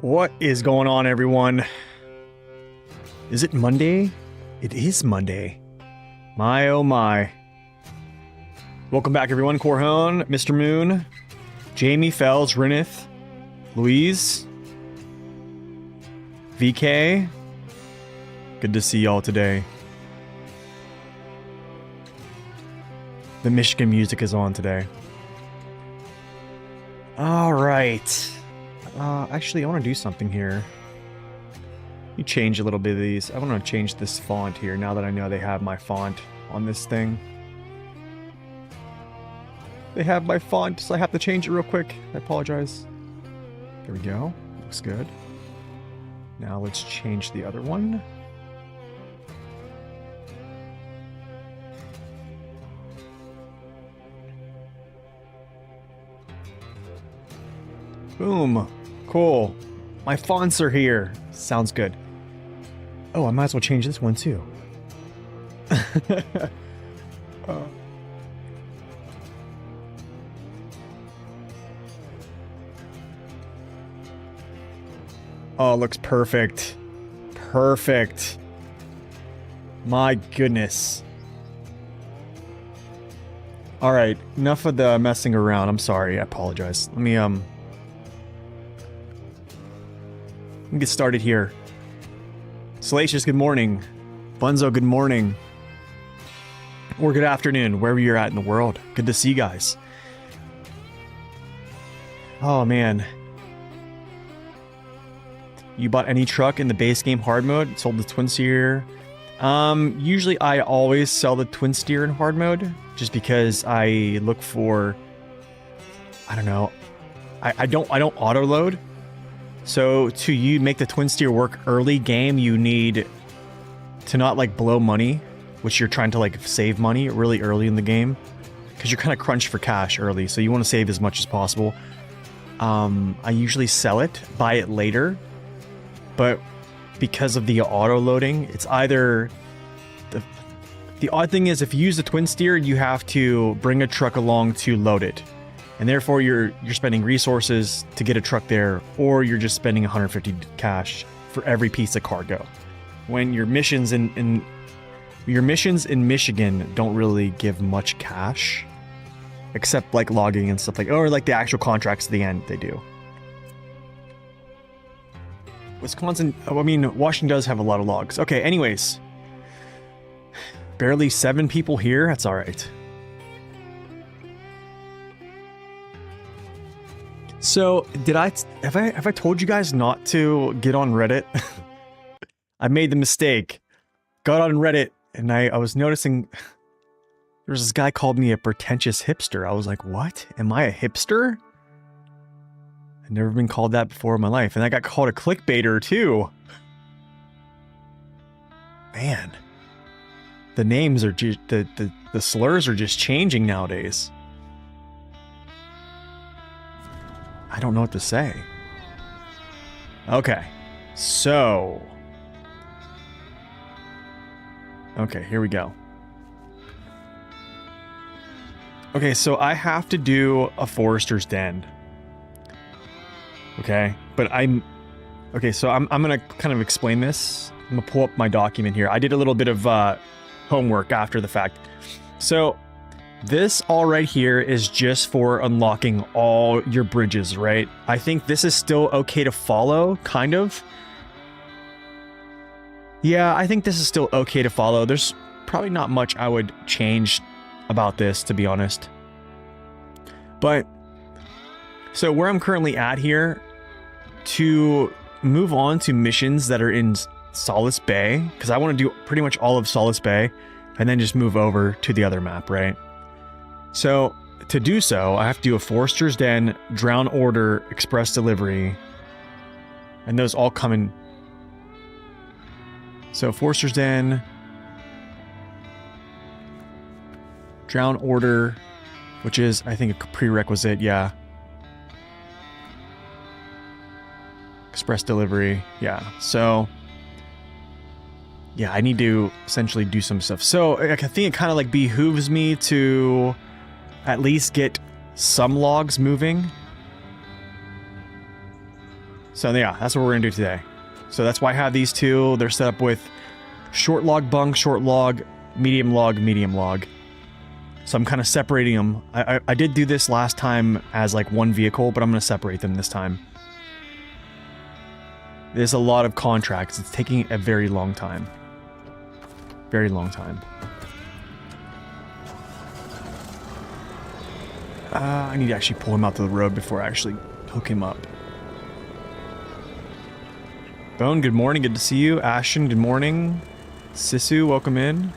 What is going on, everyone? Is it Monday? It is Monday. My oh my. Welcome back, everyone. Corhone, Mr. Moon, Jamie, Fells, Rinith, Louise, VK. Good to see y'all today. The Michigan music is on today. All right. Actually, I want to do something here. You change a little bit of these. I want to change this font here now that I know they have my font on this thing. They have my font, so I have to change it real quick. I apologize. There we go. Looks good. Now let's change the other one. Boom. Cool. My fonts are here. Sounds good. Oh, I might as well change this one too. Oh, it looks perfect. Perfect. My goodness. All right, enough of the messing around. I'm sorry. I apologize. Let me get started here. Salacious, good morning. Bunzo, good morning. Or good afternoon, wherever you're at in the world. Good to see you guys. Oh, man. You bought any truck in the base game hard mode? Sold the twin steer? Usually I always sell the twin steer in hard mode, just because I look for, I don't know, I don't auto load. So to make the twin steer work early game, you need to not like blow money, which you're trying to like save money really early in the game, because you're kind of crunched for cash early. So you want to save as much as possible. I usually sell it, buy it later, but because of the auto loading, it's either the odd thing is if you use the twin steer, you have to bring a truck along to load it. And therefore, you're spending resources to get a truck there, or you're just spending 150 cash for every piece of cargo. When your missions in Michigan don't really give much cash, except like logging and stuff like, or like the actual contracts at the end, they do. Wisconsin, I mean, Washington does have a lot of logs. Okay, anyways, barely 7 people here. That's all right. So, have I told you guys not to get on Reddit? I made the mistake. Got on Reddit, and I was noticing there was this guy called me a pretentious hipster. I was like, what? Am I a hipster? I've never been called that before in my life. And I got called a clickbaiter, too. Man. The names are just, the slurs are just changing nowadays. I don't know what to say. Okay, so... Okay, here we go. Okay, so I have to do a Forester's Den. Okay, but Okay, so I'm gonna kind of explain this. I'm gonna pull up my document here. I did a little bit of homework after the fact. So... this all right here is just for unlocking all your bridges, right? I think this is still okay to follow, kind of. Yeah, I think this is still okay to follow. There's probably not much I would change about this, to be honest. But, so where I'm currently at here, to move on to missions that are in Solace Bay, because I want to do pretty much all of Solace Bay, and then just move over to the other map, right? So, to do so, I have to do a Forester's Den, Drown Order, Express Delivery, and those all come in. So, Forester's Den, Drown Order, which is, I think, a prerequisite, yeah. Express Delivery, yeah. So, yeah, I need to essentially do some stuff. So, I think it kind of like behooves me to at least get some logs moving. So yeah, that's what we're gonna do today. So that's why I have these two. They're set up with short log bunk, short log, medium log, medium log. So I'm kind of separating them. I did do this last time as like one vehicle, but I'm gonna separate them this time. There's a lot of contracts. It's taking a very long time. Very long time. I need to actually pull him out to the road before I actually hook him up. Bone, good morning. Good to see you. Ashton, good morning. Sisu, welcome in.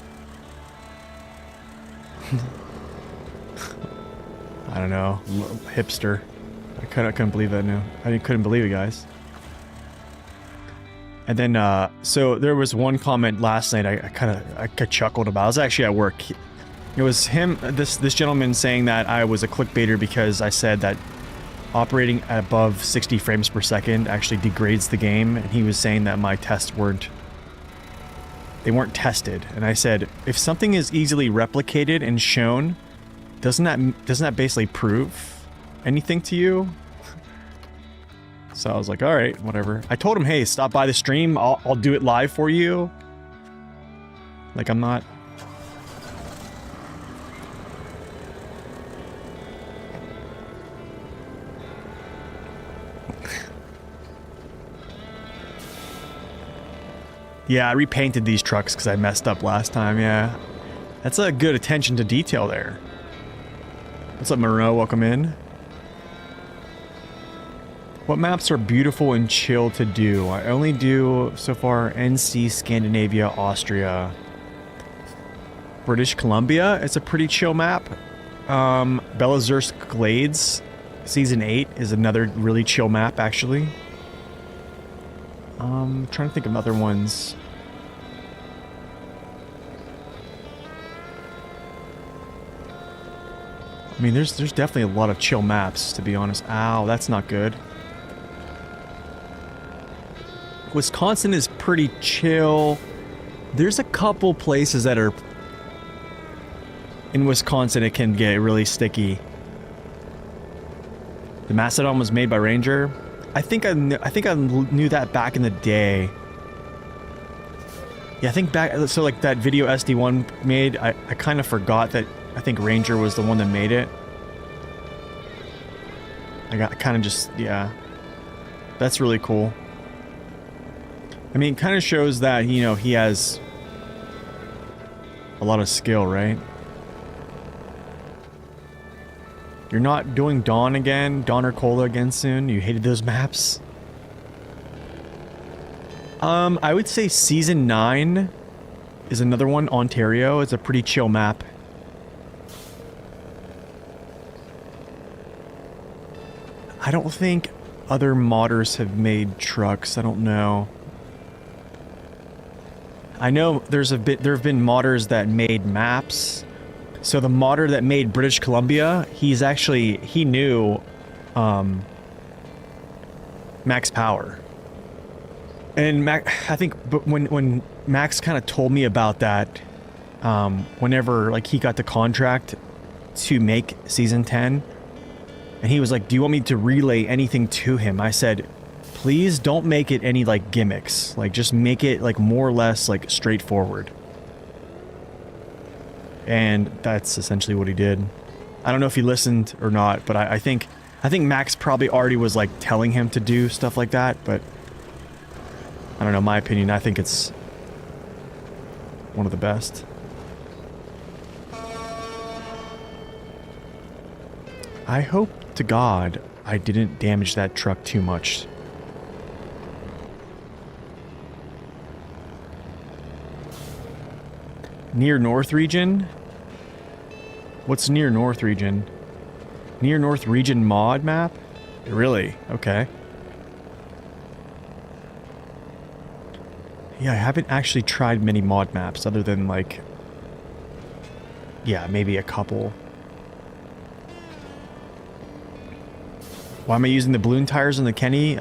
I don't know. Hipster. I couldn't believe that now. I couldn't believe it, guys. And then, so there was one comment last night I chuckled about. I was actually at work. It was him, this gentleman saying that I was a clickbaiter because I said that operating at above 60 frames per second actually degrades the game. And he was saying that my tests weren't tested. And I said, if something is easily replicated and shown, doesn't that basically prove anything to you? So I was like, all right, whatever. I told him, hey, stop by the stream. I'll do it live for you. Like, I'm not... Yeah, I repainted these trucks because I messed up last time, yeah. That's a good attention to detail there. What's up, Monroe? Welcome in. What maps are beautiful and chill to do? I only do, so far, NC, Scandinavia, Austria. British Columbia, it's a pretty chill map. Belazursk Glades, Season 8 is another really chill map, actually. Trying to think of other ones. I mean, there's definitely a lot of chill maps, to be honest. Ow, that's not good. Wisconsin is pretty chill. There's a couple places that are... In Wisconsin, it can get really sticky. The Macedon was made by Ranger. I think I knew that back in the day. Yeah, I think back... So, like, that video SD1 made, I kind of forgot that I think Ranger was the one that made it. I kind of just... Yeah. That's really cool. I mean, it kind of shows that, you know, he has a lot of skill, right? You're not doing Dawn again? Dawn or Cola again soon? You hated those maps? I would say Season 9 is another one. Ontario. It's a pretty chill map. I don't think other modders have made trucks. I don't know. I know there have been modders that made maps. So the modder that made British Columbia, he knew Max Power. And I think when Max kind of told me about that, whenever like he got the contract to make Season 10, and he was like, do you want me to relay anything to him? I said, please don't make it any like gimmicks. Like just make it like more or less like straightforward. And that's essentially what he did. I don't know if he listened or not, but I think Max probably already was like telling him to do stuff like that, but I don't know, my opinion, I think it's one of the best. I hope to God I didn't damage that truck too much. Near North region? What's near North region? Near North region mod map? Really? Okay. Yeah, I haven't actually tried many mod maps other than like... Yeah, maybe a couple. Why am I using the balloon tires on the Kenny?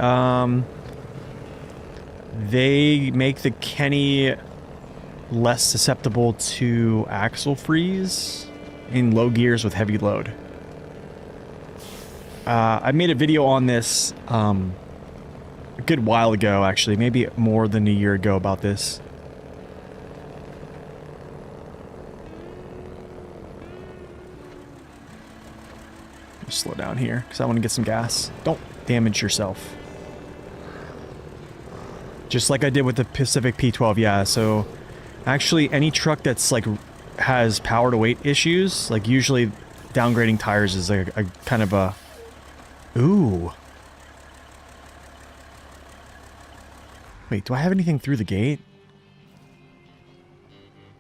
They make the Kenny less susceptible to axle freeze in low gears with heavy load. I made a video on this a a good while ago, actually. Maybe more than a year ago about this. Slow down here, because I want to get some gas. Don't damage yourself. Just like I did with the Pacific P12, yeah, so... Actually, any truck that's, like, has power-to-weight issues, like, usually downgrading tires is a kind of a... Ooh. Wait, do I have anything through the gate?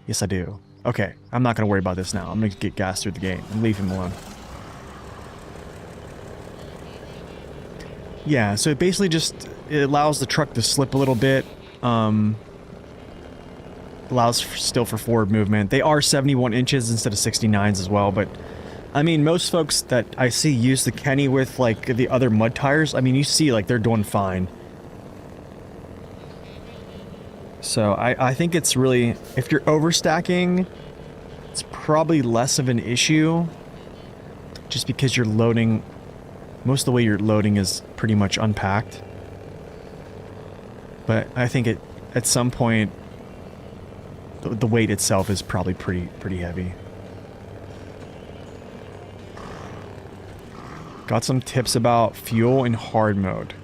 Yes, I do. Okay, I'm not going to worry about this now. I'm going to get gas through the gate and leave him alone. Yeah, so it basically just... It allows the truck to slip a little bit. Allows still for forward movement. They are 71 inches instead of 69s as well, but... I mean, most folks that I see use the Kenny with, like, the other mud tires, I mean, you see, like, they're doing fine. So, I think it's really... If you're overstacking, it's probably less of an issue. Just because you're loading... Most of the way you're loading is pretty much unpacked. But I think at some point, the weight itself is probably pretty heavy. Got some tips about fuel in hard mode.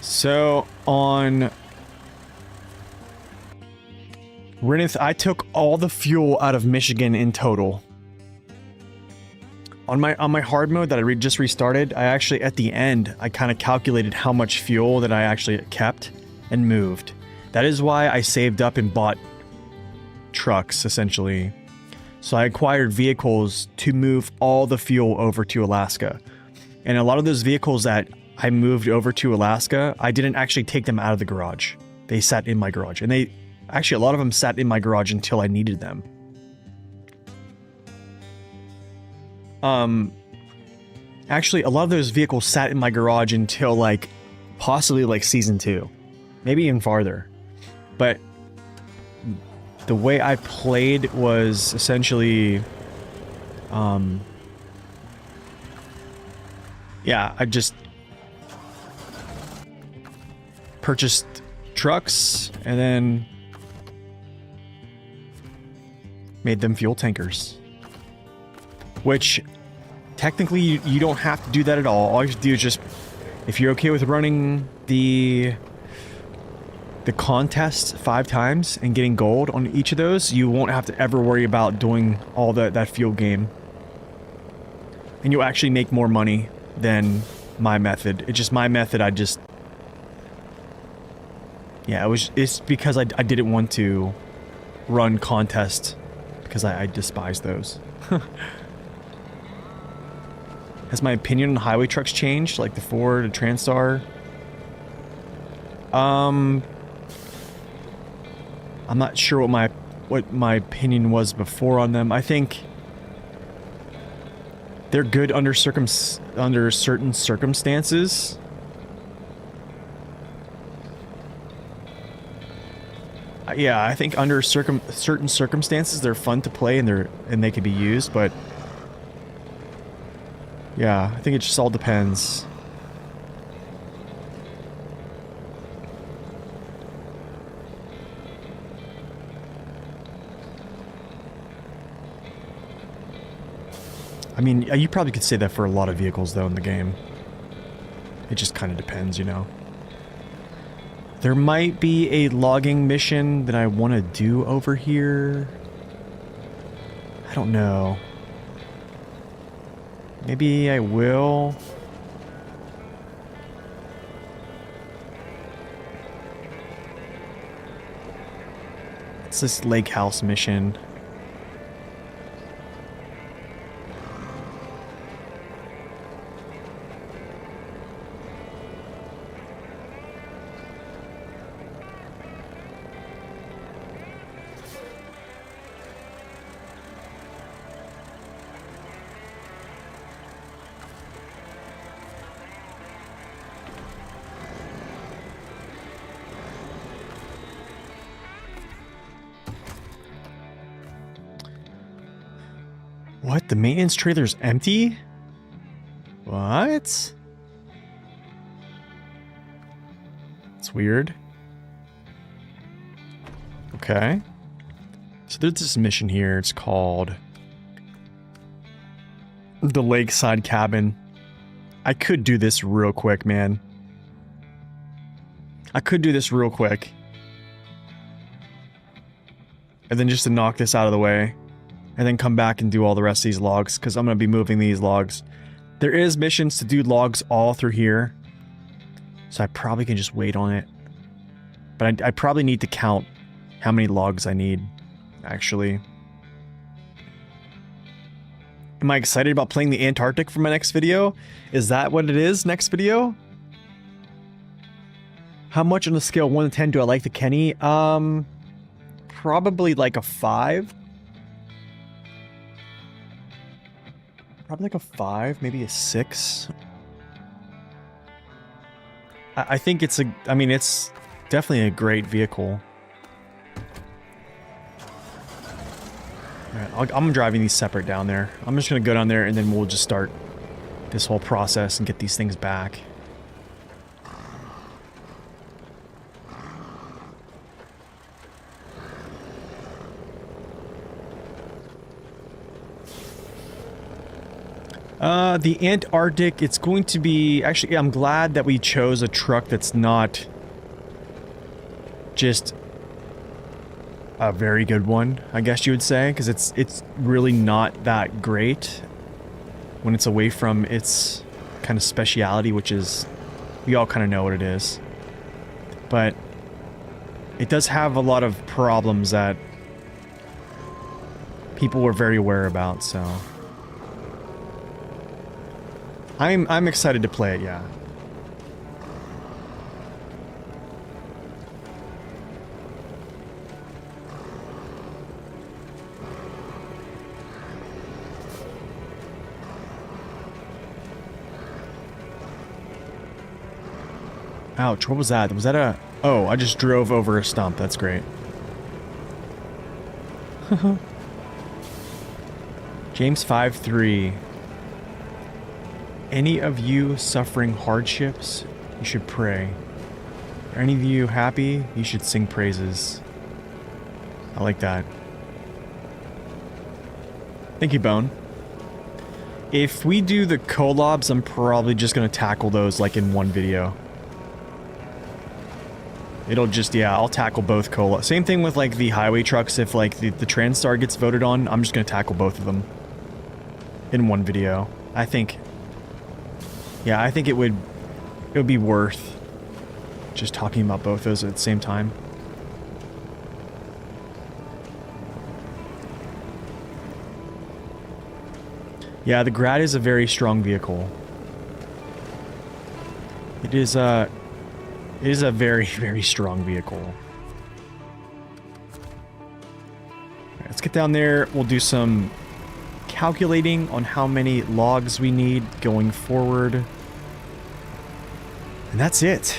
So, on Rinith, I took all the fuel out of Michigan in total. On my hard mode that I just restarted, I actually, at the end, I kind of calculated how much fuel that I actually kept and moved. That is why I saved up and bought trucks, essentially. So I acquired vehicles to move all the fuel over to Alaska. And a lot of those vehicles that I moved over to Alaska, I didn't actually take them out of the garage. They sat in my garage. And actually, a lot of them sat in my garage until I needed them. Actually, a lot of those vehicles sat in my garage until, like, possibly, like, Season 2. Maybe even farther. But the way I played was essentially, yeah, I just purchased trucks and then made them fuel tankers. Which, technically, you don't have to do that at all. All you have to do is just, if you're okay with running the contest 5 times and getting gold on each of those, you won't have to ever worry about doing all that fuel game. And you'll actually make more money than my method. It's just my method, yeah, it's because I didn't want to run contests, because I despise those. Has my opinion on highway trucks changed, like the Ford, the Transtar? I'm not sure what my opinion was before on them. I think they're good under certain circumstances. Yeah, I think under certain circumstances they're fun to play and they can be used, but yeah, I think it just all depends. I mean, you probably could say that for a lot of vehicles, though, in the game. It just kind of depends, you know. There might be a logging mission that I want to do over here. I don't know. Maybe I will. It's this lake house mission. What? The maintenance trailer's empty? What? It's weird. Okay. So there's this mission here. It's called the Lakeside Cabin. I could do this real quick, man. I could do this real quick. And then just to knock this out of the way. And then come back and do all the rest of these logs, because I'm going to be moving these logs. There is missions to do logs all through here. So I probably can just wait on it. But I probably need to count how many logs I need, actually. Am I excited about playing the Antarctic for my next video? Is that what it is, next video? How much on a scale of 1 to 10 do I like the Kenny? Probably like a 5. Probably like a 5, maybe a 6. I think it's a... I mean, it's definitely a great vehicle. Alright, I'm driving these separate down there. I'm just gonna go down there and then we'll just start this whole process and get these things back. The Antarctic, it's going to be... Actually, I'm glad that we chose a truck that's not just a very good one, I guess you would say, because it's really not that great when it's away from its kind of speciality, which is... We all kind of know what it is. But it does have a lot of problems that people were very aware about, so... I'm excited to play it, yeah. Ouch, what was that? Was that a... Oh, I just drove over a stump. That's great. James 5:3. Any of you suffering hardships, you should pray. Are any of you happy? You should sing praises. I like that. Thank you, Bone. If we do the collabs, I'm probably just going to tackle those like in one video. It'll just, yeah, I'll tackle both collabs. Same thing with like the highway trucks. If like the TranStar gets voted on, I'm just going to tackle both of them in one video. I think... Yeah, I think it would be worth just talking about both those at the same time. Yeah, the Grad is a very strong vehicle. It is a very, very strong vehicle. Right, let's get down there. We'll do some calculating on how many logs we need going forward. And that's it.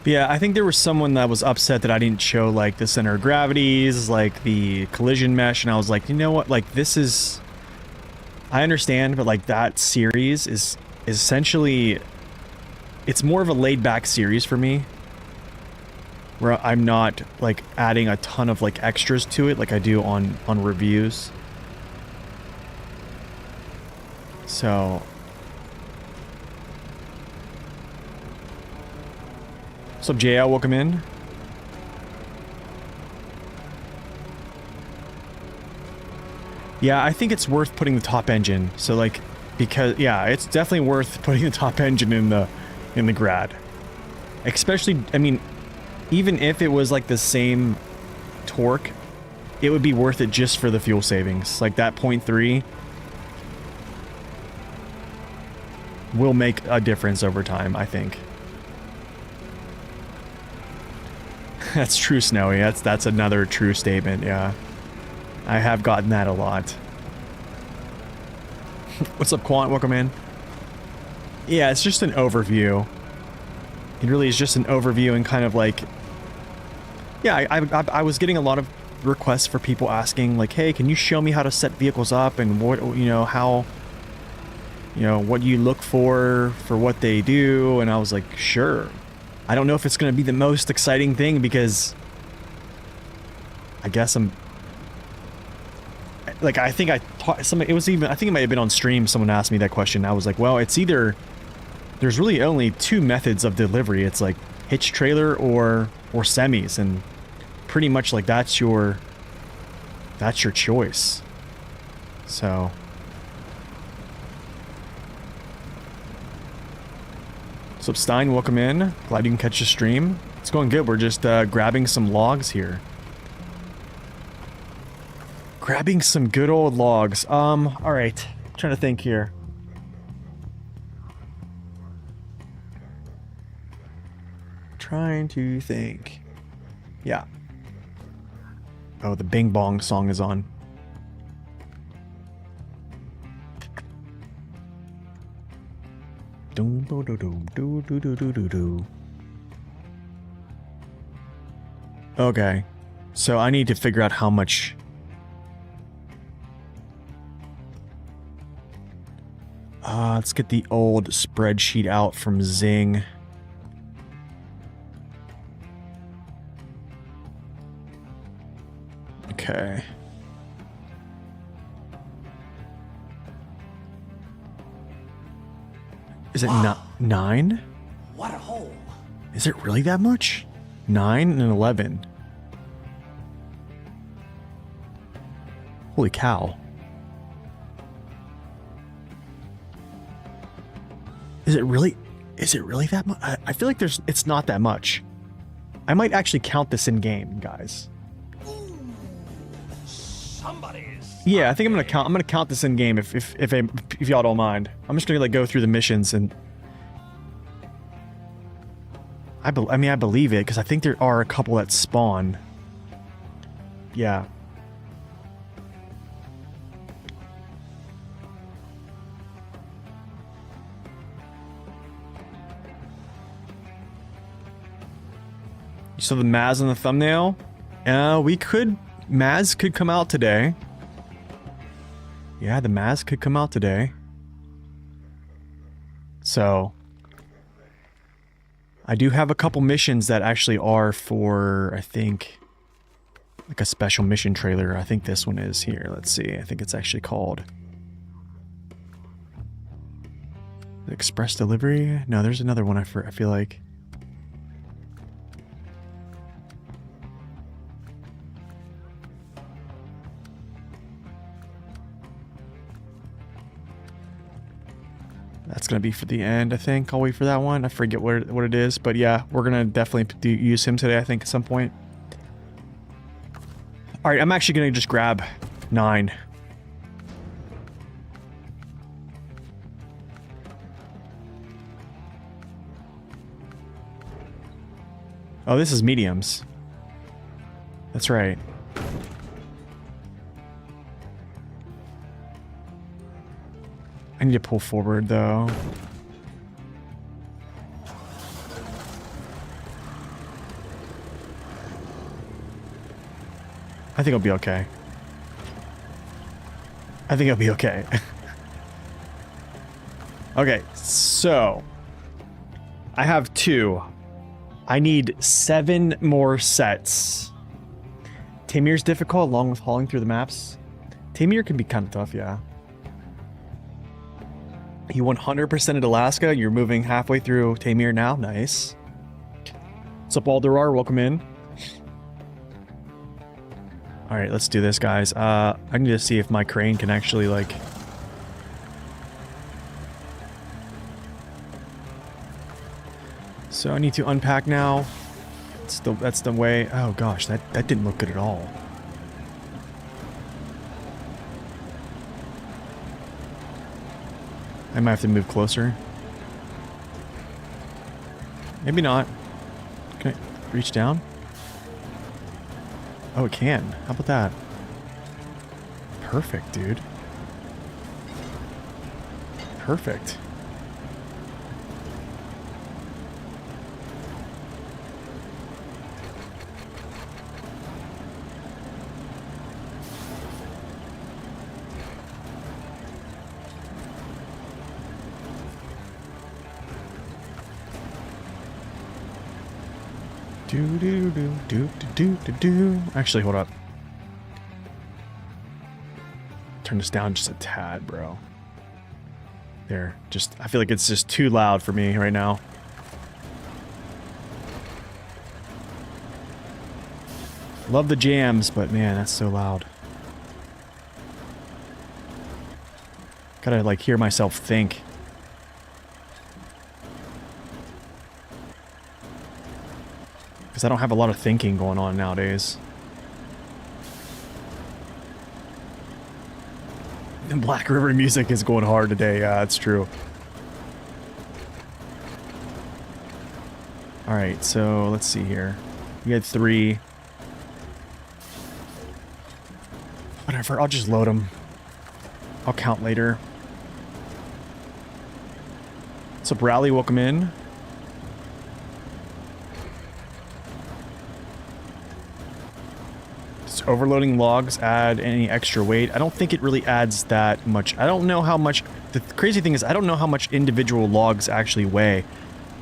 But yeah, I think there was someone that was upset that I didn't show like the center of gravities, like the collision mesh, and I was like, you know what, like this is... I understand, but like that series is essentially... It's more of a laid-back series for me, where I'm not like adding a ton of like extras to it like I do on reviews. So what's up, JL? Welcome in. Yeah, I think it's worth putting the top engine. So like, because yeah, it's definitely worth putting the top engine in the Grad. Especially, I mean, even if it was like the same torque, it would be worth it just for the fuel savings. Like that 0.3 will make a difference over time, I think. That's true, Snowy. That's another true statement, yeah. I have gotten that a lot. What's up, Quant? Welcome in. Yeah, it's just an overview. It really is just an overview and kind of like Yeah, I was getting a lot of requests for people asking, like, hey, can you show me how to set vehicles up and what, you know, how, you know, what you look for what they do, and I was like, sure. I don't know if it's going to be the most exciting thing because I guess I'm like, I think I taught somebody, it was even, I think it might have been on stream, someone asked me that question. I was like, well, it's either, there's really only two methods of delivery. It's like hitch trailer or semis, and pretty much like that's your choice. So what's up, Stein? Welcome in. Glad you can catch the stream. It's going good. We're just grabbing some logs here. Grabbing some good old logs. Alright. Trying to think here. Trying to think. Yeah. Oh, the Bing Bong song is on. Okay. So I need to figure out how much... let's get the old spreadsheet out from Zing. Okay. Is it not 9? What a hole. Is it really that much? 9 and 11. Holy cow. Is it really that much? I feel like it's not that much. I might actually count this in game, guys. Yeah, I think I'm gonna count this in game if y'all don't mind. I'm just gonna like go through the missions and I believe it because I think there are a couple that spawn. Yeah. So the Maz on the thumbnail? Maz could come out today. Yeah, the Maz could come out today. So I do have a couple missions that actually are for, I think, like a special mission trailer. I think this one is here. Let's see. I think it's actually called Express Delivery. No, there's another one I feel like. That's gonna be for the end, I think. I'll wait for that one. I forget what it is, but yeah, we're gonna definitely use him today, I think, at some point. Alright, I'm actually gonna just grab 9. Oh, this is mediums. That's right. I need to pull forward, though. I think I'll be okay. I think I'll be okay. Okay, so... I have 2. I need 7 more sets. Tamir's difficult along with hauling through the maps. Tamir can be kind of tough, yeah. You 100%ed Alaska. You're moving halfway through Tamir now. Nice. What's up, Alderar? Welcome in. Alright, let's do this, guys. I need to see if my crane can actually, like... So I need to unpack now. That's the way... Oh gosh, that didn't look good at all. I might have to move closer. Maybe not. Can I reach down? Oh, it can. How about that? Perfect, dude. Perfect. Actually, hold up. Turn this down just a tad, bro. There. Just, I feel like it's just too loud for me right now. Love the jams, but man, that's so loud. Gotta, like, hear myself think. Because I don't have a lot of thinking going on nowadays. And Black River music is going hard today. Yeah, that's true. Alright, so let's see here. We had 3. Whatever, I'll just load them. I'll count later. What's up, Rally? Welcome in. Does overloading logs add any extra weight? I don't think it really adds that much. I don't know how much... The crazy thing is, I don't know how much individual logs actually weigh,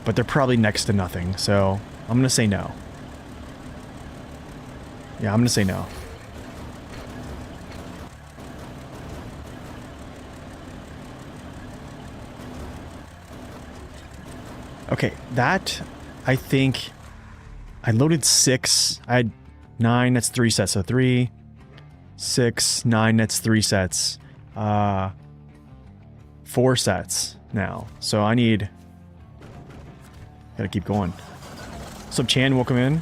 but they're probably next to nothing, so I'm gonna say no. Yeah, I'm gonna say no. Okay, that, I think, I loaded 6. I had 9, that's 3 sets. So 3, 6, 9, that's 3 sets. 4 sets now. So I need... Gotta keep going. What's up, Chan? Welcome in.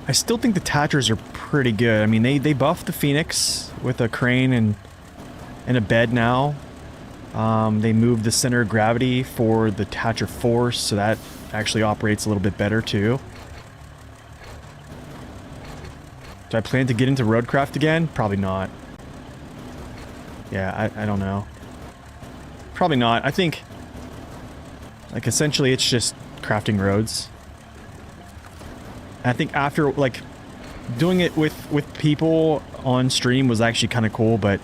I still think the Tatchers are pretty good. I mean, they buffed the Phoenix with a crane and a bed now. They moved the center of gravity for the Tatcher Force, so that actually operates a little bit better too. Do I plan to get into Roadcraft again? Probably not. Yeah, I don't know. Probably not. I think, like, essentially it's just crafting roads. I think after, like, doing it with people on stream was actually kind of cool, but,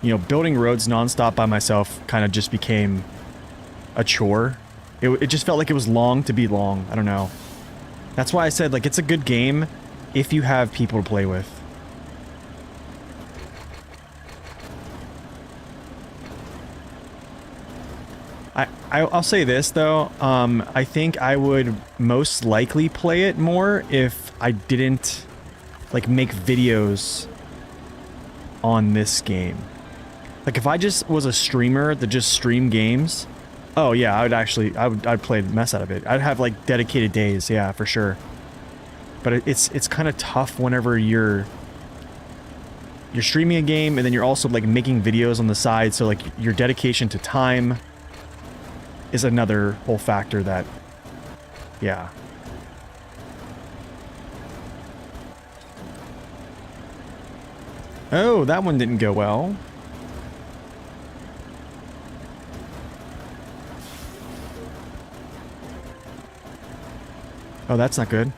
you know, building roads nonstop by myself kind of just became a chore. It just felt like it was long to be long. I don't know. That's why I said, like, it's a good game if you have people to play with. I'll say this, though. I think I would most likely play it more if I didn't, like, make videos on this game. Like, if I just was a streamer that just streamed games, oh, yeah, I'd play the mess out of it. I'd have, like, dedicated days, yeah, for sure. But it's kind of tough whenever you're streaming a game and then you're also, like, making videos on the side, so, like, your dedication to time is another whole factor that, yeah. Oh, that one didn't go well. Oh, that's not good.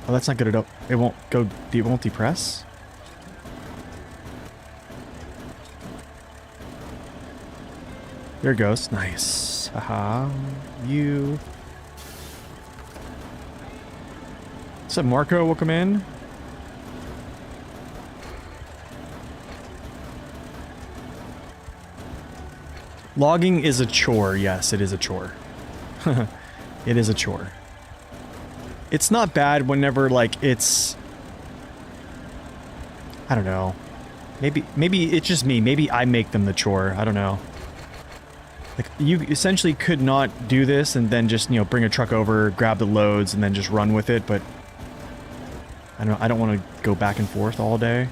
Oh, that's not good at all. It won't go, it won't depress? There it goes. Nice. Haha. You. What's up, Marco? Welcome in. Logging is a chore. Yes, it is a chore. It is a chore. It's not bad whenever, like, it's... I don't know. Maybe it's just me. Maybe I make them the chore. I don't know. Like, you essentially could not do this and then just, you know, bring a truck over, grab the loads, and then just run with it, but... I don't want to go back and forth all day.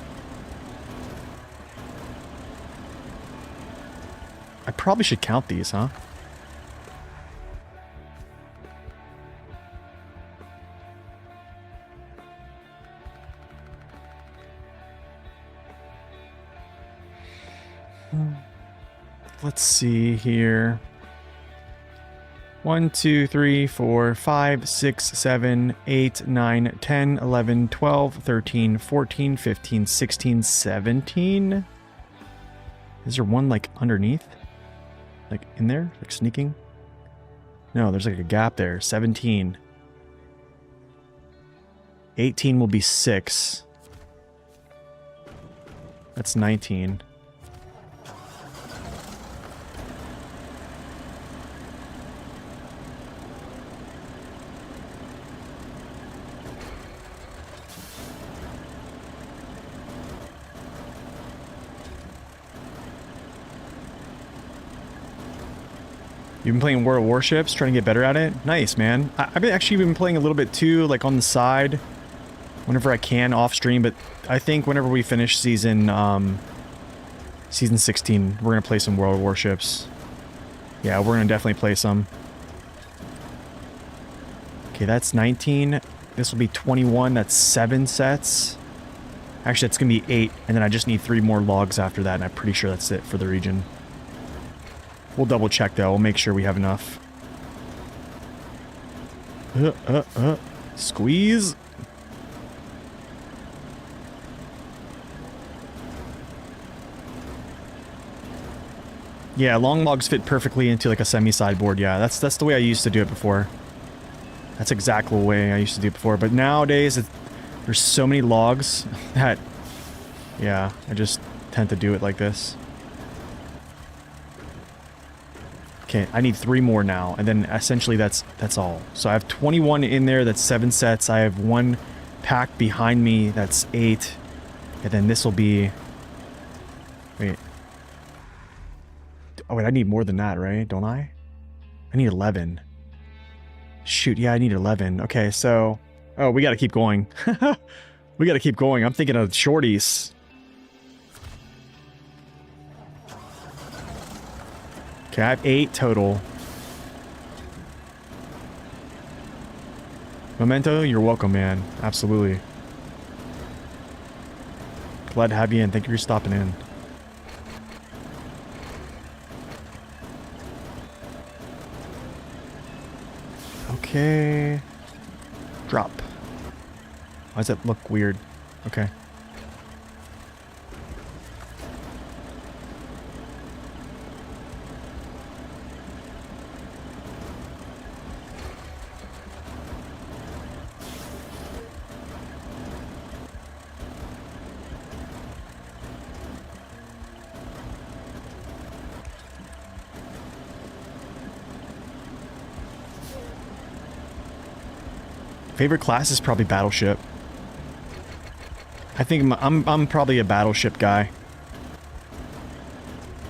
I probably should count these, huh? Let's see here. 1, 2, 3, 4, 5, 6, 7, 8, 9, 10, 11, 12, 13, 14, 15, 16, 17. Is there one like underneath? Like in there? Like sneaking? No, there's like a gap there. 17. 18 will be 6. That's 19. You've been playing World of Warships, trying to get better at it? Nice, man. I've actually been playing a little bit too, like on the side, whenever I can, off stream, but I think whenever we finish season 16, we're gonna play some World of Warships. Yeah, we're gonna definitely play some. Okay, that's 19. This will be 21, that's 7 sets. Actually, that's gonna be 8, and then I just need 3 more logs after that, and I'm pretty sure that's it for the region. We'll double check though, we'll make sure we have enough. Squeeze! Yeah, long logs fit perfectly into like a semi-sideboard, yeah. That's the way I used to do it before. That's exactly the way I used to do it before, but nowadays there's so many logs that, yeah, I just tend to do it like this. Okay, I need 3 more now, and then essentially that's all. So I have 21 in there, that's 7 sets. I have 1 pack behind me, that's 8. And then this will be... Wait. Oh wait, I need more than that, right? Don't I? I need 11. Shoot, yeah, I need 11. Okay, so... Oh, we gotta keep going. We gotta keep going. I'm thinking of shorties. Okay, I have 8 total. Memento, you're welcome, man. Absolutely. Glad to have you in. Thank you for stopping in. Okay. Drop. Why does that look weird? Okay. Favorite class is probably Battleship. I think I'm probably a Battleship guy.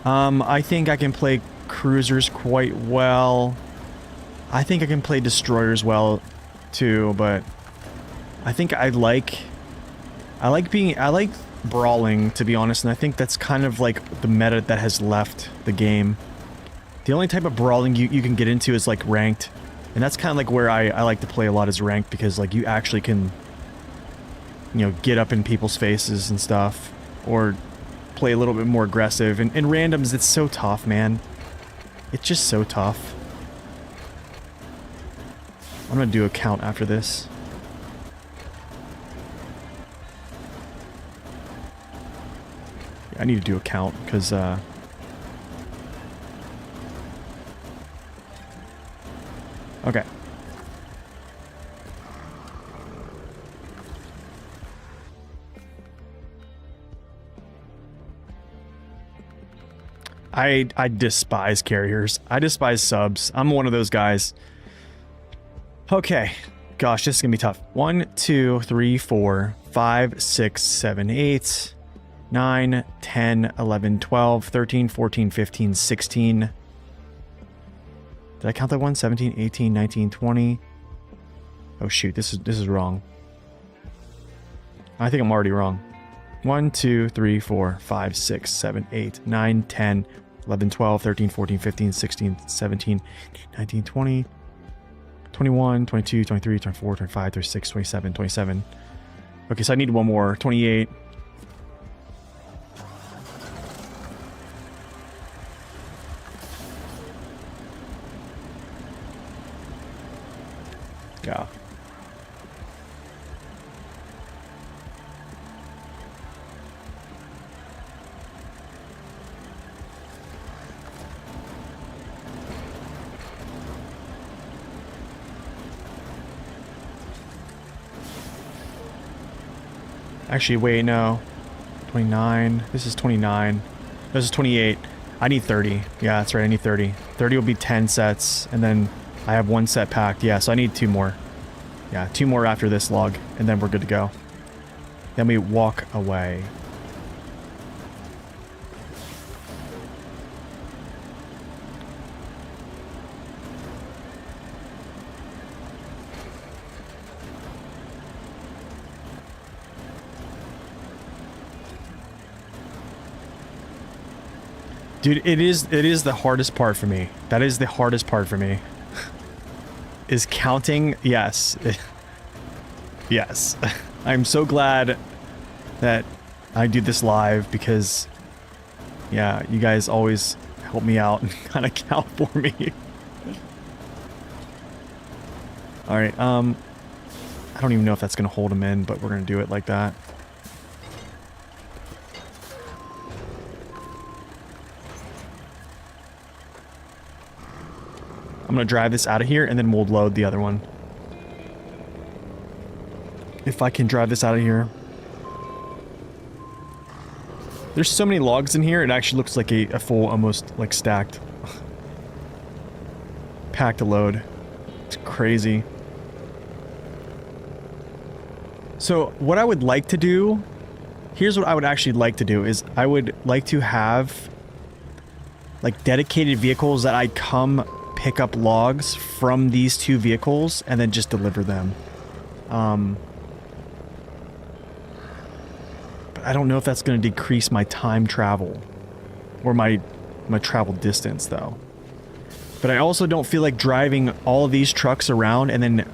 I think I can play cruisers quite well. I think I can play destroyers well too, but I think I like brawling, to be honest, and I think that's kind of like the meta that has left the game. The only type of brawling you can get into is like ranked. And that's kind of like where I like to play a lot, is ranked, because like you actually can, you know, get up in people's faces and stuff, or play a little bit more aggressive. And in randoms, it's so tough, man. It's just so tough. I'm gonna do a count after this. Yeah, I need to do a count, because okay. I despise carriers. I despise subs. I'm one of those guys. Okay. Gosh, this is gonna be tough. 1, 2, 3, 4, 5, 6, 7, 8, 9, 10, 11, 12, 13, 14, 15, 16. Did I count that one? 17, 18, 19, 20. Oh shoot, this is wrong. I think I'm already wrong. 1, 2, 3, 4, 5, 6, 7, 8, 9, 10, 11, 12, 13, 14, 15, 16, 17, 19, 20, 21, 22, 23, 24, 25, 26, 27, 27. Okay, so I need one more. 28. Yeah. Actually, wait, no. 29. This is 29. This is 28. I need 30. Yeah, that's right. I need 30. 30 will be 10 sets, and then I have 1 set packed. Yeah, so I need 2 more. Yeah, 2 more after this log, and then we're good to go. Then we walk away. Dude, it is the hardest part for me. That is the hardest part for me. Is counting, yes. Yes. I'm so glad that I do this live because, yeah, you guys always help me out and kind of count for me. Alright, I don't even know if that's going to hold him in, but we're going to do it like that. I'm going to drive this out of here, and then we'll load the other one. If I can drive this out of here. There's so many logs in here, it actually looks like a full, almost, like, stacked. Packed a load. It's crazy. So, what I would like to do... Here's what I would actually like to do, is I would like to have, like, dedicated vehicles that I come... pick up logs from these 2 vehicles and then just deliver them. But I don't know if that's going to decrease my time travel or my travel distance though. But I also don't feel like driving all of these trucks around and then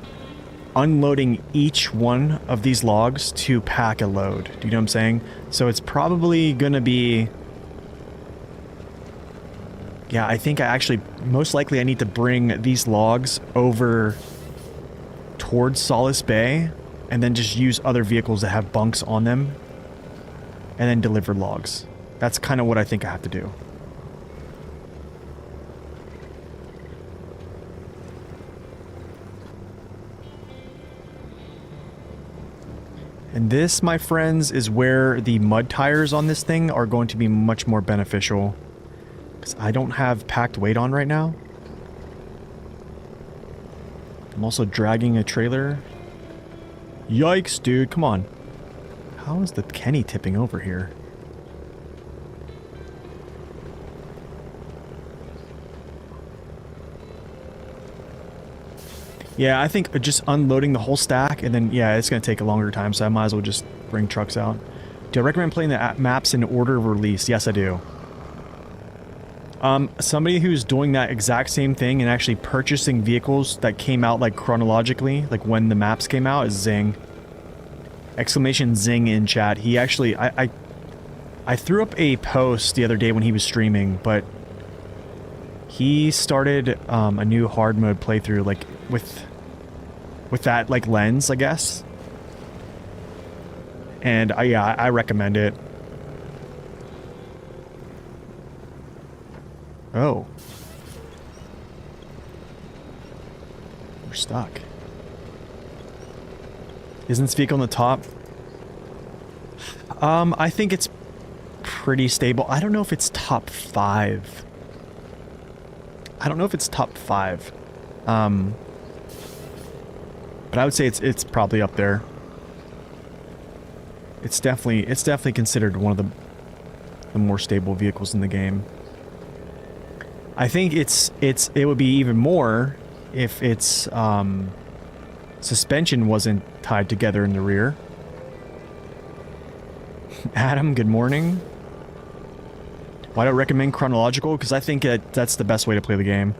unloading each one of these logs to pack a load. Do you know what I'm saying? So it's probably going to be... Yeah, I think I actually, most likely I need to bring these logs over towards Solace Bay and then just use other vehicles that have bunks on them and then deliver logs. That's kind of what I think I have to do. And this, my friends, is where the mud tires on this thing are going to be much more beneficial. Because I don't have packed weight on right now. I'm also dragging a trailer. Yikes, dude, come on. How is the Kenny tipping over here? Yeah, I think just unloading the whole stack and then, yeah, it's going to take a longer time, so I might as well just bring trucks out. Do I recommend playing the maps in order of release? Yes, I do. Somebody who's doing that exact same thing and actually purchasing vehicles that came out, like, chronologically, like when the maps came out, is Zing. Exclamation Zing in chat. He actually, I threw up a post the other day when he was streaming, but he started, a new hard mode playthrough, like, with that, like, lens, I guess. And, yeah, I recommend it. Oh. We're stuck. Isn't this vehicle on the top? I think it's pretty stable. I don't know if it's top 5. I don't know if it's top 5. But I would say it's probably up there. It's definitely considered one of the more stable vehicles in the game. I think it would be even more if its suspension wasn't tied together in the rear. Adam, good morning. Why do I recommend chronological? Because I think that's the best way to play the game.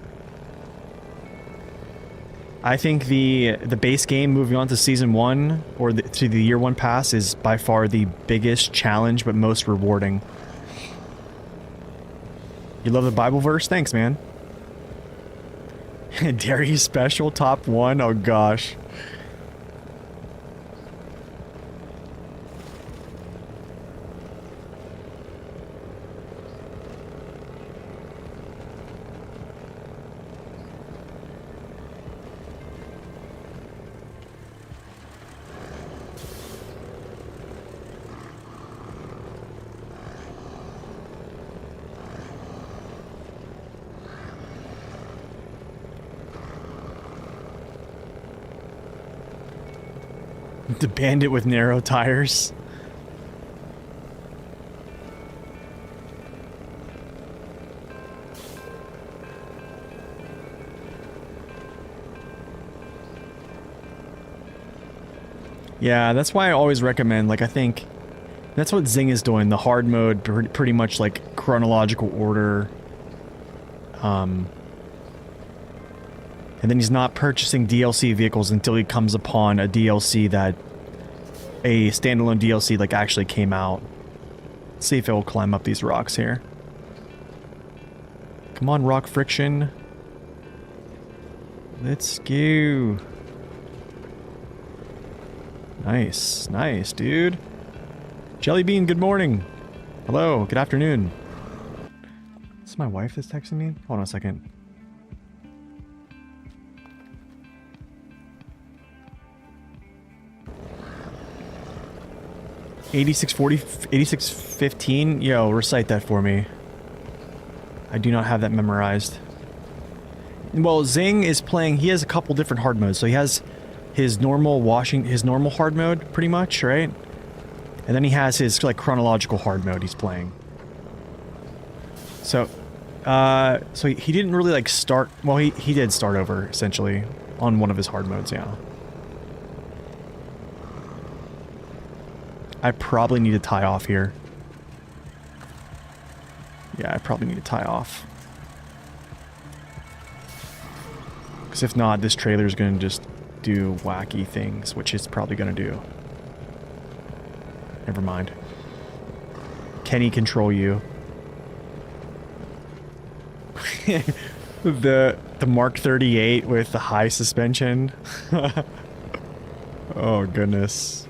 I think the base game moving on to Season 1 or to the Year 1 pass is by far the biggest challenge but most rewarding. You love the Bible verse? Thanks, man. Dairy special top 1? Oh gosh. The bandit with narrow tires. Yeah, that's why I always recommend, like, I think that's what Zing is doing, the hard mode, pretty much like chronological order. And then he's not purchasing DLC vehicles until he comes upon a DLC that, a standalone DLC like actually came out. Let's see if it will climb up these rocks here. Come on, rock friction. Let's go. Nice, nice, dude. Jellybean, good morning. Hello, good afternoon. Is this my wife that's texting me? Hold on a second. $86.15. Yo, recite that for me. I do not have that memorized. Well, Zing is playing, he has a couple different hard modes. So he has his normal hard mode, pretty much, right? And then he has his, like, chronological hard mode he's playing. So, so he didn't really, like, start, well, he did start over, essentially, on one of his hard modes, yeah. I probably need to tie off here. Yeah, I probably need to tie off. Because if not, this trailer is going to just do wacky things, which it's probably going to do. Never mind. Can he control you? the Mark 38 with the high suspension. Oh goodness.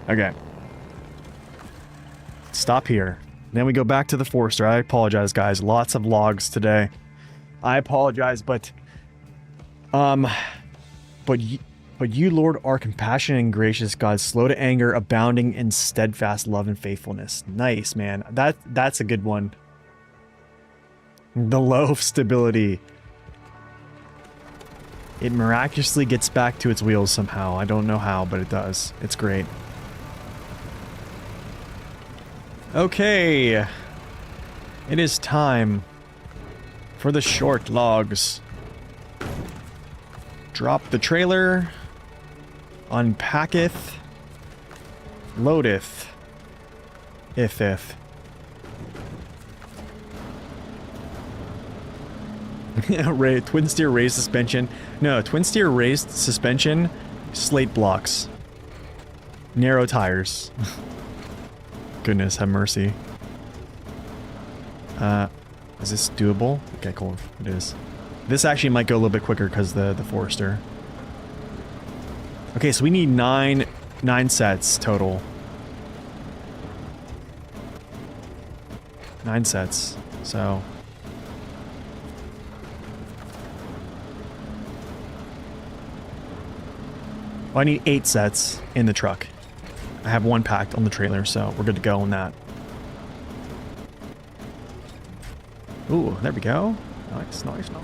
Okay. Stop here. Then we go back to the Forester. I apologize, guys. Lots of logs today. I apologize, but you, Lord, are compassionate and gracious God, slow to anger, abounding in steadfast love and faithfulness. Nice, man. That's a good one. The low stability. It miraculously gets back to its wheels somehow. I don't know how, but it does. It's great. Okay. It is time for the short logs. Drop the trailer. Unpacketh. Loadeth. If. Twin steer raised suspension. No, twin steer raised suspension. Slate blocks. Narrow tires. Goodness, have mercy. Is this doable? Okay, cool. It is. This actually might go a little bit quicker because the Forester. Okay, so we need nine sets total. 9 sets. So. Well, I need 8 sets in the truck. I have 1 packed on the trailer, so we're good to go on that. Ooh, there we go. Nice, nice, nice.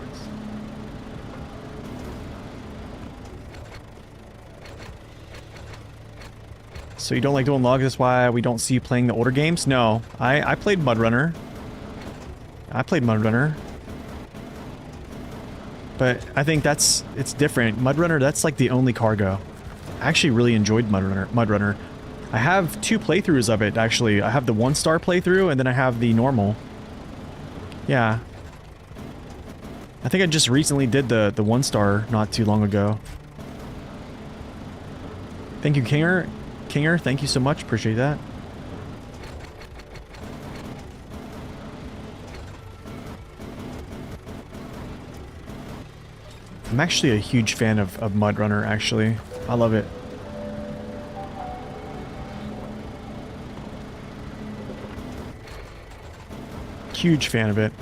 So you don't like doing logs, that's why we don't see you playing the older games? No, I played Mud Runner. But I think it's different. Mud Runner, that's like the only cargo. I actually really enjoyed Mud Runner. I have 2 playthroughs of it, actually. I have the 1-star playthrough, and then I have the normal. Yeah. I think I just recently did the 1-star not too long ago. Thank you, Kinger. Kinger, thank you so much. Appreciate that. I'm actually a huge fan of Mud Runner, actually. I love it. Huge fan of it.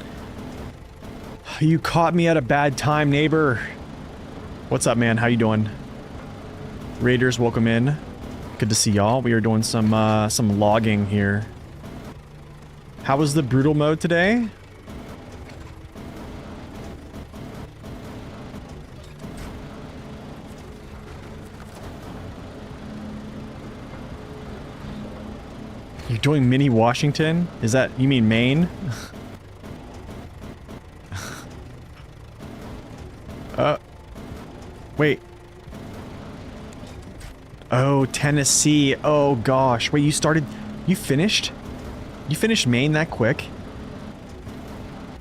You caught me at a bad time, neighbor. What's up, man? How you doing? Raiders, welcome in. Good to see y'all. We are doing some logging here. How was the brutal mode today? doing mini Washington? Is that, you mean Maine? Wait. Oh, Tennessee. Oh gosh. Wait, you finished? You finished Maine that quick?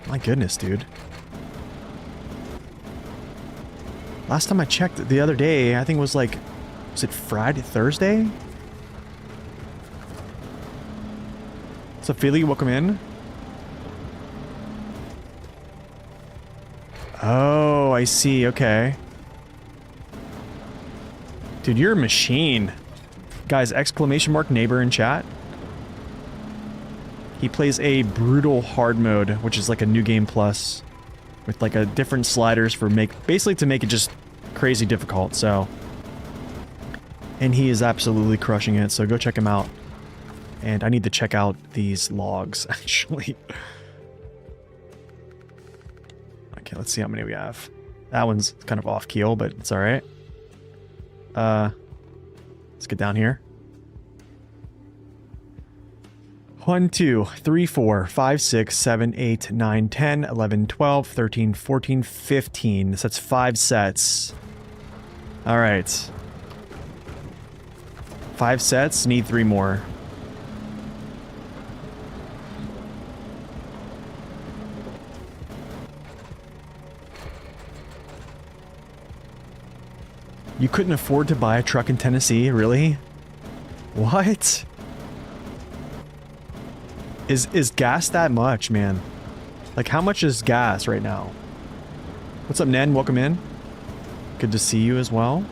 My goodness, dude. Last time I checked the other day, I think it was like, was it Friday, Thursday? What's up, Philly? Welcome in. Oh, I see. Okay. Dude, you're a machine. Guys, exclamation mark neighbor in chat. He plays a brutal hard mode, which is like a new game plus. With like a different sliders for basically to make it just crazy difficult, so. And he is absolutely crushing it, so go check him out. And I need to check out these logs, actually. Okay, let's see how many we have. That one's kind of off keel, but it's alright. Let's get down here. 1, 2, 3, 4, 5, 6, 7, 8, 9, 10, 11, 12, 13, 14, 15. So that's 5 sets. Alright. 5 sets, need 3 more. You couldn't afford to buy a truck in Tennessee, really? What? Is gas that much, man? Like, how much is gas right now? What's up, Ned? Welcome in. Good to see you as well.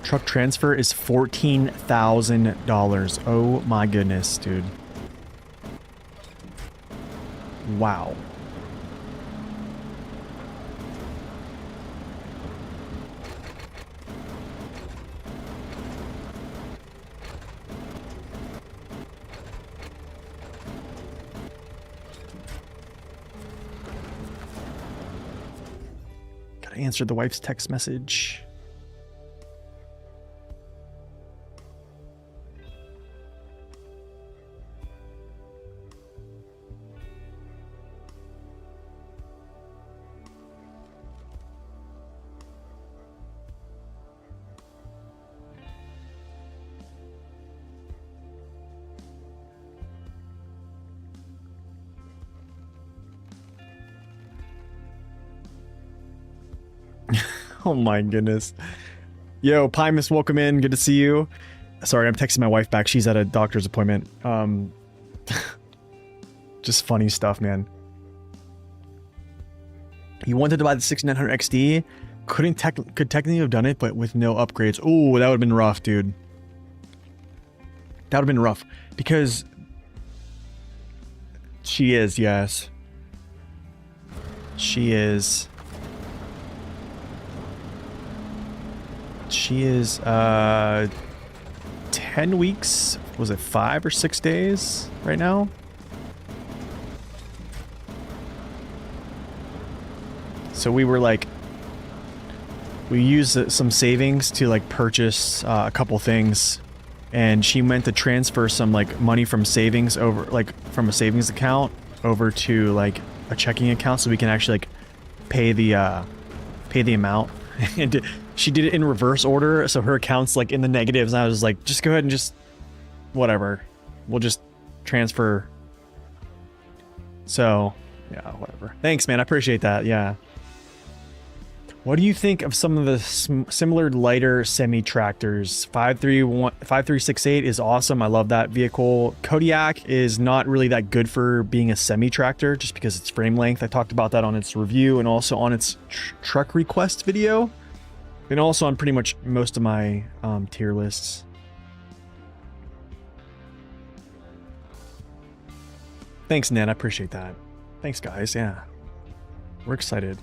Truck transfer is $14,000. Oh my goodness, dude. Wow. Gotta answer the wife's text message. Oh my goodness. Yo, Pymus, welcome in. Good to see you. Sorry, I'm texting my wife back. She's at a doctor's appointment. Just funny stuff, man. You wanted to buy the 6900 XD? Could technically have done it, but with no upgrades. Ooh, that would have been rough, dude. That would have been rough. Because she is, yes. She is. She is 10 weeks, was it 5 or 6 days right now? So we were like, we used some savings to like purchase a couple things, and she meant to transfer some like money from savings over, like from a savings account over to like a checking account so we can actually like pay the amount. And she did it in reverse order, so her account's like in the negatives, and I was like, just go ahead and just whatever, we'll just transfer. So yeah, whatever. Thanks, man, I appreciate that. Yeah. What do you think of some of the similar lighter semi tractors? 5368 is awesome. I love that vehicle. Kodiak is not really that good for being a semi tractor just because it's frame length. I talked about that on its review and also on its truck request video, and also on pretty much most of my tier lists. Thanks, Ned. I appreciate that. Thanks, guys. Yeah, we're excited.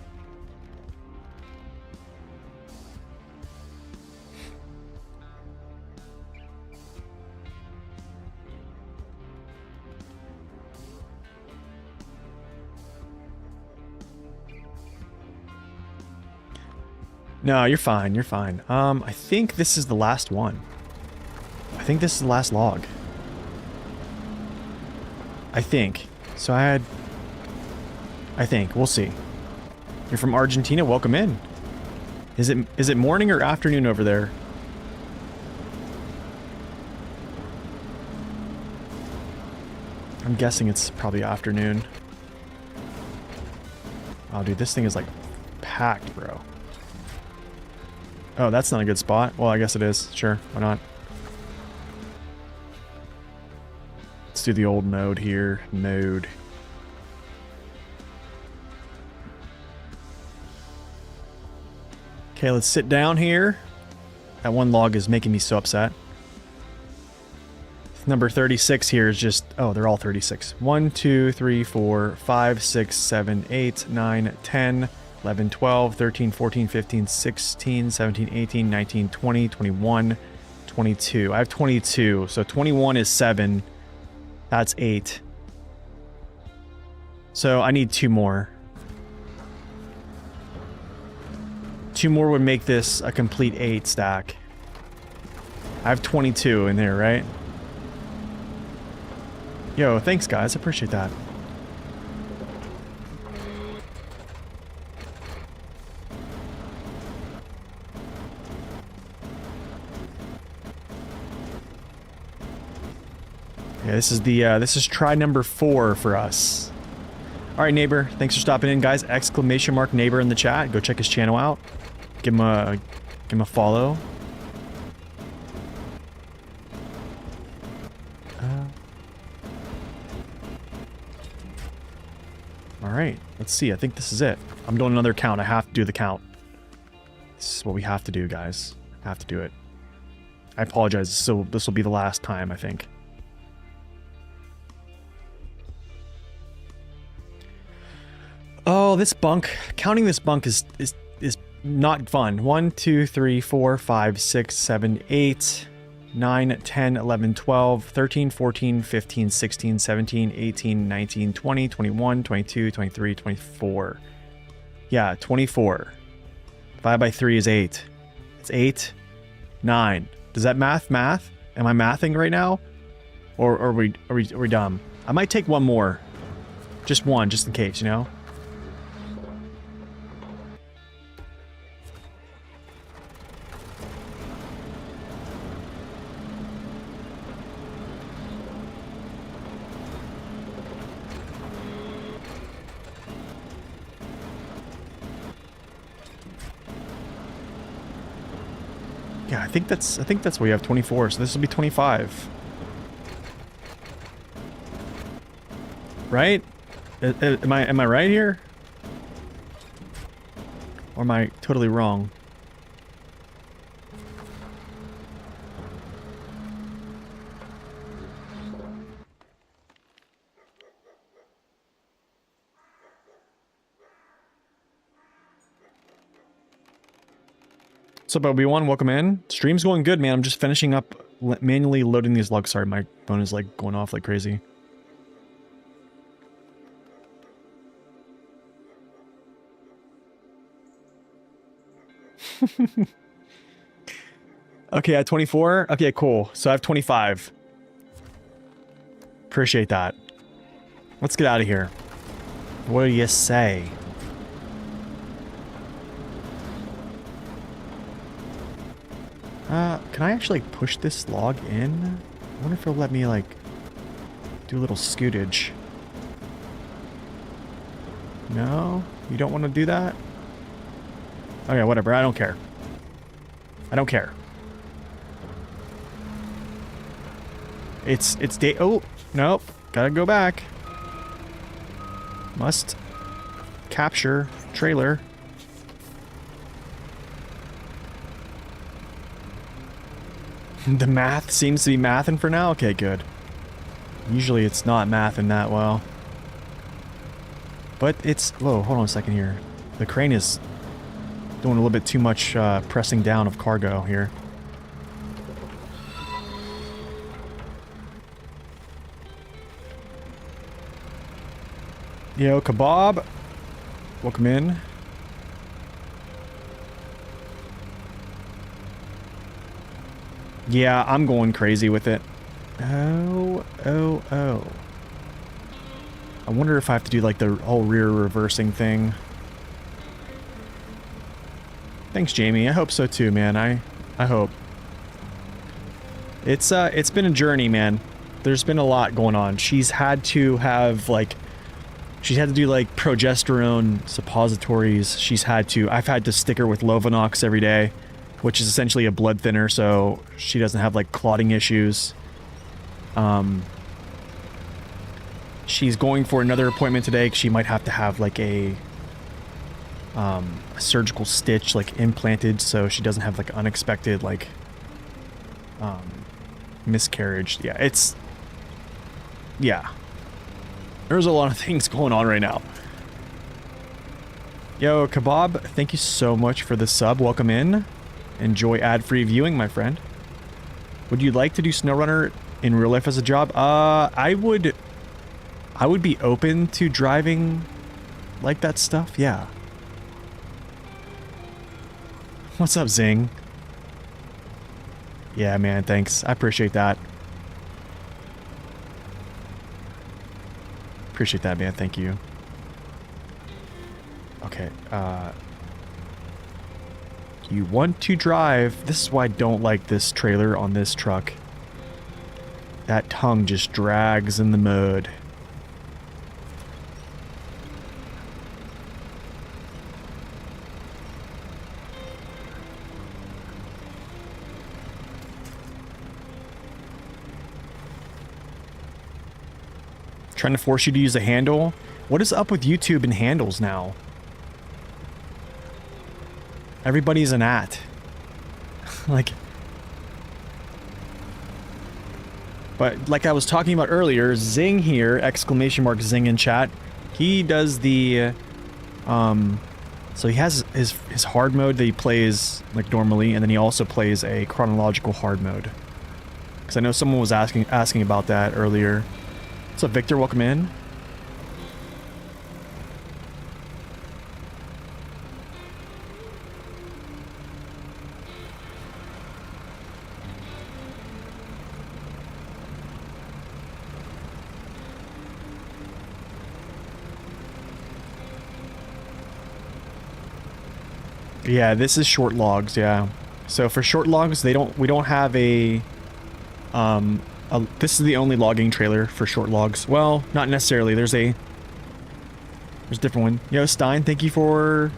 No, you're fine. You're fine. I think this is the last one. I think this is the last log. I think. So I think. We'll see. You're from Argentina? Welcome in. Is it morning or afternoon over there? I'm guessing it's probably afternoon. Oh, dude, this thing is like packed, bro. Oh, that's not a good spot. Well, I guess it is. Sure, why not? Let's do the old node here. Node. Okay, let's sit down here. That one log is making me so upset. Number 36 here is just... Oh, they're all 36. 1, 2, 3, 4, 5, 6, 7, 8, 9, 10, 11, 12, 13, 14, 15, 16, 17, 18, 19, 20, 21, 22. I have 22. So 21 is 7. That's 8. So I need 2 more. 2 more would make this a complete 8 stack. I have 22 in there, right? Yo, thanks guys, I appreciate that. Yeah, this is try number 4 for us. Alright, neighbor, thanks for stopping in, guys. Exclamation mark neighbor in the chat. Go check his channel out. Give him a follow. Alright, let's see. I think this is it. I'm doing another count. I have to do the count. This is what we have to do, guys. I have to do it. I apologize. So this will be the last time, I think. Oh, this bunk. Counting this bunk is not fun. 1, 2, 3, 4, 5, 6, 7, 8, 9, 10, 11, 12, 13, 14, 15, 16, 17, 18, 19, 20, 21, 22, 23, 24. Yeah, 24. 5 by 3 is 8. It's 8, 9. Does that math? Am I mathing right now? Or are we dumb? I might take one more. Just one, just in case, you know? Yeah, I think that's where you have 24, so this will be 25. Right? Am I right here? Or am I totally wrong? What's up, Obi-Wan? Welcome in. Stream's going good, man. I'm just finishing up manually loading these logs. Sorry, my phone is like going off like crazy. Okay, at 24? Okay, cool. So I have 25. Appreciate that. Let's get out of here. What do you say? Can I actually push this log in? I wonder if it'll let me, like, do a little scootage. No? You don't want to do that? Okay, whatever. I don't care. I don't care. It's day... Oh! Nope. Gotta go back. Must capture trailer. The math seems to be mathin' for now? Okay, good. Usually it's not mathin' that well. But it's... Whoa, hold on a second here. The crane is doing a little bit too much pressing down of cargo here. Yo, Kebab. Welcome in. Yeah, I'm going crazy with it. Oh, oh, oh. I wonder if I have to do like the whole rear reversing thing. Thanks, Jamie. I hope so too, man. I hope. It's been a journey, man. There's been a lot going on. She's had to have like, she's had to do like progesterone suppositories. I've had to stick her with Lovenox every day, which is essentially a blood thinner, so she doesn't have like clotting issues. She's going for another appointment today 'cause she might have to have like a surgical stitch like implanted so she doesn't have like unexpected like miscarriage. Yeah, there's a lot of things going on right now. Yo, Kebab, thank you so much for the sub. Welcome in. Enjoy ad-free viewing, my friend. Would you like to do SnowRunner in real life as a job? I would be open to driving like that stuff, yeah. What's up, Zing? Yeah, man, thanks. I appreciate that. Appreciate that, man. Thank you. Okay, you want to drive. This is why I don't like this trailer on this truck. That tongue just drags in the mud. Trying to force you to use a handle? What is up with YouTube and handles now? Everybody's an at. Like... But like I was talking about earlier, Zing here, exclamation mark Zing in chat, he does the... So he has his hard mode that he plays like normally, and then he also plays a chronological hard mode. Because I know someone was asking about that earlier. What's up, Victor? Welcome in. Yeah, this is short logs, yeah. So for short logs, we don't have a this is the only logging trailer for short logs. Well, not necessarily. There's a different one. Yo, Stein, thank you for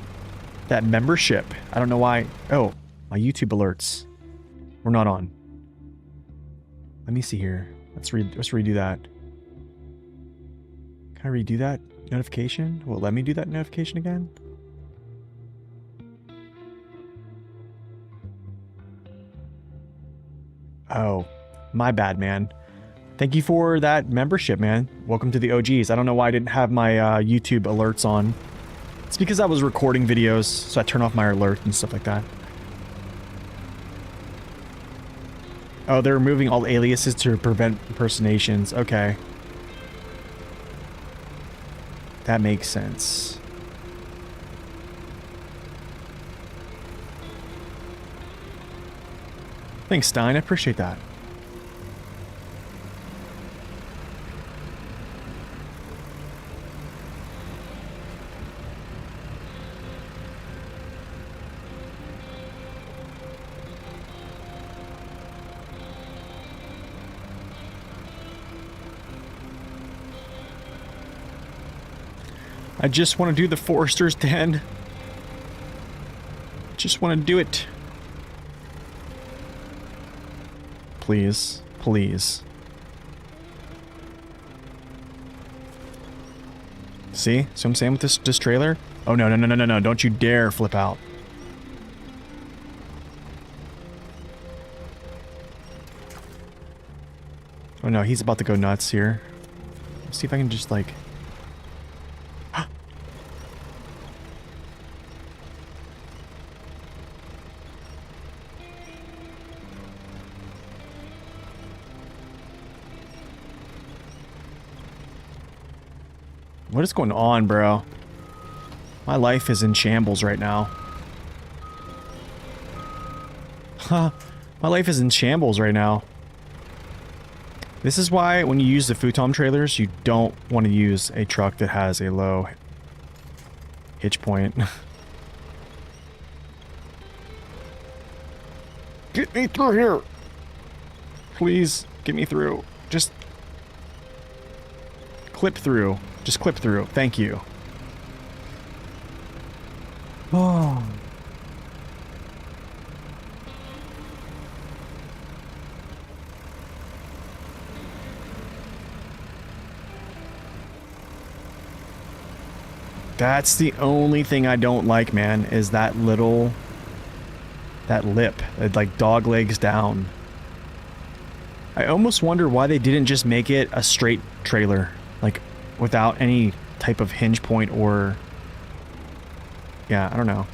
that membership. I don't know why. Oh, my YouTube alerts. We're not on. Let me see here. Let's redo that. Can I redo that notification? Will it let me do that notification again? Oh, my bad, man. Thank you for that membership, man. Welcome to the OGs. I don't know why I didn't have my YouTube alerts on. It's because I was recording videos, so I turn off my alert and stuff like that. Oh, they're removing all aliases to prevent impersonations. Okay. That makes sense. Thanks, Stein. I appreciate that. I just want to do the Forester's Den. Just want to do it. Please. Please. See? See what I'm saying with this trailer? Oh, no, no, no, no, no, no. Don't you dare flip out. Oh, no. He's about to go nuts here. Let's see if I can just, like... What is going on, bro? My life is in shambles right now. Huh. My life is in shambles right now. This is why when you use the futon trailers, you don't want to use a truck that has a low hitch point. Get me through here! Please, get me through. Just clip through. Just clip through. Thank you. Oh. That's the only thing I don't like, man, is that little... that lip. It, like, dog legs down. I almost wonder why they didn't just make it a straight trailer. Like, without any type of hinge point or... yeah, I don't know.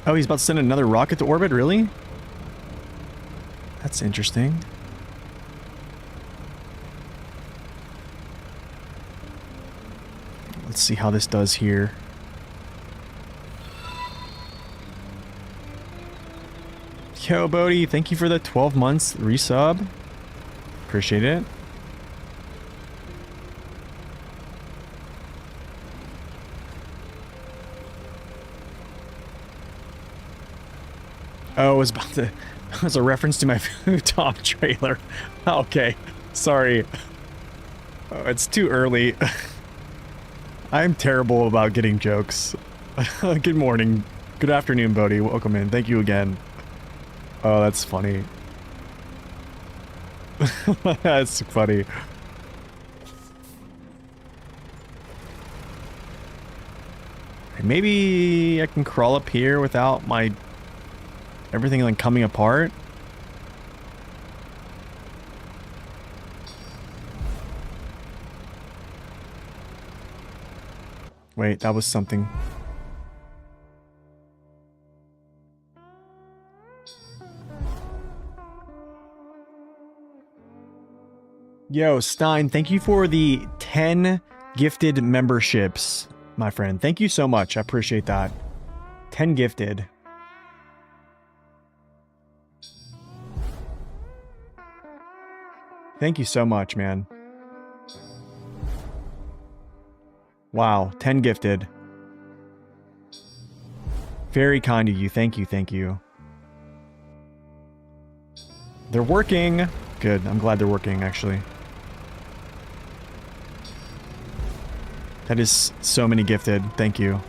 Oh, he's about to send another rocket to orbit? Really? That's interesting. Let's see how this does here. Yo, Bodhi, thank you for the 12 months resub. Appreciate it. Oh, it was about to... it was a reference to my futon trailer. Okay, sorry. Oh, it's too early. I'm terrible about getting jokes. Good morning. Good afternoon, Bodhi. Welcome in. Thank you again. Oh, that's funny. That's funny. Maybe I can crawl up here without my... everything like coming apart. Wait, that was something. Yo, Stein, thank you for the 10 gifted memberships, my friend. Thank you so much. I appreciate that. 10 gifted. Thank you so much, man. Wow, 10 gifted. Very kind of you. Thank you, thank you. They're working. Good, I'm glad they're working, actually. That is so many gifted. Thank you.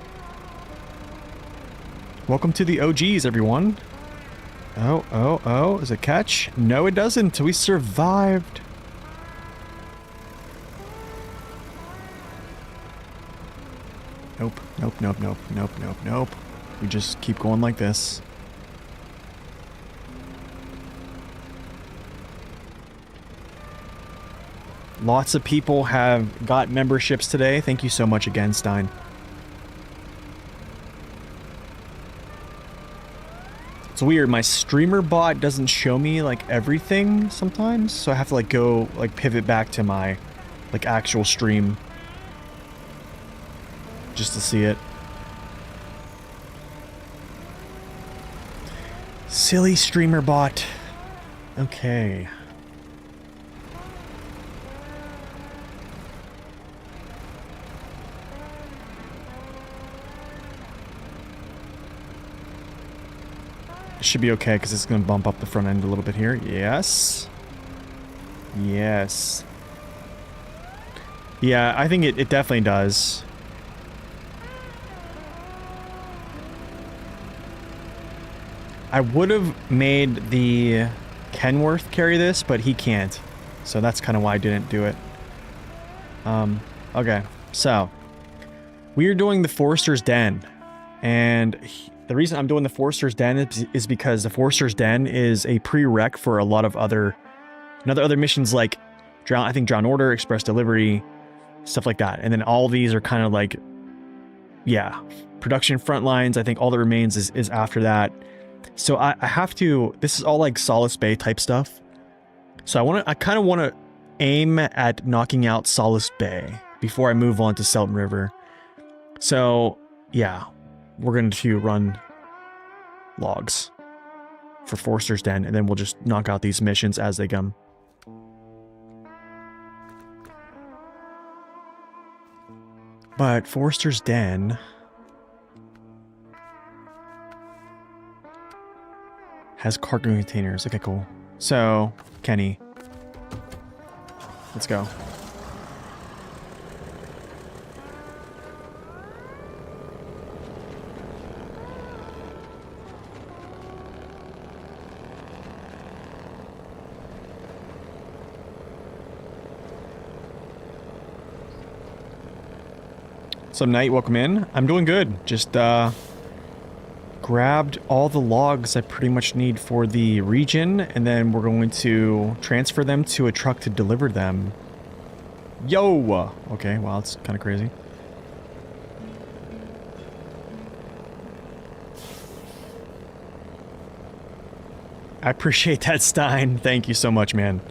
Welcome to the OGs, everyone. Oh, is it catch? No, it doesn't. We survived. Nope. We just keep going like this. Lots of people have got memberships today. Thank you so much again, Stein. It's weird, my streamer bot doesn't show me like everything sometimes, so I have to like go like pivot back to my like actual stream just to see it. Silly streamer bot. Okay. It should be okay because it's going to bump up the front end a little bit here. Yes. Yes. Yeah, I think it definitely does. I would have made the Kenworth carry this, but he can't. So that's kind of why I didn't do it. Okay. So, we are doing the Forrester's Den. And the reason I'm doing the Forrester's Den is because the Forrester's Den is a prereq for a lot of other missions like I think Drown Order, Express Delivery, stuff like that. And then all these are kind of like, yeah, production front lines. I think all that remains is after that. So I have to, this is all like Solace Bay type stuff. So I kind of want to aim at knocking out Solace Bay before I move on to Selton River. So yeah, we're going to run logs. for Forster's Den, and then we'll just knock out these missions as they come. But Forster's Den has cargo containers. Okay, cool. So, Kenny, let's go. What's up, Knight? Welcome in. I'm doing good. Just, grabbed all the logs I pretty much need for the region, and then we're going to transfer them to a truck to deliver them. Yo! Okay, wow, that's kind of crazy. I appreciate that, Stein. Thank you so much, man.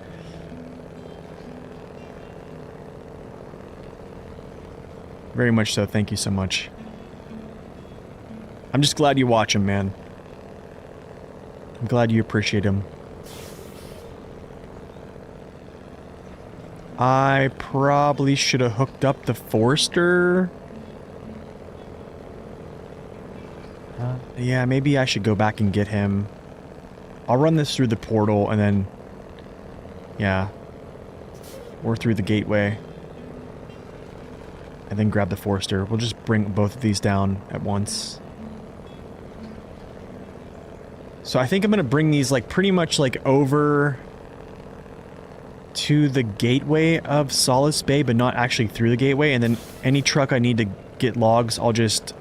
Very much so. Thank you so much. I'm just glad you watch him, man. I'm glad you appreciate him. I probably should have hooked up the Forester. Yeah, maybe I should go back and get him. I'll run this through the portal and then... yeah. Or through the gateway. And then grab the Forester. We'll just bring both of these down at once. So I think I'm gonna bring these like pretty much like over to the gateway of Solace Bay, but not actually through the gateway, and then any truck I need to get logs, I'll just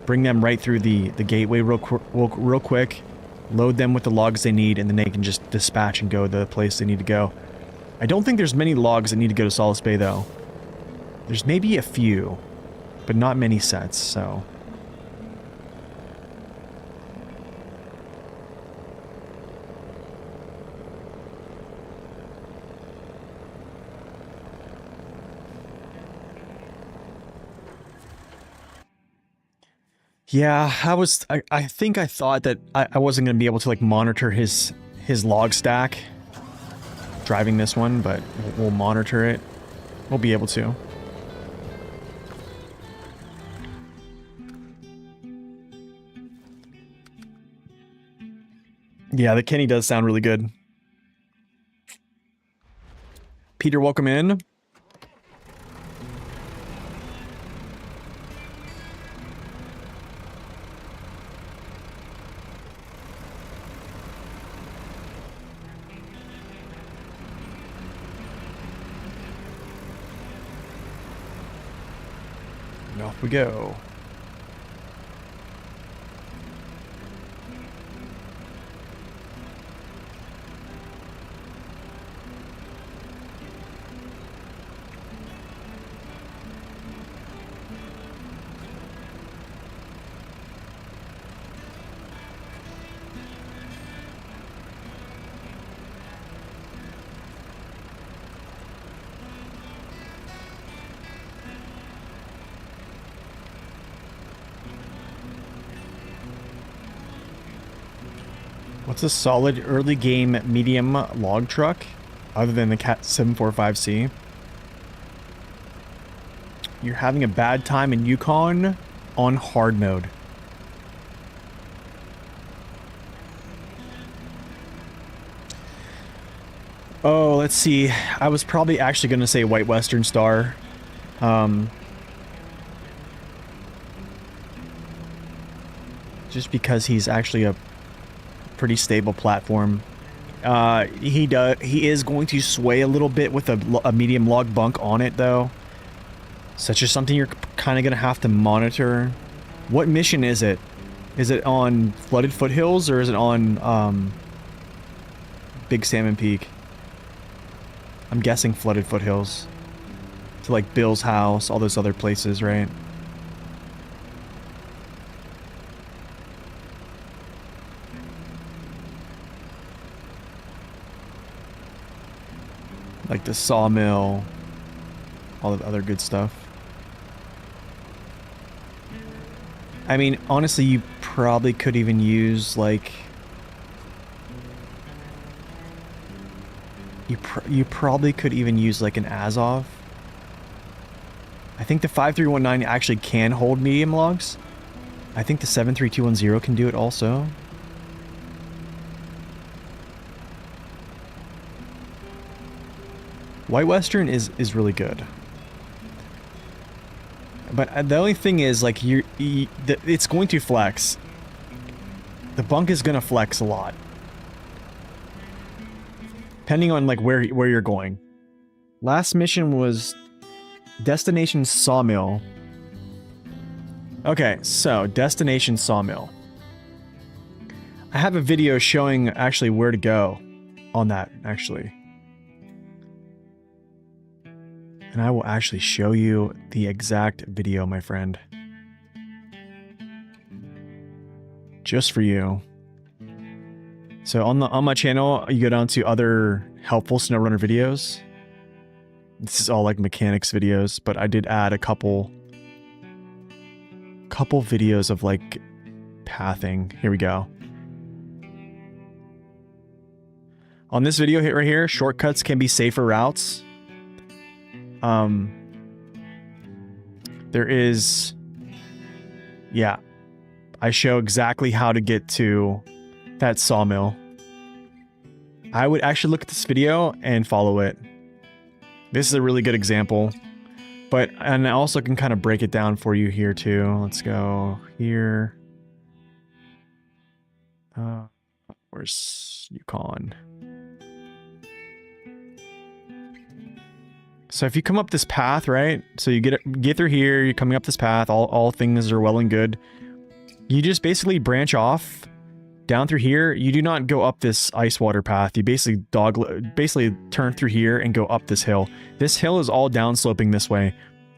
bring them right through the gateway real quick, load them with the logs they need, and then they can just dispatch and go to the place they need to go. I don't think there's many logs that need to go to Solace Bay though. There's maybe a few, but not many sets, so... yeah, I think I thought that I wasn't going to be able to, like, monitor his log stack driving this one, but we'll monitor it. We'll be able to. Yeah, the Kenny does sound really good. Peter, welcome in. And off we go. What's a solid early game medium log truck other than the Cat 745C? You're having a bad time in Yukon on hard mode. Oh, let's see. I was probably actually going to say White Western Star. Just because he's actually a pretty stable platform. He is going to sway a little bit with a medium log bunk on it though. So it's just something you're kind of going to have to monitor. What mission is it? Is it on Flooded Foothills or is it on Big Salmon Peak? I'm guessing Flooded Foothills. To like Bill's house, all those other places, right? Like the sawmill, all the other good stuff. I mean, honestly, you probably could even use, like, You probably could even use like an Azov. I think the 5319 actually can hold medium logs. I think the 73210 can do it also. White Western is really good. But the only thing is, like, it's going to flex. The bunk is going to flex a lot. Depending on, like, where you're going. Last mission was Destination Sawmill. Okay, so, Destination Sawmill. I have a video showing, actually, where to go on that, actually. And I will actually show you the exact video, my friend. Just for you. So on my channel, you go down to other helpful SnowRunner videos. This is all like mechanics videos, but I did add a couple videos of like pathing. Here we go. On this video right here, shortcuts can be safer routes. There is, yeah, I show exactly how to get to that sawmill. I would actually look at this video and follow it. This is a really good example, and I also can kind of break it down for you here too. Let's go here. Where's Yukon? So if you come up this path, right? So you get through here, you're coming up this path, all things are well and good. You just basically branch off down through here. You do not go up this ice water path. You basically turn through here and go up this hill. This hill is all downsloping this way.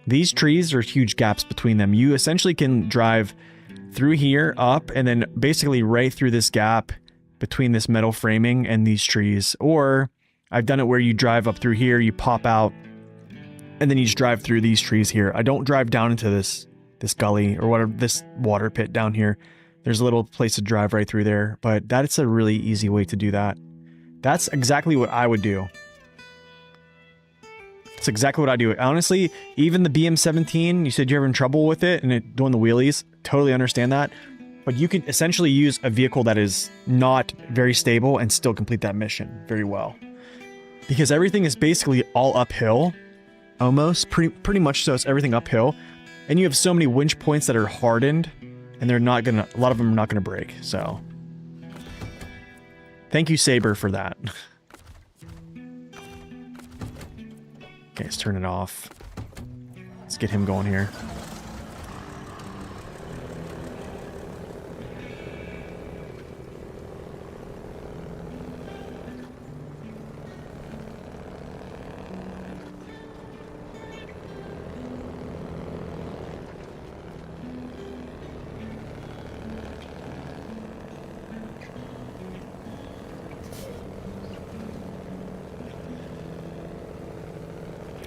These trees are huge gaps between them. You essentially can drive through here, up, and then basically right through this gap between this metal framing and these trees. Or I've done it where you drive up through here, you pop out, and then you just drive through these trees here. I don't drive down into this gully or whatever, this water pit down here. There's a little place to drive right through there, but that's a really easy way to do that. That's exactly what I would do. That's exactly what I do. Honestly, even the BM17, you said you're having trouble with it and doing the wheelies. Totally understand that. But you can essentially use a vehicle that is not very stable and still complete that mission very well. Because everything is basically all uphill. Almost, pretty much so, it's everything uphill. And you have so many winch points that are hardened, and they're not gonna, a lot of them are not gonna break, so. Thank you, Saber, for that. Okay, let's turn it off. Let's get him going here.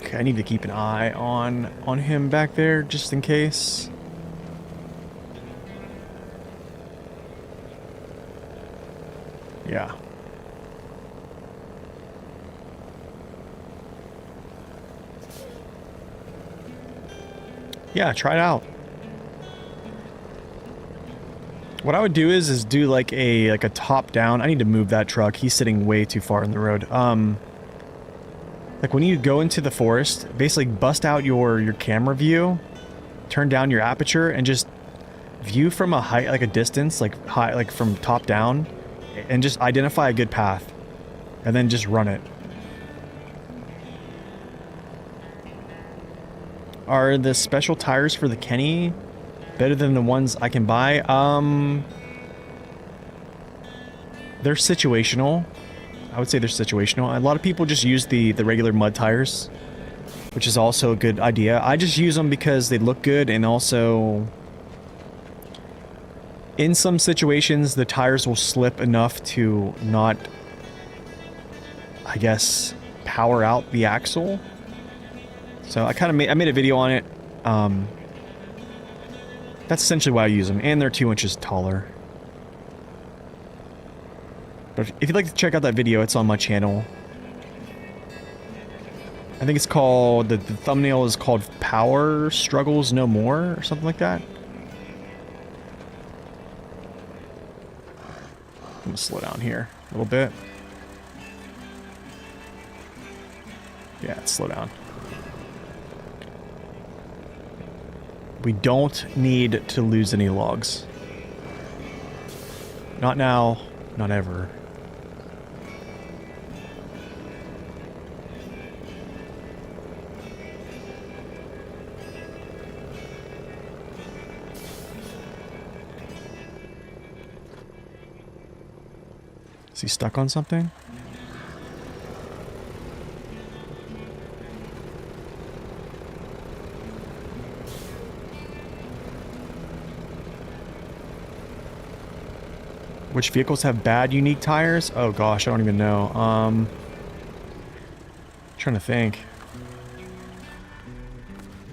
Okay, I need to keep an eye on him back there, just in case. Yeah. Yeah, try it out. What I would do is do like a top down. I need to move that truck. He's sitting way too far in the road. Like when you go into the forest, basically bust out your camera view, turn down your aperture, and just view from a height, like a distance, like high, like from top down, and just identify a good path, and then just run it. Are the special tires for the Kenny better than the ones I can buy? They're situational. I would say they're situational. A lot of people just use the regular mud tires, which is also a good idea. I just use them because they look good, and also in some situations the tires will slip enough to not, I guess, power out the axle. So I made a video on it. That's essentially why I use them, and they're 2 inches taller. But if you'd like to check out that video, it's on my channel. I think it's called, the thumbnail is called Power Struggles No More, or something like that. I'm gonna slow down here a little bit. Yeah, slow down. We don't need to lose any logs. Not now, not ever. Is he stuck on something? Which vehicles have bad unique tires? Oh gosh, I don't even know. Trying to think.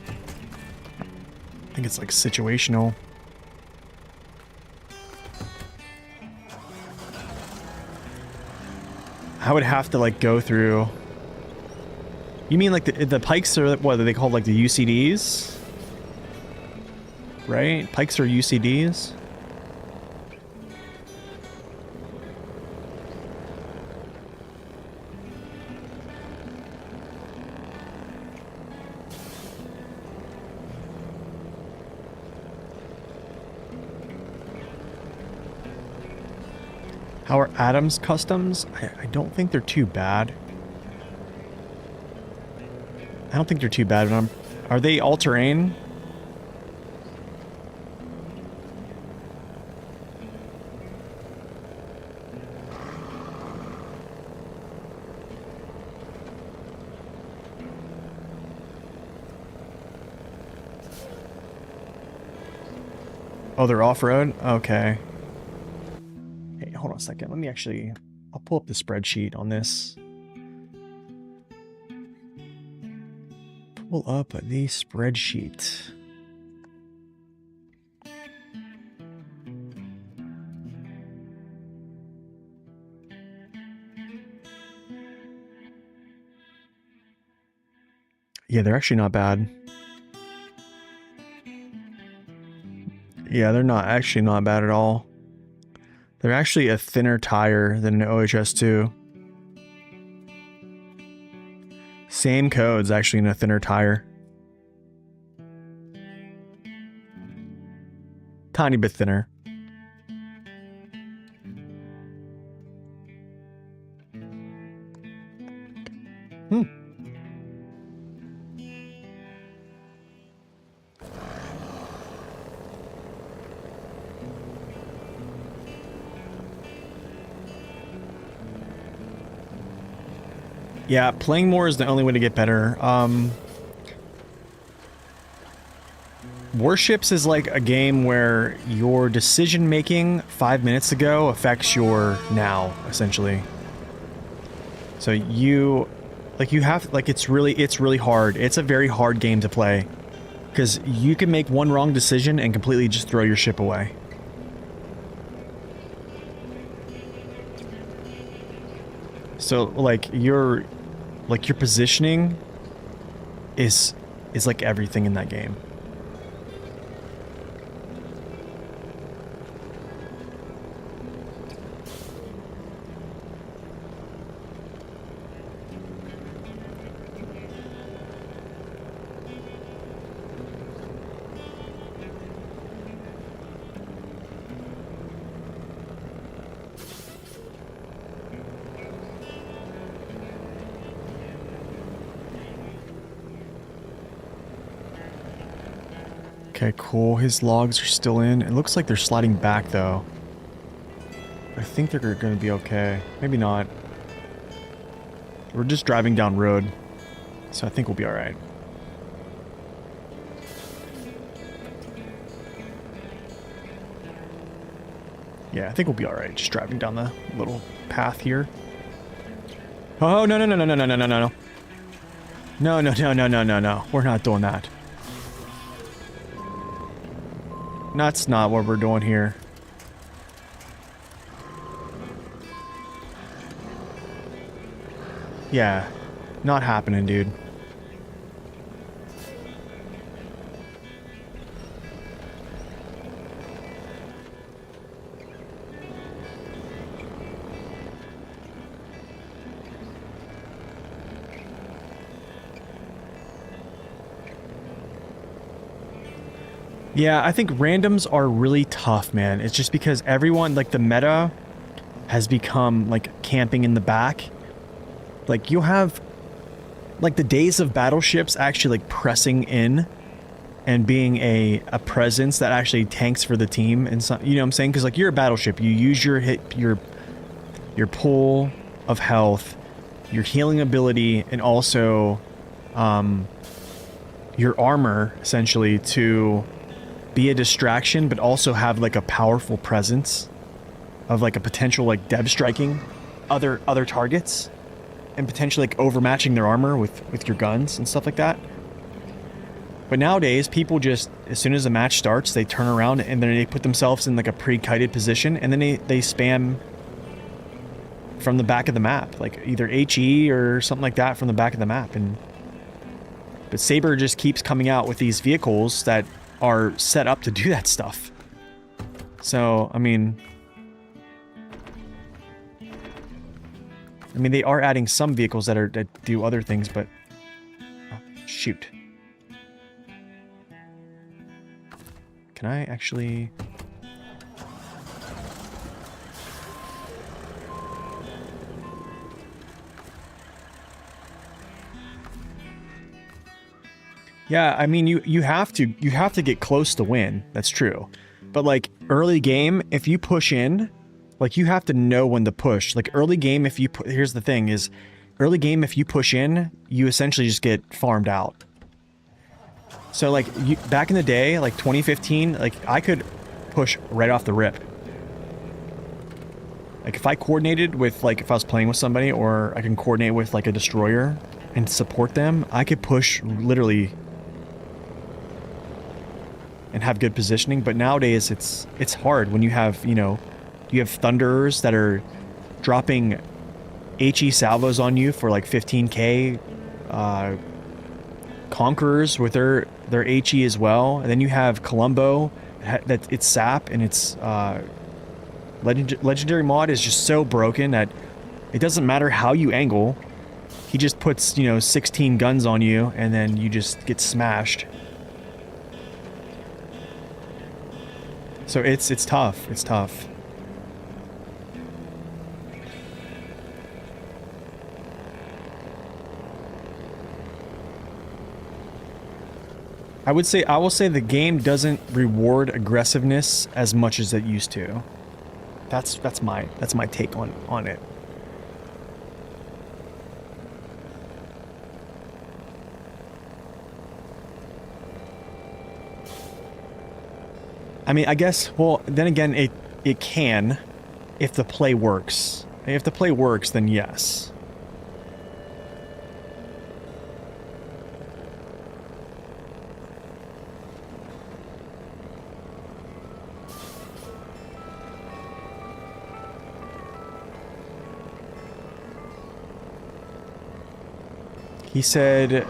I think it's like situational. I would have to like go through. You mean like the pikes are what are they called, like the UCDs? Right? Pikes are UCDs? How are Adam's customs? I don't think they're too bad. I don't think they're too bad. Are they all-terrain? Oh, they're off-road? Okay. Hey, hold on a second. Let me actually... I'll pull up the spreadsheet on this. Pull up the spreadsheet. Yeah, they're actually not bad. Yeah, they're actually not bad at all. They're actually a thinner tire than an OHS2. Same codes, actually, in a thinner tire. Tiny bit thinner. Yeah, playing more is the only way to get better. Warships is like a game where your decision making 5 minutes ago affects your now, essentially. So you have, like, it's really hard. It's a very hard game to play. Because you can make one wrong decision and completely just throw your ship away. So, like, your positioning is like everything in that game. Okay, cool. His logs are still in. It looks like they're sliding back, though. I think they're going to be okay. Maybe not. We're just driving down road, so I think we'll be alright. Yeah, I think we'll be alright, just driving down the little path here. Oh, no, no, no, no, no, no, no, no, no. No, no, no, no, no, no, no. We're not doing that. That's not what we're doing here. Yeah. Not happening, dude. Yeah, I think randoms are really tough, man. It's just because everyone, like the meta has become like camping in the back. Like you'll have like the days of battleships actually like pressing in and being a presence that actually tanks for the team and some, you know what I'm saying? Because like you're a battleship, you use your your pool of health, your healing ability, and also your armor essentially to be a distraction, but also have like a powerful presence of like a potential like dev striking other targets and potentially like overmatching their armor with your guns and stuff like that. But nowadays, people just, as soon as a match starts, they turn around and then they put themselves in like a pre-kited position and then they spam from the back of the map, like either HE or something like that from the back of the map. But Saber just keeps coming out with these vehicles that are set up to do that stuff. So, I mean, they are adding some vehicles that do other things, but oh, shoot. Can I actually? Yeah, I mean you have to get close to win. That's true. But like early game, if you push in, like you have to know when to push. Like early game, if you here's the thing is, early game if you push in, you essentially just get farmed out. So like back in the day, like 2015, like I could push right off the rip. Like if I coordinated with like if I was playing with somebody, or I can coordinate with like a destroyer and support them, I could push literally and have good positioning. But nowadays it's hard when you have, you know, you have Thunderers that are dropping HE salvos on you for like 15k, Conquerors with their HE as well, and then you have Columbo that it's sap, and it's legendary mod is just so broken that it doesn't matter how you angle, he just puts, you know, 16 guns on you and then you just get smashed. So it's tough. It's tough. I will say the game doesn't reward aggressiveness as much as it used to. That's my take on it. I mean, I guess, well, then again, it can, if the play works. If the play works, then yes. He said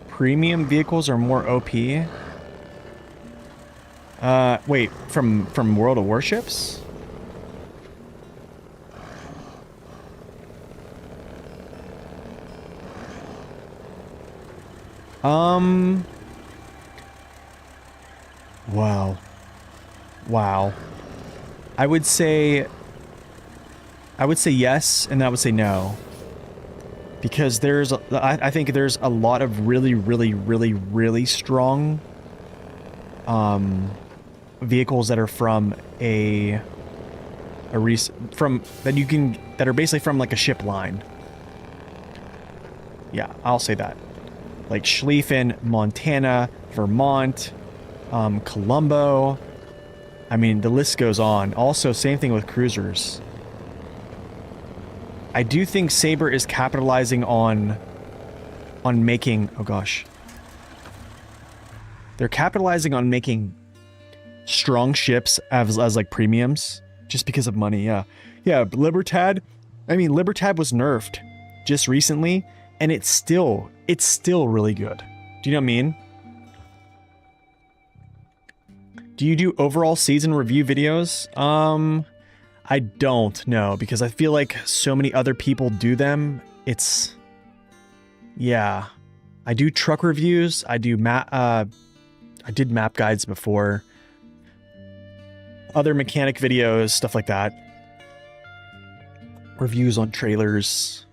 premium vehicles are more OP. Wait, from World of Warships? Wow. I would say yes, and I would say no. Because I think there's a lot of really strong vehicles that are from that are basically from like a ship line. Yeah, I'll say that. Like Schlieffen, Montana, Vermont, Colombo. I mean, the list goes on. Also, same thing with cruisers. I do think Saber is capitalizing on making, oh gosh. They're capitalizing on making strong ships as like premiums just because of money. Yeah. Yeah, Libertad. I mean, Libertad was nerfed just recently and it's still really good. Do you know what I mean? Do you do overall season review videos? I don't know, because I feel like so many other people do them. Yeah. I do truck reviews. I do I did map guides before. Other mechanic videos, stuff like that. Reviews on trailers.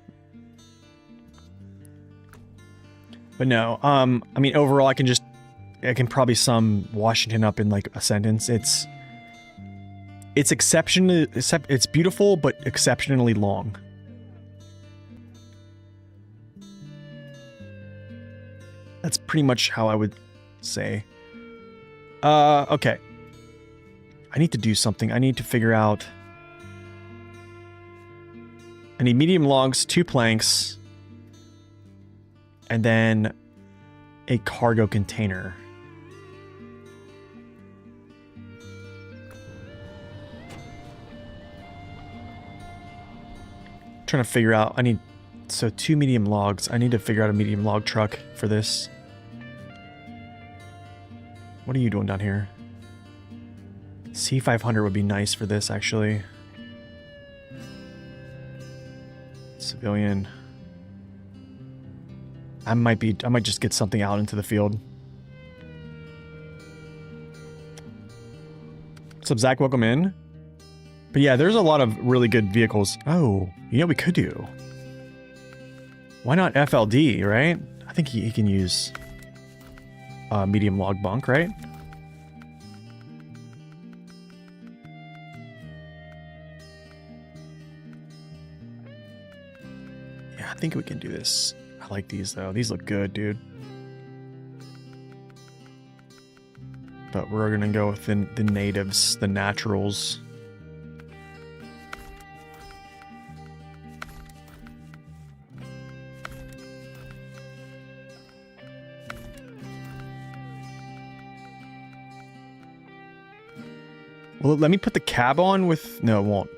But no, I mean, overall, I can probably sum Washington up in like a sentence. It's it's beautiful, but exceptionally long. That's pretty much how I would say. Okay. I need to do something. I need to figure out. I need medium logs, 2 planks, and then a cargo container. Trying to figure out, so 2 medium logs. I need to figure out a medium log truck for this. What are you doing down here? C500 would be nice for this, actually. Civilian. I might just get something out into the field. What's up, Zach? Welcome in. But yeah, there's a lot of really good vehicles. Oh, you know what we could do? Why not FLD, right? I think he can use medium log bunk, right? Yeah, I think we can do this. I like these, though. These look good, dude. But we're going to go with the natives, the naturals. Well, let me put the cab on with... No, it won't.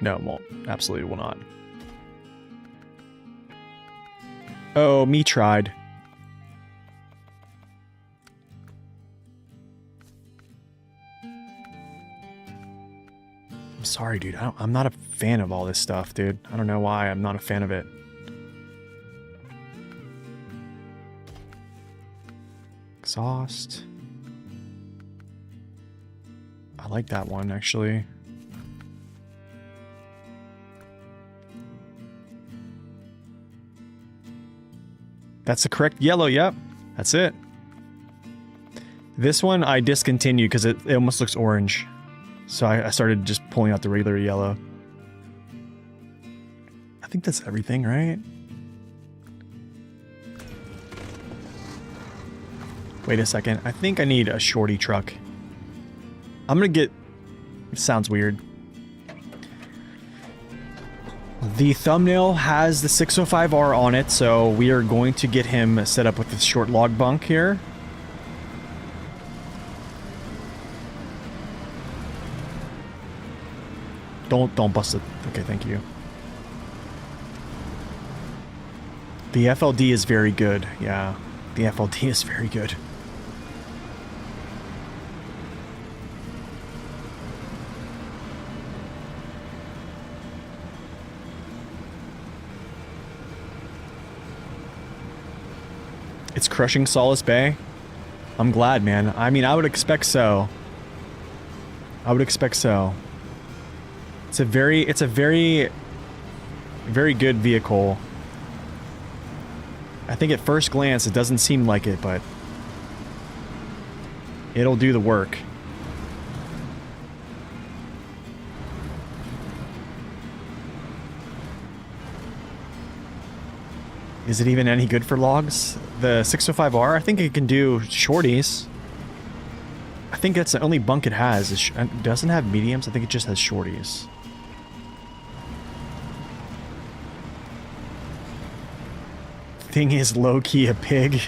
No, it won't. Absolutely will not. Oh, me tried. I'm sorry, dude. I'm not a fan of all this stuff, dude. I don't know why I'm not a fan of it. Exhaust. I like that one, actually. That's the correct yellow, yep. That's it. This one I discontinued because it almost looks orange. So I started just pulling out the regular yellow. I think that's everything, right? Wait a second. I think I need a shorty truck. I'm gonna get... It sounds weird. The thumbnail has the 605R on it, so we are going to get him set up with the short log bunk here. Don't bust it. Okay, thank you. The FLD is very good. Yeah, the FLD is very good. It's crushing Solace Bay. I'm glad, man. I mean, I would expect so. I would expect so. It's a very good vehicle. I think at first glance it doesn't seem like it, but it'll do the work. Is it even any good for logs? The 605R, I think it can do shorties. I think that's the only bunk it has. It doesn't have mediums, I think it just has shorties. Thing is low-key a pig.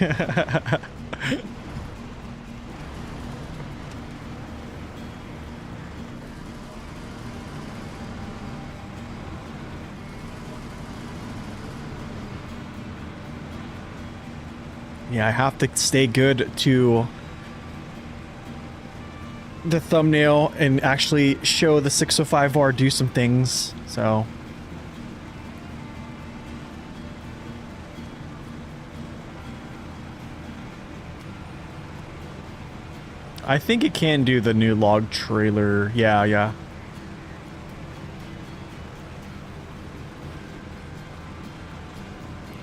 Yeah, I have to stay good to the thumbnail and actually show the 605R do some things, so... I think it can do the new log trailer. Yeah, yeah.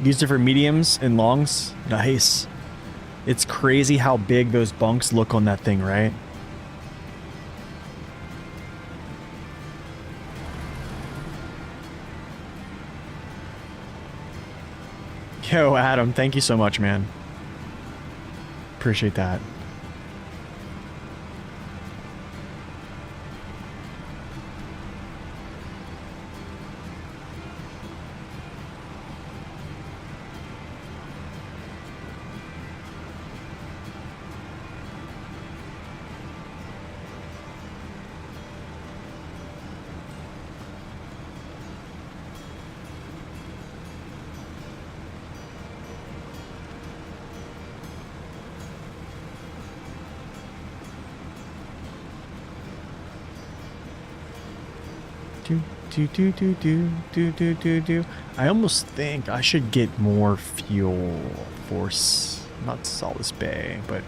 Used it for mediums and longs. Nice. It's crazy how big those bunks look on that thing, right? Yo, Adam, thank you so much, man. Appreciate that. I almost think I should get more fuel for not Solace Bay, but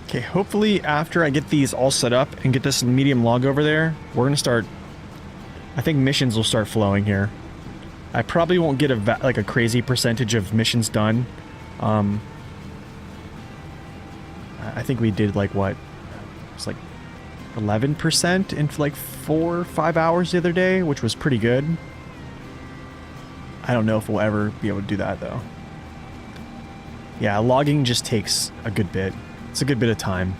okay, hopefully after I get these all set up and get this medium log over there, we're going to start... I think missions will start flowing here. I probably won't get like a crazy percentage of missions done. I think we did like what? It's like 11% in like 4 or 5 hours the other day, which was pretty good. I don't know if we'll ever be able to do that though. Yeah, logging just takes a good bit. It's a good bit of time.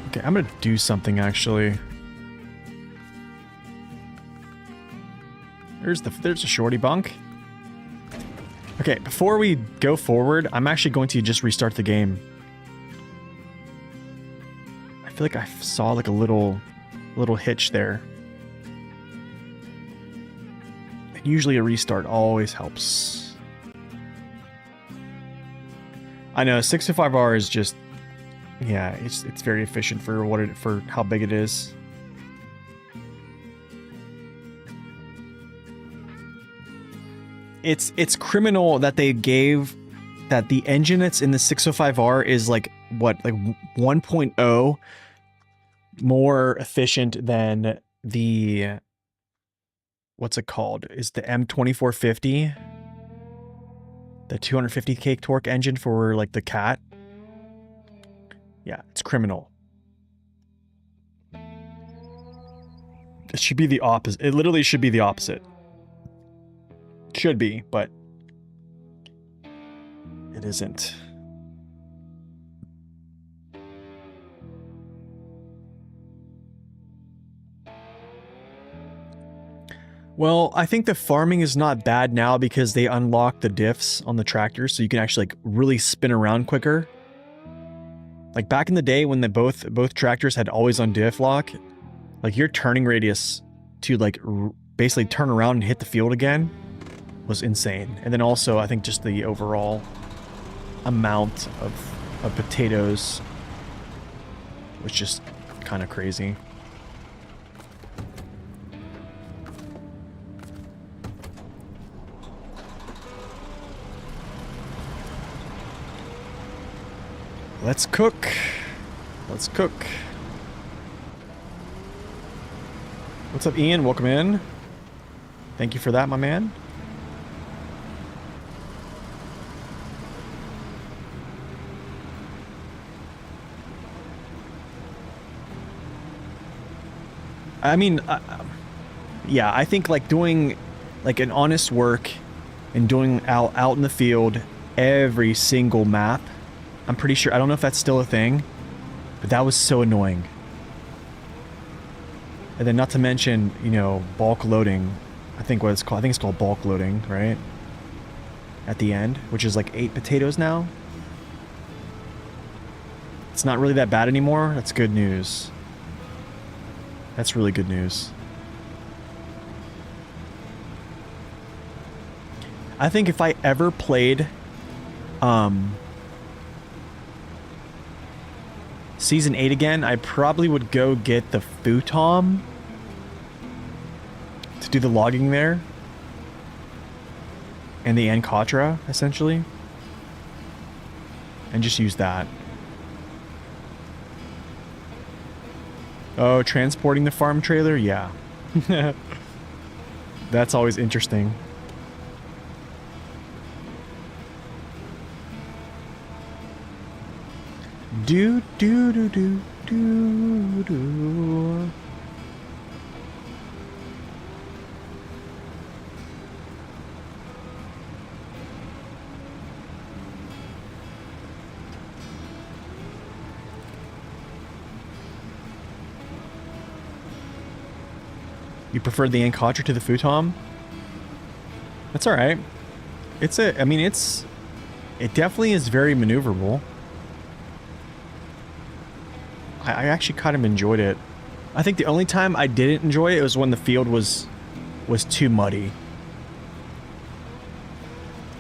Okay, I'm gonna do something actually. There's a shorty bunk. Okay, before we go forward, I'm actually going to just restart the game. I feel like I saw like a little hitch there. Usually a restart always helps. I know 605R is just, yeah, it's very efficient for for how big it is. It's criminal that they gave that the engine that's in the 605R is like what, like 1.0 more efficient than the, what's it called? Is the M2450, the 250k torque engine for like the Cat? Yeah, it's criminal. It should be the opposite. It literally should be the opposite. It should be, but it isn't. Well, I think the farming is not bad now because they unlock the diffs on the tractor, so you can actually like really spin around quicker. Like back in the day when both tractors had always on diff lock, like your turning radius to like basically turn around and hit the field again was insane. And then also I think just the overall amount of potatoes was just kind of crazy. Let's cook. Let's cook. What's up, Ian? Welcome in. Thank you for that, my man. I mean, yeah, I think like doing like an honest work and doing out in the field every single map. I'm pretty sure, I don't know if that's still a thing, but that was so annoying. And then not to mention, you know, bulk loading. I think what it's called. I think it's called bulk loading, right? At the end, which is like 8 potatoes now. It's not really that bad anymore. That's good news. That's really good news. I think if I ever played Season 8 again, I probably would go get the futon to do the logging there. And the Ancatra, essentially. And just use that. Oh, transporting the farm trailer? Yeah. That's always interesting. Do do do do do do. You prefer the Ancatra to the futon? That's all right. It's a. I mean, it's. It definitely is very maneuverable. I actually kind of enjoyed it. I think the only time I didn't enjoy it was when the field was too muddy.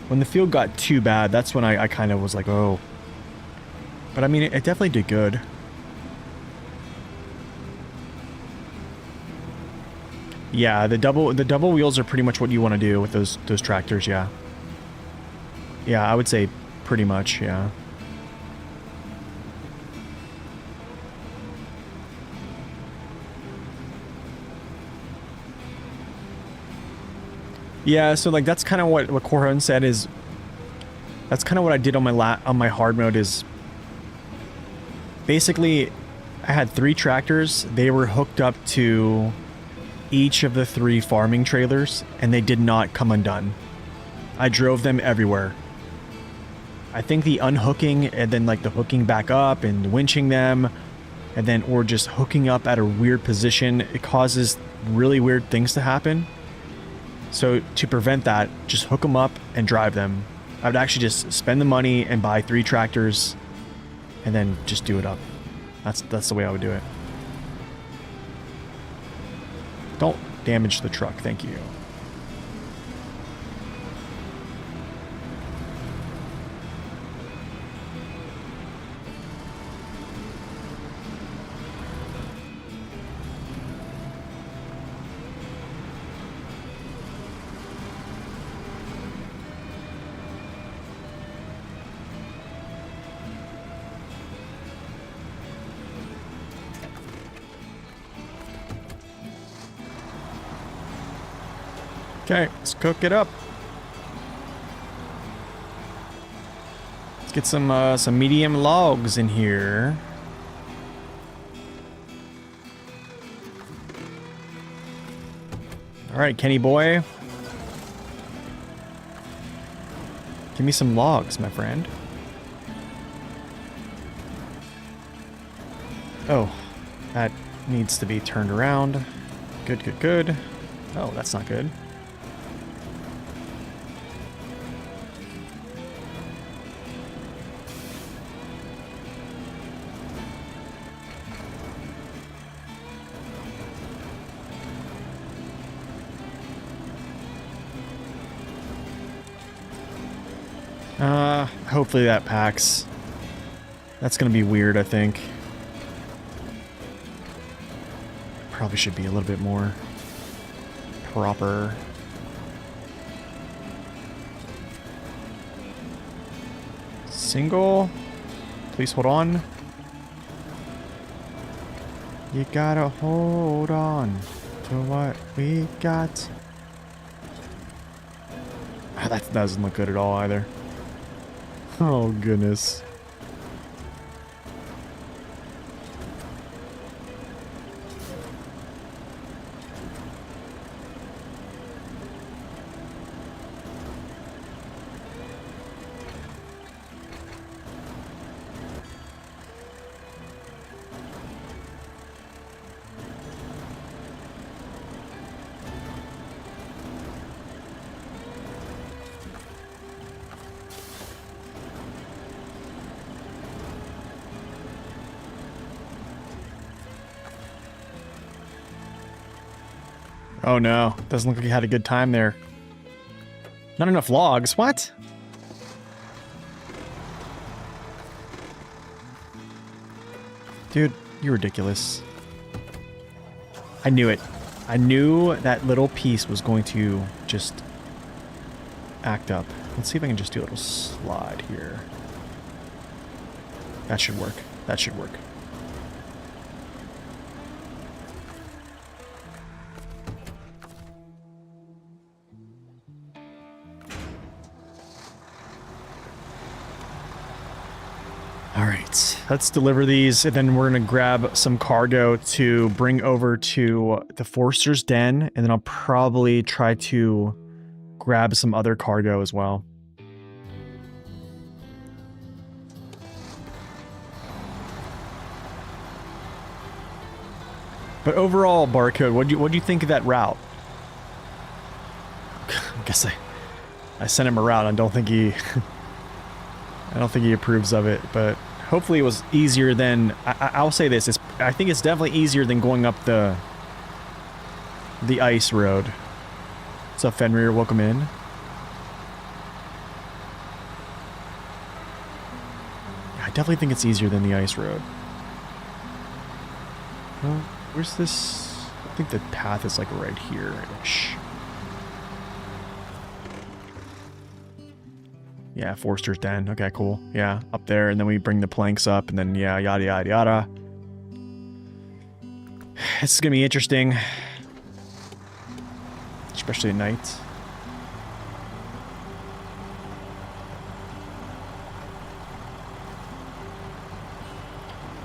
When the field got too bad, that's when I kind of was like, oh. But I mean, it definitely did good. Yeah, the double wheels are pretty much what you want to do with those tractors, yeah. Yeah, I would say pretty much, yeah. Yeah, so like that's kind of what Corhun said is that's kind of what I did on my hard mode is basically I had 3 tractors. They were hooked up to each of the 3 farming trailers and they did not come undone. I drove them everywhere. I think the unhooking and then like the hooking back up and winching them and then or just hooking up at a weird position, it causes really weird things to happen. So to prevent that, just hook them up and drive them. I would actually just spend the money and buy 3 tractors and then just do it up. That's the way I would do it. Don't damage the truck, thank you. Okay, let's cook it up. Let's get some medium logs in here. All right, Kenny boy. Give me some logs, my friend. Oh, that needs to be turned around. Good, good, good. Oh, that's not good. Hopefully that packs. That's gonna be weird, I think. Probably should be a little bit more proper. Single. Please hold on. You gotta hold on to what we got. That doesn't look good at all either. Oh, goodness. Oh no, doesn't look like you had a good time there. Not enough logs, what? Dude, you're ridiculous. I knew it. I knew that little piece was going to just act up. Let's see if I can just do a little slide here. That should work. That should work. All right, let's deliver these, and then we're gonna grab some cargo to bring over to the Forster's Den, and then I'll probably try to grab some other cargo as well. But overall, Barcode, what do you think of that route? I guess I sent him a route. I don't think he approves of it, but hopefully it was easier than I'll say this. I think it's definitely easier than going up the ice road. What's up, Fenrir? Welcome in. I definitely think it's easier than the ice road. Well, where's this? I think the path is like right here-ish. Yeah, Forster's Den. Okay, cool. Yeah, up there, and then we bring the planks up, and then, yeah, yada, yada, yada. This is gonna be interesting. Especially at night.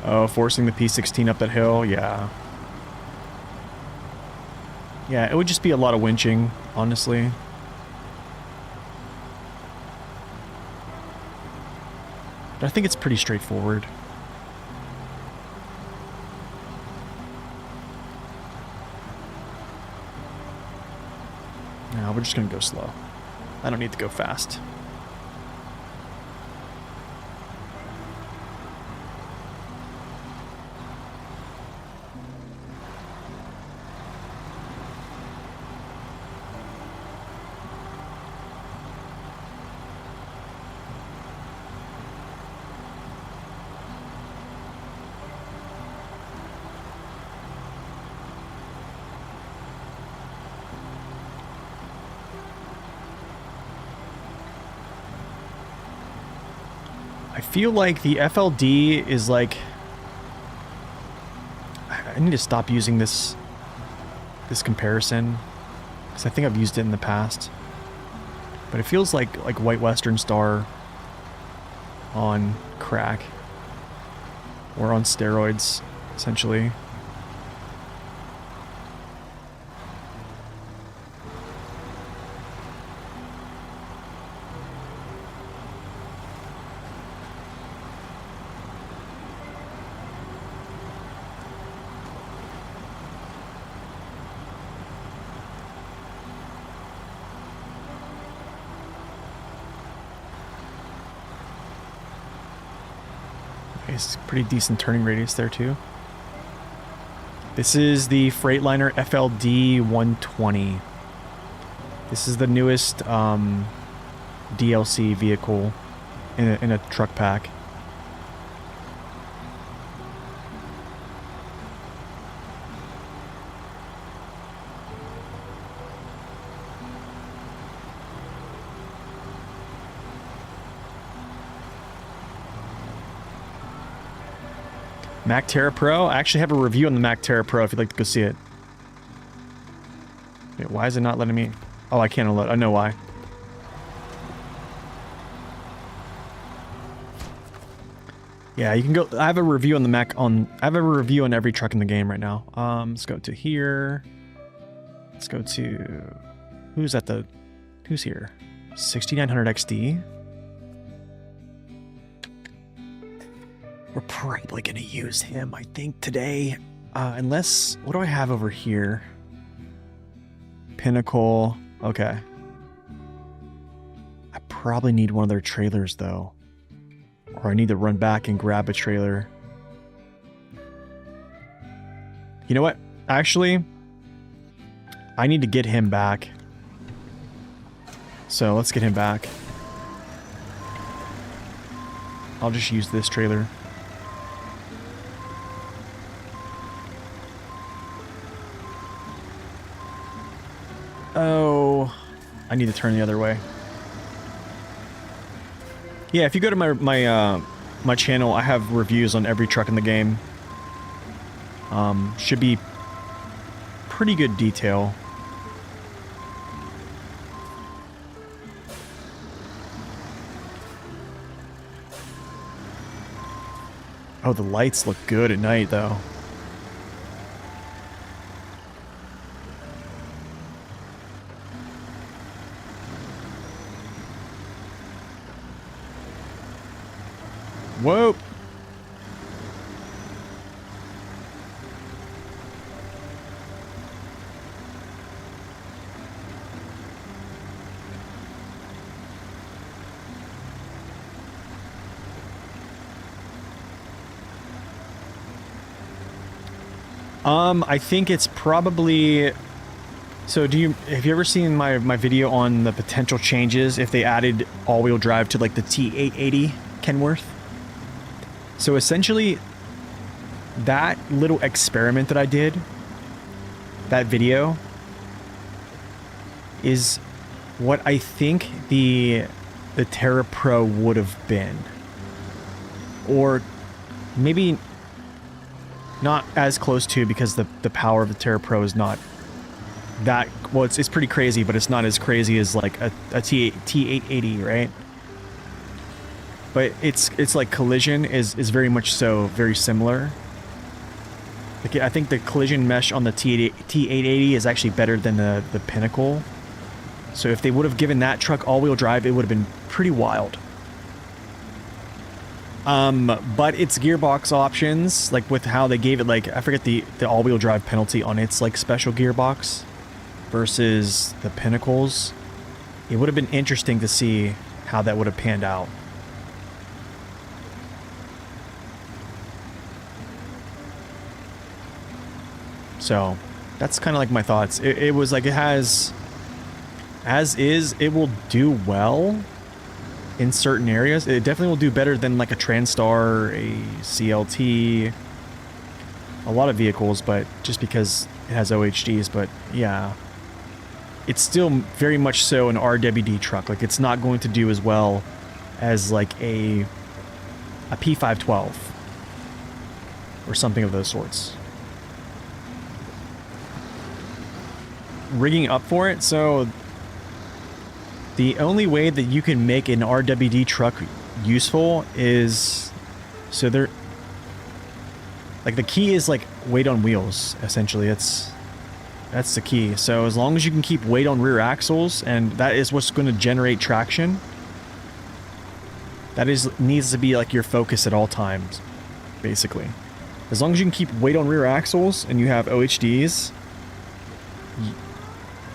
Oh, forcing the P16 up that hill, yeah. Yeah, it would just be a lot of winching, honestly. But I think it's pretty straightforward. No, we're just gonna go slow. I don't need to go fast. I feel like the FLD is like... I need to stop using this comparison, because I think I've used it in the past. But it feels like White Western Star on crack. Or on steroids, essentially. Nice, pretty decent turning radius there too. This is the Freightliner FLD 120. This is the newest DLC vehicle in a truck pack. Mac Terra Pro? I actually have a review on the Mac Terra Pro if you'd like to go see it. Wait, why is it not letting me? Oh, I can't unload. I know why. Yeah, you can go. I have a review on the Mac on. I have a review on every truck in the game right now. Let's go to here. Let's go to. Who's at the? Who's here? 6900 XD. We're probably gonna use him, I think, today. Unless, what do I have over here? Pinnacle. Okay. I probably need one of their trailers, though. Or I need to run back and grab a trailer. You know what? Actually, I need to get him back. So let's get him back. I'll just use this trailer. Oh, I need to turn the other way. Yeah, if you go to my channel, I have reviews on every truck in the game. Should be pretty good detail. Oh, the lights look good at night, though. Whoa! I think it's probably... So have you ever seen my video on the potential changes if they added all-wheel drive to like the T880 Kenworth? So essentially, that little experiment that I did, that video, is what I think the Terra Pro would have been. Or maybe not as close to, because the power of the Terra Pro is not that... Well, it's pretty crazy, but it's not as crazy as like a T880, right? But it's like collision is very much so very similar. Like, I think the collision mesh on the T880 is actually better than the Pinnacle. So if they would have given that truck all-wheel drive, it would have been pretty wild. But its gearbox options, like with how they gave it, like, I forget the all-wheel drive penalty on its like special gearbox versus the Pinnacles. It would have been interesting to see how that would have panned out. So that's kind of like my thoughts. It was like, it has, as is, it will do well in certain areas. It definitely will do better than like a Transtar, a CLT, a lot of vehicles, but just because it has OHDs. But yeah, it's still very much so an RWD truck. Like, it's not going to do as well as like a P512 or something of those sorts. Rigging up for it, so the only way that you can make an RWD truck useful is, so they're like, the key is like weight on wheels, essentially. That's the key. So as long as you can keep weight on rear axles, and that is what's going to generate traction, that needs to be like your focus at all times, basically. As long as you can keep weight on rear axles and you have OHDs,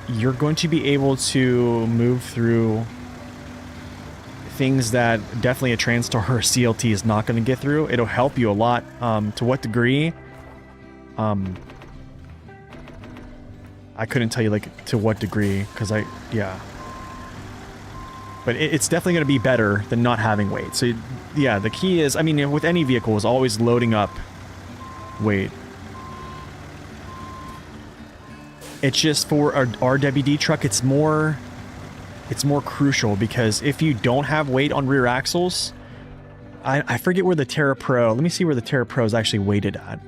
you're going to be able to move through things that definitely a Transtar or a CLT is not going to get through. It'll help you a lot. To what degree? I couldn't tell you, like, to what degree, because yeah. But it's definitely going to be better than not having weight. So, yeah, the key is, I mean, with any vehicle, is always loading up weight. It's just for an RWD truck, it's more crucial, because if you don't have weight on rear axles, I forget where the Terra Pro, let me see where the Terra Pro is actually weighted at.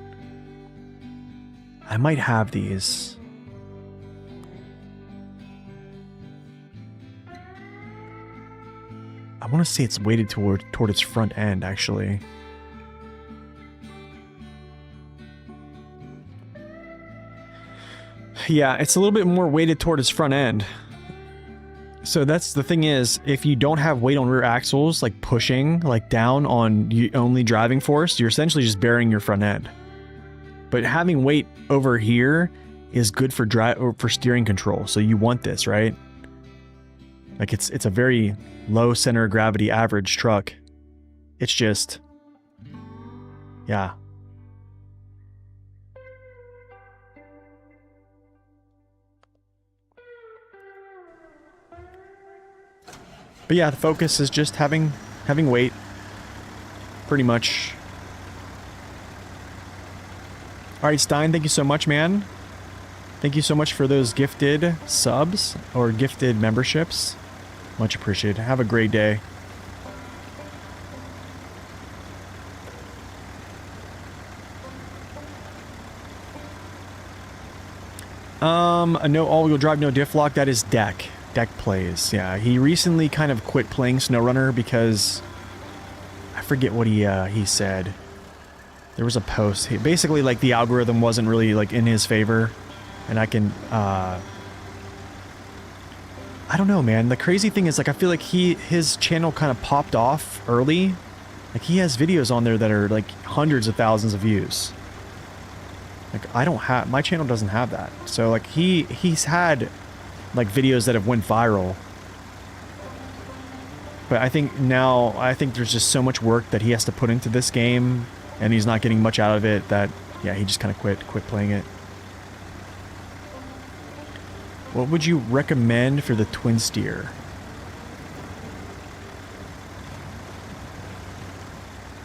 I might have these. I want to say it's weighted toward its front end, actually. Yeah, it's a little bit more weighted toward its front end. So that's the thing, is if you don't have weight on rear axles, like pushing like down on only driving force, you're essentially just burying your front end. But having weight over here is good for steering control. So you want this, right? Like, it's a very low center of gravity average truck. It's just, yeah. But yeah, the focus is just having weight. Pretty much. Alright, Stein, thank you so much, man. Thank you so much for those gifted subs or gifted memberships. Much appreciated. Have a great day. A no all-wheel drive, no diff lock. That is Deck. Deck plays. Yeah, he recently kind of quit playing SnowRunner because I forget what he said. There was a post. Basically, like, the algorithm wasn't really, like, in his favor. And I can, I don't know, man. The crazy thing is, like, I feel like his channel kind of popped off early. Like, he has videos on there that are, like, hundreds of thousands of views. Like, I don't have, my channel doesn't have that. So, like, he's had, like, videos that have went viral. But I think now, there's just so much work that he has to put into this game, and he's not getting much out of it that, yeah, he just kind of quit playing it. What would you recommend for the twin steer?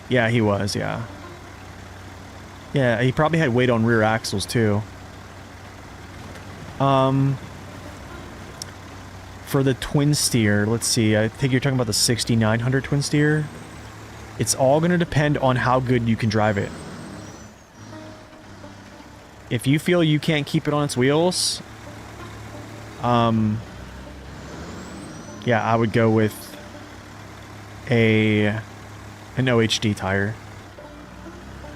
Yeah, he was, yeah. Yeah, he probably had weight on rear axles, too. For the twin steer, let's see, I think you're talking about the 6900 twin steer. It's all going to depend on how good you can drive it. If you feel you can't keep it on its wheels, yeah, I would go with an OHD tire.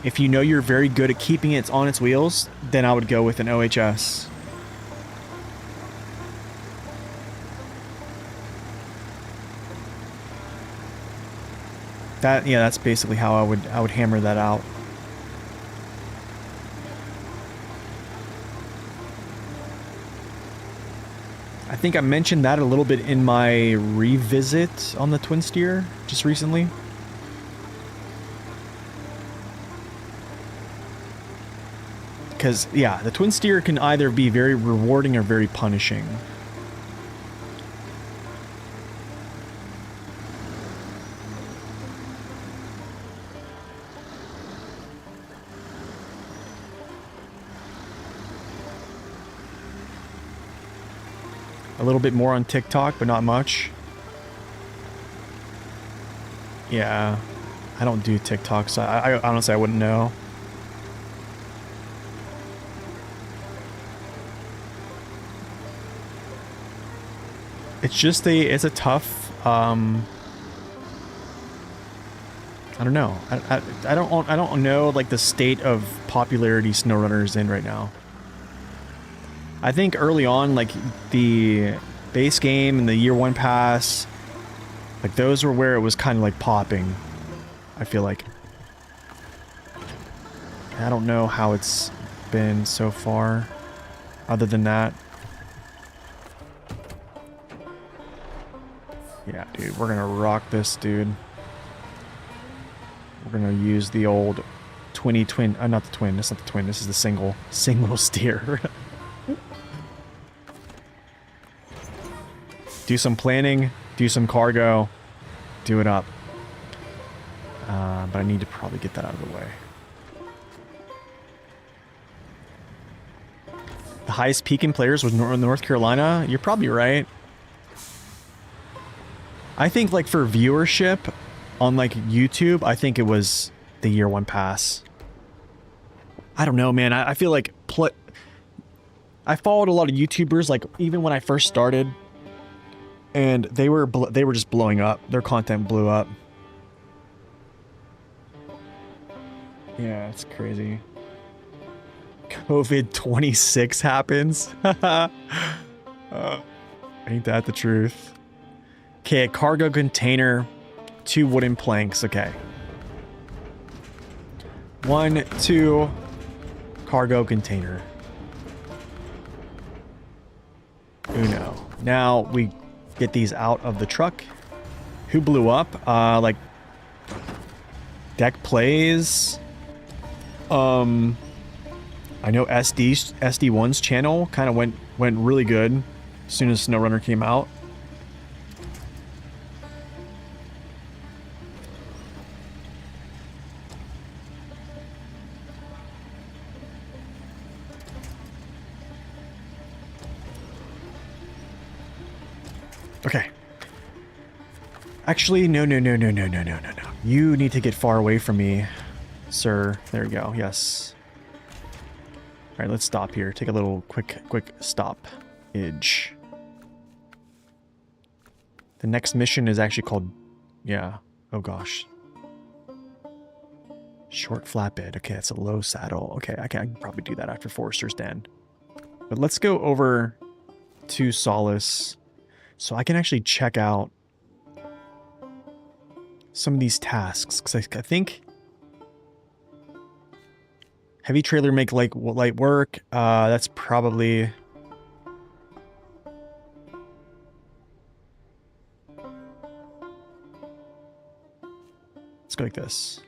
If you know you're very good at keeping it on its wheels, then I would go with an OHS. Yeah, that's basically how I would hammer that out. I think I mentioned that a little bit in my revisit on the twin steer just recently. Because, yeah, the twin steer can either be very rewarding or very punishing. A little bit more on TikTok, but not much. Yeah, I don't do TikTok, so I honestly, I wouldn't know. It's just it's a tough, I don't know. I don't know, like, the state of popularity SnowRunner is in right now. I think early on, like, the base game and the year one pass, like, those were where it was kind of, like, popping, I feel like. I don't know how it's been so far, other than that. Yeah, dude, we're gonna rock this, dude. We're gonna use the old twin, not the twin, that's not the twin, this is the single steer. Do some planning, do some cargo, do it up. But I need to probably get that out of the way. The highest peak in players was North Carolina? You're probably right. I think, like, for viewership on, like, YouTube, I think it was the year one pass. I don't know, man. I feel like I followed a lot of YouTubers, like, even when I first started, and they were just blowing up. Their content blew up. Yeah, it's crazy. COVID-26 happens. Ain't that the truth? Okay, a cargo container, 2 wooden planks. Okay. 1, 2, cargo container. Uno. Now we get these out of the truck. Who blew up? Like, Deck Plays. I know SD1's channel kind of went really good as soon as SnowRunner came out. Okay. Actually, no. You need to get far away from me, sir. There we go. Yes. All right, let's stop here. Take a little quick stop-age. The next mission is actually called... Yeah. Oh, gosh. Short flatbed. Okay, that's a low saddle. Okay, I can probably do that after Forester's Den. But let's go over to Solace so I can actually check out some of these tasks. Because I think... Heavy trailer make light work. That's probably... Let's go like this.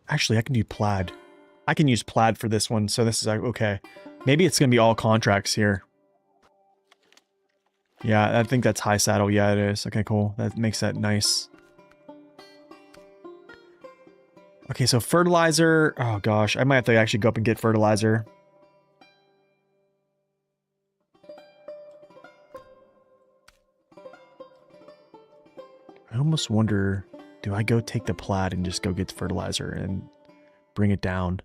Actually, I can do plaid. I can use plaid for this one, so this is okay. Maybe it's going to be all contracts here. Yeah, I think that's high saddle. Yeah, it is. Okay, cool. That makes that nice. Okay, so fertilizer. Oh, gosh. I might have to actually go up and get fertilizer. I almost wonder, do I go take the plaid and just go get the fertilizer and bring it down?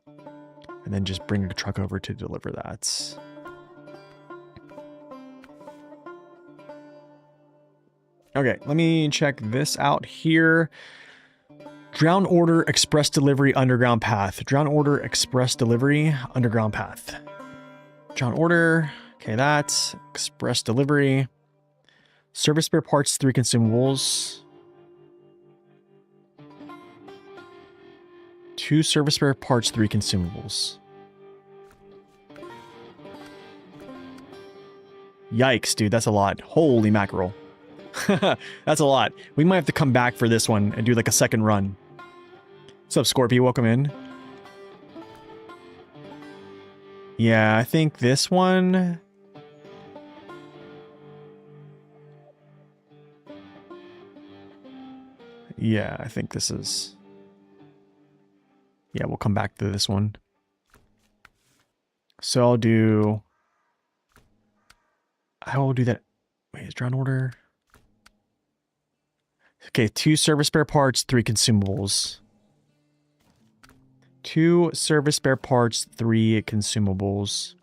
And then just bring a truck over to deliver that. Okay, let me check this out here. Drown order, express delivery, underground path. Drown order, express delivery, underground path. Drown order, okay, that's express delivery. Service spare parts, 3 consumables. 2 service spare parts, 3 consumables. Yikes, dude, that's a lot. Holy mackerel. That's a lot. We might have to come back for this one and do like a second run. What's up, Scorpio? Welcome in. Yeah, I think this one... Yeah, I think this is... Yeah, we'll come back to this one. So I'll do... I will do that... Wait, is drawn order? Okay, 2 service spare parts, 3 consumables. 2 service spare parts, 3 consumables.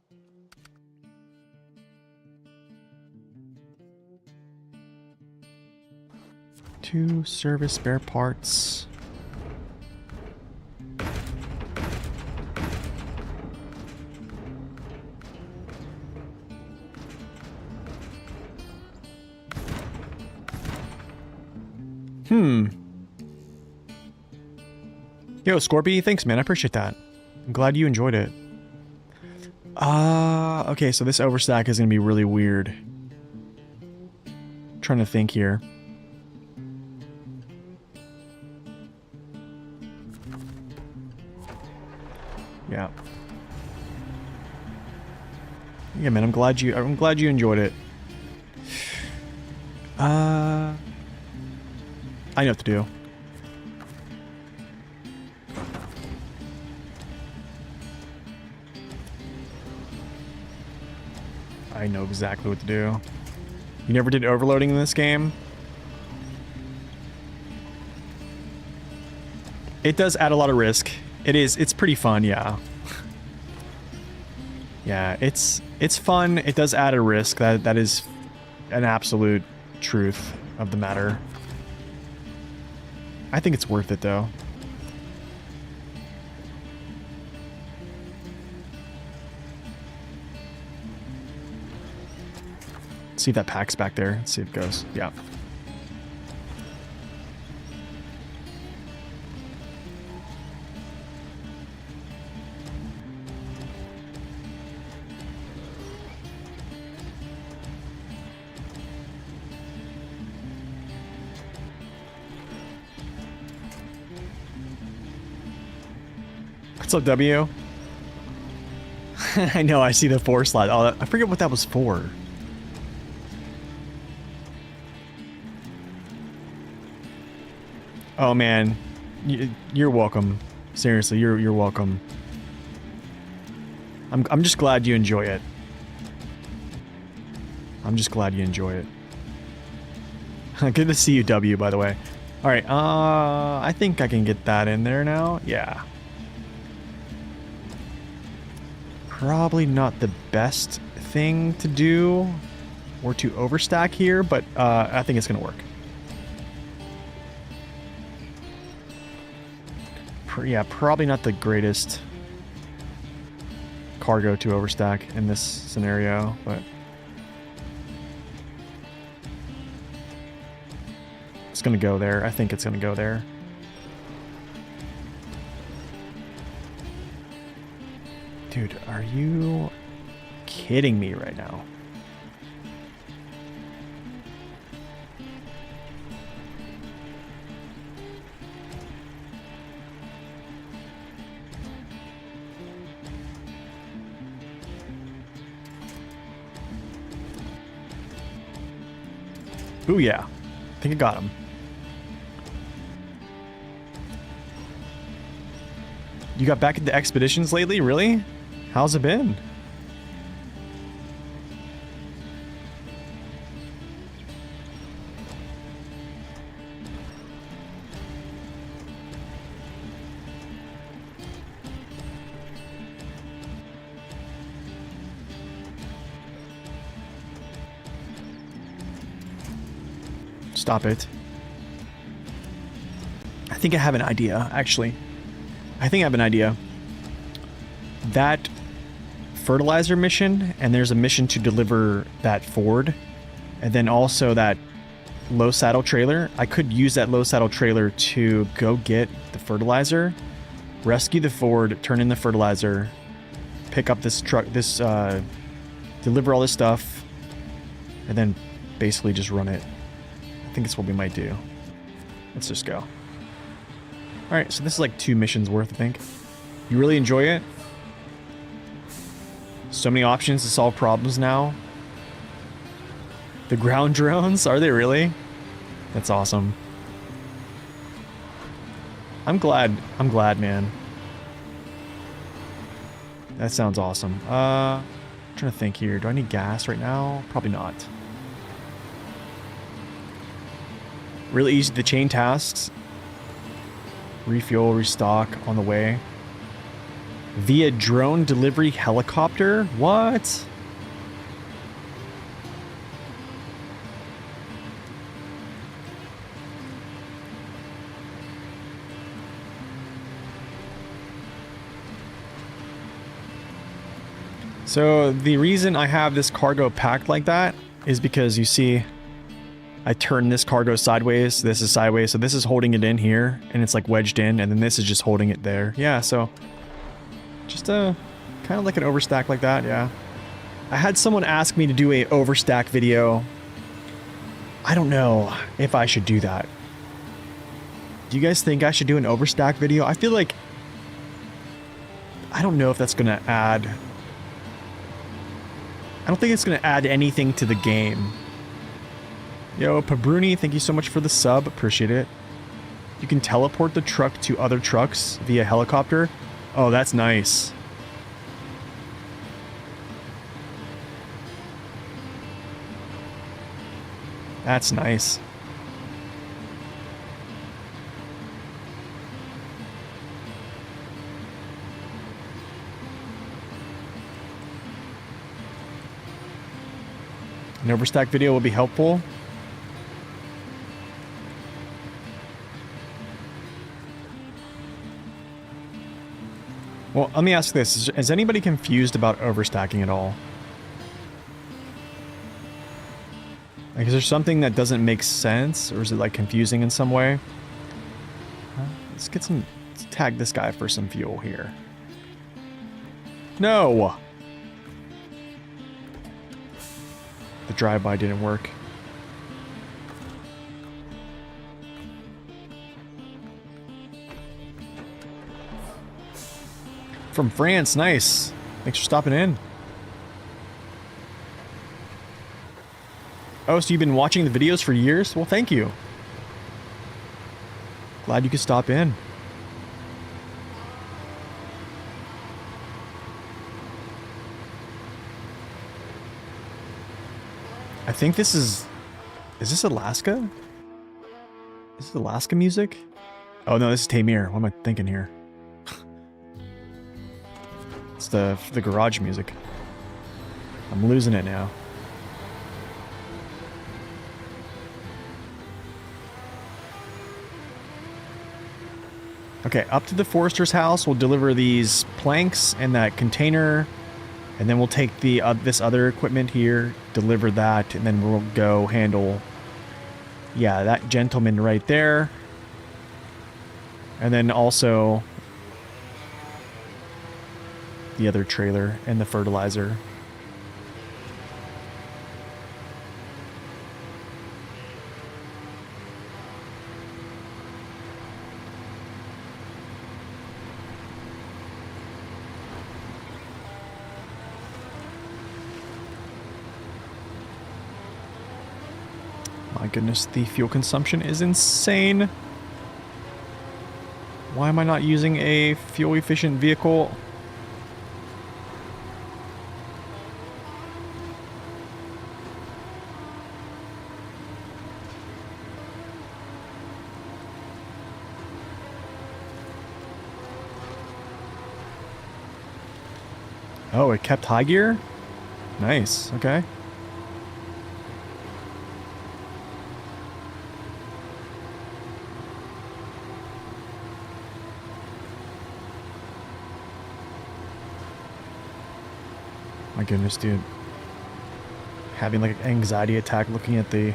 Two service spare parts. Yo, Scorpy, thanks, man. I appreciate that. I'm glad you enjoyed it. Okay, so this overstack is going to be really weird. Trying to think here. Yeah. Yeah, man, I'm glad you enjoyed it. I know what to do. I know exactly what to do. You never did overloading in this game? It does add a lot of risk. It's pretty fun, yeah. Yeah, it's fun. It does add a risk. That is an absolute truth of the matter. I think it's worth it, though. Let's see if that pack's back there. Let's see if it goes. Yeah. What's up, W? I know, I see the 4 slide. Oh, I forget what that was for. Oh man, you're welcome. Seriously, you're welcome. I'm just glad you enjoy it. I'm just glad you enjoy it. Good to see you, W, by the way. All right, I think I can get that in there now. Yeah. Probably not the best thing to do or to overstack here, but I think it's going to work. Yeah, probably not the greatest cargo to overstack in this scenario, but it's going to go there. I think it's going to go there. Dude, are you kidding me right now? Ooh, yeah. I think I got him. You got back into expeditions lately? Really? How's it been? Stop it. I think I have an idea, actually. I think I have an idea. That fertilizer mission, and there's a mission to deliver that Ford, and then also that low saddle trailer. I could use that low saddle trailer to go get the fertilizer, rescue the Ford, turn in the fertilizer, pick up this truck, deliver all this stuff, and then basically just run it. I think that's what we might do. Let's just go. Alright, so this is like 2 missions worth, I think. You really enjoy it? So many options to solve problems now. The ground drones, are they really? That's awesome. I'm glad, man. That sounds awesome. I'm trying to think here. Do I need gas right now? Probably not. Really easy to chain tasks. Refuel, restock on the way. Via drone delivery helicopter? What? So the reason I have this cargo packed like that is because you see I turn this cargo sideways, this is sideways, so this is holding it in here, and it's like wedged in, and then this is just holding it there. Yeah, so just kind of like an overstack like that, yeah. I had someone ask me to do a overstack video. I don't know if I should do that. Do you guys think I should do an overstack video? I feel like I don't know if that's gonna add. I don't think it's gonna add anything to the game. Yo, Pabruni, thank you so much for the sub. Appreciate it. You can teleport the truck to other trucks via helicopter. Oh, that's nice. That's nice. An overstack video will be helpful. Well, let me ask this. Is anybody confused about overstacking at all? Like, is there something that doesn't make sense? Or is it, like, confusing in some way? Let's get some... Let's tag this guy for some fuel here. No! The drive-by didn't work. From France, nice. Thanks for stopping in. Oh, so you've been watching the videos for years? Well, thank you. Glad you could stop in. I think this is this Alaska? Is this Alaska music? Oh no, this is Tamir. What am I thinking here? It's the garage music. I'm losing it now. Okay, up to the forester's house. We'll deliver these planks and that container, and then we'll take the this other equipment here, deliver that, and then we'll go handle, yeah, that gentleman right there. And then also the other trailer and the fertilizer. My goodness, the fuel consumption is insane. Why am I not using a fuel-efficient vehicle? Oh, it kept high gear? Nice, okay. My goodness, dude. Having like an anxiety attack looking at the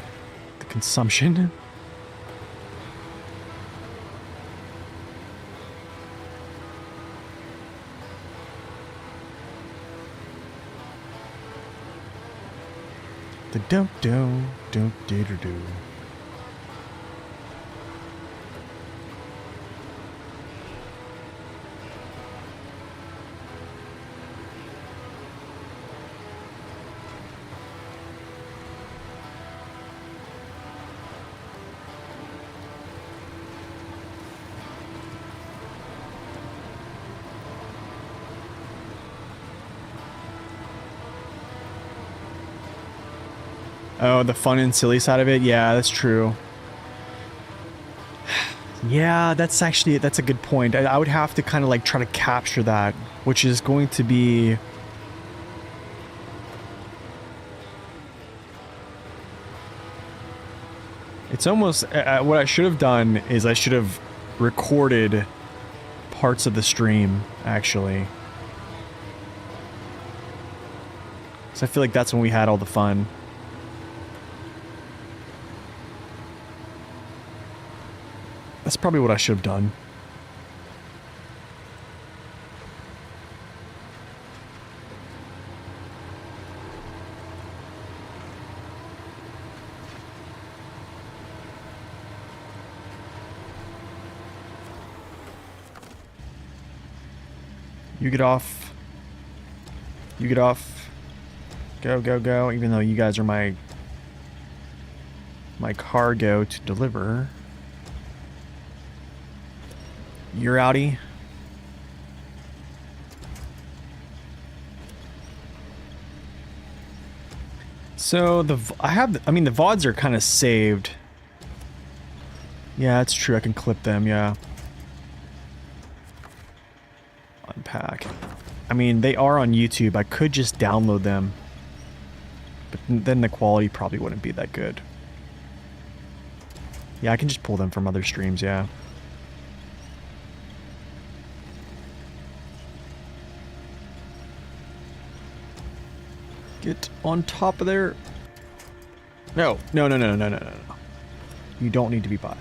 consumption. The don't do do do. Oh, the fun and silly side of it? Yeah, that's true. Yeah, that's a good point. I would have to kind of like try to capture that, which is going to be... It's almost... what I should have done is I should have recorded parts of the stream, actually. So I feel like that's when we had all the fun. That's probably what I should have done. You get off. You get off. Go, go, go. Even though you guys are my cargo to deliver. You're outie. So the VODs are kind of saved. Yeah, that's true. I can clip them. Yeah. Unpack. I mean, they are on YouTube. I could just download them, but then the quality probably wouldn't be that good. Yeah, I can just pull them from other streams. Yeah. Get on top of there. No, no, no, no, no, no, no, no. You don't need to be by.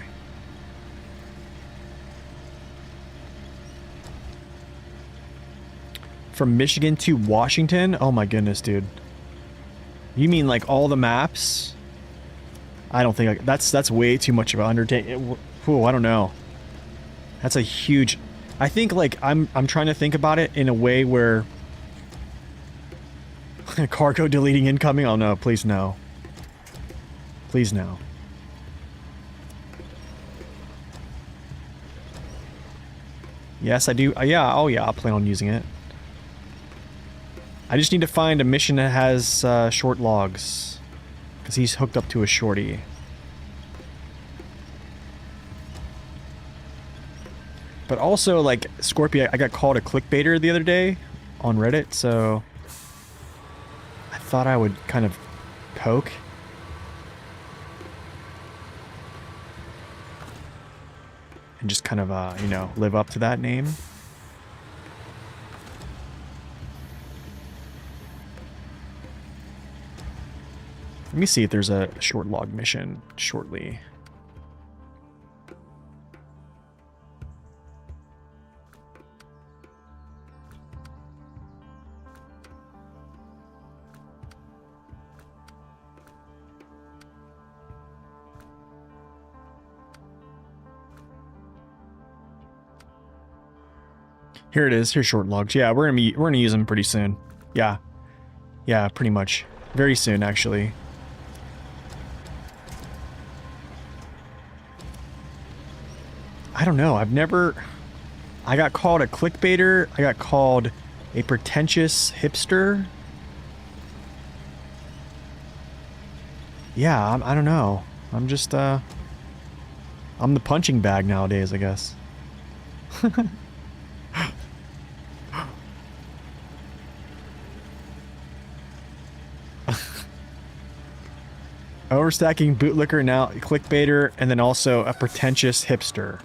From Michigan to Washington? Oh my goodness, dude. You mean like all the maps? I don't think that's way too much of an undertaking. Whoa, I don't know. That's a huge... I think like I'm trying to think about it in a way where... Cargo deleting incoming? Oh no, please no. Please no. Yes, I do. Yeah, oh yeah, I'll plan on using it. I just need to find a mission that has short logs. Because he's hooked up to a shorty. But also, like, Scorpio, I got called a clickbaiter the other day on Reddit, so I thought I would kind of poke. And just kind of, you know, live up to that name. Let me see if there's a short log mission shortly. Here it is. Here's short logs. Yeah, we're gonna use them pretty soon. Yeah, yeah, pretty much. Very soon, actually. I don't know. I've never. I got called a clickbaiter. I got called a pretentious hipster. Yeah, I don't know. I'm just I'm the punching bag nowadays, I guess. Overstacking bootlicker, now clickbaiter, and then also a pretentious hipster.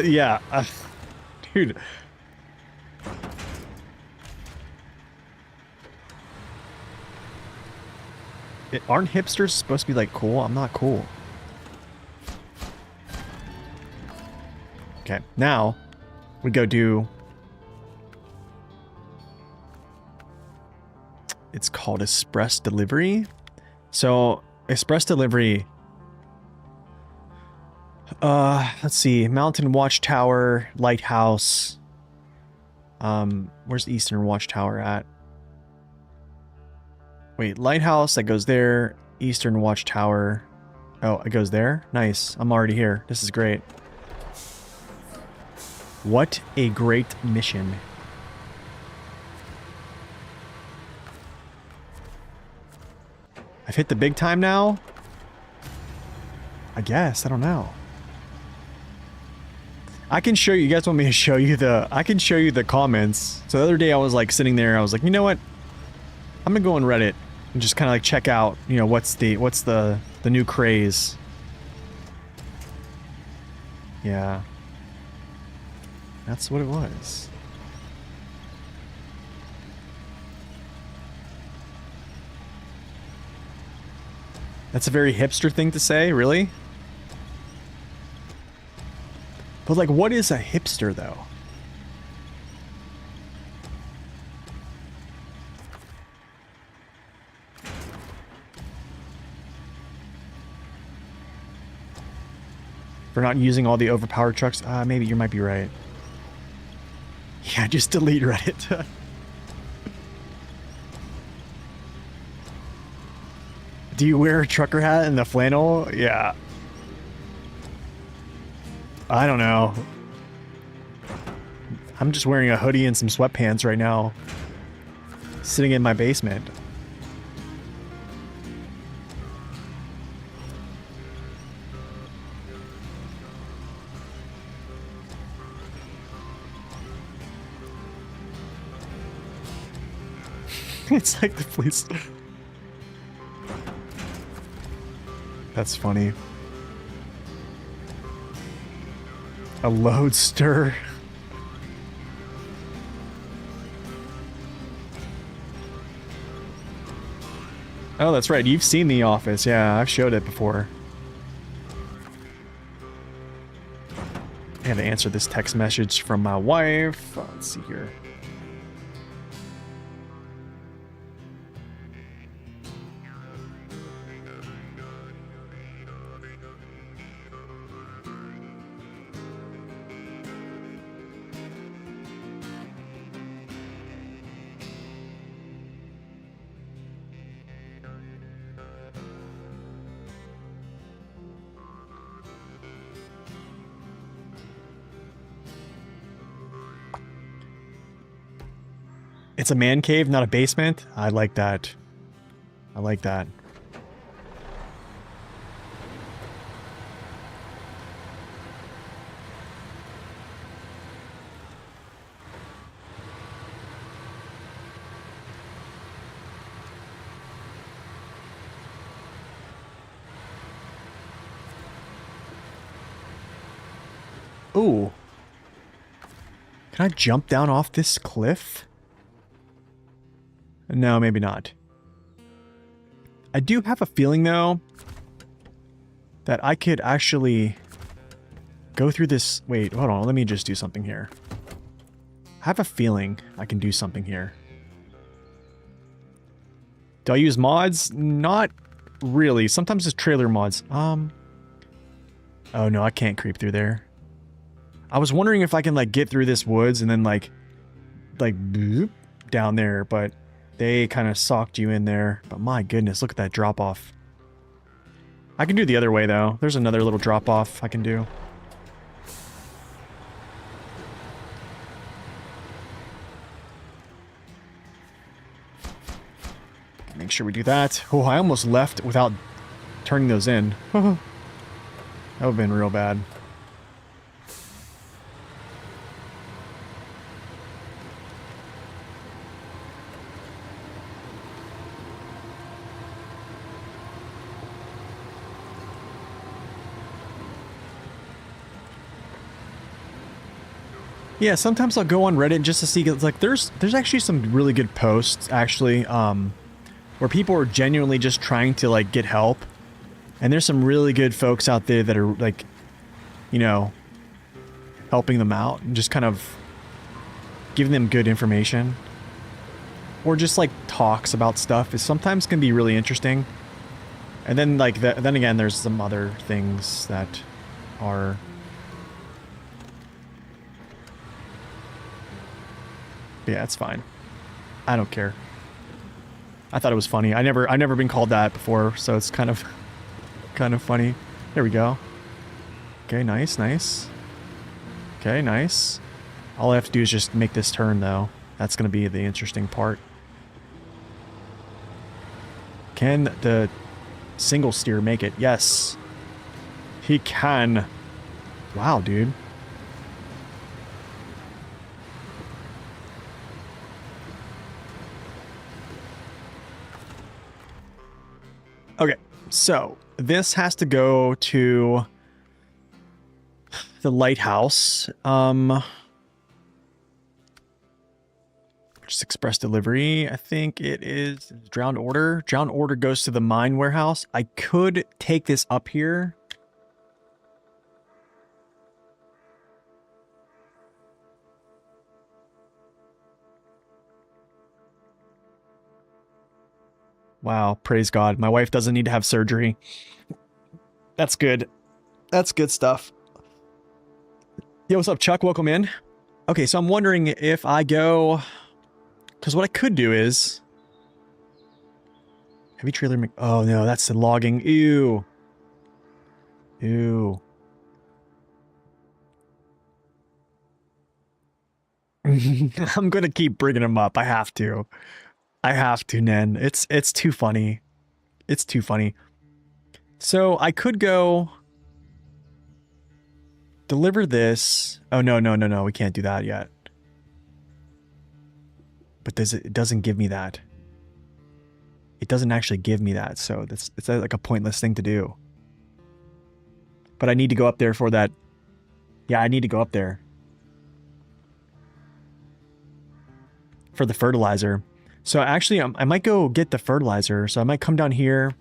Yeah, dude. Aren't hipsters supposed to be like cool? I'm not cool. Okay, now we go do. It's called Express Delivery. So Express Delivery. Let's see. Mountain Watchtower, Lighthouse. Where's Eastern Watchtower at? Wait, Lighthouse, that goes there. Eastern Watchtower. Oh, it goes there? Nice. I'm already here. This is great. What a great mission. I've hit the big time now? I guess. I don't know. I can show you. You guys want me to show you the... I can show you the comments. So the other day I was like sitting there. I was like, you know what? I'm gonna go on Reddit and just kind of like check out, you know, what's the new craze. Yeah. That's what it was. That's a very hipster thing to say, really? But like, what is a hipster though? For not using all the overpowered trucks? Maybe you might be right. Yeah, just delete Reddit. Do you wear a trucker hat and the flannel? Yeah. I don't know. I'm just wearing a hoodie and some sweatpants right now. Sitting in my basement. It's like the police. That's funny. A loadster. Oh, that's right. You've seen The Office. Yeah, I've showed it before. I had to answer this text message from my wife. Let's see here. It's a man cave, not a basement. I like that. I like that. Ooh. Can I jump down off this cliff? No, maybe not. I do have a feeling, though, that I could actually go through this... Wait, hold on. Let me just do something here. I have a feeling I can do something here. Do I use mods? Not really. Sometimes it's trailer mods. Oh, no, I can't creep through there. I was wondering if I can, like, get through this woods and then, like boop, down there, but they kind of socked you in there. But my goodness, look at that drop-off. I can do the other way, though. There's another little drop-off I can do. Make sure we do that. Oh, I almost left without turning those in. That would have been real bad. Yeah, sometimes I'll go on Reddit just to see, like, there's actually some really good posts, actually, where people are genuinely just trying to, like, get help. And there's some really good folks out there that are, like, you know, helping them out and just kind of giving them good information. Or just, like, talks about stuff. It sometimes can be really interesting. And then, like, then again, there's some other things that are... Yeah, it's fine. I don't care. I thought it was funny. I've never been called that before, so it's kind of funny. There we go. Okay, nice, nice. Okay, nice. All I have to do is just make this turn, though. That's going to be the interesting part. Can the single steer make it? Yes. He can. Wow, dude. Okay, so this has to go to the lighthouse. Just express delivery. I think it is drowned order. Drowned order goes to the mine warehouse. I could take this up here. Wow, praise God. My wife doesn't need to have surgery. That's good. That's good stuff. Yo, what's up, Chuck? Welcome in. Okay, so I'm wondering if I go... Because what I could do is... Heavy trailer... Oh, no, that's the logging. Ew. Ew. I'm going to keep bringing them up. I have to. I have to, Nen. It's too funny. It's too funny. So I could go deliver this. Oh, no. We can't do that yet. But it doesn't give me that. It doesn't actually give me that. So it's like a pointless thing to do. But I need to go up there for that. Yeah, I need to go up there. For the fertilizer. So actually, I might go get the fertilizer. So I might come down here.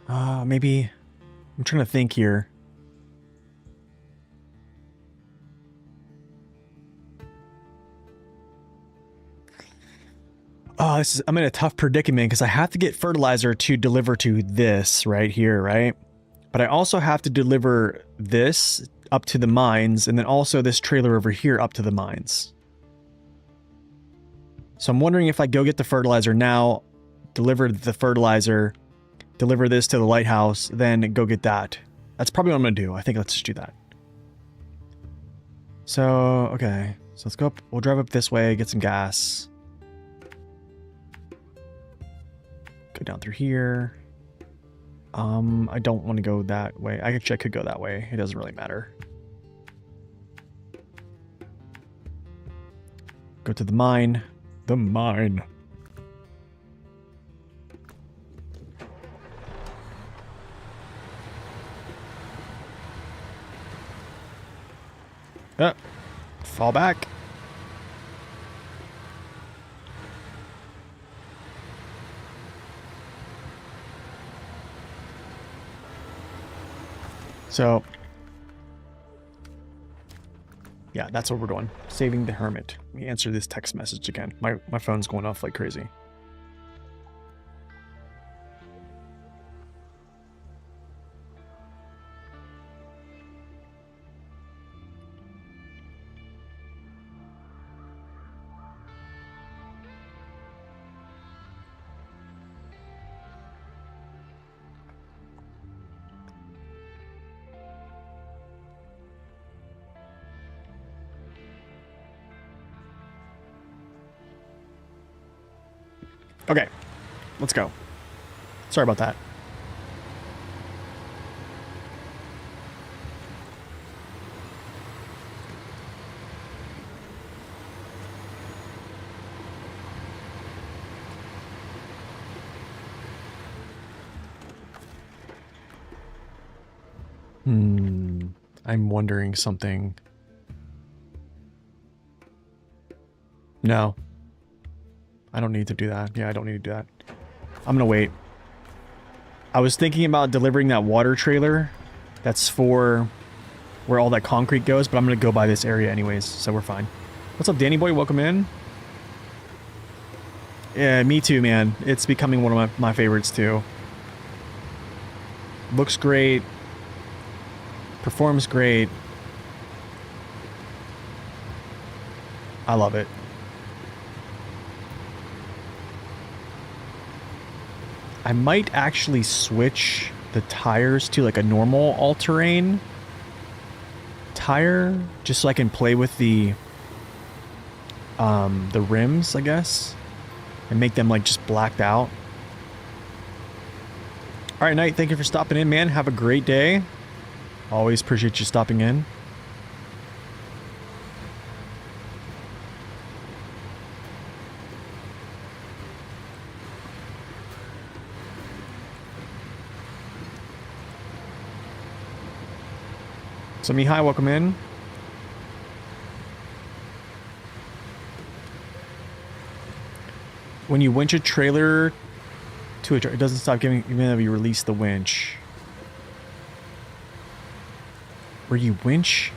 Maybe... I'm trying to think here. Oh, I'm in a tough predicament because I have to get fertilizer to deliver to this right here, right? But I also have to deliver this up to the mines, and then also this trailer over here up to the mines. So I'm wondering if I go get the fertilizer now, deliver the fertilizer, deliver this to the lighthouse, then go get that. That's probably what I'm going to do. I think let's just do that. So, okay. So let's go up. We'll drive up this way, get some gas. Go down through here. I don't want to go that way. I could go that way. It doesn't really matter. Go to the mine. The mine. Fall back. So, yeah, that's what we're doing. Saving the hermit. Let me answer this text message again. My phone's going off like crazy. Okay, let's go. Sorry about that. I'm wondering something. No. I don't need to do that. Yeah, I don't need to do that. I'm gonna wait. I was thinking about delivering that water trailer. That's for where all that concrete goes, but I'm gonna go by this area anyways, so we're fine. What's up, Danny boy? Welcome in. Yeah, me too, man. It's becoming one of my favorites too. Looks great. Performs great. I love it. I might actually switch the tires to like a normal all-terrain tire, just so I can play with the rims, I guess, and make them like just blacked out. All right, Knight, thank you for stopping in, man. Have a great day. Always appreciate you stopping in. So Mihai, welcome in. When you winch a trailer to it doesn't stop giving even though you release the winch. Where you winch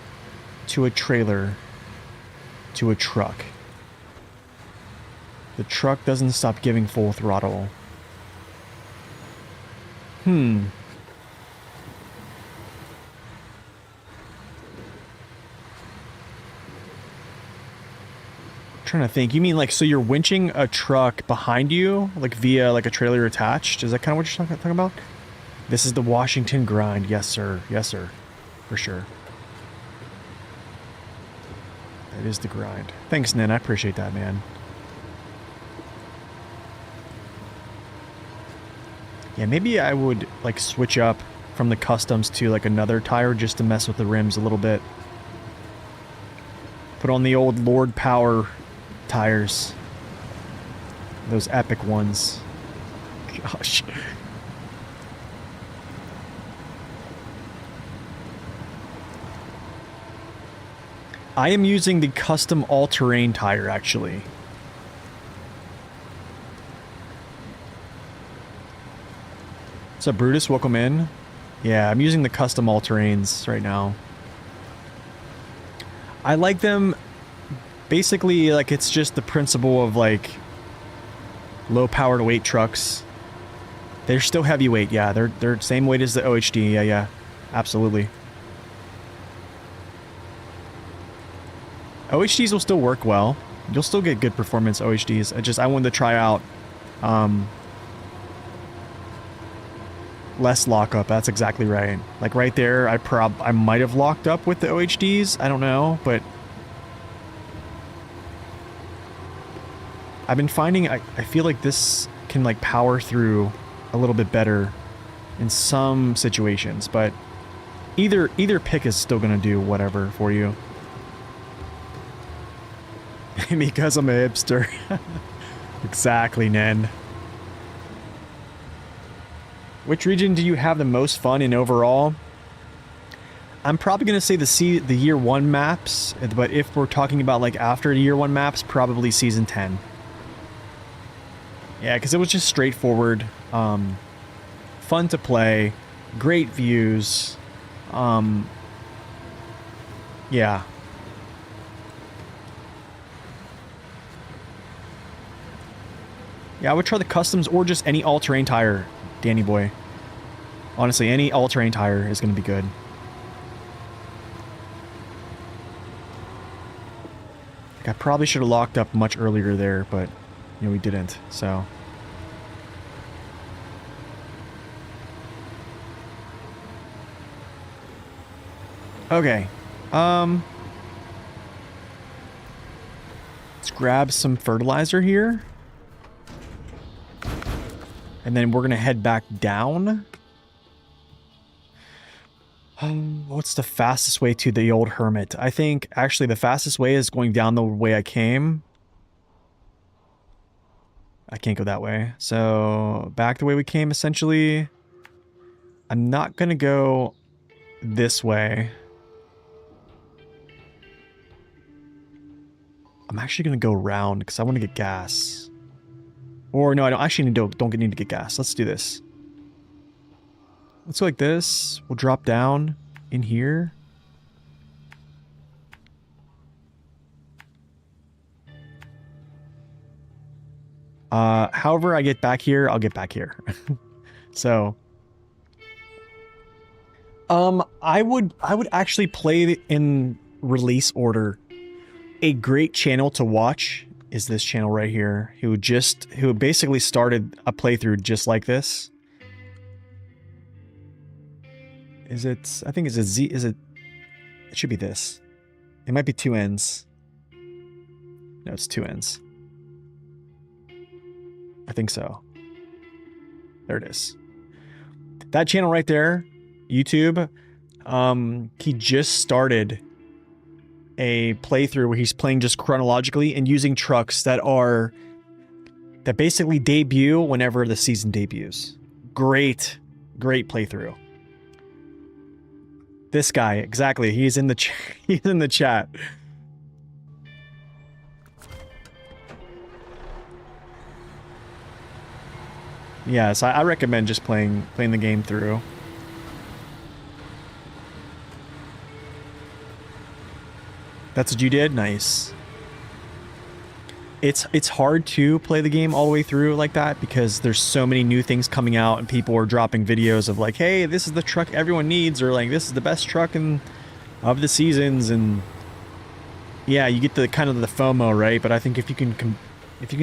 to a trailer to a truck. The truck doesn't stop giving full throttle. Trying to think. You mean like, so you're winching a truck behind you, like via like a trailer attached? Is that kind of what you're talking about? This is the Washington grind. Yes, sir. Yes, sir. For sure. That is the grind. Thanks, Nin. I appreciate that, man. Yeah, maybe I would like switch up from the customs to like another tire just to mess with the rims a little bit. Put on the old Lord Power tires. Those epic ones. Gosh. I am using the custom all-terrain tire, actually. What's up, Brutus? Welcome in. Yeah, I'm using the custom all-terrains right now. I like them. Basically, like, it's just the principle of, like, low-powered weight trucks. They're still heavyweight, yeah. They're same weight as the OHD, yeah. Absolutely. OHDs will still work well. You'll still get good performance OHDs. I wanted to try out less lockup. That's exactly right. Like right there, I might have locked up with the OHDs. I don't know, but I've been finding I feel like this can like power through a little bit better in some situations, but either pick is still gonna do whatever for you. Because I'm a hipster. Exactly, Nen. Which region do you have the most fun in overall? I'm probably going to say the year 1 maps, but if we're talking about like after the year 1 maps, probably season 10. Yeah, because it was just straightforward, fun to play, great views, yeah. Yeah, I would try the customs or just any all-terrain tire, Danny boy. Honestly, any all-terrain tire is going to be good. Like, I probably should have locked up much earlier there, but, you know, we didn't, so. Okay. Let's grab some fertilizer here. And then we're going to head back down. What's the fastest way to the old hermit? I think, actually, the fastest way is going down the way I came. I can't go that way. So, back the way we came, essentially. I'm not going to go this way. I'm actually going to go around because I want to get gas. Or no, I don't actually need to get gas. Let's do this. Let's go like this. We'll drop down in here. However I get back here, I'll get back here. So, I would actually play in release order. A great channel to watch is this channel right here, who basically started a playthrough just like this. Is it, I think it's a Z, it should be this. It might be 2 ends. No, it's 2 ends. I think so. There it is. That channel right there, YouTube, he just started a playthrough where he's playing just chronologically and using trucks that basically debut whenever the season debuts. Great playthrough. This guy, exactly. He's in the he's in the chat. Yes, I recommend just playing the game through. That's what you did? Nice. It's hard to play the game all the way through like that because there's so many new things coming out and people are dropping videos of like, hey, this is the truck everyone needs, or like this is the best truck of the seasons, and yeah, you get the kind of the FOMO, right? But I think if you can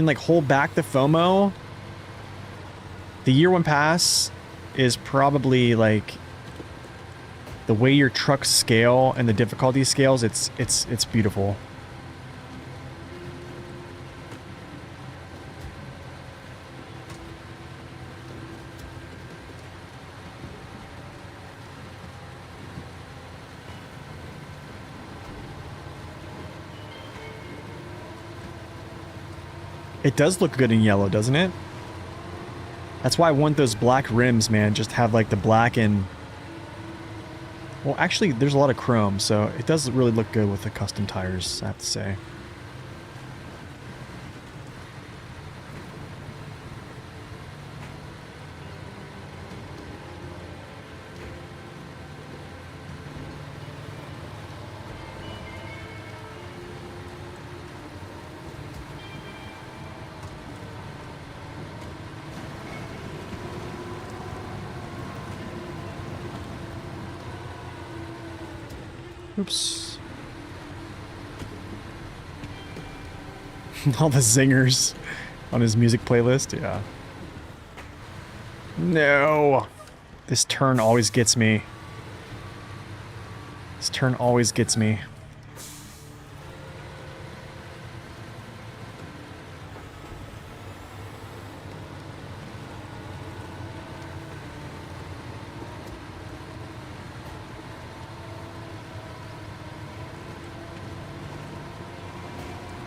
like hold back the FOMO, the year 1 pass is probably like the way your trucks scale and the difficulty scales. It's beautiful. It does look good in yellow, doesn't it? That's why I want those black rims, man. Just have like the black and... Well, actually, there's a lot of chrome, so it does really look good with the custom tires, I have to say. Oops. All the zingers on his music playlist, yeah. No! This turn always gets me. This turn always gets me.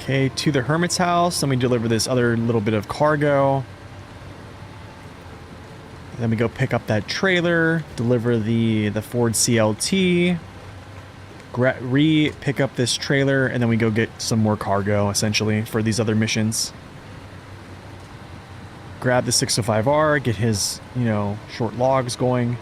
Okay, to the hermit's house. Then we deliver this other little bit of cargo. Then we go pick up that trailer, deliver the Ford CLT, pick up this trailer, and then we go get some more cargo, essentially, for these other missions. Grab the 605R, get his, you know, short logs going.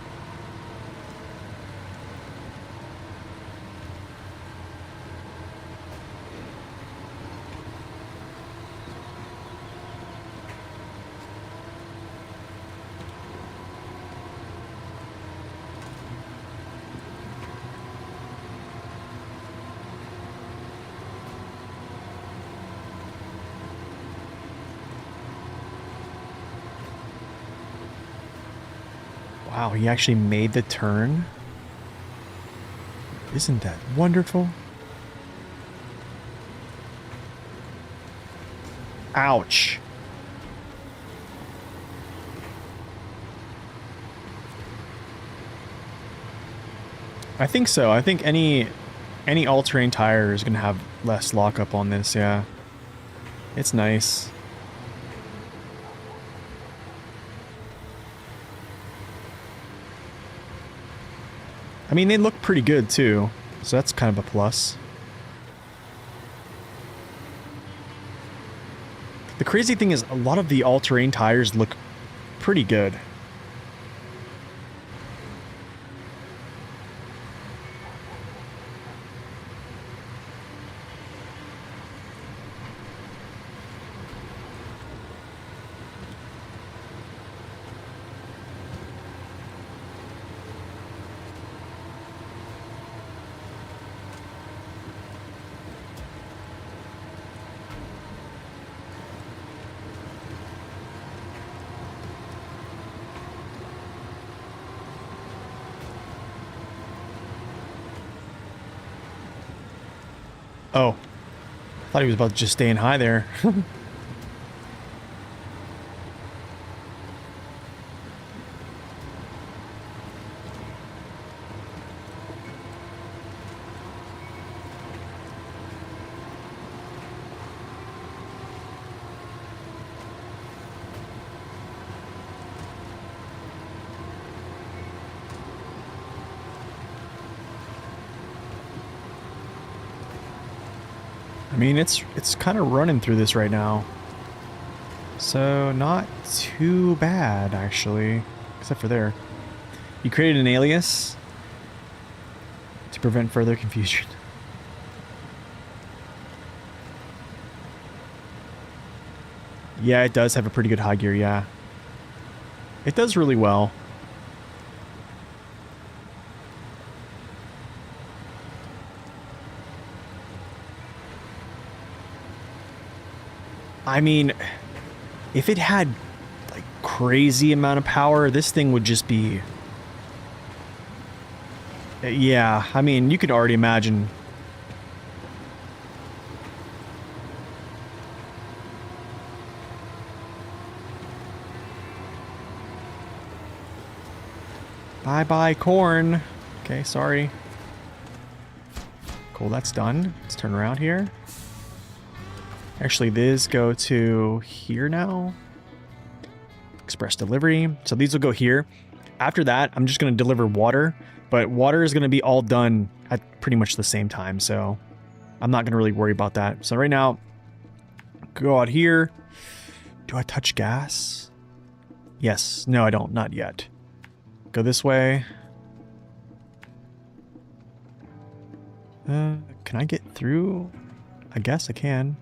Wow, he actually made the turn. Isn't that wonderful? Ouch. I think so. I think any all-terrain tire is going to have less lockup on this, yeah. It's nice. I mean, they look pretty good too, so that's kind of a plus. The crazy thing is a lot of the all-terrain tires look pretty good. Oh, I thought he was about to just stay in high there. I mean, it's kind of running through this right now. So, not too bad, actually. Except for there. You created an alias to prevent further confusion. Yeah, it does have a pretty good high gear, yeah. It does really well. I mean, if it had like crazy amount of power, this thing would just be... Yeah, I mean, you could already imagine. Bye-bye, corn. Okay, sorry. Cool, that's done. Let's turn around here. Actually, these go to here now. Express delivery. So these will go here. After that, I'm just going to deliver water. But water is going to be all done at pretty much the same time. So I'm not going to really worry about that. So right now, go out here. Do I touch gas? Yes. No, I don't. Not yet. Go this way. Can I get through? I guess I can.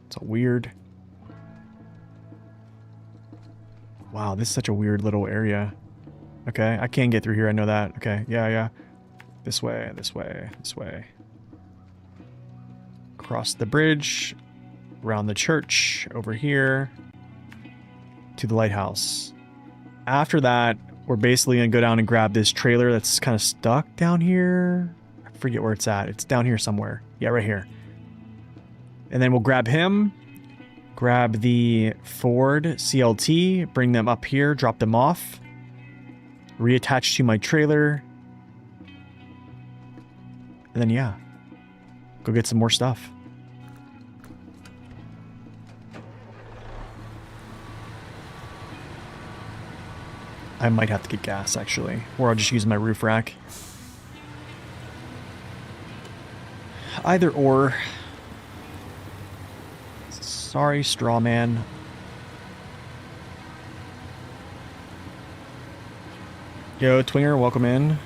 It's a weird... Wow, this is such a weird little area. Okay, I can get through here, I know that. Okay, yeah. This way, this way, this way. Across the bridge, around the church, over here, to the lighthouse. After that, we're basically going to go down and grab this trailer that's kind of stuck down here. I forget where it's at. It's down here somewhere. Yeah, right here. And then we'll grab him, grab the Ford CLT, bring them up here, drop them off, reattach to my trailer, and then yeah, go get some more stuff. I might have to get gas, actually. Or I'll just use my roof rack. Either or. Sorry, straw man. Yo, Twinger, welcome in.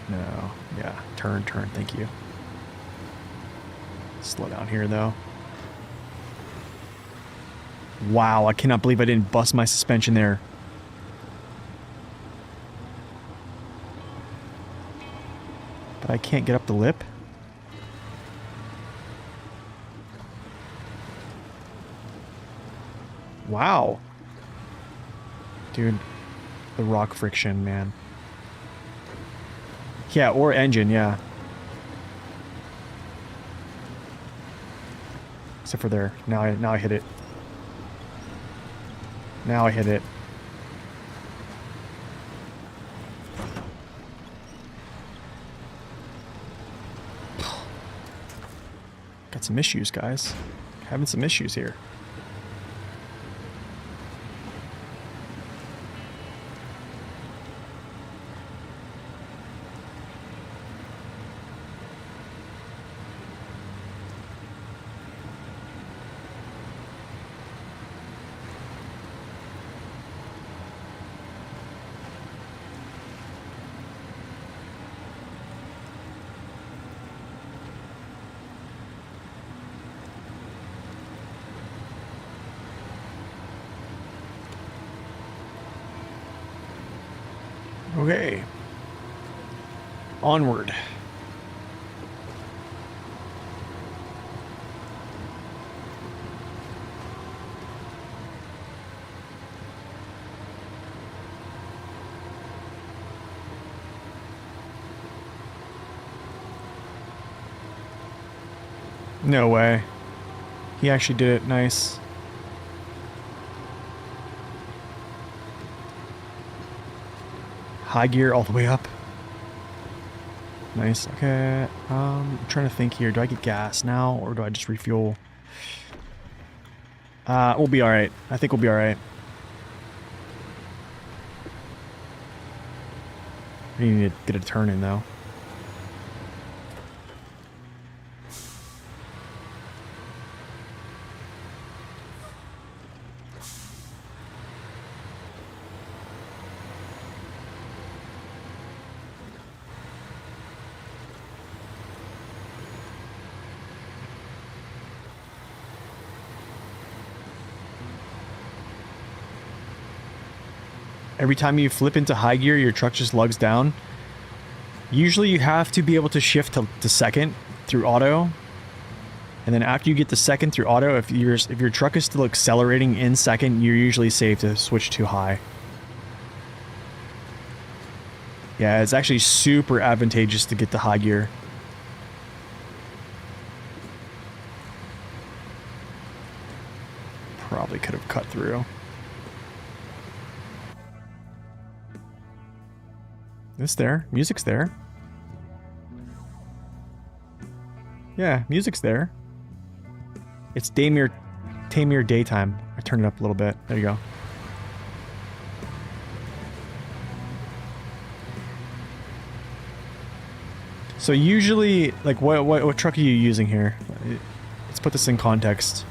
No, yeah, turn, thank you. Slow down here, though. Wow, I cannot believe I didn't bust my suspension there. But I can't get up the lip. Wow. Dude, the rock friction, man. Yeah, or engine, yeah. Except for there. Now I hit it. Now I hit it. Got some issues, guys. Having some issues here. Okay. Onward. No way. He actually did it nice. High gear all the way up. Nice. Okay. I'm trying to think here. Do I get gas now or do I just refuel? We'll be alright. I think we'll be alright. We need to get a turn in though. Every time you flip into high gear, your truck just lugs down. Usually you have to be able to shift to second through auto. And then after you get to second through auto, if your truck is still accelerating in second, you're usually safe to switch to high. Yeah, it's actually super advantageous to get to high gear. Probably could have cut through. It's there. Music's there. Yeah, music's there. It's Tamir Daytime. I turned it up a little bit. There you go. So usually, like, what truck are you using here? Let's put this in context.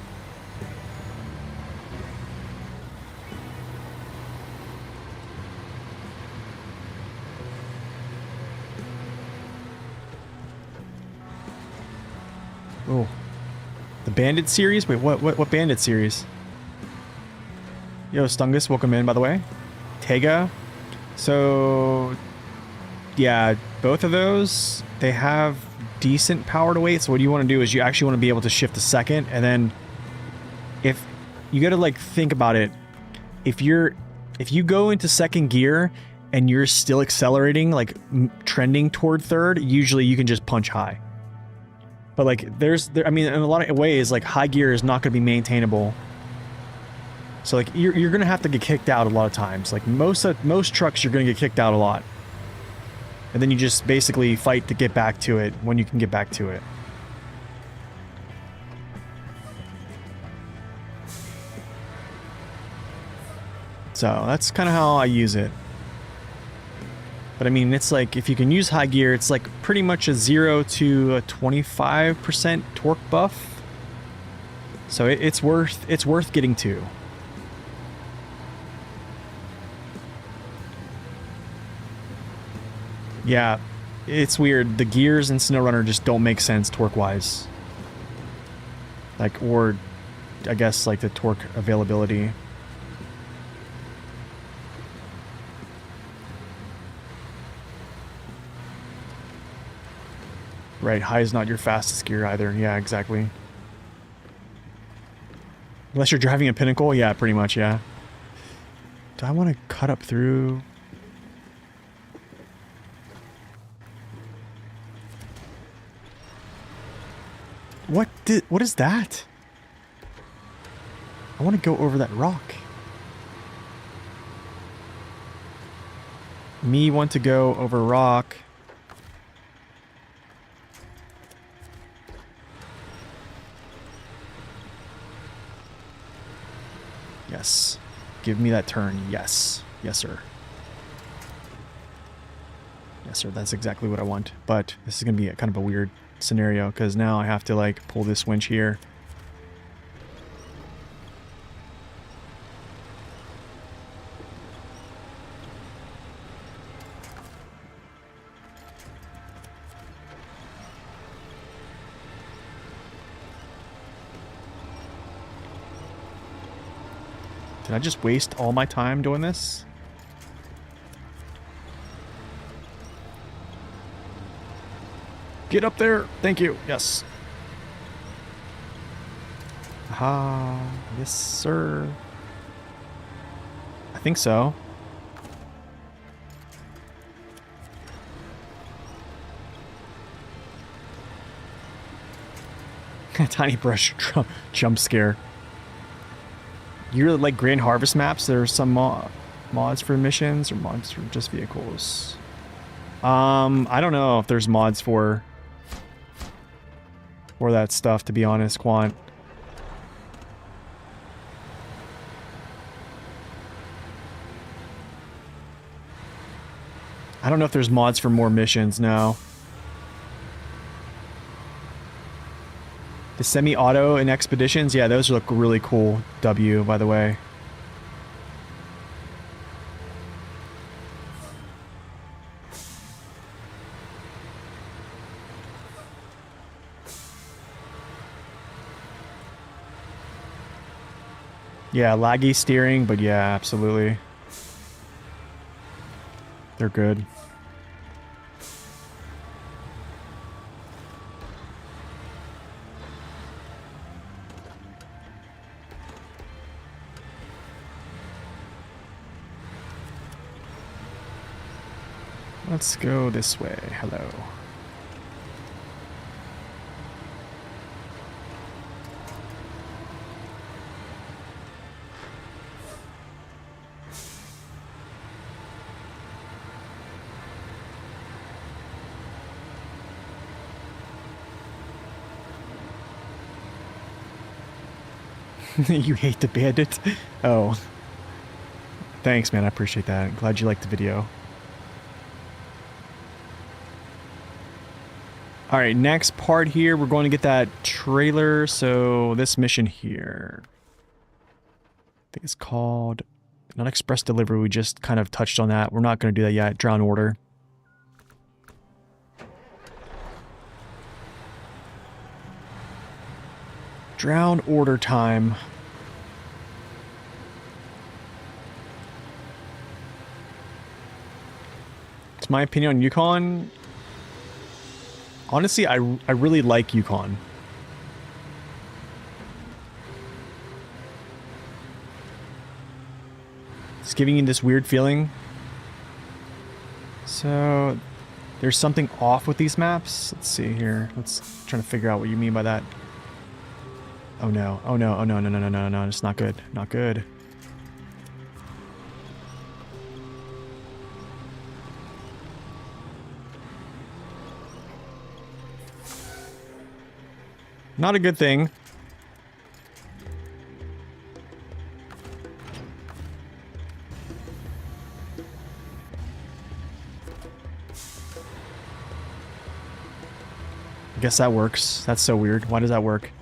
Oh, the Bandit series? Wait, what Bandit series? Yo, Stungus, welcome in, by the way. Tega. So, yeah, both of those, they have decent power to weight. So what you want to do is you actually want to be able to shift to second, and then if you got to like think about it, if you go into second gear and you're still accelerating, like trending toward third, usually you can just punch high. But like I mean, in a lot of ways, like high gear is not going to be maintainable. So like you're going to have to get kicked out a lot of times. Like most trucks, you're going to get kicked out a lot. And then you just basically fight to get back to it when you can get back to it. So that's kind of how I use it. But I mean, it's like, if you can use high gear, it's like pretty much a 0 to a 25% torque buff. So it's worth getting to. Yeah, it's weird. The gears in SnowRunner just don't make sense torque-wise. Like, or I guess like the torque availability. Right, high is not your fastest gear either. Yeah, exactly. Unless you're driving a Pinnacle, yeah, pretty much, yeah. Do I want to cut up through? What is that? I want to go over that rock. Me want to go over rock. Yes. Give me that turn. Yes. Yes, sir. Yes, sir. That's exactly what I want. But this is going to be kind of a weird scenario because now I have to like pull this winch here. Did I just waste all my time doing this? Get up there. Thank you. Yes. Aha. Yes, sir. I think so. Tiny brush jump scare. You really like Grand Harvest maps? There are some mods for missions or mods for just vehicles. I don't know if there's mods for that stuff, to be honest, Quant. I don't know if there's mods for more missions now. The semi-auto in Expeditions, yeah, those look really cool. W, by the way. Yeah, laggy steering, but yeah, absolutely. They're good. Let's go this way. Hello. You hate the bandit? Oh. Thanks, man. I appreciate that. Glad you liked the video. All right, next part here, we're going to get that trailer. So this mission here, I think it's called not express delivery. We just kind of touched on that. We're not going to do that yet. Drown order. Drown order time. It's my opinion on Yukon. Honestly, I really like Yukon. It's giving you this weird feeling. So, there's something off with these maps. Let's see here. Let's try to figure out what you mean by that. Oh no. Oh no. Oh no, no, no, no, no, no. It's not good. Not good. Not a good thing. I guess that works. That's so weird. Why does that work?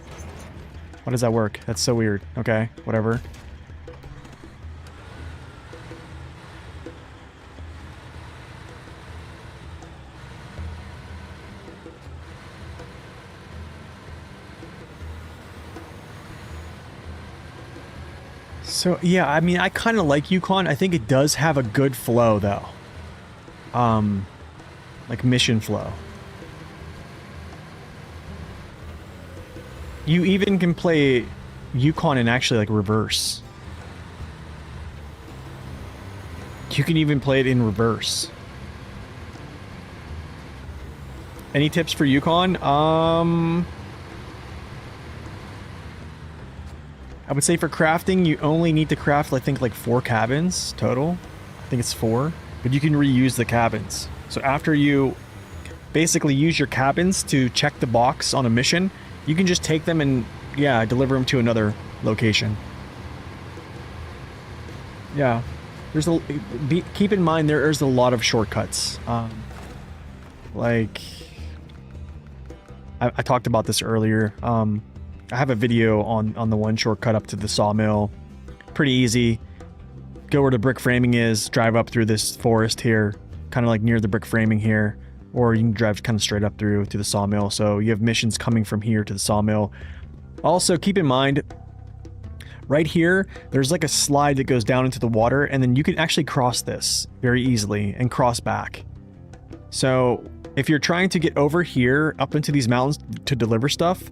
Why does that work? That's so weird. Okay, whatever. So, yeah, I mean, I kind of like Yukon. I think it does have a good flow, though. Like mission flow. You even can play Yukon in actually, like, reverse. You can even play it in reverse. Any tips for Yukon? I would say for crafting, you only need to craft, I think, like 4 cabins total. I think it's 4. But you can reuse the cabins. So after you basically use your cabins to check the box on a mission, you can just take them and, yeah, deliver them to another location. Yeah. There's a... keep in mind, there's a lot of shortcuts. Like... I talked about this earlier. I have a video on the one shortcut up to the sawmill. Pretty easy. Go where the brick framing is, drive up through this forest here, kind of like near the brick framing here, or you can drive kind of straight up through to the sawmill. So you have missions coming from here to the sawmill. Also, keep in mind, right here, there's like a slide that goes down into the water, and then you can actually cross this very easily and cross back. So if you're trying to get over here up into these mountains to deliver stuff,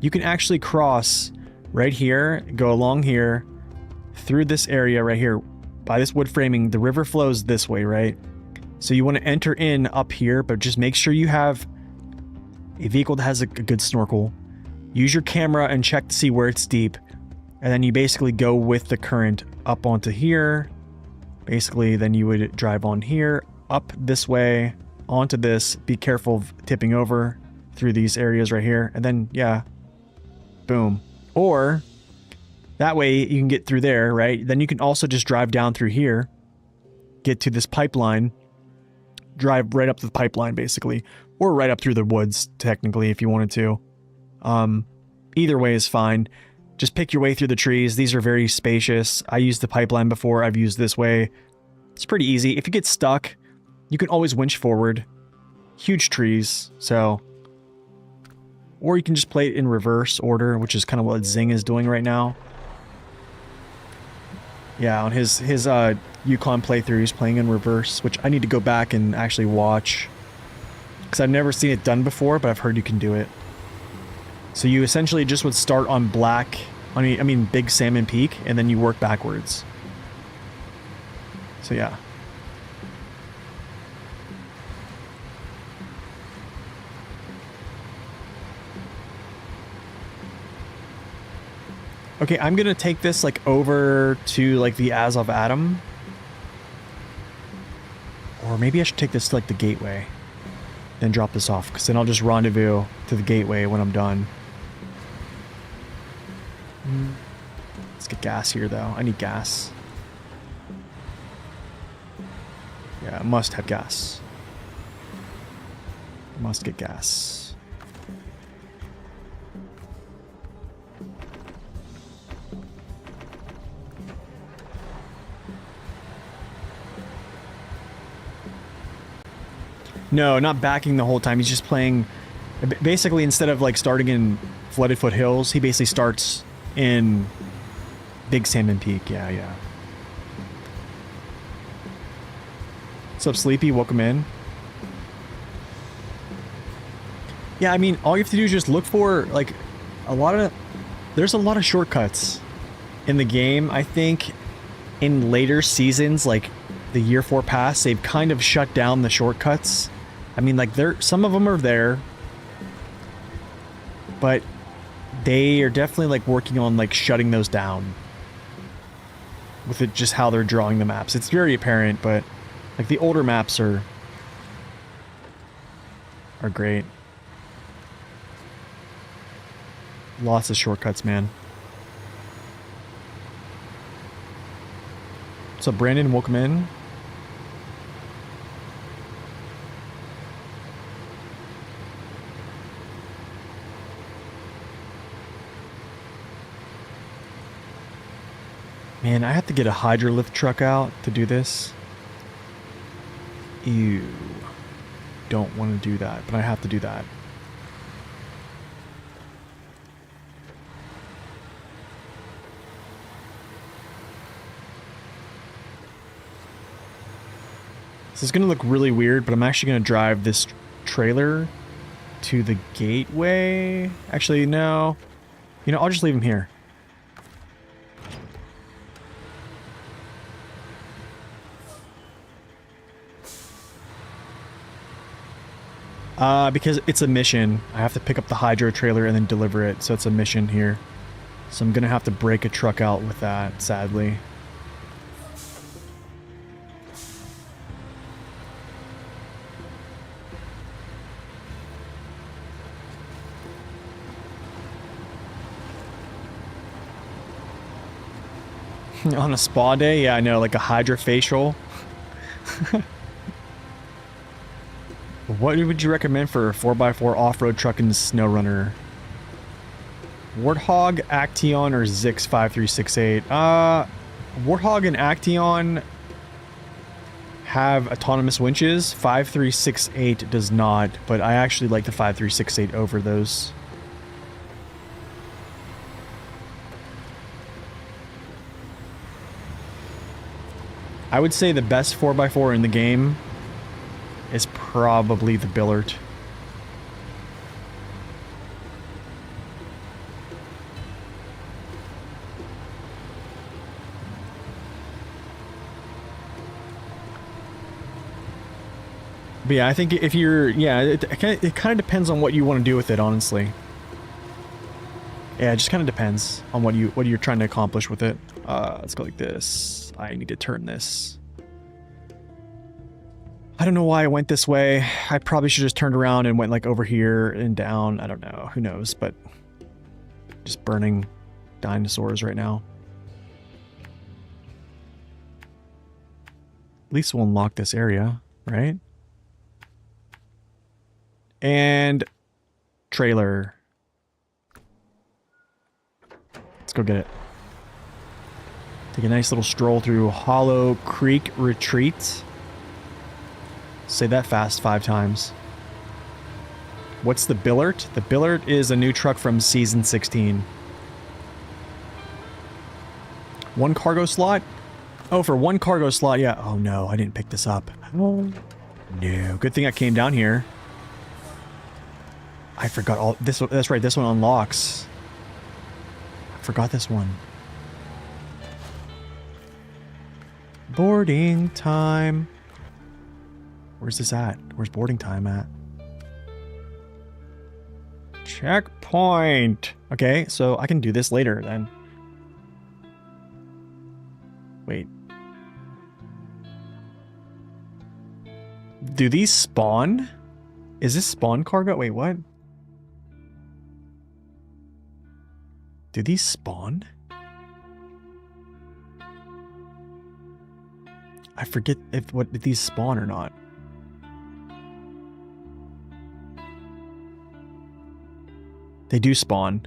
you can actually cross right here, go along here, through this area right here, by this wood framing. The river flows this way, right? So you want to enter in up here, but just make sure you have a vehicle that has a good snorkel. Use your camera and check to see where it's deep. And then you basically go with the current up onto here. Basically, then you would drive on here, up this way, onto this. Be careful of tipping over through these areas right here. And then, yeah, boom. Or that way you can get through there, right? Then you can also just drive down through here, get to this pipeline, drive right up to the pipeline basically, or right up through the woods technically if you wanted to. Either way is fine. Just pick your way through the trees. These are very spacious. I used the pipeline before. I've used this way. It's pretty easy. If you get stuck, you can always winch forward. Huge trees, so... Or you can just play it in reverse order, which is kind of what Zing is doing right now. Yeah, on his Yukon playthrough, he's playing in reverse, which I need to go back and actually watch. Because I've never seen it done before, but I've heard you can do it. So you essentially just would start on black, I mean Big Salmon Peak, and then you work backwards. So yeah. Okay, I'm gonna take this like over to like the Azov Atom. Or maybe I should take this to like the gateway. Then drop this off, because then I'll just rendezvous to the gateway when I'm done. Let's get gas here though. I need gas. Yeah, I must have gas. Must get gas. No, not backing the whole time. He's just playing... Basically, instead of like starting in Flooded Foothills, he basically starts in Big Salmon Peak. Yeah, yeah. What's up, Sleepy? Welcome in. Yeah, I mean, all you have to do is just look for, like, there's a lot of shortcuts in the game. I think in later seasons, like the Year 4 Pass, they've kind of shut down the shortcuts. I mean, like, some of them are there, but they are definitely, like, working on, like, shutting those down. With it just how they're drawing the maps. It's very apparent, but, like, the older maps are great. Lots of shortcuts, man. What's up, Brandon? Welcome in. Man, I have to get a hydrolift truck out to do this. Ew. Don't want to do that, but I have to do that. This is going to look really weird, but I'm actually going to drive this trailer to the gateway. Actually, no. You know, I'll just leave him here. Because it's a mission. I have to pick up the hydro trailer and then deliver it, so it's a mission here. So I'm gonna have to break a truck out with that, sadly. On a spa day? Yeah, I know, like a hydrofacial. What would you recommend for a 4x4 off-road truck and snow runner? Warthog, Action, or Zix 5368? Warthog and Action have autonomous winches. 5368 does not, but I actually like the 5368 over those. I would say the best 4x4 in the game is probably the Billard. But yeah, I think if you're, yeah, it kind of depends on what you want to do with it, honestly. Yeah, it just kind of depends on what you're trying to accomplish with it. Let's go like this. I need to turn this. I don't know why I went this way. I probably should just turned around and went like over here and down. I don't know. Who knows? But just burning dinosaurs right now. At least we'll unlock this area, right? And trailer. Let's go get it. Take a nice little stroll through Hollow Creek Retreat. Say that fast 5 times. What's the Billard? The Billard is a new truck from Season 16. 1 cargo slot? Oh, for 1 cargo slot, yeah. Oh no, I didn't pick this up. Oh. No, good thing I came down here. I forgot all this. That's right, this one unlocks. I forgot this one. Boarding time. Where's this at? Where's boarding time at? Checkpoint. Okay, so I can do this later then. Wait. Do these spawn? Is this spawn cargo? Wait, what? Do these spawn? I forget if these spawn or not. They do spawn.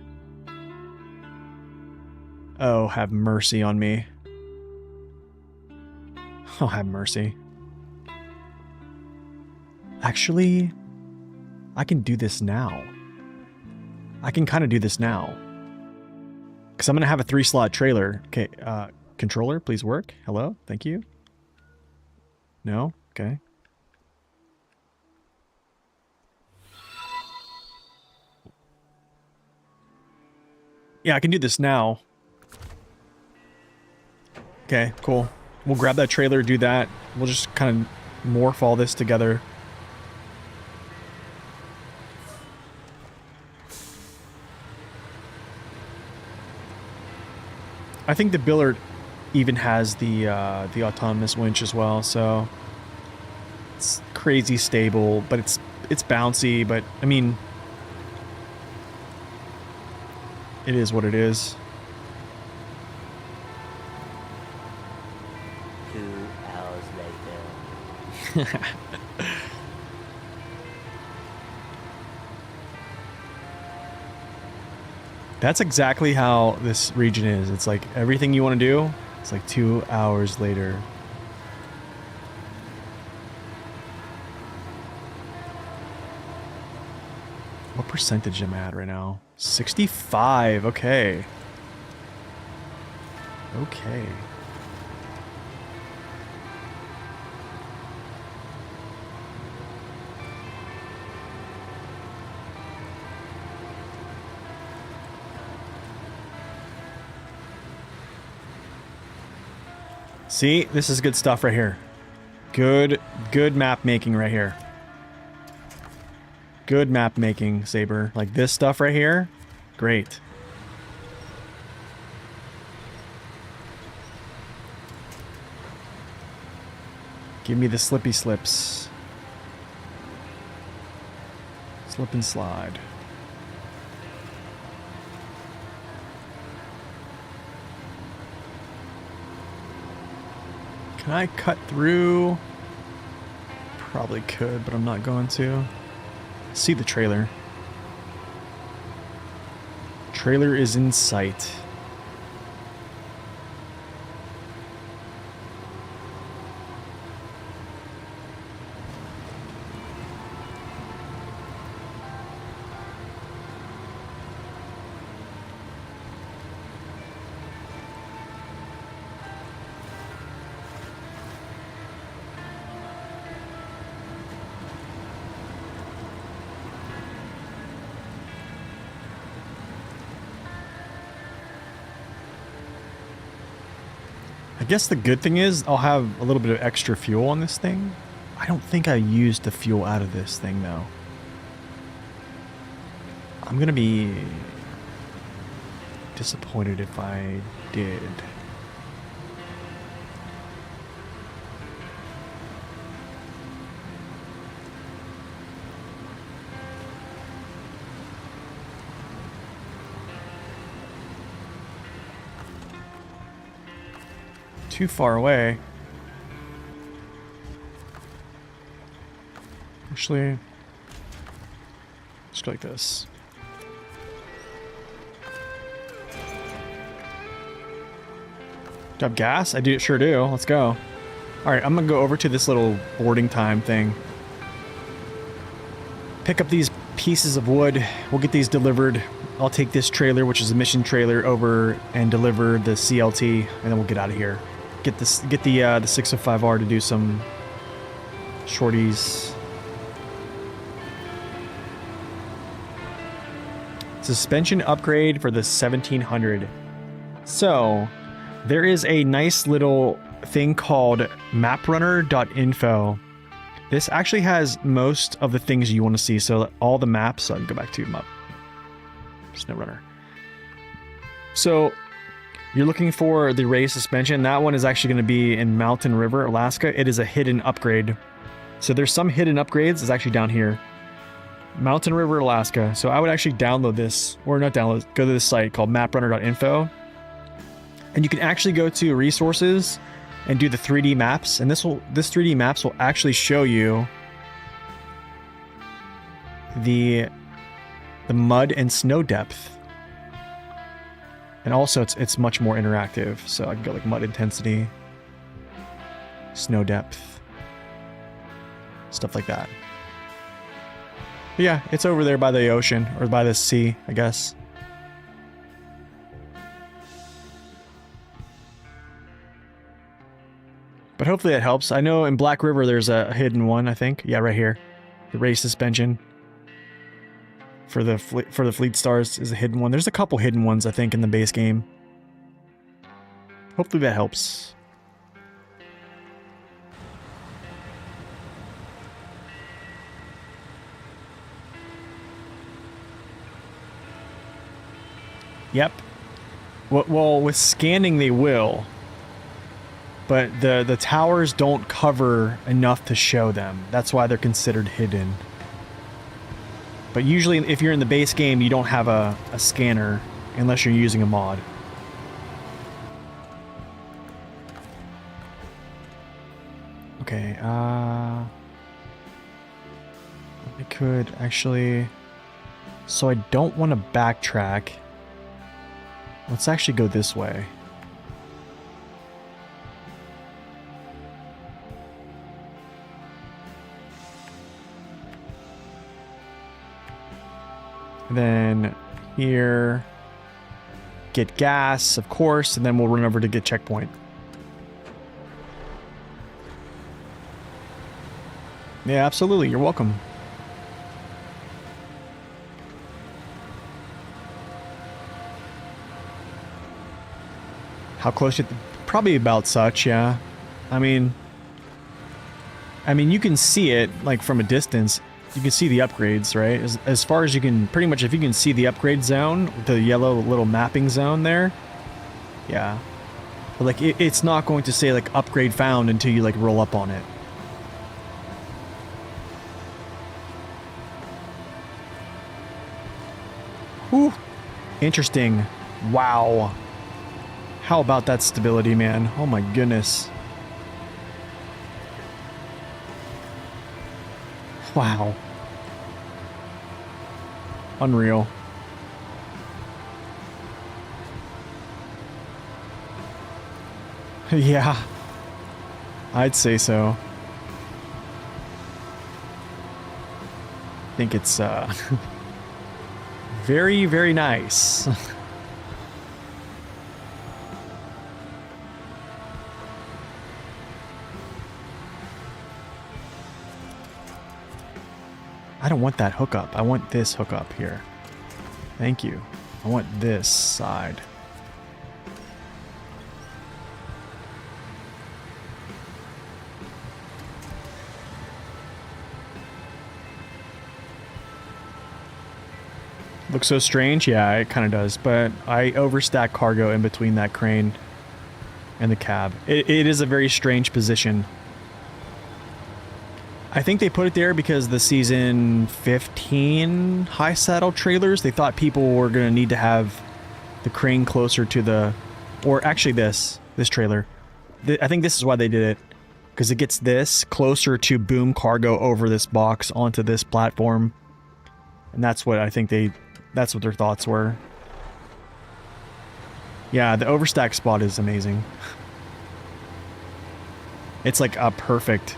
Oh, have mercy on me. Oh, have mercy. Actually, I can do this now. I can kind of do this now. Because I'm going to have a 3-slot trailer. Okay, controller, please work. Hello, thank you. No? Okay. Yeah, I can do this now. Okay, cool. We'll grab that trailer, do that. We'll just kind of morph all this together. I think the Billard even has the autonomous winch as well, so it's crazy stable, but it's bouncy, but I mean, it is what it is. 2 hours later. That's exactly how this region is. It's like everything you want to do, it's like 2 hours later. What percentage am I at right now? 65. Okay. Okay. See, this is good stuff right here. Good map making right here. Good map making, Saber. Like this stuff right here, great. Give me the slippy slips. Slip and slide. Can I cut through? Probably could, but I'm not going to. See the trailer. Trailer is in sight. I guess the good thing is I'll have a little bit of extra fuel on this thing. I don't think I used the fuel out of this thing though. I'm gonna be disappointed if I did. Too far away. Actually, let's go like this. Do I have gas? I do, sure do. Let's go. All right, I'm gonna go over to this little boarding time thing. Pick up these pieces of wood. We'll get these delivered. I'll take this trailer, which is a mission trailer, over and deliver the CLT, and then we'll get out of here. Get the 605R to do some shorties. Suspension upgrade for the 1700. So there is a nice little thing called maprunner.info. This actually has most of the things you want to see. So all the maps, so I can go back to map. Snow runner. So you're looking for the raised suspension. That one is actually going to be in Mountain River, Alaska. It is a hidden upgrade. So there's some hidden upgrades. It's actually down here. Mountain River, Alaska. So I would actually download this, or not download, go to this site called maprunner.info. And you can actually go to resources and do the 3D maps. And this 3D maps will actually show you the mud and snow depth. And also it's much more interactive. So I can go like mud intensity, snow depth, stuff like that. But yeah, it's over there by the ocean, or by the sea, I guess. But hopefully that helps. I know in Black River there's a hidden one, I think. Yeah, right here. The race suspension for the Fleet Stars is a hidden one. There's a couple hidden ones, I think, in the base game. Hopefully that helps. Yep. Well, with scanning they will. But the towers don't cover enough to show them. That's why they're considered hidden. But usually if you're in the base game, you don't have a scanner. unless you're using a mod. Okay, I could actually... So I don't want to backtrack. Let's actually go this way. Then here, get gas, of course, and then we'll run over to get checkpoint. Yeah, absolutely. You're welcome. How close? Probably about such, yeah. I mean, you can see it like from a distance. You can see the upgrades, right? As far as you can, pretty much if you can see the upgrade zone, the yellow little mapping zone there, yeah. But like, it's not going to say like upgrade found until you like roll up on it. Whew. Interesting. Wow. How about that stability, man? Oh my goodness. Wow. Unreal. Yeah. I'd say so. I think it's very, very nice. I don't want that hookup. I want this hookup here. Thank you. I want this side. Looks so strange? Yeah, it kind of does. But I overstack cargo in between that crane and the cab. It is a very strange position. I think they put it there because the season 15 high saddle trailers, they thought people were going to need to have the crane closer to the... Or actually this trailer. I think this is why they did it. Because it gets this closer to boom cargo over this box onto this platform. And that's what I think that's what their thoughts were. Yeah, the overstack spot is amazing. It's like a perfect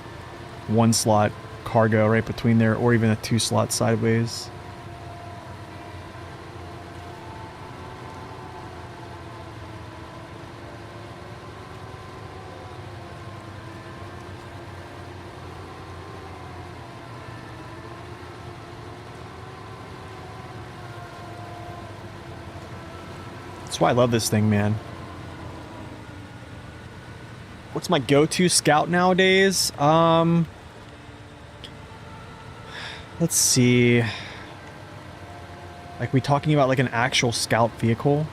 one slot cargo right between there, or even a 2 slot sideways. That's why I love this thing, man. What's my go-to scout nowadays? Let's see. Like, we talking about like an actual scout vehicle?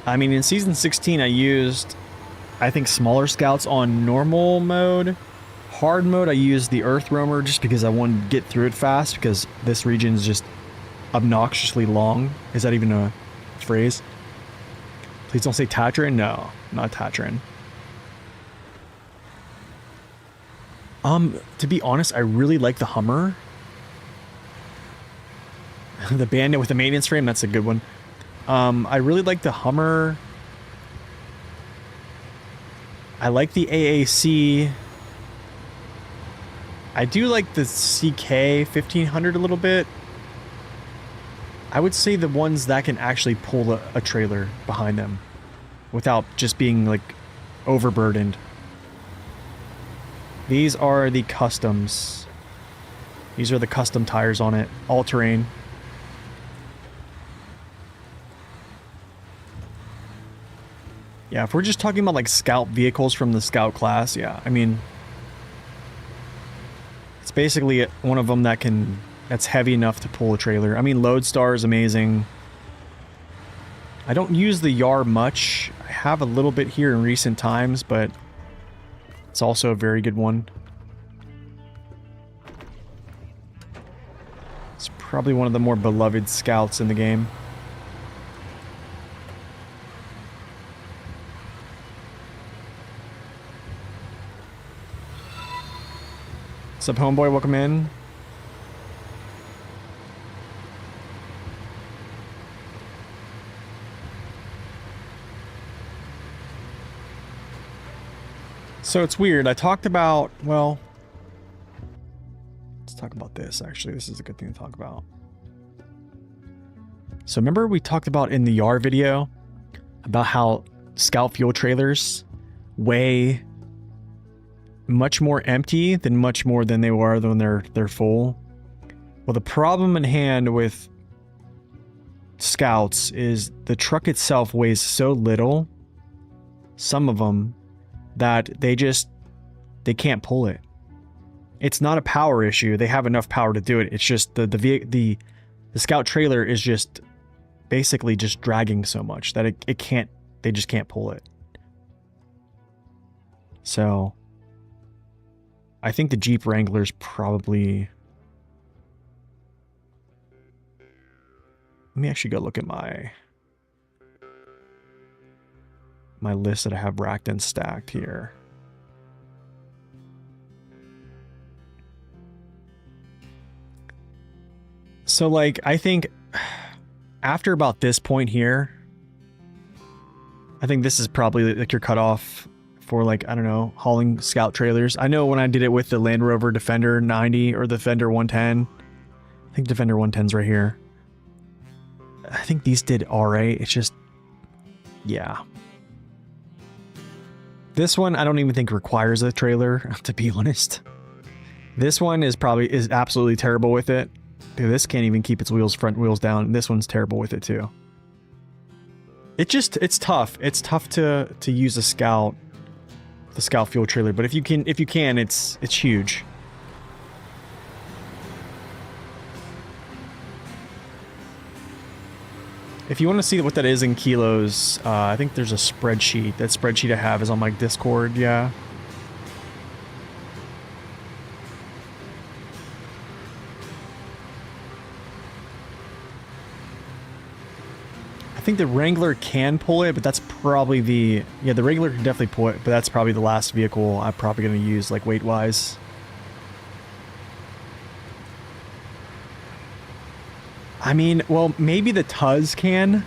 I mean, in season 16, I used, I think, smaller scouts on normal mode. Hard mode, I used the Earth Roamer just because I wanted to get through it fast, because this region is just obnoxiously long. Is that even a phrase? Please don't say Tatran. No, not Tatran. To be honest, I really like the Hummer. The Bandit with the maintenance frame, that's a good one. I really like the Hummer. I like the AAC. I do like the CK 1500 a little bit. I would say the ones that can actually pull a trailer behind them without just being like overburdened. These are the customs. These are the custom tires on it. All terrain. Yeah, if we're just talking about like scout vehicles from the scout class, yeah, I mean, it's basically one of them that's heavy enough to pull a trailer. I mean, Lodestar is amazing. I don't use the YAR much. I have a little bit here in recent times, but it's also a very good one. It's Probably one of the more beloved scouts in the game. What's up, homeboy? Welcome in. So it's weird. I talked about, well, let's talk about this, actually. This is a good thing to talk about. So remember we talked about in the YAR video about how scout fuel trailers weigh much more empty than much more than they were when they're full. Well, the problem in hand with scouts is the truck itself weighs so little, some of them, that they can't pull it. It's not a power issue. They have enough power to do it. It's just the scout trailer is just basically just dragging so much that it can't, they just can't pull it. So I think the Jeep Wrangler's probably, let me actually go look at my list that I have racked and stacked here. So like, I think after about this point here, I think this is probably like your cutoff for like, I don't know, hauling scout trailers. I know when I did it with the Land Rover Defender 90 or the Defender 110, I think Defender 110's right here. I think these did alright. It's just, yeah. This one, I don't even think requires a trailer, to be honest. This one is absolutely terrible with it. Dude, this can't even keep its front wheels down. This one's terrible with it too. It's tough. It's tough to use the Scout fuel trailer, but if you can, it's huge. If you want to see what that is in kilos, I think there's a spreadsheet. That spreadsheet I have is on my Discord, yeah. I think the Wrangler can pull it, but that's probably the Wrangler can definitely pull it, but that's probably the last vehicle I'm probably going to use, like, weight-wise. I mean, well, maybe the Tuz can.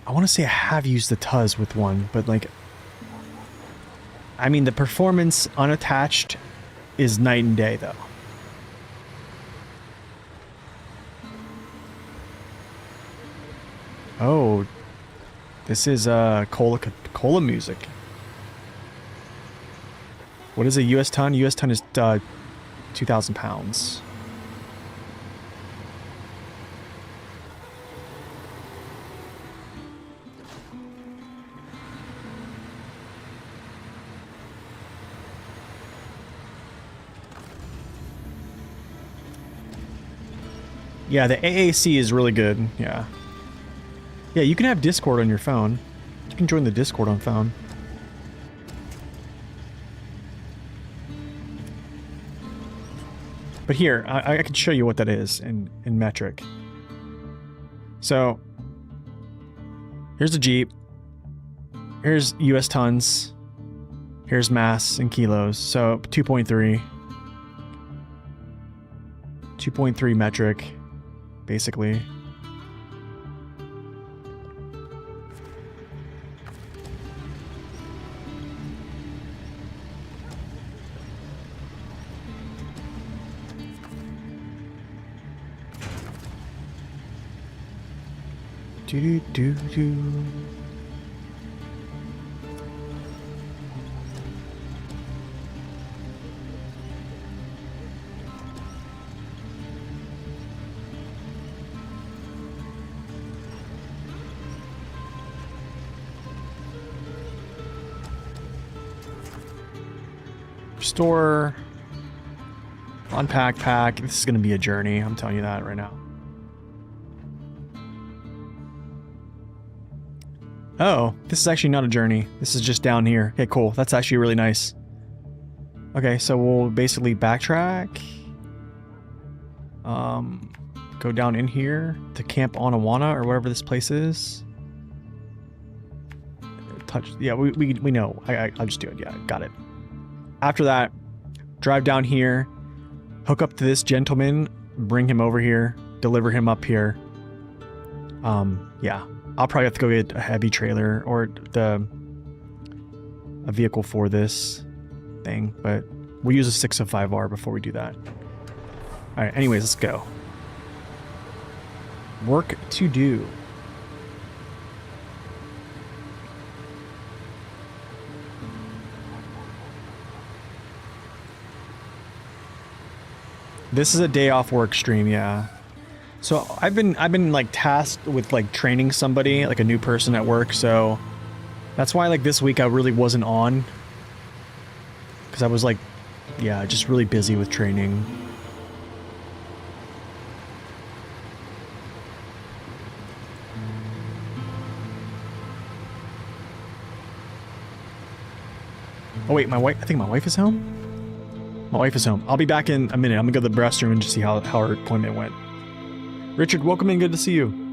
I want to say I have used the Tuz with one, but, like, I mean, the performance unattached is night and day, though. Oh, this is cola music. What is a US ton? US ton is 2,000 pounds. Yeah, the AAC is really good. Yeah. Yeah, you can have Discord on your phone. You can join the Discord on phone. But here, I can show you what that is in metric. So, here's a Jeep. Here's US tons. Here's mass in kilos. So, 2.3. 2.3 metric, basically. Do do do do. Store. Unpack, pack. This is going to be a journey. I'm telling you that right now. Oh, this is actually not a journey. This is just down here. Okay, cool. That's actually really nice. Okay, so we'll basically backtrack. Go down in here to Camp Onawana or whatever this place is. Touch. Yeah, we know. I'll just do it. Yeah, got it. After that, drive down here, hook up to this gentleman, bring him over here, deliver him up here. Yeah, I'll probably have to go get a heavy trailer or a vehicle for this thing, but we'll use a 605R before we do that. All right, anyways, let's go. Work to do. This is a day off work stream, yeah. So I've been like tasked with like training somebody, like a new person at work, so that's why like this week I really wasn't on. Cause I was like, yeah, just really busy with training. Oh wait, my wife, I think my wife is home? My wife is home. I'll be back in a minute. I'm gonna go to the restroom and just see how her appointment went. Richard, welcome in. Good to see you.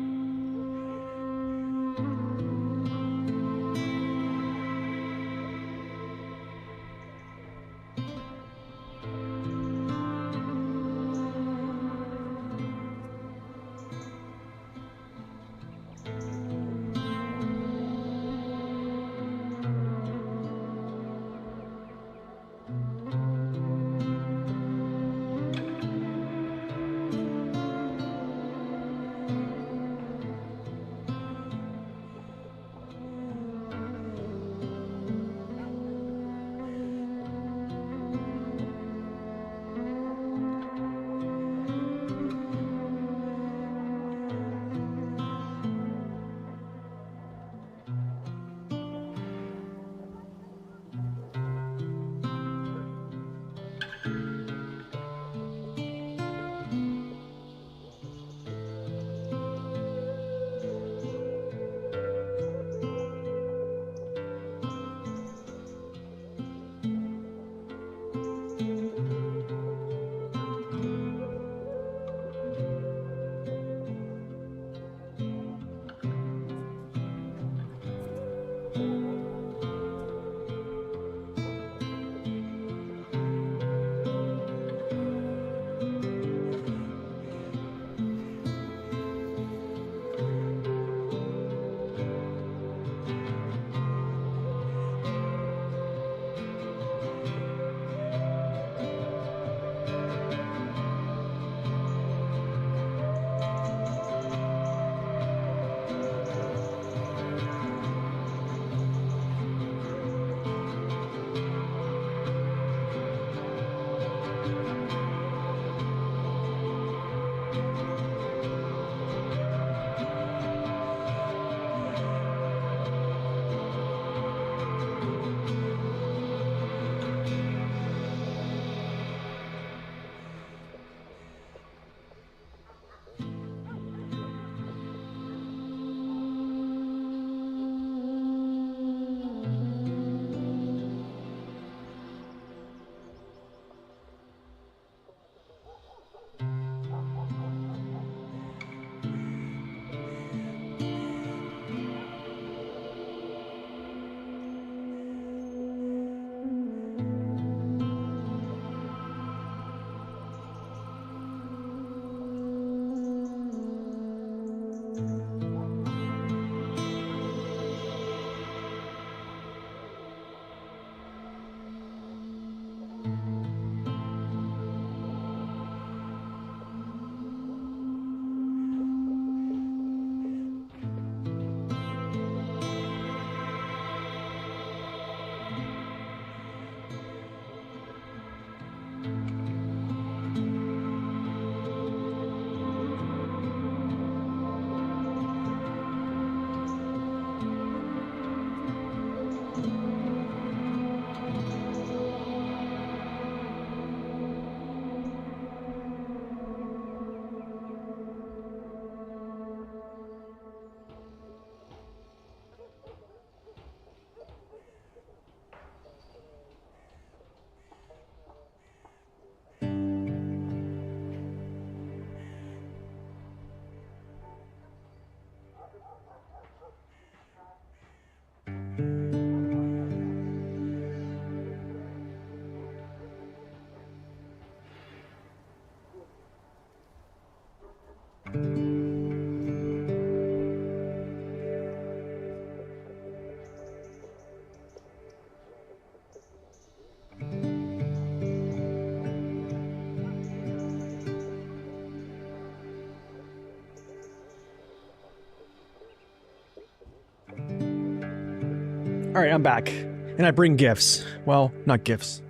Alright, I'm back. And I bring gifts. Well, not gifts.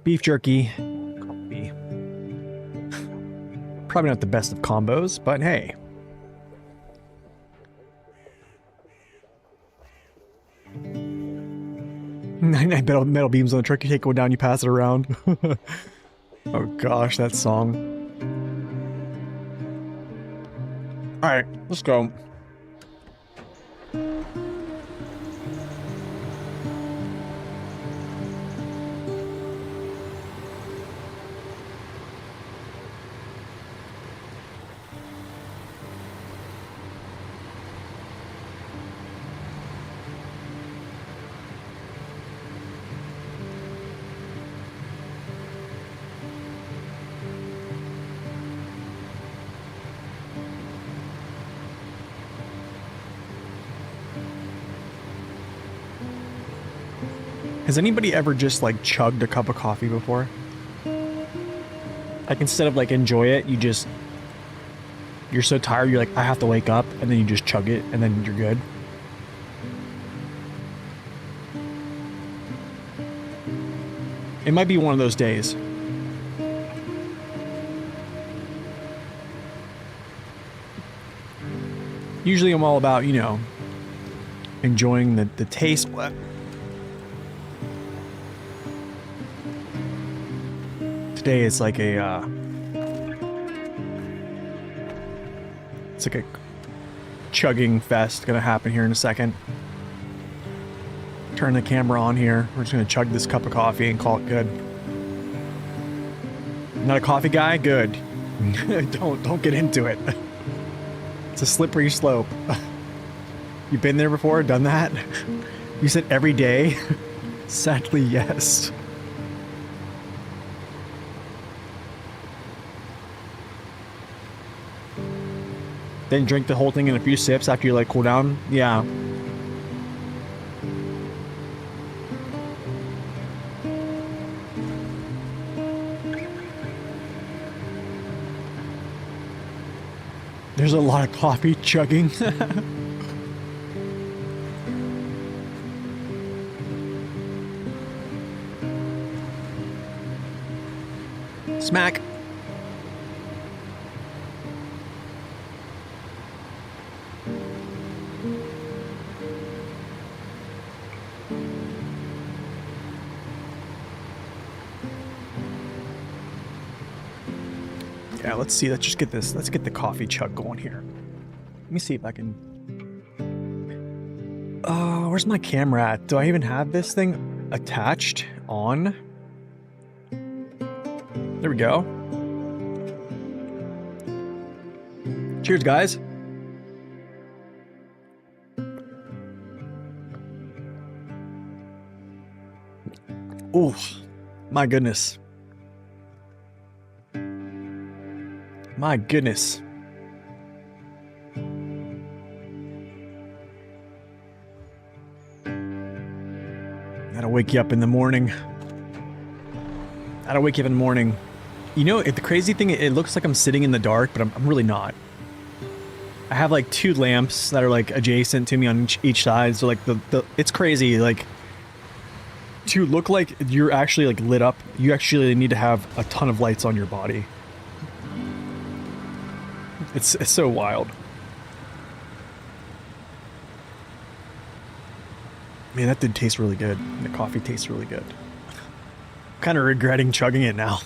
Beef jerky. Coffee. Probably not the best of combos, but hey. Metal beams on the truck. You take one down, you pass it around. Oh gosh, that song. Alright, let's go. Has anybody ever just like chugged a cup of coffee before? Like instead of like enjoy it, you're so tired, you're like, I have to wake up, and then you just chug it, and then you're good. It might be one of those days. Usually I'm all about, you know, enjoying the taste. Today it's like a it's like a chugging fest gonna happen here in a second. Turn the camera on here. We're just gonna chug this cup of coffee and call it good. Not a coffee guy? Good. Don't get into it. It's a slippery slope. You been there before? Done that? You said every day? Sadly, yes. Then drink the whole thing in a few sips after you like cool down? Yeah. There's a lot of coffee chugging. Smack. Yeah, let's see. Let's just get this. Let's get the coffee chug going here. Let me see if I can. Where's my camera at? Do I even have this thing attached on? There we go. Cheers, guys. Ooh, my goodness. My goodness. That'll wake you up in the morning. That'll wake you up in the morning. You know, the crazy thing, it looks like I'm sitting in the dark, but I'm really not. I have like 2 lamps that are like adjacent to me on each side, so like it's crazy. Like, to look like you're actually like lit up, you actually need to have a ton of lights on your body. It's so wild. Man, that did taste really good. The coffee tastes really good. I'm kind of regretting chugging it now.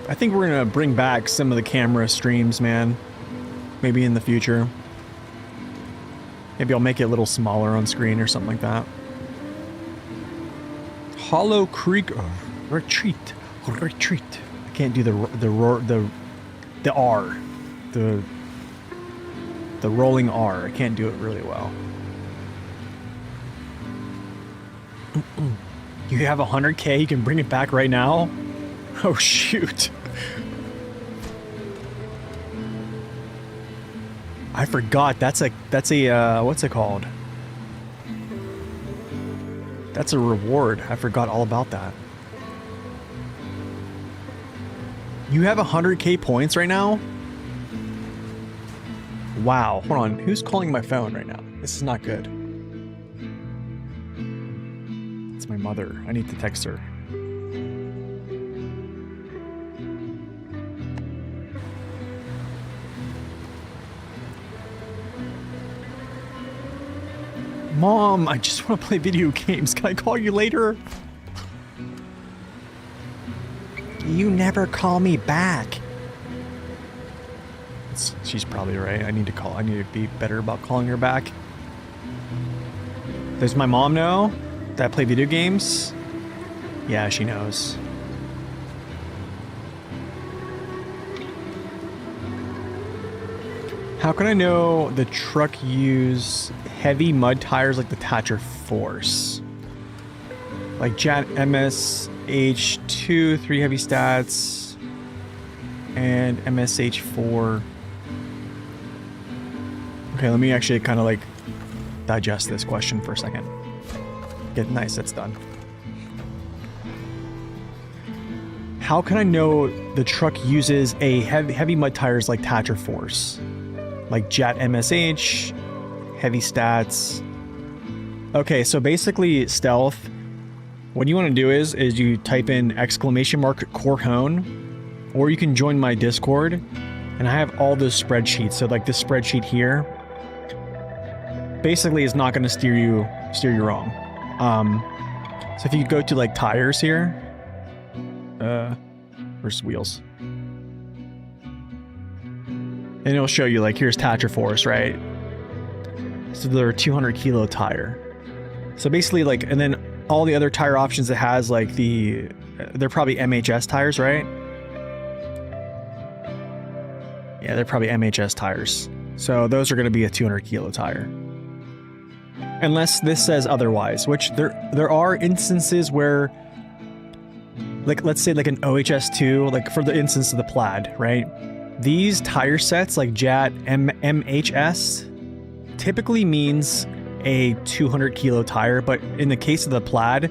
I think we're gonna bring back some of the camera streams, man. Maybe in the future. Maybe I'll make it a little smaller on screen or something like that. Hollow Creek retreat. I can't do the R, the rolling R. I can't do it really well. You have 100K. You can bring it back right now. Oh shoot! I forgot. That's a what's it called? That's a reward. I forgot all about that. You have 100k points right now? Wow. Hold on. Who's calling my phone right now? This is not good. It's my mother. I need to text her. Mom, I just want to play video games. Can I call you later? You never call me back. She's probably right. I need to be better about calling her back. Does my mom know that I play video games? Yeah, she knows. How can I know the truck use heavy mud tires like the Thatcher Force? Like Jet MSH2, 3 heavy stats, and MSH4. Okay, let me actually kind of like digest this question for a second. Get nice, that's done. How can I know the truck uses a heavy mud tires like Thatcher Force? Like Jet MSH, heavy stats. Okay, so basically stealth, what you want to do is you type in !Corhone, or you can join my Discord, and I have all those spreadsheets. So like this spreadsheet here, basically is not going to steer you wrong. So if you go to like tires here, versus wheels. And it'll show you like, here's Thatcher Force, right? So they're a 200 kilo tire. So basically like, and then all the other tire options it has, like they're probably MHS tires, right? Yeah, they're probably MHS tires. So those are going to be a 200 kilo tire. Unless this says otherwise, which there are instances where, like, let's say like an OHS2, like for the instance of the Plaid, right? These tire sets like JAT MHS typically means a 200 kilo tire, but in the case of the Plaid,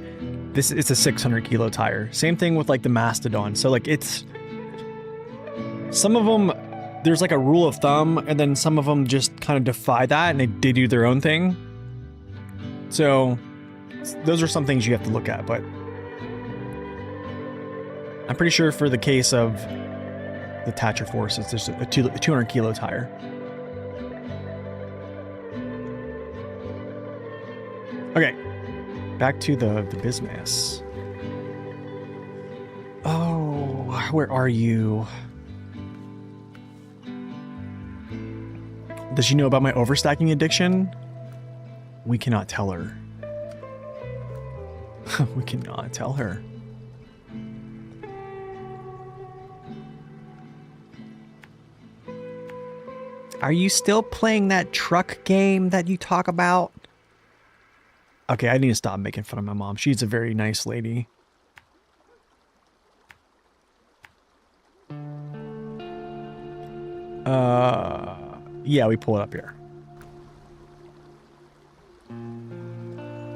it's a 600 kilo tire. Same thing with like the Mastodon. So like it's, some of them, there's like a rule of thumb, and then some of them just kind of defy that and they do their own thing. So those are some things you have to look at, but I'm pretty sure for the case of the Thatcher Force, it's just a 200 kilo tire. Okay, back to the business. Oh, where are you? Does she know about my overstacking addiction? We cannot tell her. We cannot tell her. Are you still playing that truck game that you talk about? Okay, I need to stop making fun of my mom. She's a very nice lady. Yeah, we pull it up here.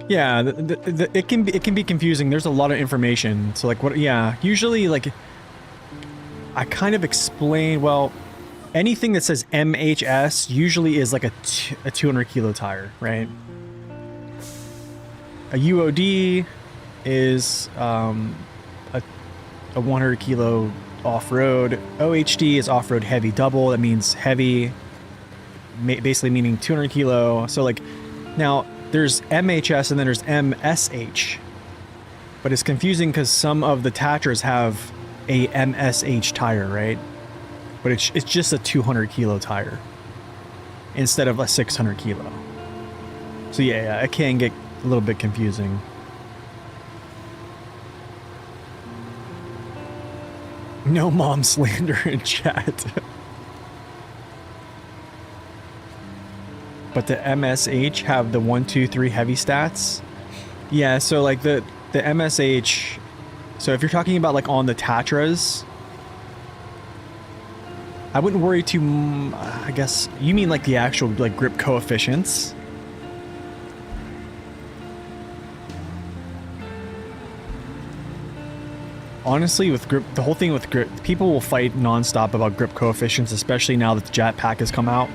Yeah, it can be confusing. There's a lot of information. So like what? Yeah, usually like I kind of explain. Well, anything that says MHS usually is like a 200 kilo tire, right? A UOD is a 100 kilo off-road. OHD is off-road heavy double. That means heavy, basically meaning 200 kilo. So like now there's MHS and then there's MSH, but it's confusing because some of the Tatchers have a MSH tire, right? But it's just a 200 kilo tire instead of a 600 kilo. So yeah, it can get a little bit confusing. No mom slander in chat. But the MSH have the 1, 2, 3 heavy stats. Yeah, so like the MSH, so if you're talking about like on the Tatras, I wouldn't worry too, I guess, you mean like the actual like grip coefficients. Honestly, with grip, the whole thing with grip, people will fight nonstop about grip coefficients, especially now that the JAT pack has come out.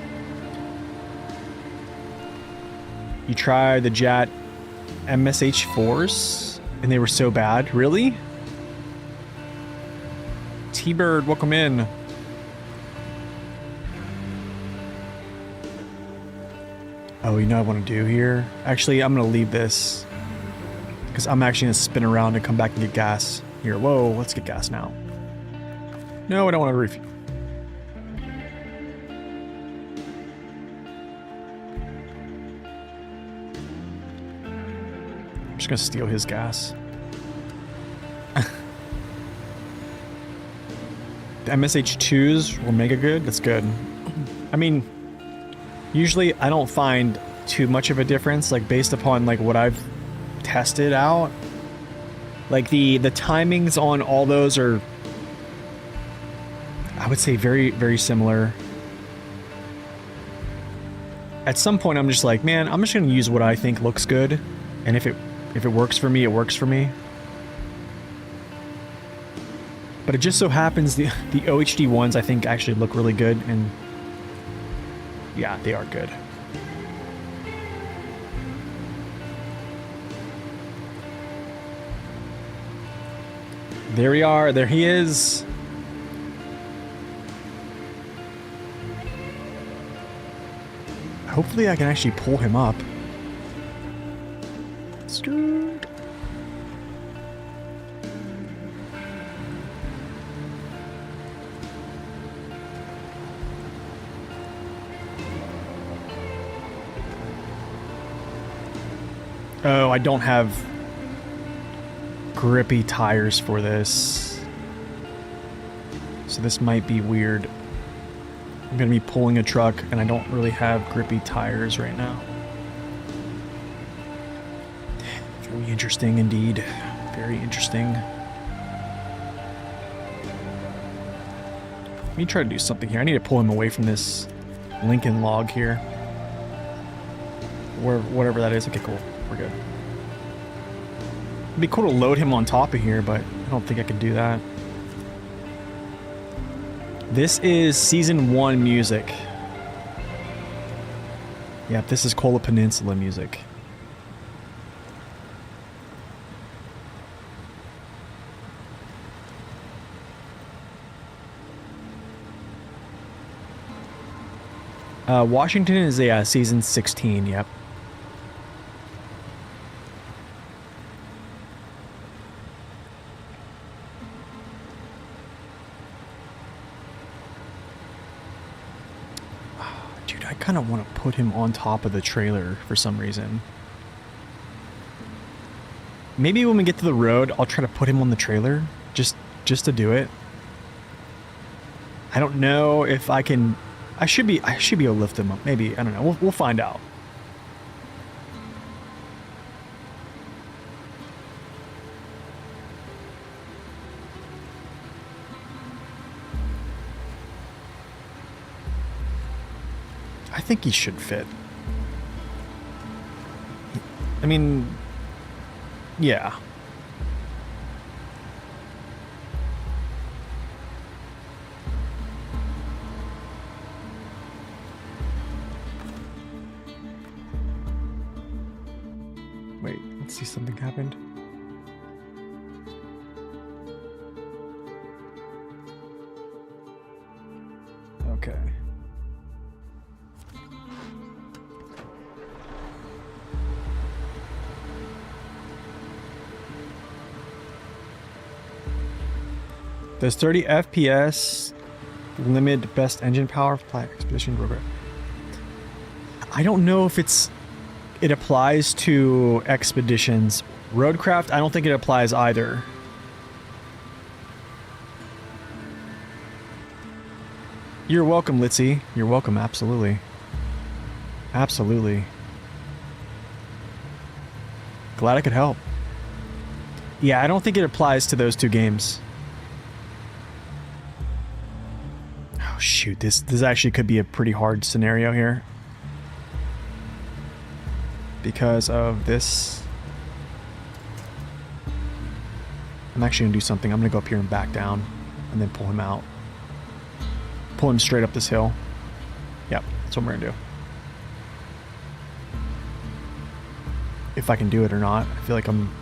You try the JAT MSH4s, and they were so bad. Really? T-Bird, welcome in. Oh, you know what I want to do here? Actually, I'm going to leave this. Because I'm actually going to spin around and come back and get gas. Here, whoa, let's get gas now. No, I don't want to refuel. I'm just going to steal his gas. The MSH2s were mega good. That's good. I mean, usually I don't find too much of a difference, like based upon like what I've tested out. Like the timings on all those are, I would say, very, very similar. At some point I'm just like, man, I'm just gonna use what I think looks good, and if it works for me, it works for me. But it just so happens the OHD ones I think actually look really good, and yeah, they are good. There we are. There he is. Hopefully I can actually pull him up. Skirt. Oh, I don't have grippy tires for this, so this might be weird. I'm gonna be pulling a truck and I don't really have grippy tires right now. Very interesting indeed. Very interesting. Let me try to do something here. I need to pull him away from this Lincoln log here. Whatever that is. Okay, cool. We're good. It'd be cool to load him on top of here, but I don't think I can do that. This is Season 1 music. Yep, this is Kola Peninsula music. Washington is a Season 16, yep. Dude, I kind of want to put him on top of the trailer for some reason. Maybe when we get to the road, I'll try to put him on the trailer, just to do it. I don't know if I can. I should be able to lift him up. Maybe, I don't know. We'll find out. I think he should fit. I mean, yeah. Wait, let's see, something happened. Okay. Does 30 FPS limit best engine power for Expedition Roadcraft? I don't know if it applies to Expeditions. Roadcraft, I don't think it applies either. You're welcome, Litzy. You're welcome, absolutely. Absolutely. Glad I could help. Yeah, I don't think it applies to those two games. Oh shoot, this actually could be a pretty hard scenario here. Because of this. I'm actually gonna do something. I'm gonna go up here and back down and then pull him out. Pull him straight up this hill. Yep, that's what we're gonna do. If I can do it or not. I feel like I'm...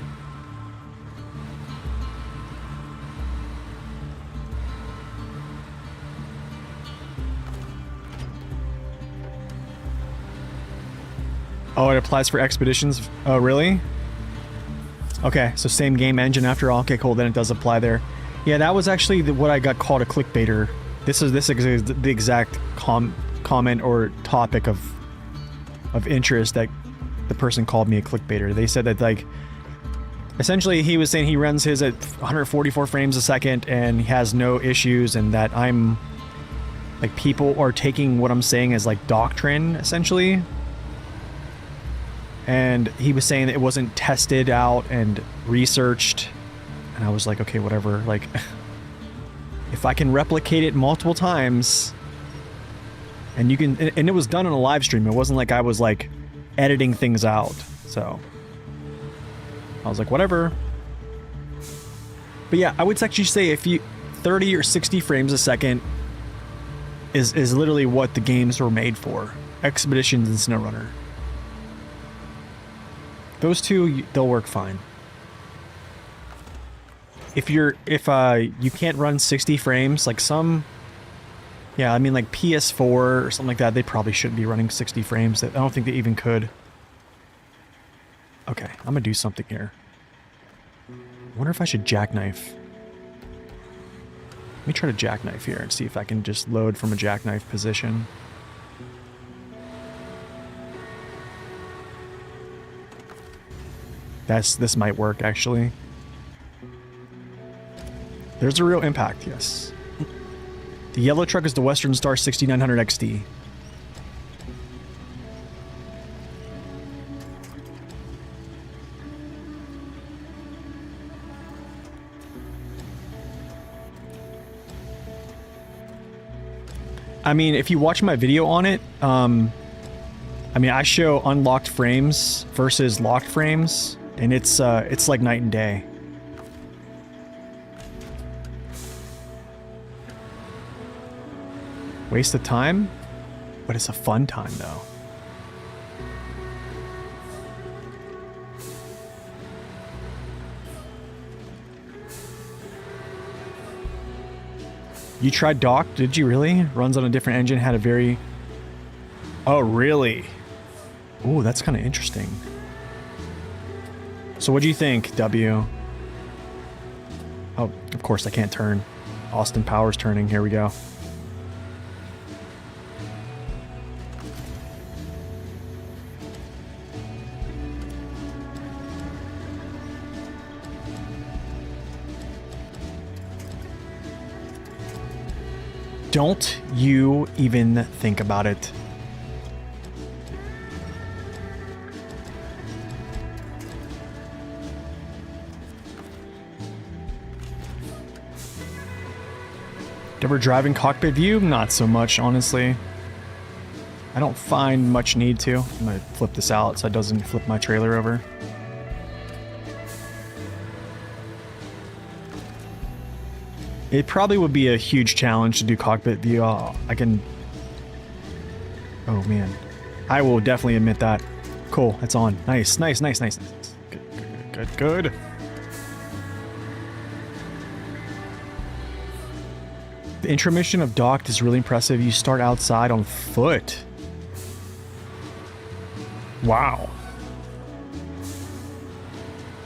Oh, it applies for expeditions? Oh, really? Okay, so same game engine after all. Okay, cool. Then it does apply there. Yeah, that was actually what I got called a clickbaiter. This is the exact comment or topic of interest that the person called me a clickbaiter. They said that, like, essentially he was saying he runs his at 144 frames a second and he has no issues, and that I'm like, people are taking what I'm saying as like doctrine, essentially. And he was saying that it wasn't tested out and researched. And I was like, okay, whatever. Like, if I can replicate it multiple times, and you can, and it was done on a live stream. It wasn't like I was like editing things out. So I was like, whatever. But yeah, I would actually say if you 30 or 60 frames a second is literally what the games were made for. Expeditions and SnowRunner. Those two, they'll work fine. If you can't run 60 frames, like some, yeah, I mean like PS4 or something like that, they probably shouldn't be running 60 frames. I don't think they even could. Okay, I'm gonna do something here. I wonder if I should jackknife. Let me try to jackknife here and see if I can just load from a jackknife position. This might work, actually. There's a real impact, yes. The yellow truck is the Western Star 6900 XD. I mean, if you watch my video on it, I mean, I show unlocked frames versus locked frames. And it's like night and day. Waste of time? But it's a fun time, though. You tried Dock? Did you really? Runs on a different engine, had a very... Oh, really? Oh, that's kind of interesting. So what do you think, W? Oh, of course I can't turn. Austin Powers turning. Here we go. Don't you even think about it. Ever driving cockpit view? Not so much, honestly. I don't find much need to. I'm gonna flip this out so it doesn't flip my trailer over. It probably would be a huge challenge to do cockpit view. I can... Oh, man. I will definitely admit that. Cool, it's on. Nice, nice, nice, nice. Good, good, good, good. The intromission of Docked is really impressive. You start outside on foot. Wow.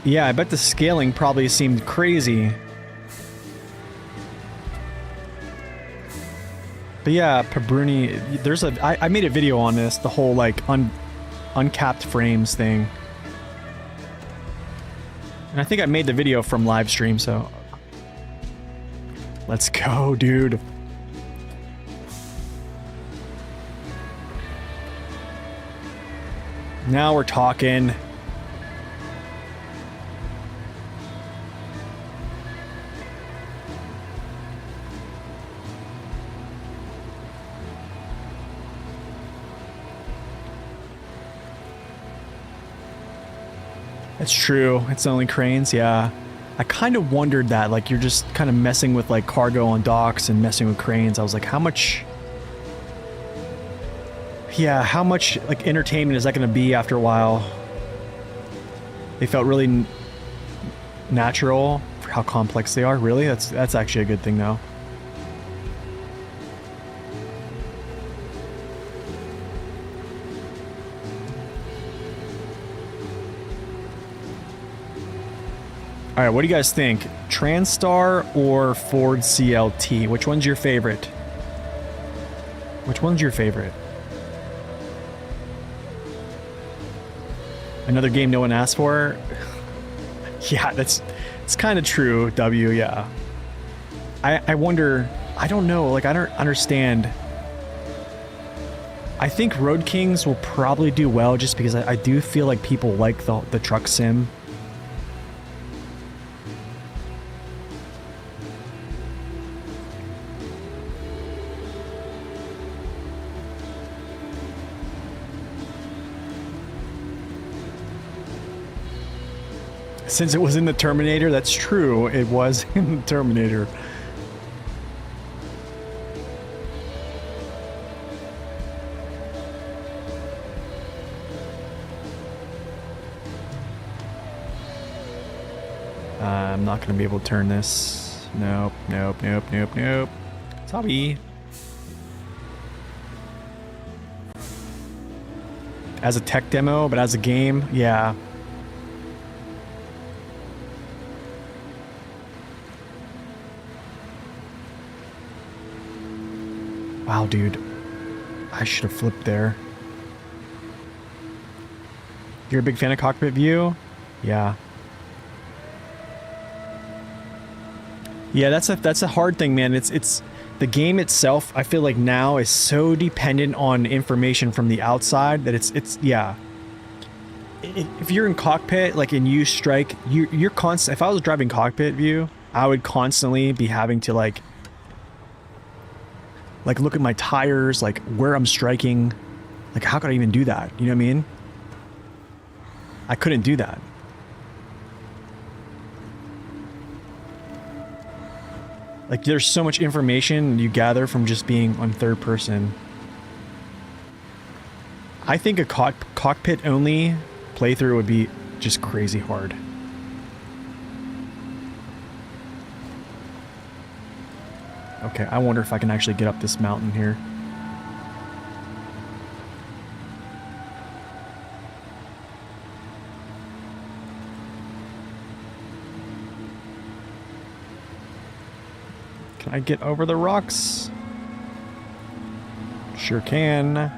Yeah, I bet the scaling probably seemed crazy. But yeah, Pabruni, there's a... I made a video on this, the whole, like, uncapped frames thing. And I think I made the video from live stream, so... Let's go, dude. Now we're talking. It's true. It's only cranes, yeah. I kind of wondered that, like, you're just kind of messing with, like, cargo on docks and messing with cranes. I was like, how much... Yeah, how much, like, entertainment is that going to be after a while? They felt really natural for how complex they are. Really? That's actually a good thing, though. All right, what do you guys think? Transtar or Ford CLT? Which one's your favorite? Which one's your favorite? Another game no one asked for? Yeah, it's kind of true, W, yeah. I wonder, I don't know, like, I don't understand. I think Road Kings will probably do well just because I do feel like people like the truck sim. Since it was in the Terminator, that's true. It was in the Terminator. I'm not going to be able to turn this. Nope, nope, nope, nope, nope. Sorry. As a tech demo, but as a game, yeah. Wow, dude. I should have flipped there. You're a big fan of cockpit view? Yeah. Yeah, that's a hard thing, man. It's the game itself, I feel like now is so dependent on information from the outside that it's yeah. If you're in cockpit, like in use strike, you're constant. If I was driving cockpit view, I would constantly be having to like look at my tires, like where I'm striking. Like, how could I even do that? You know what I mean? I couldn't do that. Like, there's so much information you gather from just being on third person. I think a cockpit only playthrough would be just crazy hard. Okay, I wonder if I can actually get up this mountain here. Can I get over the rocks? Sure can.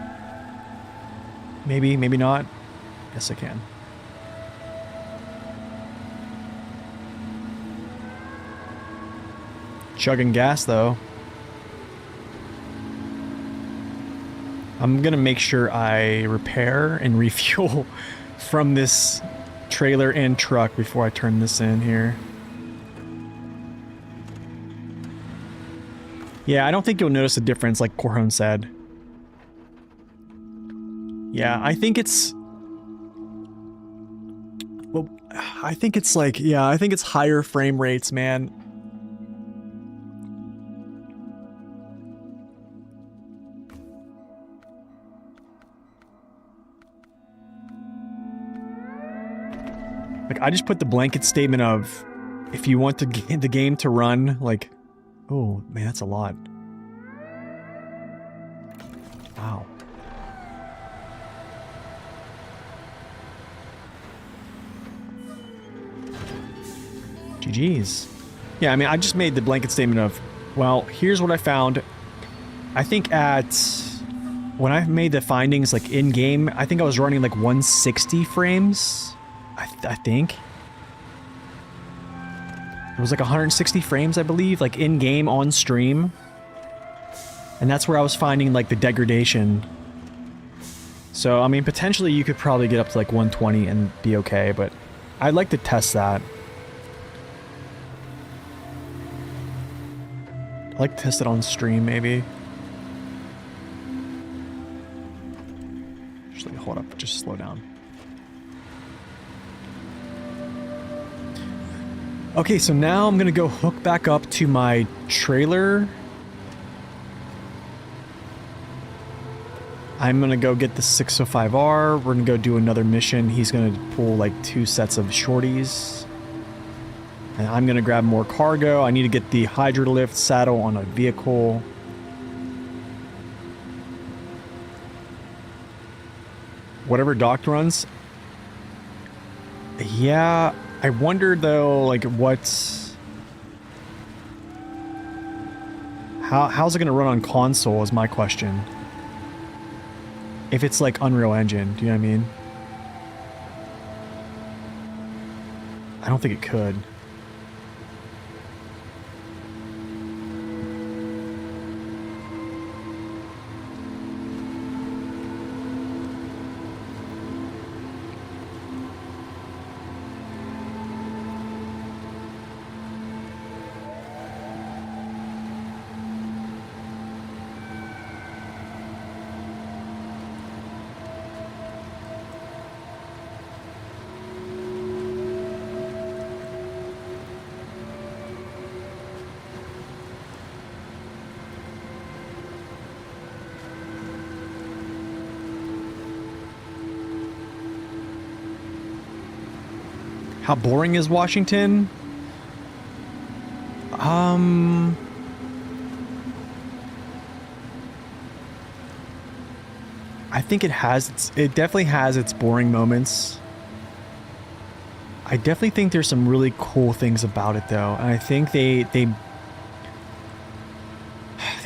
Maybe, maybe not. Yes, I can. Chugging gas, though. I'm gonna make sure I repair and refuel from this trailer and truck before I turn this in here. Yeah, I don't think you'll notice a difference like Corhone said. Yeah, I think it's... Well, I think it's like... Yeah, I think it's higher frame rates, man. Like, I just put the blanket statement of, if you want the game to run, like... Oh, man, that's a lot. Wow. GG's. Yeah, I mean, I just made the blanket statement of, well, here's what I found. I think when I made the findings, like, in-game, I think I was running, like, 160 frames. I think. It was like 160 frames, I believe, like in-game on stream. And that's where I was finding like the degradation. So, I mean, potentially you could probably get up to like 120 and be okay, but I'd like to test that. I'd like to test it on stream, maybe. Actually, hold up, just slow down. Okay, so now I'm going to go hook back up to my trailer. I'm going to go get the 605R. We're going to go do another mission. He's going to pull like 2 sets of shorties. And I'm going to grab more cargo. I need to get the hydrolift saddle on a vehicle. Whatever docked runs. Yeah, I wonder though, like what's... How's it going to run on console is my question. If it's like Unreal Engine, do you know what I mean? I don't think it could. How boring is Washington? I think it definitely has its boring moments. I definitely think there's some really cool things about it though. And I think they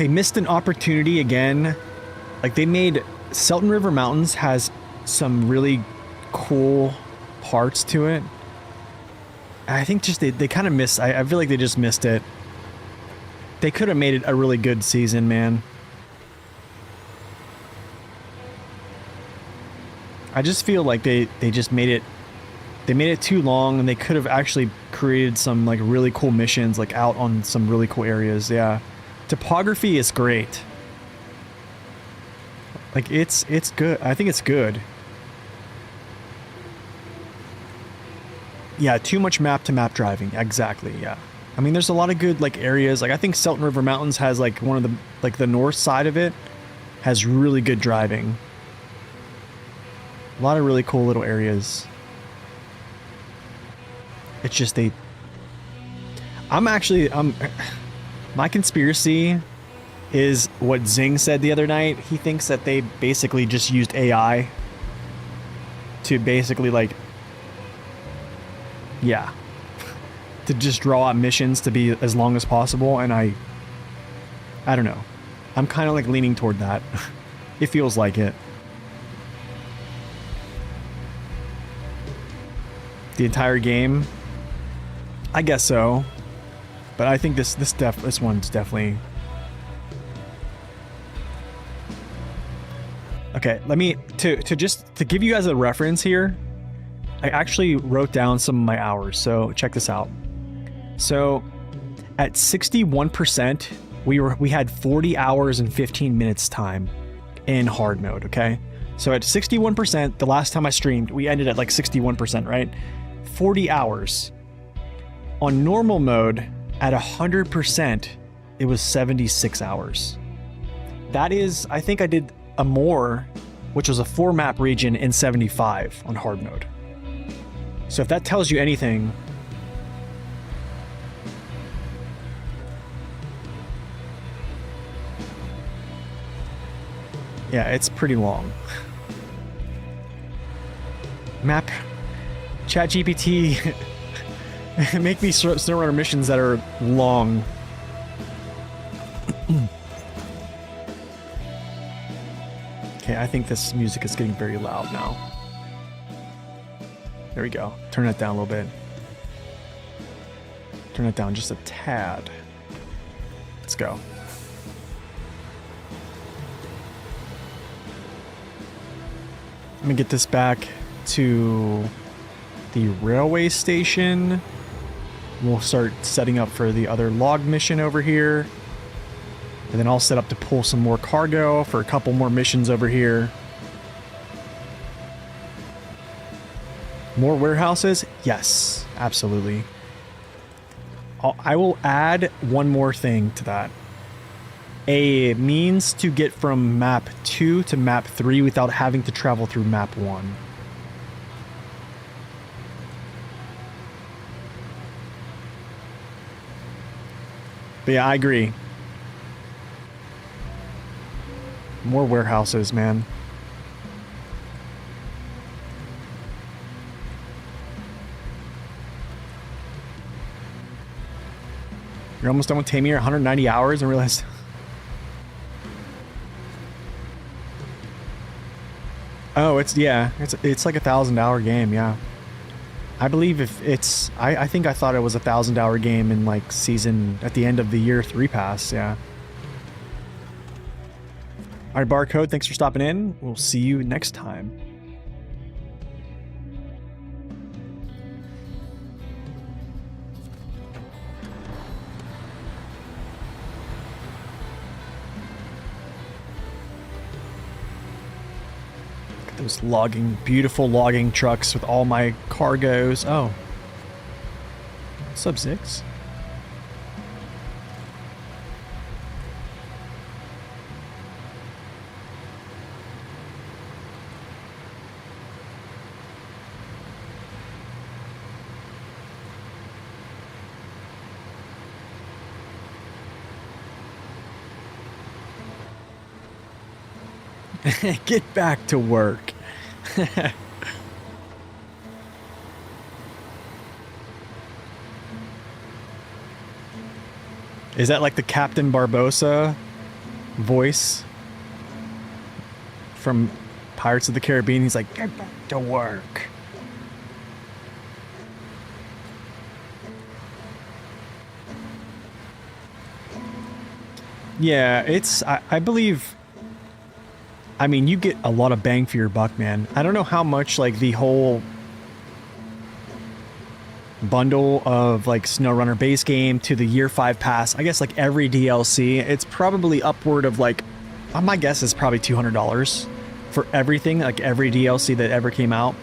missed an opportunity again. Like they made Selton River Mountains has some really cool parts to it. I think just they kind of missed. I feel like they just missed it. They could have made it a really good season, man. I just feel like they just made it. They made it too long, and they could have actually created some like really cool missions, like out on some really cool areas. Yeah, topography is great. Like it's good. I think it's good. Yeah, too much map-to-map driving. Exactly, yeah. I mean, there's a lot of good, like, areas. Like, I think Selton River Mountains has, like, one of the... Like, the north side of it has really good driving. A lot of really cool little areas. It's just they... My conspiracy is what Zing said the other night. He thinks that they basically just used AI to basically, like... Yeah. To just draw out missions to be as long as possible, and I don't know. I'm kind of like leaning toward that. It feels like it. The entire game? I guess so. But I think this one's definitely... Okay, let me... To give you guys a reference here, I actually wrote down some of my hours, so check this out. So at 61%, we had 40 hours and 15 minutes time in hard mode, okay? So at 61%, the last time I streamed, we ended at like 61%, right? 40 hours. On normal mode, at 100%, it was 76 hours. That is, I think I did a more, which was a 4-map region in 75 on hard mode. So if that tells you anything, yeah, it's pretty long. Map, ChatGPT, make me SnowRunner missions that are long. Okay, I think this music is getting very loud now. There we go. Turn it down a little bit. Turn it down just a tad. Let's go. Let me get this back to the railway station. We'll start setting up for the other log mission over here. And then I'll set up to pull some more cargo for a couple more missions over here. More warehouses? Yes, absolutely. I will add one more thing to that. A means to get from map 2 to map 3 without having to travel through map 1. But yeah, I agree. More warehouses, man. You're almost done with Tamir, 190 hours and realized... Oh, it's like a 1,000-hour game, yeah. I believe if it's... I think I thought it was a 1,000-hour game in like season... at the end of the year 3 pass, yeah. Alright, Barcode, thanks for stopping in. We'll see you next time. Those logging, beautiful logging trucks with all my cargoes. Oh. Sub 6. Get back to work. Is that like the Captain Barbossa voice from Pirates of the Caribbean? He's like, get back to work. Yeah, it's, I believe... I mean, you get a lot of bang for your buck, man. I don't know how much, like, the whole bundle of, like, SnowRunner base game to the year 5 pass, I guess, like, every DLC, it's probably upward of, like, my guess is probably $200 for everything, like, every DLC that ever came out.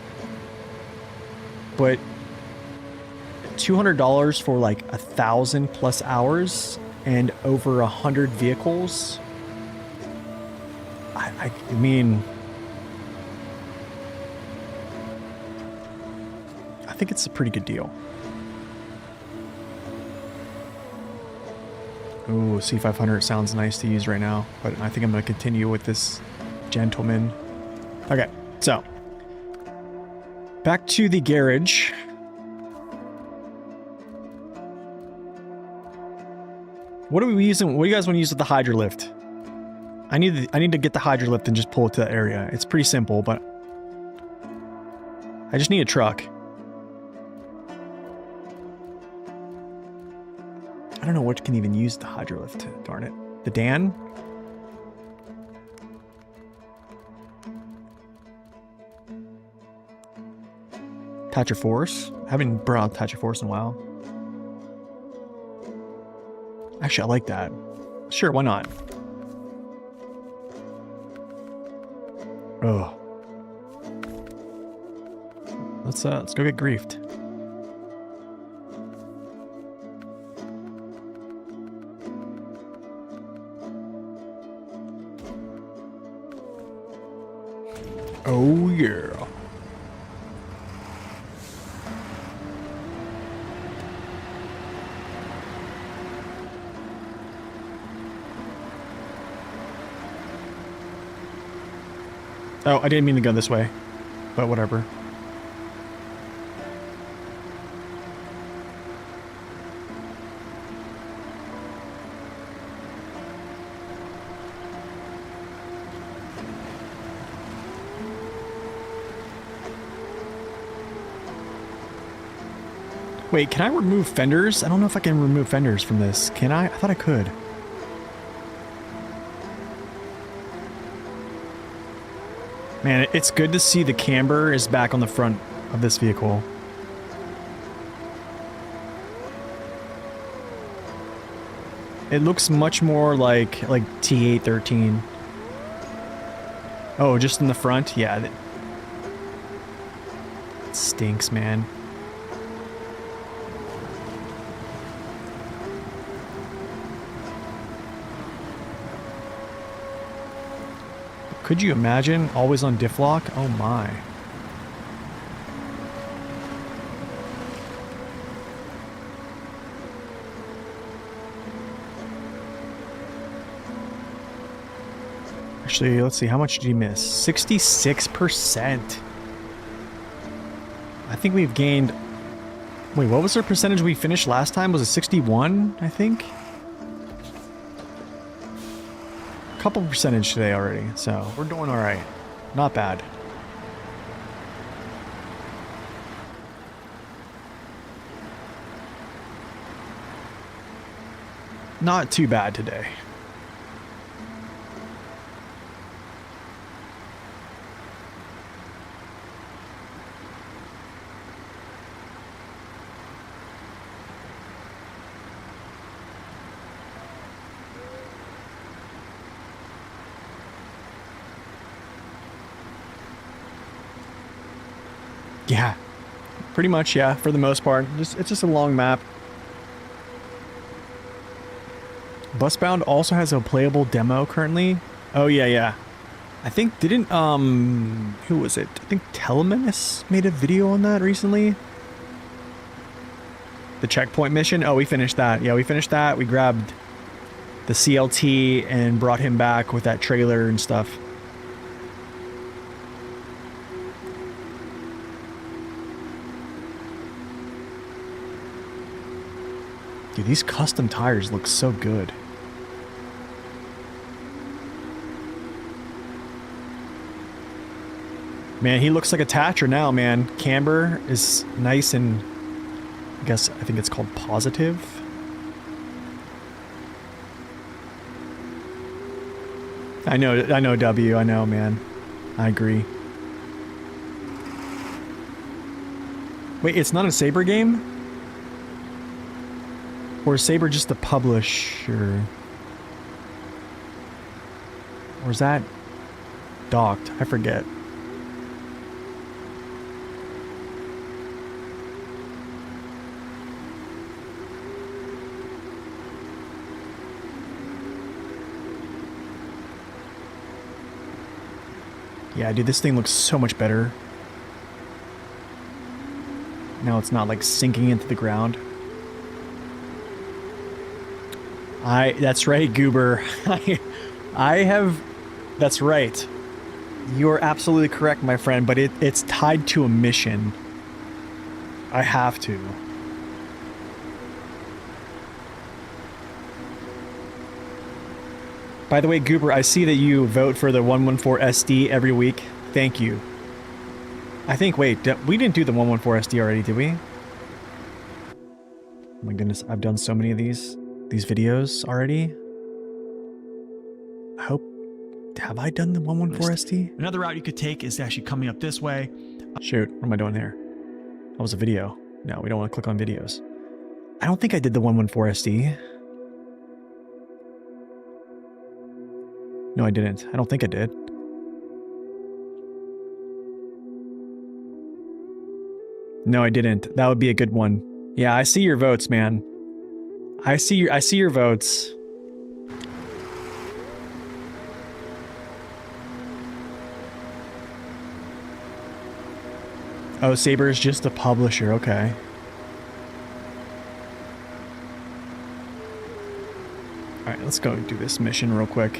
But $200 for, like, 1,000+ hours and over 100 vehicles... I mean, I think it's a pretty good deal. Ooh, C500 sounds nice to use right now, but I think I'm going to continue with this gentleman. Okay, so back to the garage. What are we using? What do you guys want to use with the Hydra lift? I need to get the Hydra lift and just pull it to that area. It's pretty simple, but I just need a truck. I don't know what can even use the Hydra lift. Darn it. The Dan? Thatcher Force? I haven't brought out Thatcher Force in a while. Actually, I like that. Sure, why not? Oh. Let's go get griefed. Oh yeah. Oh, I didn't mean to go this way, but whatever. Wait, can I remove fenders? I don't know if I can remove fenders from this. Can I? I thought I could. Man, it's good to see the camber is back on the front of this vehicle. It looks much more like T813. Oh, just in the front? Yeah. It stinks, man. Could you imagine? Always on diff lock? Oh my. Actually, let's see. How much did you miss? 66%. I think we've gained... Wait, what was our percentage we finished last time? Was it 61, I think? Couple percentage today already, so we're doing all right. Not bad. Not too bad today. Yeah, pretty much, yeah, for the most part. It's just a long map. Busbound also has a playable demo currently. Oh, yeah, yeah. I think, didn't, who was it? I think Telemanus made a video on that recently. The checkpoint mission? Oh, we finished that. Yeah, we finished that. We grabbed the CLT and brought him back with that trailer and stuff. Dude, these custom tires look so good. Man, he looks like a Thatcher now, man. Camber is nice and... I think it's called positive. I know W, I know, man. I agree. Wait, it's not a Saber game? Or is Saber just a publisher? Or is that docked? I forget. Yeah, dude, this thing looks so much better. Now it's not like sinking into the ground. That's right, Goober. That's right. You're absolutely correct, my friend, but it's tied to a mission. I have to. By the way, Goober, I see that you vote for the 114 SD every week. Thank you. I think, wait, we didn't do the 114 SD already, did we? Oh my goodness, I've done so many of these videos already. I hope... Have I done the 114 SD? Another route you could take is actually coming up this way. Shoot, what am I doing here? That was a video. No, we don't want to click on videos. I don't think I did the 114 SD. No, I didn't. I don't think I did. No, I didn't. That would be a good one. Yeah, I see your votes, man. I see your votes. Oh, Saber is just a publisher. Okay. All right, let's go do this mission real quick.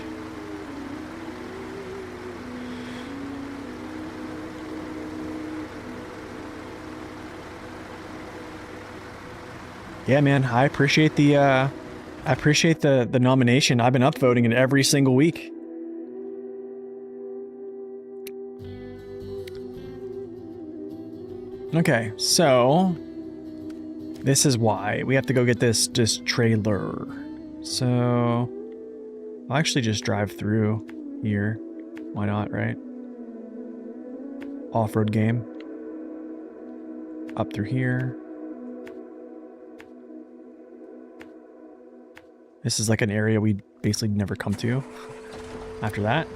Yeah, man, I appreciate the nomination. I've been upvoting it every single week. Okay, so this is why we have to go get this trailer. So I'll actually just drive through here. Why not, right? Off-road game. Up through here. This is like an area we basically never come to after that.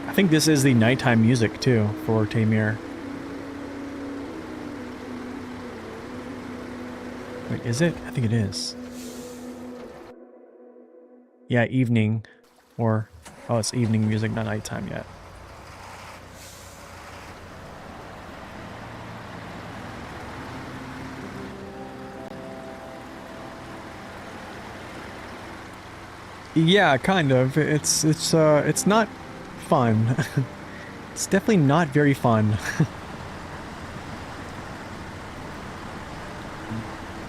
I think this is the nighttime music too for Tamir. Wait, is it? I think it is. Yeah, evening. Or, oh, it's evening music, not nighttime yet. Yeah, kind of. It's not fun. It's definitely not very fun.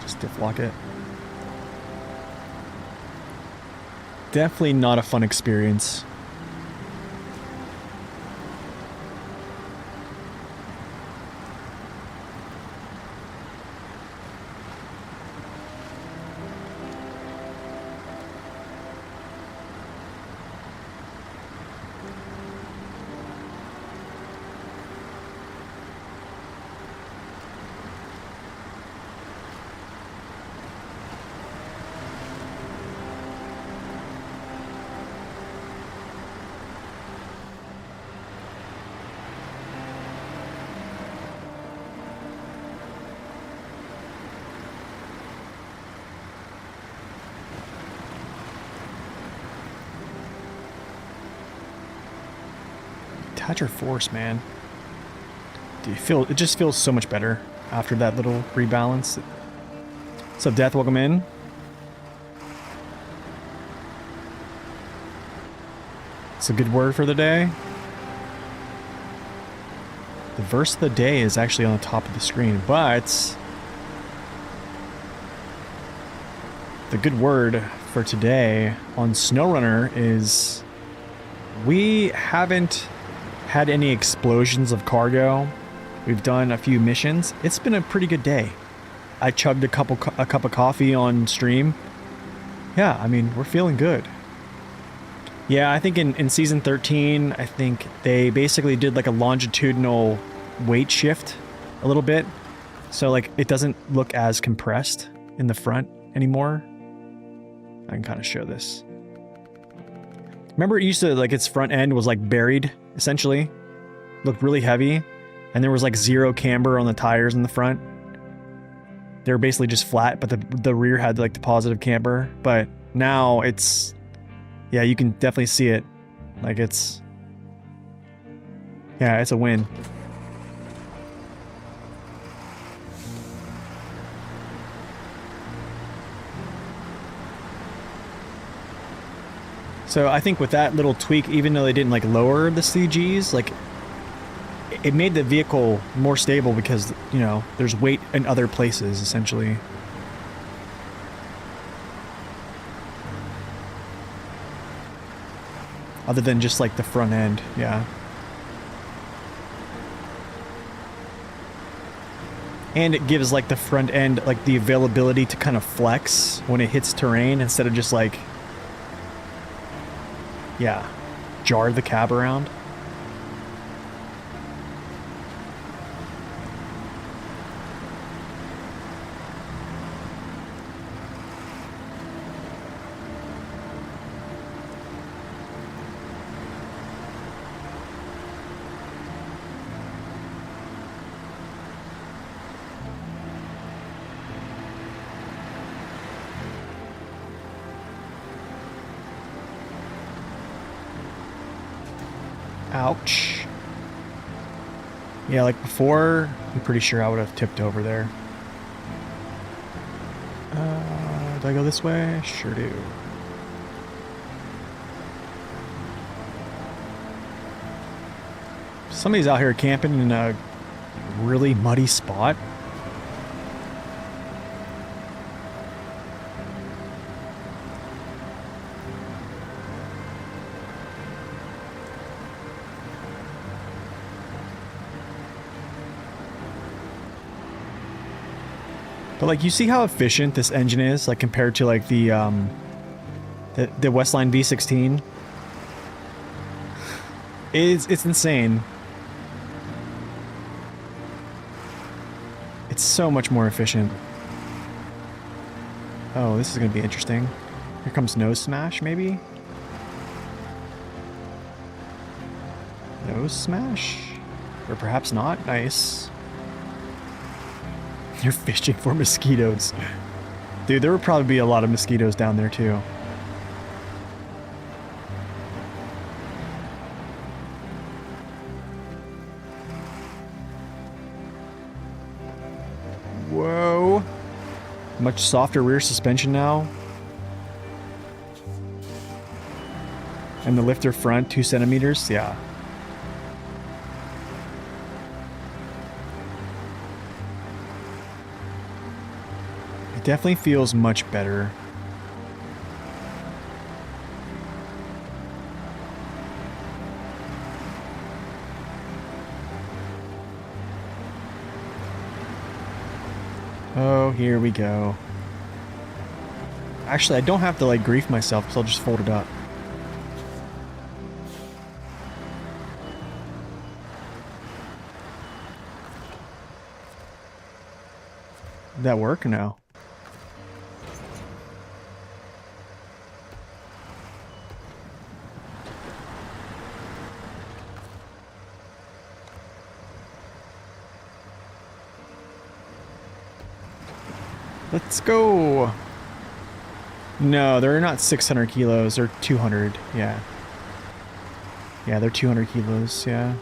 Just diff lock it. Definitely not a fun experience. Touch or force, man. Do you feel it just feels so much better after that little rebalance. What's up, Death? Welcome in. It's a good word for the day. The verse of the day is actually on the top of the screen, but the good word for today on SnowRunner is we haven't had any explosions of cargo. We've done a few missions. It's been a pretty good day. I chugged a cup of coffee on stream. Yeah, I mean, we're feeling good. Yeah, I think in season 13, I think they basically did like a longitudinal weight shift a little bit. So like it doesn't look as compressed in the front anymore. I can kind of show this. Remember it used to like its front end was like buried essentially, looked really heavy, and there was like zero camber on the tires in the front. They were basically just flat, but the rear had like the positive camber. But now it's, yeah, you can definitely see it. Like it's, yeah, it's a win. So I think with that little tweak, even though they didn't like lower the CGs, like it made the vehicle more stable because, you know, there's weight in other places essentially. Other than just like the front end, yeah. And it gives like the front end like the availability to kind of flex when it hits terrain instead of just like, yeah, jar the cab around. Ouch. Yeah, like before, I'm pretty sure I would have tipped over there. Do I go this way? Sure do. Somebody's out here camping in a really muddy spot. But like, you see how efficient this engine is, like compared to like the Westline V16. It's insane. It's so much more efficient. Oh, this is gonna be interesting. Here comes Nose Smash, maybe? Nose Smash? Or perhaps not. Nice. You're fishing for mosquitoes. Dude, there would probably be a lot of mosquitoes down there too. Whoa. Much softer rear suspension now. And the lifter front, 2 centimeters, yeah. It definitely feels much better. Oh, here we go. Actually, I don't have to like grief myself because I'll just fold it up. Did that work or no? Let's go. No, they're not 600 kilos. They're 200. Yeah. Yeah, they're 200 kilos. Yeah.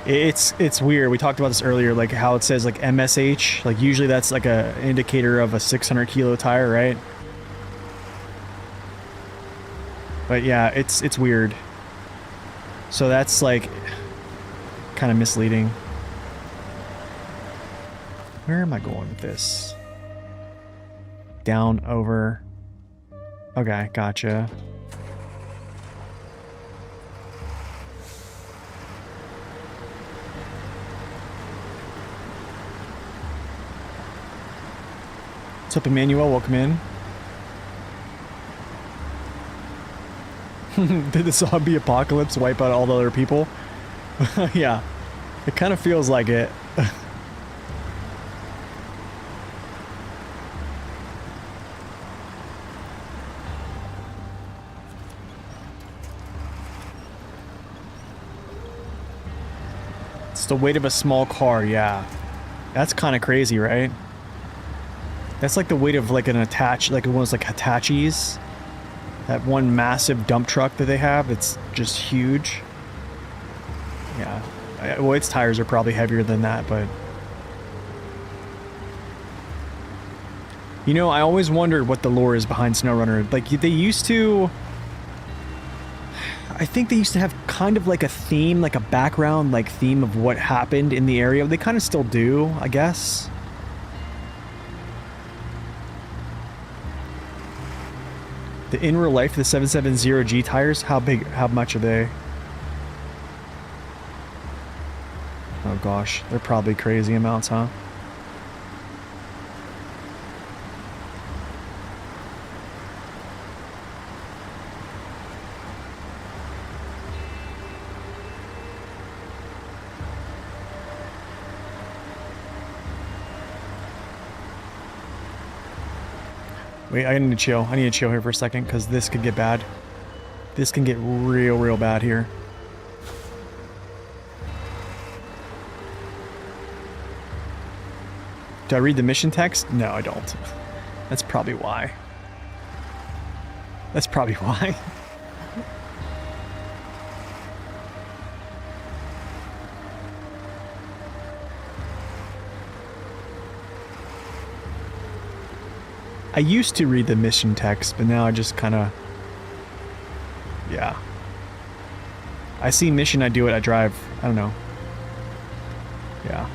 It's weird. We talked about this earlier, like how it says like MSH. Like usually that's like a indicator of a 600 kilo tire, right? But yeah, it's weird. So that's like kind of misleading. Where am I going with this? Down, over. Okay, gotcha. What's up, Emmanuel? Welcome in. Did the zombie apocalypse wipe out all the other people? Yeah, it kind of feels like it. It's the weight of a small car, yeah. That's kind of crazy, right? That's like the weight of like an attach, like one of those like Hitachis. That one massive dump truck that they have, it's just huge. Yeah. Well, its tires are probably heavier than that, but... You know, I always wondered what the lore is behind SnowRunner. Like, they used to... I think they used to have kind of like a theme, like a background, like theme of what happened in the area. They kind of still do, I guess. The in real life, the 770G tires, how much are they? Oh gosh, they're probably crazy amounts, huh? Wait, I need to chill. I need to chill here for a second because this could get bad. This can get real bad here. Do I read the mission text? No, I don't. That's probably why. That's probably why. I used to read the mission text, but now I just kind of... Yeah. I see mission, I do it, I drive. I don't know. Yeah.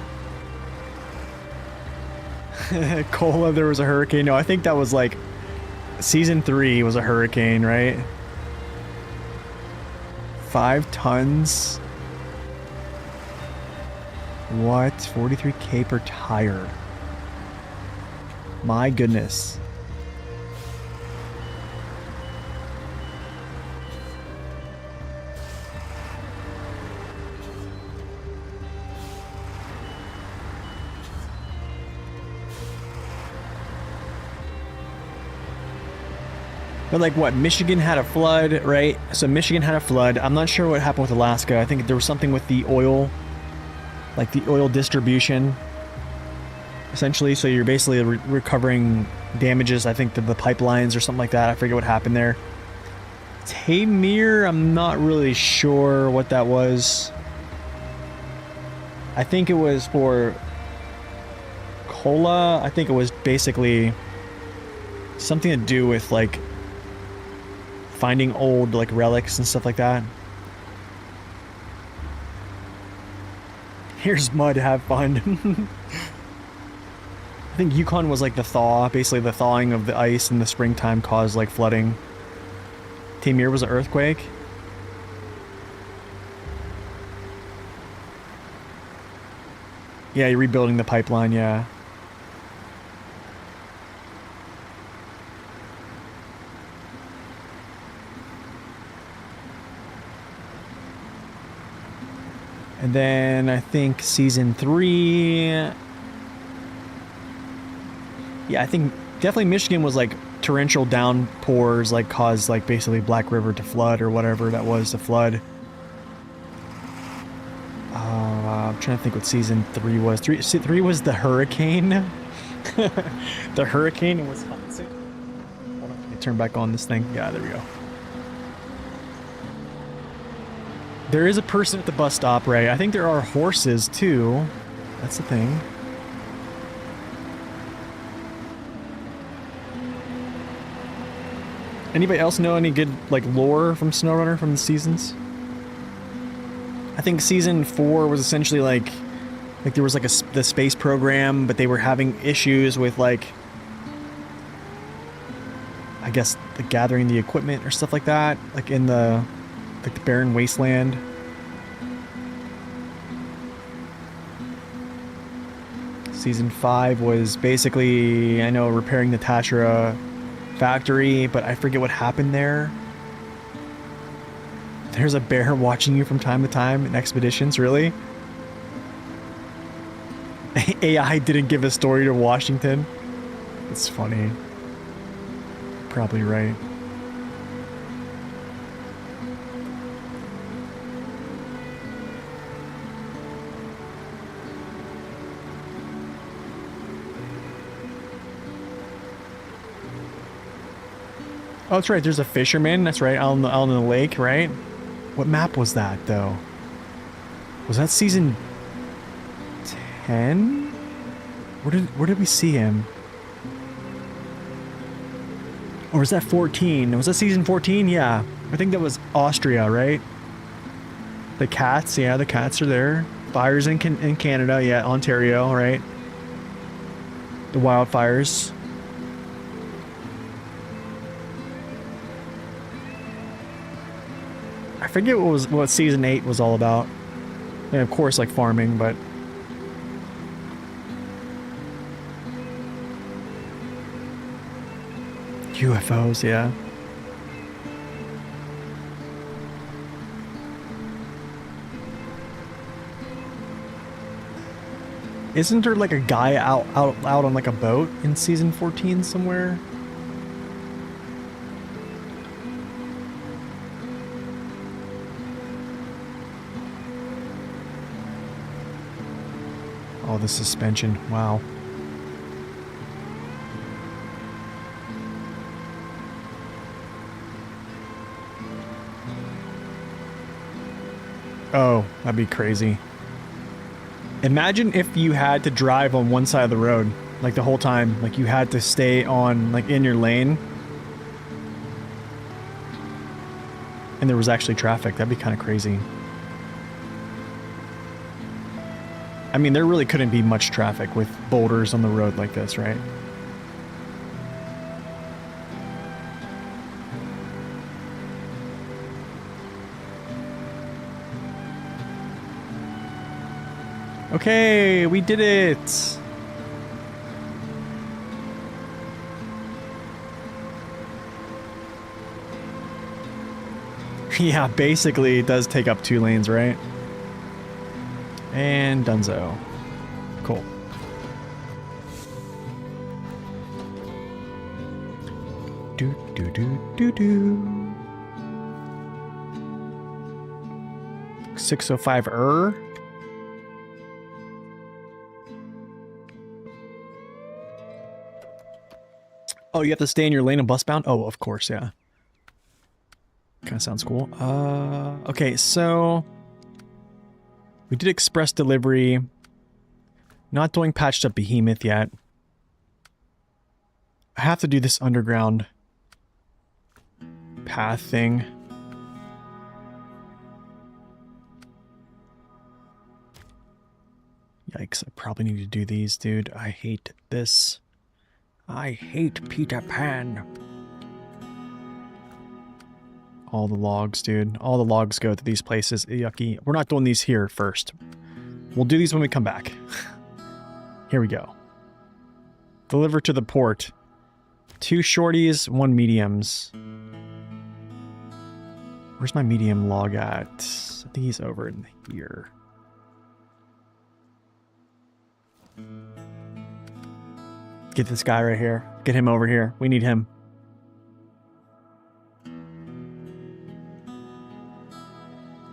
Cola, there was a hurricane. No, I think that was like... Season 3 was a hurricane, right? 5 tons? What? 43K per tire. My goodness. But like what, Michigan had a flood, right? So Michigan had a flood. I'm not sure what happened with Alaska. I think there was something with the oil, like the oil distribution, essentially. So you're basically recovering damages, I think, to the pipelines or something like that. I forget what happened there. Tamir, I'm not really sure what that was. I think it was for Kola. I think it was basically something to do with like finding old like relics and stuff like that. Here's mud, have fun. I think Yukon was like the thaw, basically the thawing of the ice in the springtime caused like flooding. Tamir was an earthquake. Yeah, you're rebuilding the pipeline, yeah. And then I think season 3. Yeah, I think definitely Michigan was like torrential downpours, like caused like basically Black River to flood or whatever that was to flood. I'm trying to think what season 3 was. 3 was the hurricane. The hurricane in Wisconsin. Hold on, let me turn back on this thing. Yeah, there we go. There is a person at the bus stop, right? I think there are horses too. That's the thing. Anybody else know any good like lore from SnowRunner from the seasons? I think season 4 was essentially like there was like the space program, but they were having issues with like, I guess, the gathering the equipment or stuff like that, like in the like the barren wasteland. Season 5 was basically, I know, repairing the Tashira factory, but I forget what happened there. There's a bear watching you from time to time in expeditions, really? AI didn't give a story to Washington. It's funny. Probably right. Oh, that's right. There's a fisherman. That's right. Out on the lake, right? What map was that, though? Was that season 10? Where did we see him? Or was that 14? Was that season 14? Yeah. I think that was Austria, right? The cats. Yeah, the cats are there. Fires in Canada. Yeah, Ontario, right? The wildfires. I forget what season 8 was all about. And of course, like farming, but UFOs, yeah. Isn't there like a guy out on like a boat in season 14 somewhere? Oh, the suspension. Wow. Oh, that'd be crazy. Imagine if you had to drive on one side of the road, like the whole time, like you had to stay on, like in your lane. And there was actually traffic. That'd be kind of crazy. I mean, there really couldn't be much traffic with boulders on the road like this, right? Okay, we did it! Yeah, basically it does take up 2 lanes, right? And Dunzo. do do do do do. 605 Oh, you have to stay in your lane and bus bound? Oh, of course, yeah. Kind of sounds cool. Okay, so we did express delivery. Not doing patched up behemoth yet. I have to do this underground path thing. Yikes, I probably need to do these, dude. I hate this. I hate Peter Pan. All the logs, dude. All the logs go to these places. Yucky. We're not doing these here first. We'll do these when we come back. Here we go. Deliver to the port. 2 shorties, 1 mediums. Where's my medium log at? I think he's over in here. Get this guy right here. Get him over here. We need him.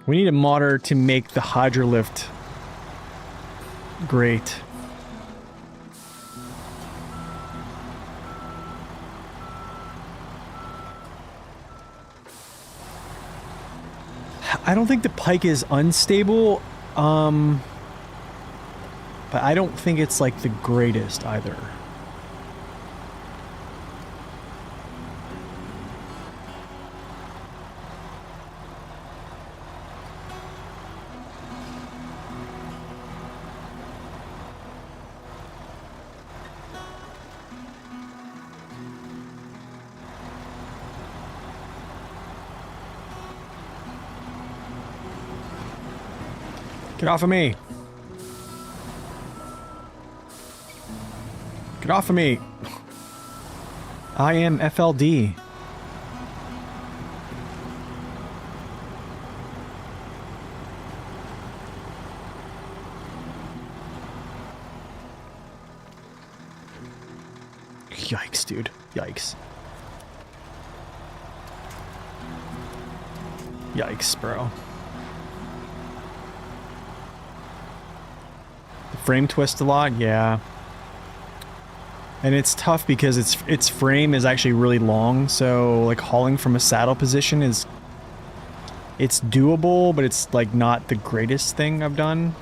We need a modder to make the hydrolift great. I don't think the pike is unstable, but I don't think it's like the greatest either. Get off of me! Get off of me! I am FLD. Yikes, dude. Yikes. Yikes, bro. Frame twist a lot, yeah. And it's tough because its frame is actually really long, so like hauling from a saddle position is it's doable, but it's like not the greatest thing I've done.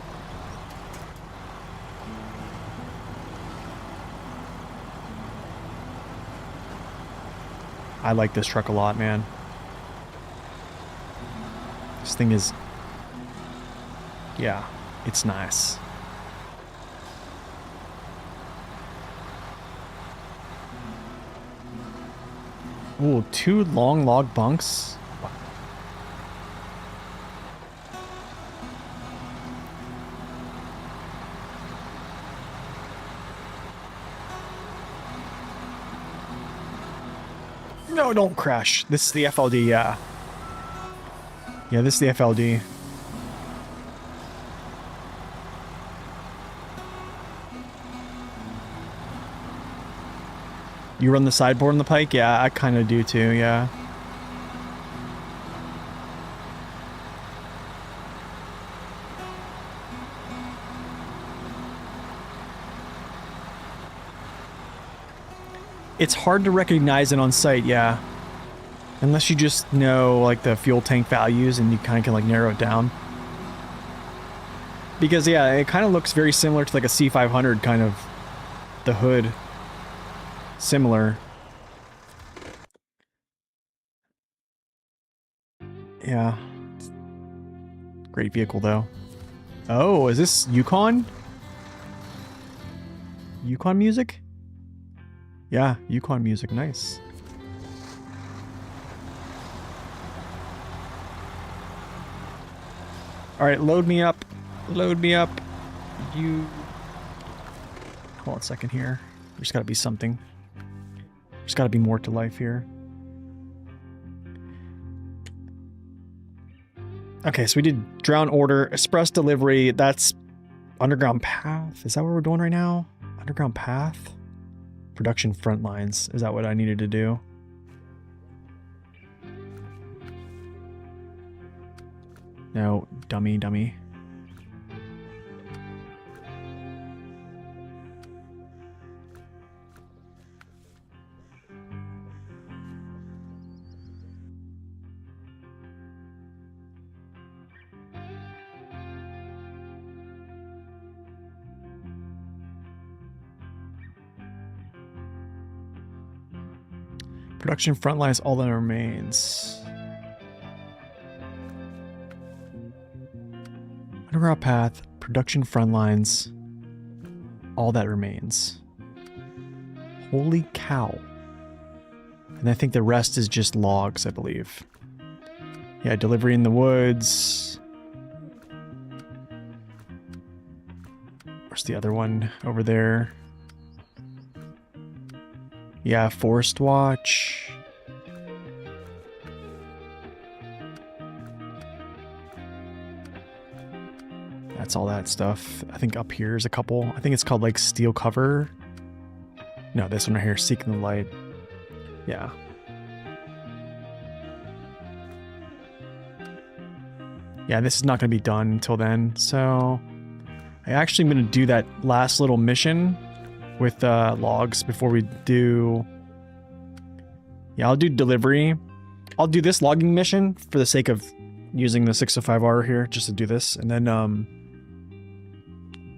I like this truck a lot, man. This thing is, yeah, it's nice. Ooh, 2 long log bunks. No, don't crash. This is the FLD, yeah. Yeah, this is the FLD. You run the sideboard on the pike? Yeah, I kind of do too, yeah. It's hard to recognize it on sight, yeah. Unless you just know, like, the fuel tank values and you kind of can, like, narrow it down. Because, yeah, it kind of looks very similar to, like, a C500 kind of, the hood. Similar. Yeah. Great vehicle, though. Oh, is this Yukon? Yukon music? Yeah, Yukon music. Nice. Alright, load me up. Load me up. You... Hold on a second here. There's gotta be something. There's gotta be more to life here. Okay, so we did drown order, express delivery, that's underground path. Is that what we're doing right now? Underground path? Production front lines. Is that what I needed to do? No, dummy, dummy. Production front lines, all that remains. Underground path, production front lines, all that remains. Holy cow. And I think the rest is just logs, I believe. Yeah, delivery in the woods. Where's the other one? Over there. Yeah, forest watch. That's all that stuff. I think up here is a couple. I think it's called like steel cover. No, this one right here, seeking the light. Yeah. Yeah, this is not going to be done until then. So I actually am going to do that last little mission with logs before we do. Yeah, I'll do delivery. I'll do this logging mission for the sake of using the 605R here just to do this. And then,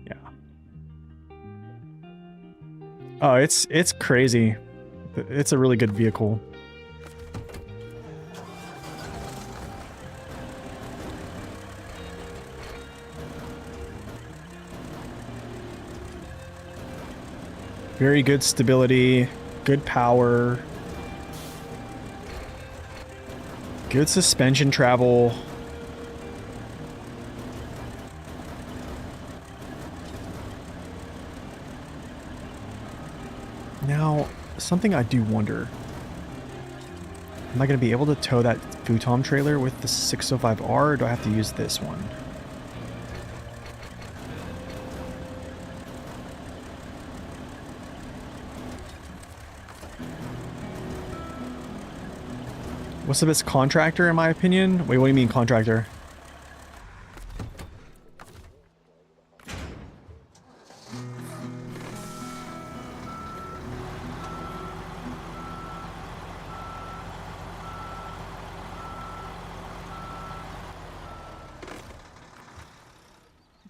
yeah. Oh, it's crazy. It's a really good vehicle. Very good stability, good power, good suspension travel. Now, something I do wonder. Am I going to be able to tow that futon trailer with the 605R, or do I have to use this one? What's the best contractor, in my opinion? Wait, what do you mean contractor?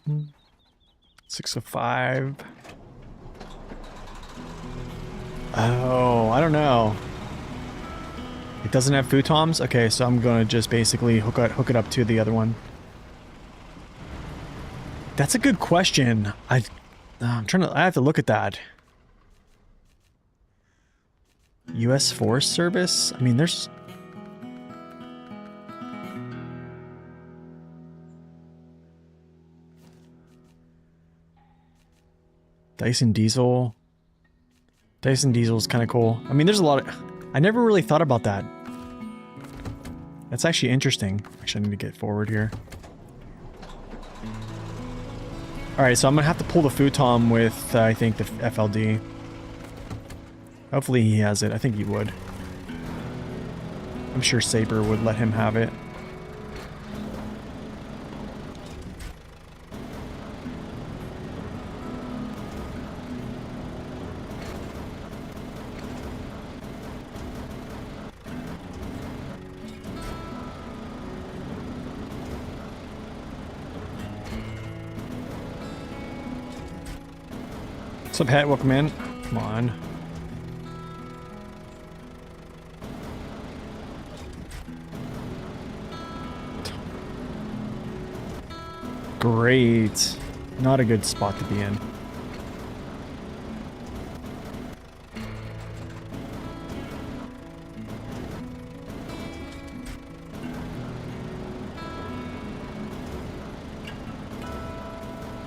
Hmm. 605. Oh, I don't know. It doesn't have futons? Okay, so I'm gonna just basically hook it up to the other one. That's a good question. I have to look at that. U.S. Forest Service? I mean, there's... Dyson Diesel. Dyson Diesel is kind of cool. I mean, there's a lot of... I never really thought about that. That's actually interesting. Actually, I need to get forward here. Alright, so I'm going to have to pull the futon with, I think, the FLD. Hopefully he has it. I think he would. I'm sure Saber would let him have it. What's up, Hat? Welcome in. Come on. Great. Not a good spot to be in.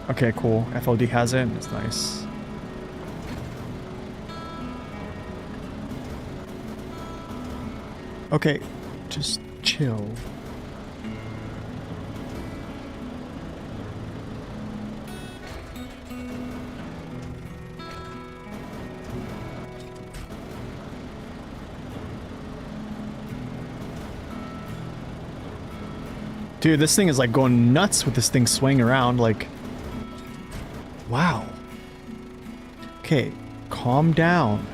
Okay, cool. FLD has it. That's nice. Okay, just chill. Dude, this thing is like going nuts with this thing swinging around, like... Wow. Okay, calm down.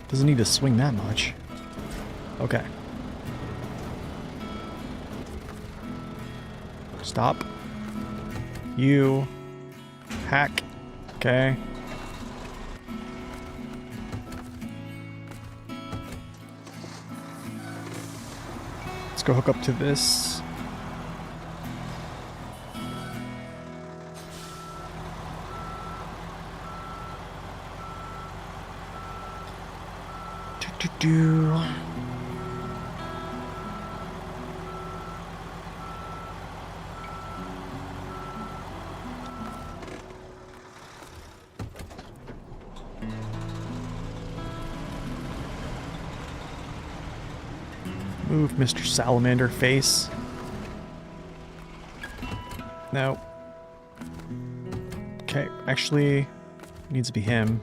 Doesn't need to swing that much. Okay. Stop. You. Hack. Okay. Let's go hook up to this. Do. Move, Mr. Salamander face. No. Okay, actually, needs to be him.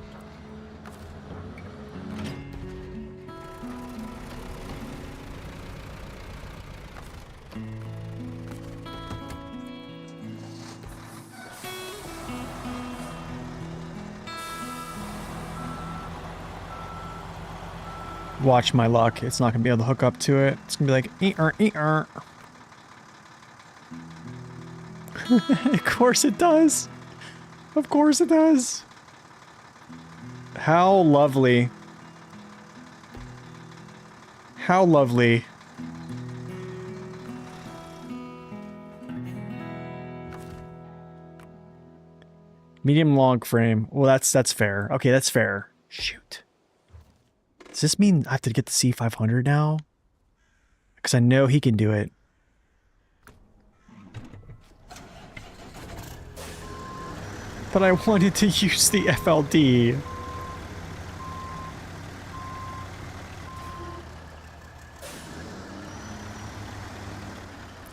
Watch my luck. It's not going to be able to hook up to it. It's going to be like, ee-er. Of course it does. Of course it does. How lovely. How lovely. Medium long frame. Well, that's fair. Okay, that's fair. Shoot. Does this mean I have to get the C500 now? Because I know he can do it. But I wanted to use the FLD.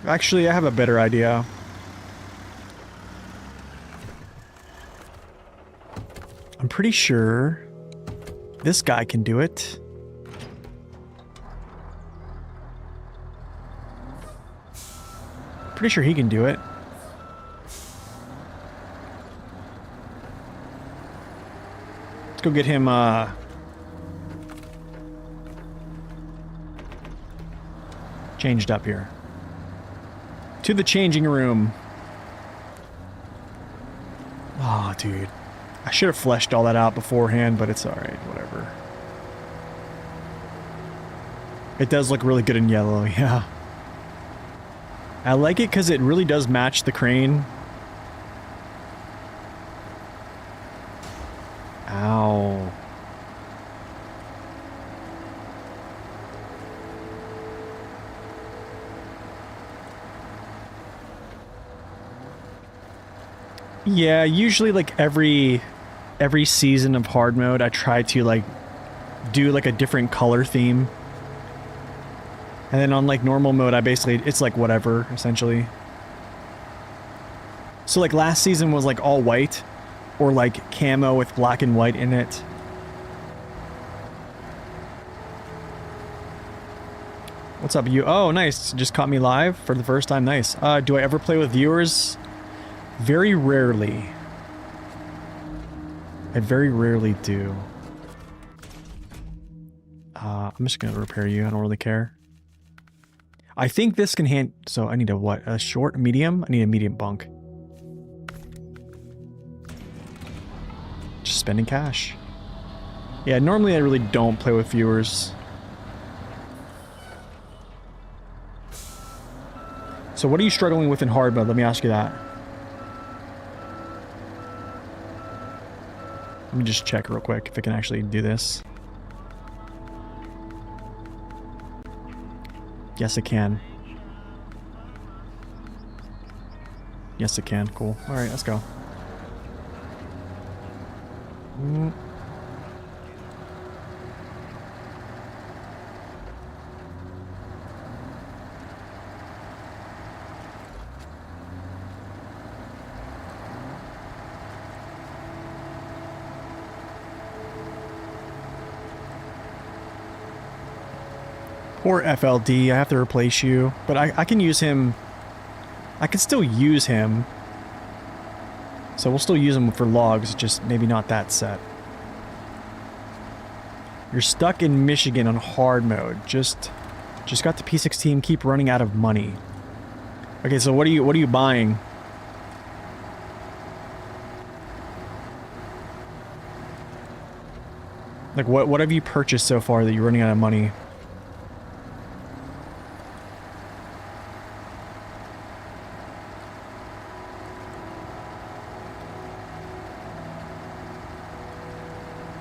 Actually, I have a better idea. I'm pretty sure this guy can do it. Pretty sure he can do it. Let's go get him, changed up here. To the changing room. Oh, dude. I should have fleshed all that out beforehand, but it's alright, whatever. It does look really good in yellow, yeah. I like it because it really does match the crane. Ow. Yeah, usually like every season of hard mode I try to like do like a different color theme. And then on like normal mode I basically it's like whatever essentially. So like last season was like all white or like camo with black and white in it. What's up, you? Oh, nice. Just caught me live for the first time. Nice. Do I ever play with viewers? Very rarely. I very rarely do. I'm just gonna repair you. I don't really care. I think this can hand... So I need a what? A short? Medium? I need a medium bunk. Just spending cash. Yeah, normally I really don't play with viewers. So what are you struggling with in hard mode? Let me ask you that. Let me just check real quick if I can actually do this. Yes, it can. Yes, it can. Cool. Alright, let's go. Or FLD, I have to replace you. But I can use him. I can still use him. So we'll still use him for logs, just maybe not that set. You're stuck in Michigan on hard mode. Just got the P16, keep running out of money. Okay, so what are you buying? Like what have you purchased so far that you're running out of money?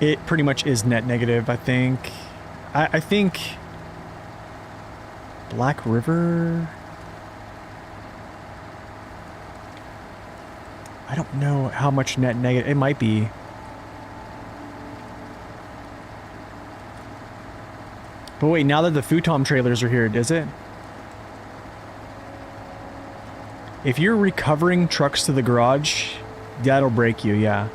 It pretty much is net negative, I think. I think Black River. I don't know how much net negative. It might be. But wait, now that the futon trailers are here, is it? If you're recovering trucks to the garage, that'll break you, yeah.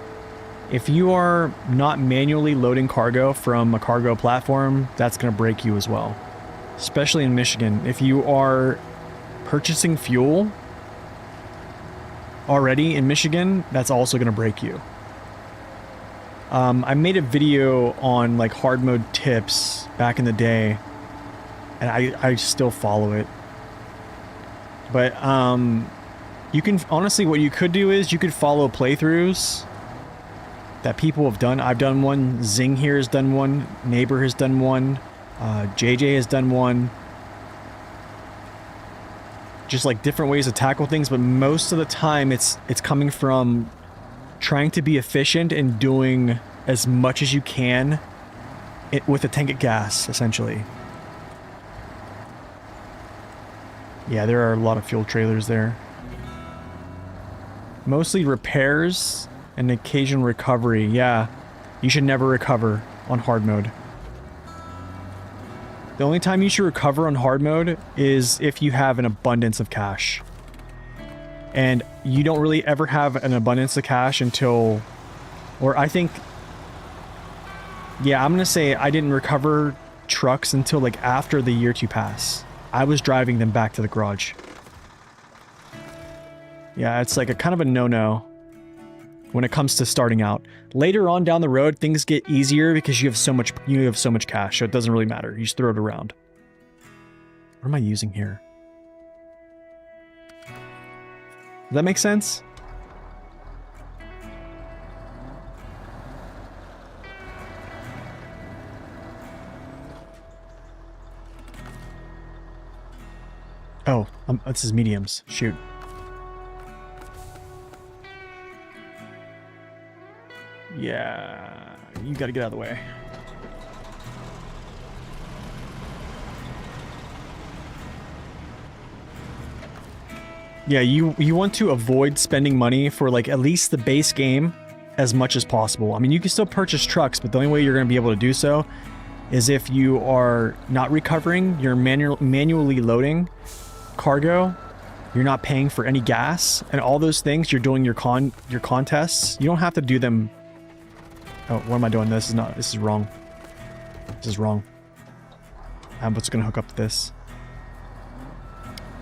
If you are not manually loading cargo from a cargo platform, that's going to break you as well. Especially in Michigan. If you are purchasing fuel already in Michigan, that's also going to break you. I made a video on like hard mode tips back in the day, and I still follow it. But you can honestly, what you could do is you could follow playthroughs that people have done. I've done one. Zing here has done one. Neighbor has done one. JJ has done one. Just like different ways to tackle things, but most of the time it's coming from trying to be efficient and doing as much as you can with a tank of gas, essentially. Yeah, there are a lot of fuel trailers there. Mostly repairs and occasional recovery. Yeah, you should never recover on hard mode. The only time you should recover on hard mode is if you have an abundance of cash. And you don't really ever have an abundance of cash until, or I think, yeah, I'm going to say I didn't recover trucks until like after the year 2 pass. I was driving them back to the garage. Yeah, it's like a kind of a no-no when it comes to starting out. Later on down the road, things get easier because you have so much cash, so it doesn't really matter. You just throw it around. What am I using here? Does that make sense? Oh, this is mediums. Shoot. Yeah, you gotta get out of the way. Yeah, you want to avoid spending money for like at least the base game as much as possible. I mean, you can still purchase trucks, but the only way you're going to be able to do so is if you are not recovering, you're manually loading cargo, you're not paying for any gas, and all those things. You're doing your contests. You don't have to do them. Oh, what am I doing? This is wrong. This is wrong. I'm just going to hook up to this.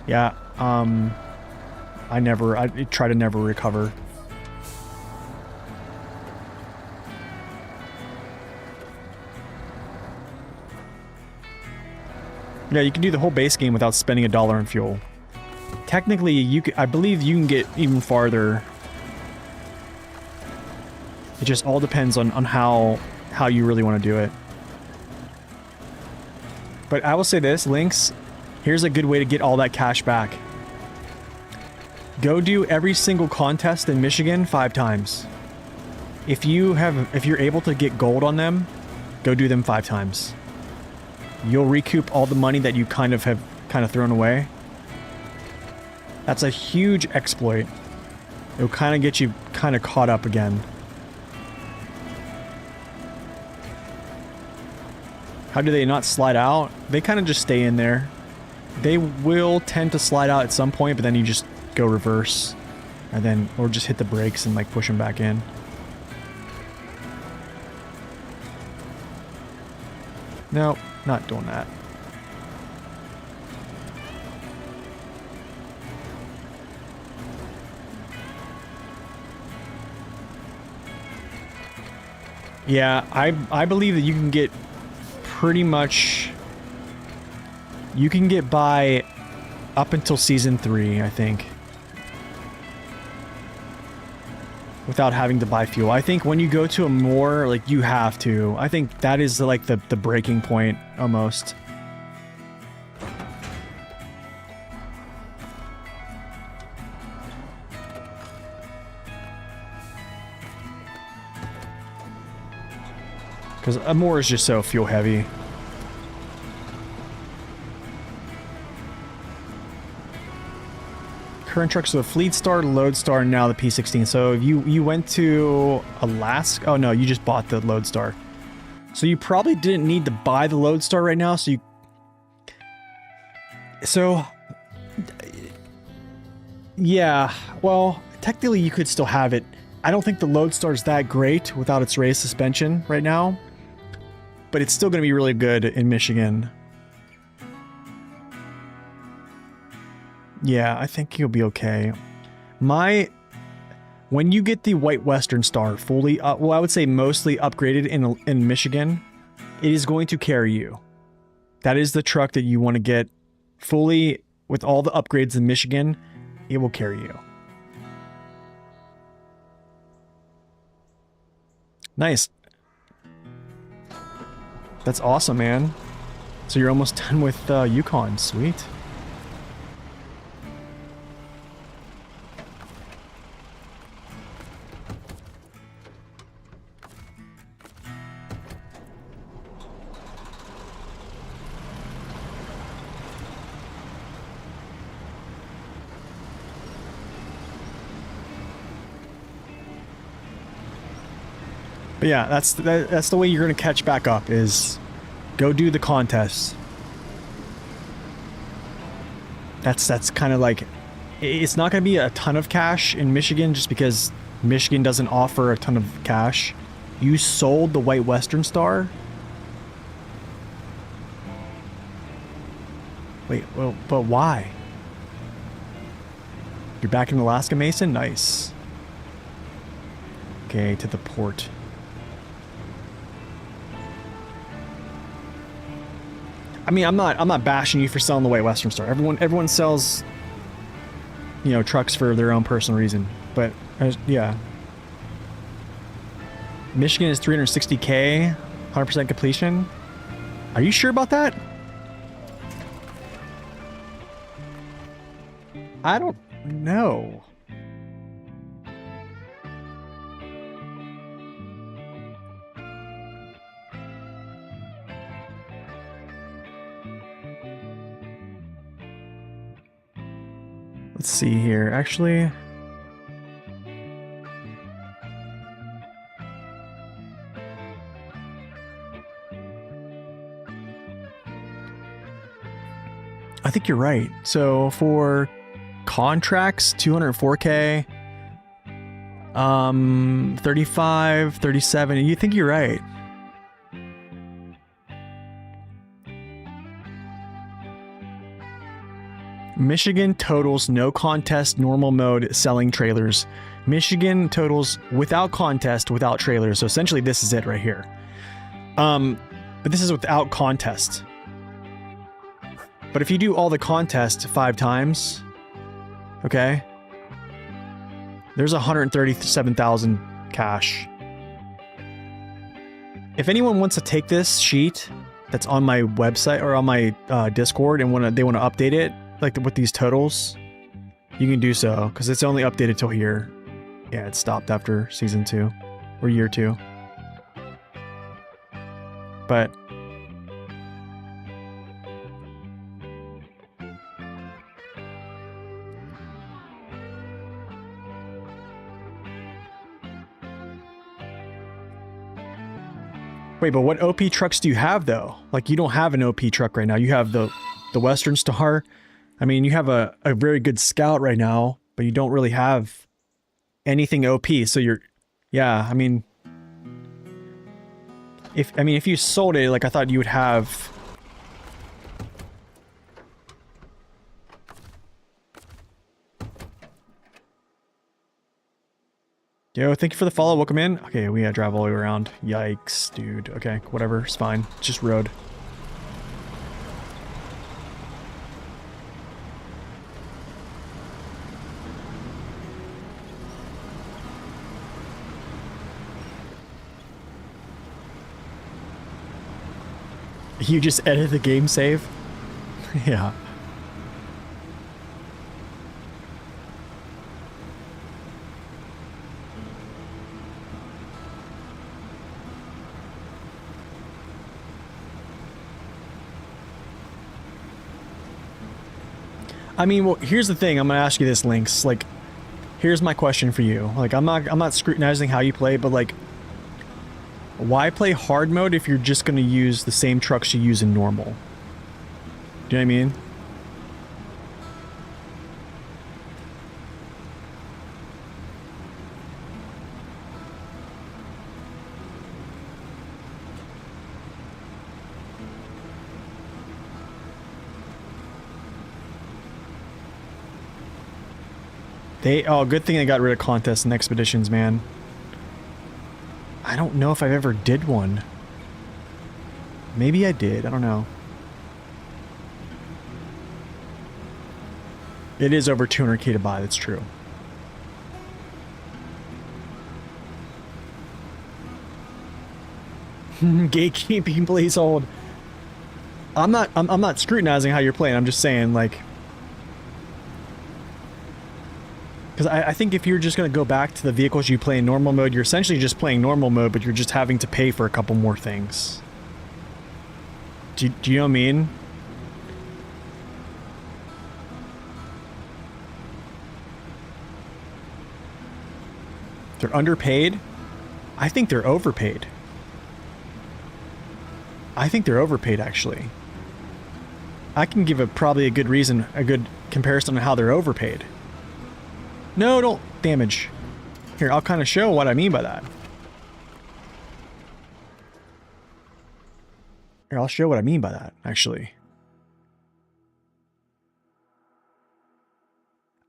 Yeah, I try to never recover. Yeah, you can do the whole base game without spending $1 on fuel. Technically, I believe you can get even farther. It just all depends on how you really want to do it. But I will say this, Lynx, here's a good way to get all that cash back. Go do every single contest in Michigan 5 times. If you're able to get gold on them, go do them 5 times. You'll recoup all the money that you have thrown away. That's a huge exploit. It'll kind of get you caught up again. How do they not slide out? They kind of just stay in there. They will tend to slide out at some point, but then you just go reverse, and then, or just hit the brakes and like push them back in. No, not doing that. Yeah, I believe that you can get pretty much... You can get by up until Season 3, I think. Without having to buy fuel. I think when you go to a more, like, you have to. I think that is, like, the breaking point, almost. Because a more is just so fuel heavy. Current trucks are the Fleet Star, Lodestar, and now the P16. So you went to Alaska. Oh no, you just bought the Lodestar. So you probably didn't need to buy the Lodestar right now. So yeah, well, technically you could still have it. I don't think the Lodestar is that great without its raised suspension right now, but it's still going to be really good in Michigan. Yeah, I think you'll be okay. When you get the White Western Star fully, well, I would say mostly upgraded in Michigan, it is going to carry you. That is the truck that you want to get fully with all the upgrades in Michigan. It will carry you. Nice. That's awesome, man. So you're almost done with Yukon. Sweet. But yeah, that's the way you're gonna catch back up, is go do the contests. That's kind of like, it's not gonna be a ton of cash in Michigan just because Michigan doesn't offer a ton of cash. You sold the White Western Star. Wait, well, but why? You're back in Alaska, Mason? Nice. Okay, to the port. I mean, I'm not bashing you for selling the White Western Star. Everyone sells, you know, trucks for their own personal reason. But yeah, Michigan is 360K, 100% completion. Are you sure about that? I don't know. Let's see here. Actually, I think you're right. So for contracts, 204K, 35, 37, you think you're right. Michigan totals no contest normal mode selling trailers. Michigan totals without contest without trailers. So essentially this is it right here. But this is without contest. But if you do all the contests 5 times, okay, there's 137,000 cash. If anyone wants to take this sheet that's on my website or on my Discord and they want to update it, like with these totals, you can do so, because it's only updated till here. Yeah, it stopped after season 2 or year 2. But wait, but what OP trucks do you have though? Like, you don't have an OP truck right now. You have the Western Star. I mean, you have a very good Scout right now, but you don't really have anything OP. So you're, yeah, I mean, if you sold it, like, I thought you would have. Yo, thank you for the follow. Welcome in. Okay, we gotta drive all the way around. Yikes, dude. Okay, whatever. It's fine. It's just road. You just edit the game save? Yeah. I mean, well, here's the thing. I'm gonna ask you this, Lynx. Like, here's my question for you. Like, I'm not scrutinizing how you play, but like, why play hard mode if you're just gonna use the same trucks you use in normal? Do you know what I mean? Oh, good thing they got rid of contests and expeditions, man. I don't know if I've ever did one. Maybe I did, I don't know. It is over 200k to buy, that's true. Gatekeeping plays hold. I'm not scrutinizing how you're playing, I'm just saying, like, because I think if you're just going to go back to the vehicles you play in normal mode, you're essentially just playing normal mode, but you're just having to pay for a couple more things. Do you know what I mean? They're underpaid? I think they're overpaid. I think they're overpaid, actually. I can give probably a good reason, a good comparison on how they're overpaid. No, don't damage. Here, I'll kind of show what I mean by that. Here, I'll show what I mean by that, actually.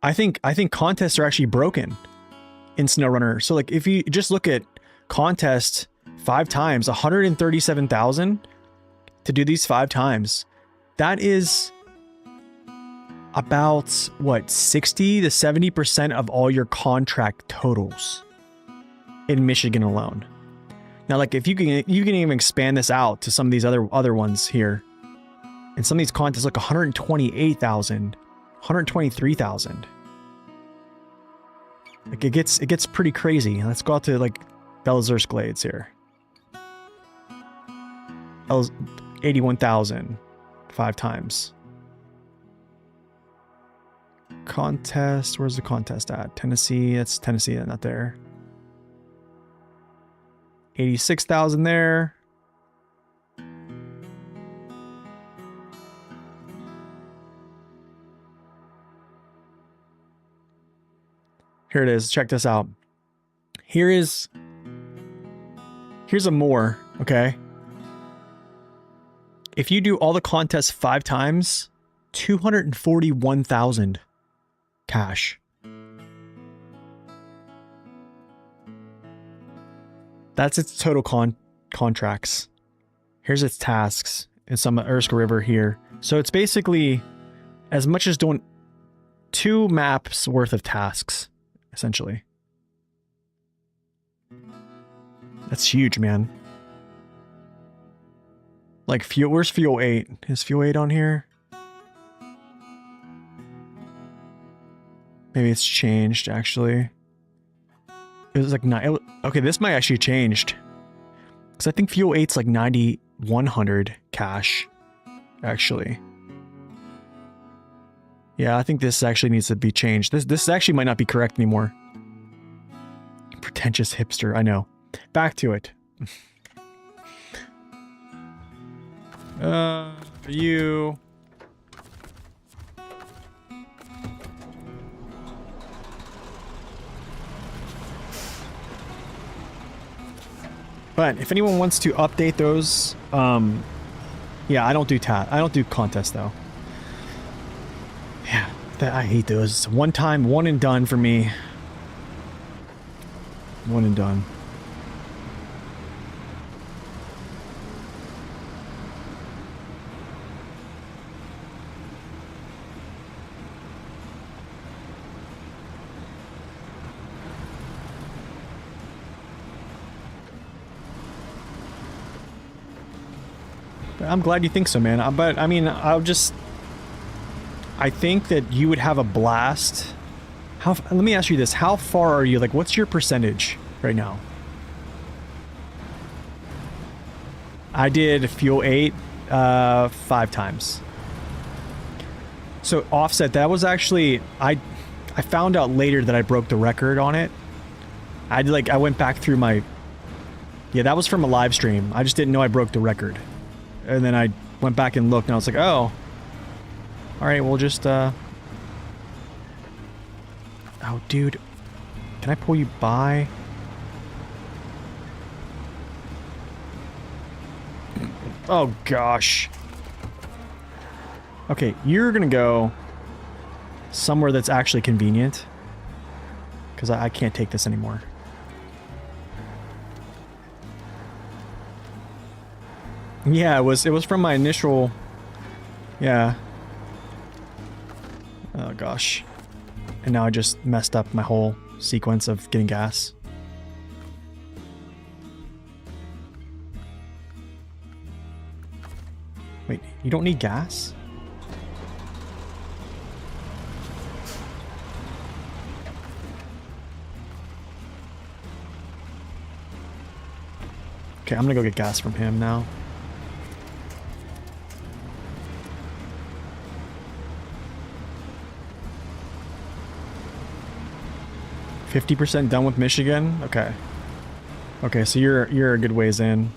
I think contests are actually broken in SnowRunner. So like if you just look at contest 5 times, 137,000 to do these 5 times. That is about what, 60 to 70% of all your contract totals in Michigan alone. Now, like if you can even expand this out to some of these other ones here. And some of these contests, like 128,000, 123,000. Like it gets pretty crazy. Let's go out to like Belazur's Glades here. 81,000 5 times. Contest, where's the contest at? Tennessee, that's Tennessee, not there. 86,000 there. Here it is. Check this out. Here's a more, okay? If you do all the contests 5 times, 241,000 cash. That's its total contracts. Here's its tasks in some Erskine River here. So it's basically as much as doing 2 maps worth of tasks, essentially. That's huge, man. Like fuel, where's Fuel 8? Is Fuel 8 on here? Maybe it's changed, actually. It was like 9. Okay, this might actually changed. Because I think Fuel 8's like 9,100 cash, actually. Yeah, I think this actually needs to be changed. This actually might not be correct anymore. Pretentious hipster, I know. Back to it. You... But if anyone wants to update those, yeah, I don't do contests though. Yeah, I hate those. One time, one and done for me. One and done. I'm glad you think so, man. But I mean, I think that you would have a blast. Let me ask you this. How far are you? Like, what's your percentage right now? I did fuel 8, 5 times. So offset, that was actually, I found out later that I broke the record on it. I went back through my, yeah, that was from a live stream. I just didn't know I broke the record. And then I went back and looked and I was like, oh, all right, we'll just, oh, dude, can I pull you by? Oh, gosh. Okay, you're gonna go somewhere that's actually convenient. Because I can't take this anymore. Yeah, it was from my initial... Yeah. Oh, gosh. And now I just messed up my whole sequence of getting gas. Wait, you don't need gas? Okay, I'm gonna go get gas from him now. %50 done with Michigan? Okay. Okay, so you're a good ways in.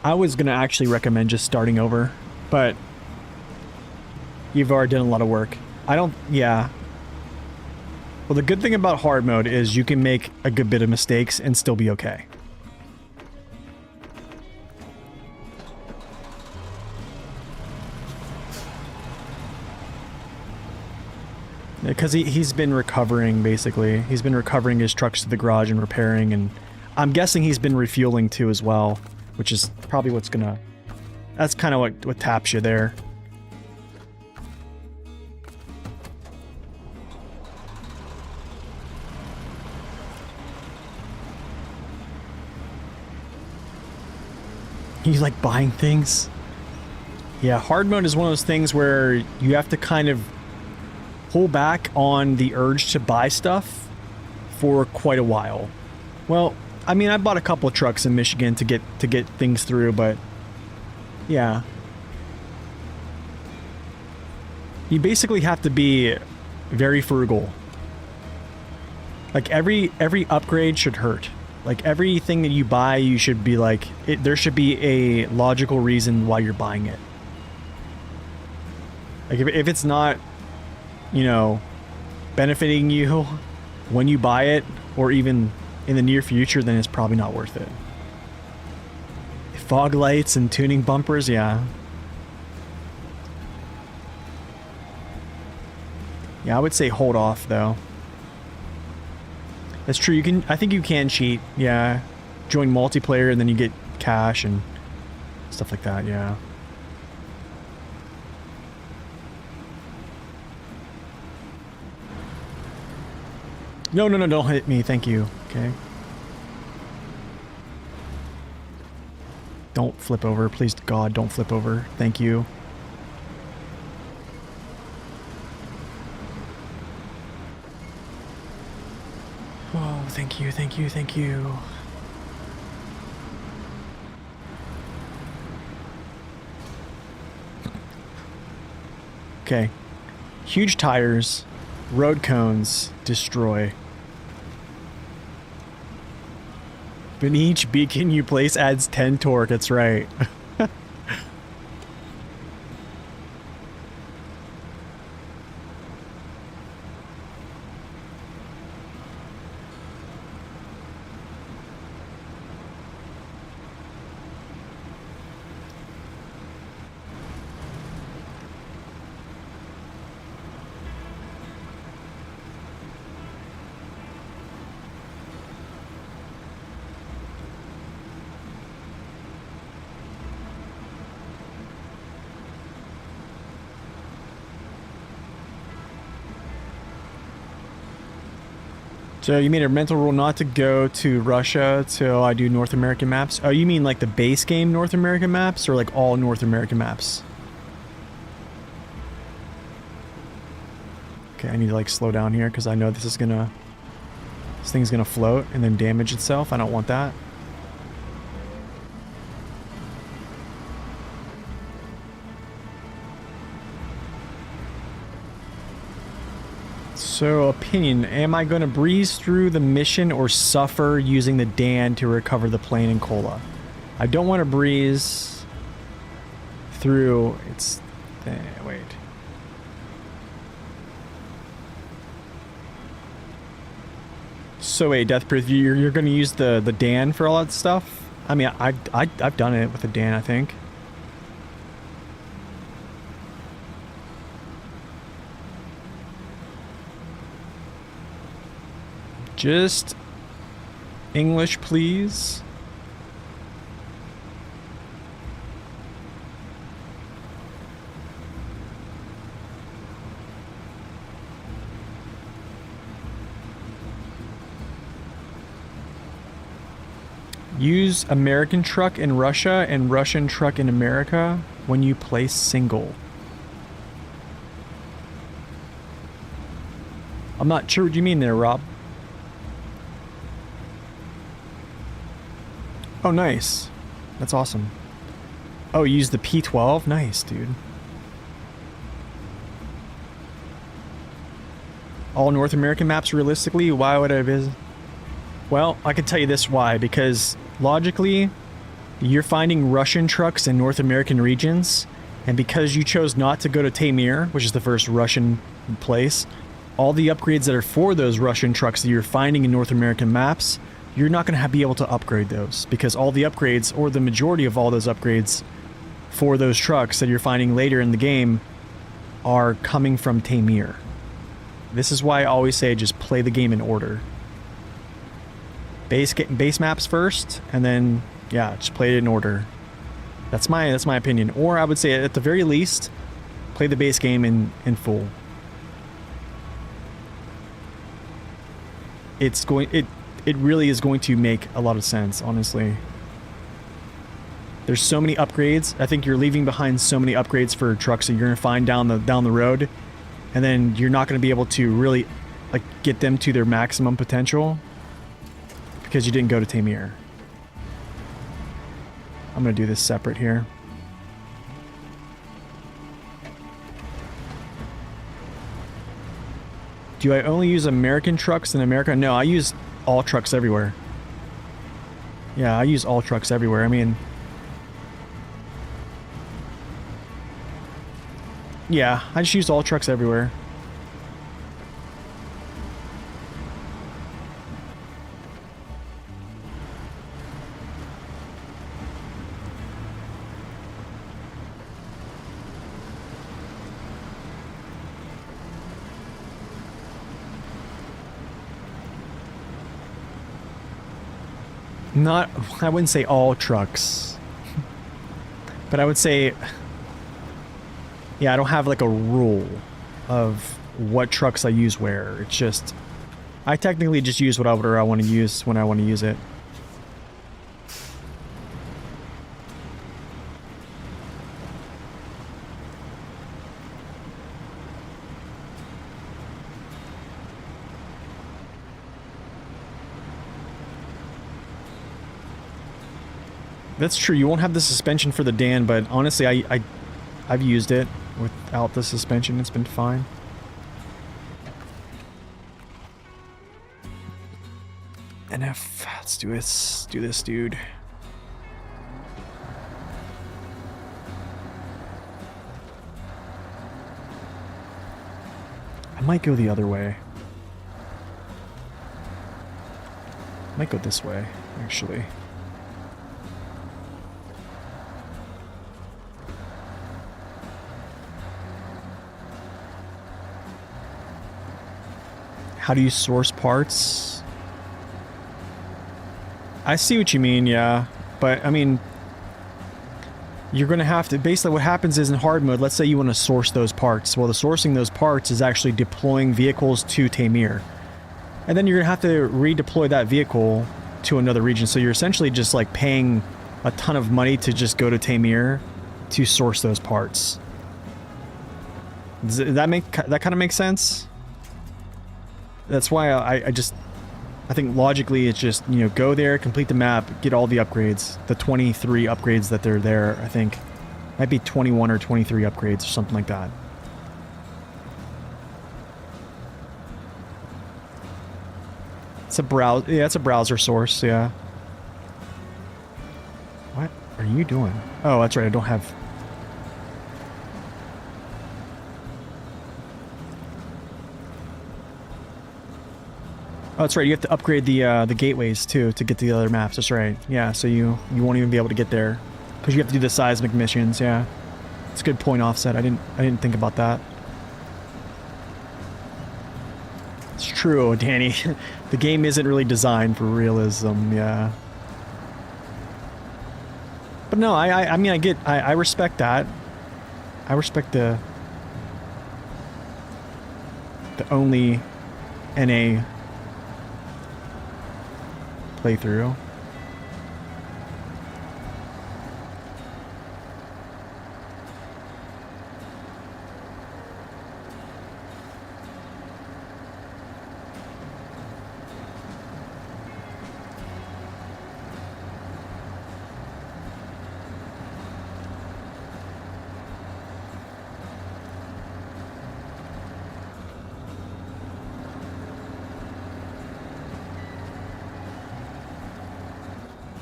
I was gonna actually recommend just starting over, but you've already done a lot of work. Yeah. Well, the good thing about hard mode is you can make a good bit of mistakes and still be okay. Because he's been recovering, basically. He's been recovering his trucks to the garage and repairing, and I'm guessing he's been refueling too as well, which is probably what's gonna... That's kind of what taps you there. You like buying things? Yeah, hard mode is one of those things where you have to kind of pull back on the urge to buy stuff for quite a while. Well, I mean, I bought a couple of trucks in Michigan to get things through, but yeah. You basically have to be very frugal. Like every upgrade should hurt. Like everything that you buy, you should be like, there should be a logical reason why you're buying it. Like if it's not, you know, benefiting you when you buy it, or even in the near future, then it's probably not worth it. Fog lights and tuning bumpers, yeah. Yeah, I would say hold off, though. That's true, I think you can cheat, yeah. Join multiplayer and then you get cash and stuff like that, yeah. No, don't hit me, thank you, okay? Don't flip over, please God, don't flip over, thank you. Oh, thank you, thank you, thank you. Okay. Huge tires, road cones, destroy. But each beacon you place adds 10 torque, that's right. So you made a mental rule not to go to Russia till I do North American maps? Oh, you mean like the base game North American maps or like all North American maps? Okay, I need to like slow down here because I know this thing's gonna float and then damage itself. I don't want that. So, opinion, am I going to breeze through the mission or suffer using the Dan to recover the plane in Kola? I don't want to breeze through. Wait. So wait, Deathproof, you're going to use the Dan for all that stuff? I mean, I've done it with the Dan, I think. Just English, please. Use American truck in Russia and Russian truck in America when you play single. I'm not sure what you mean there, Rob. Oh, nice. That's awesome. Oh, use the P12? Nice, dude. All North American maps, realistically? Why would I visit? Well, I can tell you this why. Because, logically, you're finding Russian trucks in North American regions, and because you chose not to go to Taymyr, which is the first Russian place, all the upgrades that are for those Russian trucks that you're finding in North American maps, you're not going to be able to upgrade those because all the upgrades, or the majority of all those upgrades for those trucks that you're finding later in the game, are coming from Taymyr. This is why I always say just play the game in order. Base maps first, and then yeah, just play it in order. That's my opinion. Or I would say at the very least, play the base game in full. It really is going to make a lot of sense, honestly. There's so many upgrades. I think you're leaving behind so many upgrades for trucks that you're going to find down the road, and then you're not going to be able to really like get them to their maximum potential because you didn't go to Taymyr. I'm going to do this separate here. Do I only use American trucks in America? No, I use all trucks everywhere. Yeah, I use all trucks everywhere. I mean, yeah, I just use all trucks everywhere. Not, I wouldn't say all trucks, but I would say, yeah, I don't have like a rule of what trucks I use where. It's just, I technically just use whatever I want to use when I want to use it. That's true. You won't have the suspension for the Dan, but honestly, I've used it without the suspension. It's been fine. NF, let's do this. Do this, dude. I might go the other way. I might go this way, actually. How do you source parts? I see what you mean, yeah. But, I mean, you're going to have to... Basically, what happens is in hard mode, let's say you want to source those parts. Well, the sourcing those parts is actually deploying vehicles to Taymyr. And then you're gonna have to redeploy that vehicle to another region. So you're essentially just like paying a ton of money to just go to Tamir to source those parts. Does that kind of make sense? That's why I think logically it's just, you know, go there, complete the map, get all the upgrades. The 23 upgrades that they're there, I think. Might be 21 or 23 upgrades or something like that. It's a yeah, it's a browser source, yeah. What are you doing? Oh, that's right, I don't have... Oh, that's right, you have to upgrade the gateways too to get to the other maps, that's right. Yeah, so you won't even be able to get there. Because you have to do the seismic missions, yeah. It's a good point, Offset. I didn't think about that. It's true, Danny. The game isn't really designed for realism, yeah. But no, I mean, I respect that. I respect the only NA playthrough.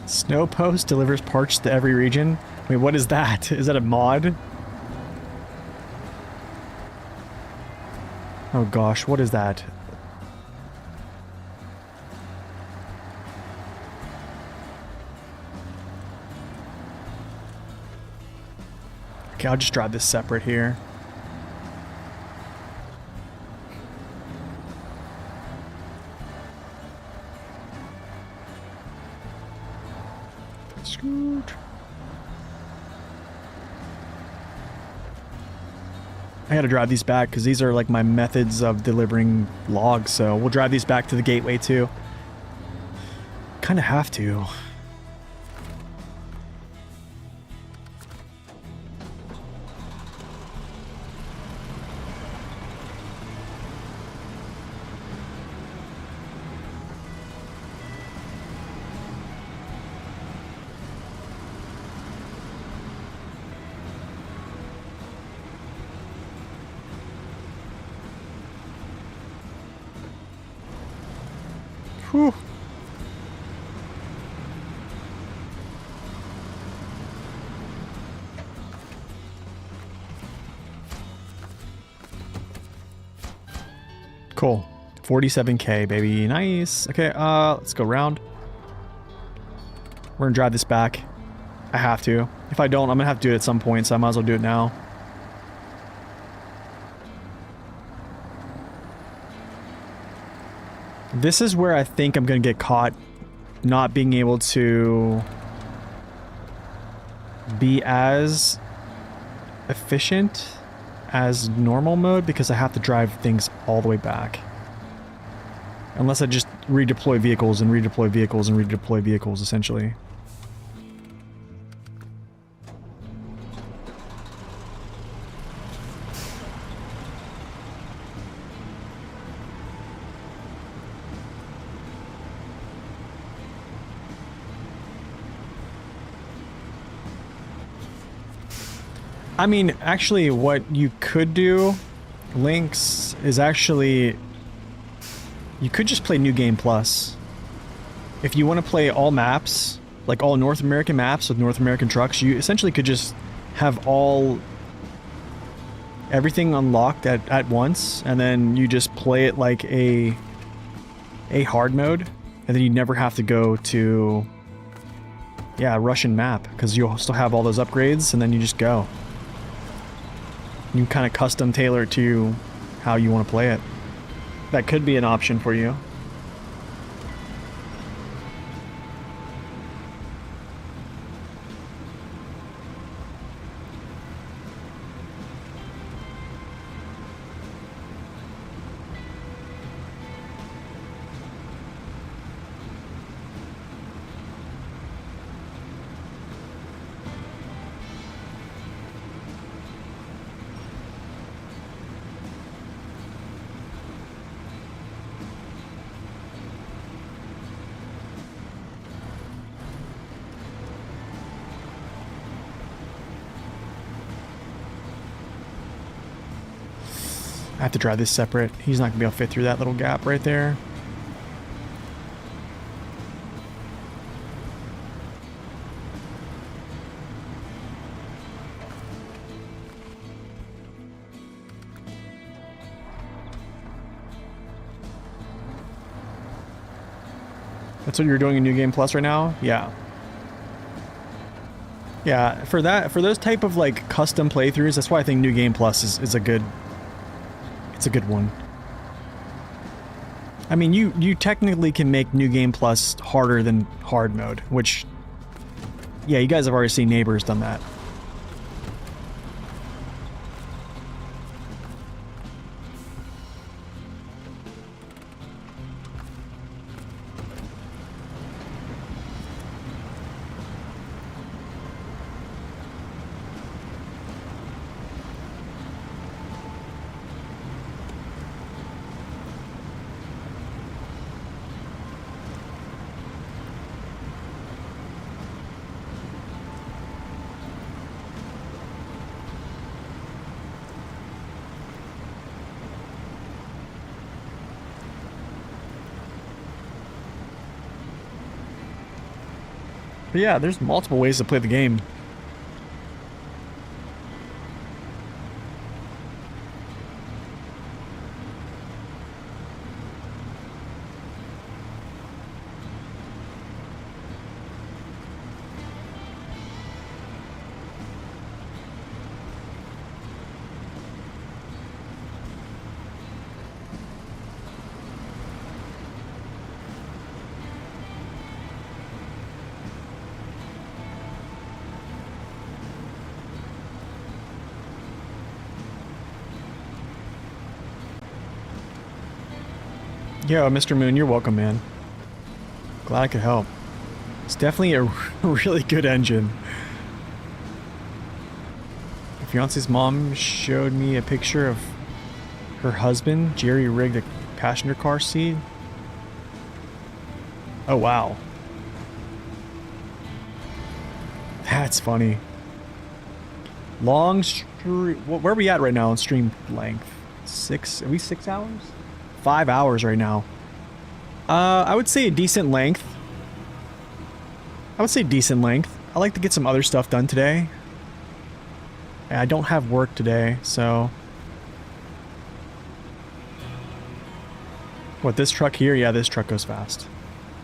Snowpost delivers parts to every region? Wait, what is that? Is that a mod? Oh gosh, what is that? Okay, I'll just drive this separate here. Scoot. I gotta drive these back because these are like my methods of delivering logs, so we'll drive these back to the gateway too. Kinda have to. Whew. Cool. 47k, baby. Nice. Okay, let's go round. We're gonna drive this back. I have to. If I don't, I'm gonna have to do it at some point, so I might as well do it now. This is where I think I'm gonna get caught not being able to be as efficient as normal mode because I have to drive things all the way back. Unless I just redeploy vehicles and redeploy vehicles and redeploy vehicles, essentially. I mean, actually, what you could do, Lynx, is actually... You could just play New Game Plus. If you want to play all maps, like all North American maps with North American trucks, you essentially could just have everything unlocked at once, and then you just play it like a hard mode, and then you never have to go to, yeah, a Russian map, because you'll still have all those upgrades, and then you just go. You can kind of custom tailor it to how you want to play it. That could be an option for you. I have to drive this separate. He's not going to be able to fit through that little gap right there. That's what you're doing in New Game Plus right now? Yeah. Yeah, for those type of like custom playthroughs, that's why I think New Game Plus is a good, it's a good one. I mean, you technically can make New Game Plus harder than hard mode, which, yeah, you guys have already seen Neighbors done that. But yeah, there's multiple ways to play the game. Yo, Mr. Moon, you're welcome, man. Glad I could help. It's definitely a really good engine. My fiance's mom showed me a picture of her husband. Jerry rigged a passenger car seat. Oh, wow. That's funny. Long stream. Where are we at right now on stream length? 6? Are we 6 hours? 5 hours right now. I would say a decent length. I like to get some other stuff done today. And I don't have work today, so... What, this truck here? Yeah, this truck goes fast.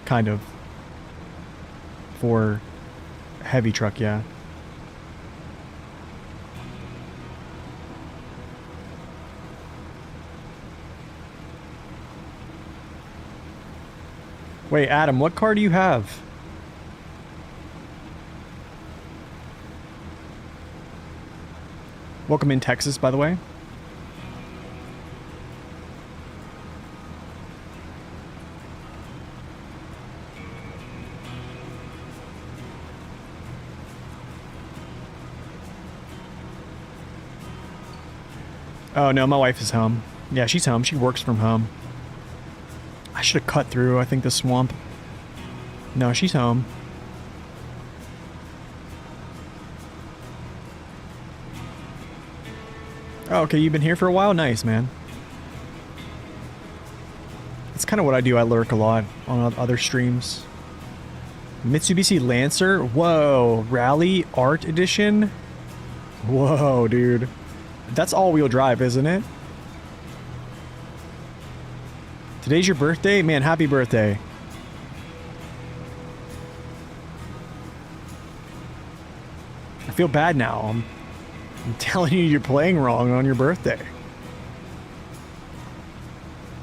Kind of. For a heavy truck, yeah. Wait, Adam, what car do you have? Welcome in, Texas, by the way. Oh, no, my wife is home. Yeah, she's home. She works from home. I should have cut through, I think, the swamp. No, she's home. Oh, okay, you've been here for a while? Nice, man. That's kind of what I do. I lurk a lot on other streams. Mitsubishi Lancer? Whoa, Rally Art Edition? Whoa, dude. That's all-wheel drive, isn't it? Today's your birthday? Man, happy birthday. I feel bad now. I'm telling you you're playing wrong on your birthday.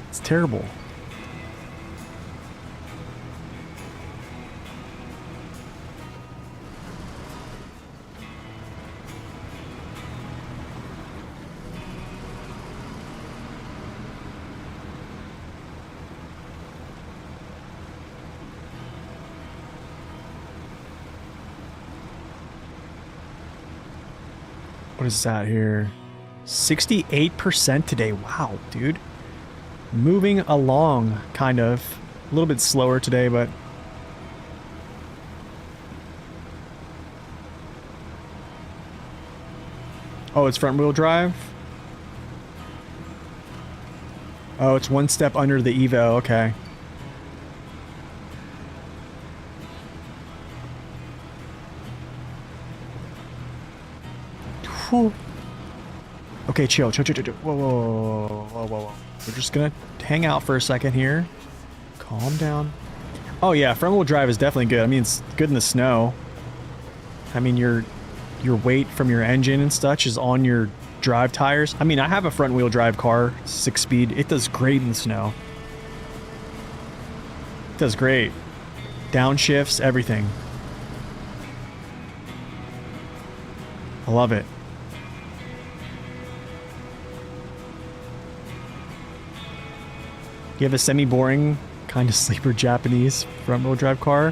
It's terrible. What is that here? 68% today. Wow, dude. Moving along, kind of. A little bit slower today, but... Oh, it's front wheel drive? Oh, it's one step under the Evo. Okay. Whew. Okay, chill. Chill. Whoa, whoa, whoa, whoa, whoa, whoa. We're just gonna hang out for a second here. Calm down. Oh yeah, front wheel drive is definitely good. I mean, it's good in the snow. I mean, your weight from your engine and such is on your drive tires. I mean, I have a front wheel drive car, 6-speed. It does great in the snow. It does great. Downshifts, everything. I love it. You have a semi-boring, kind of sleeper Japanese front-wheel drive car?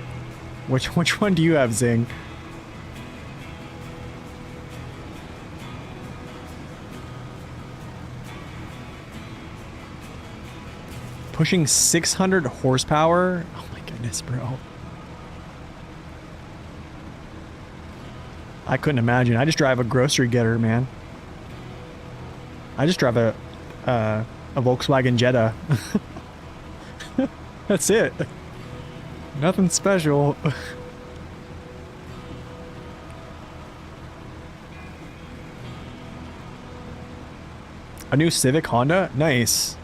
Which one do you have, Zing? Pushing 600 horsepower? Oh my goodness, bro. I couldn't imagine. I just drive a grocery getter, man. I just drive a Volkswagen Jetta. That's it. Nothing special. A new Civic Honda? Nice.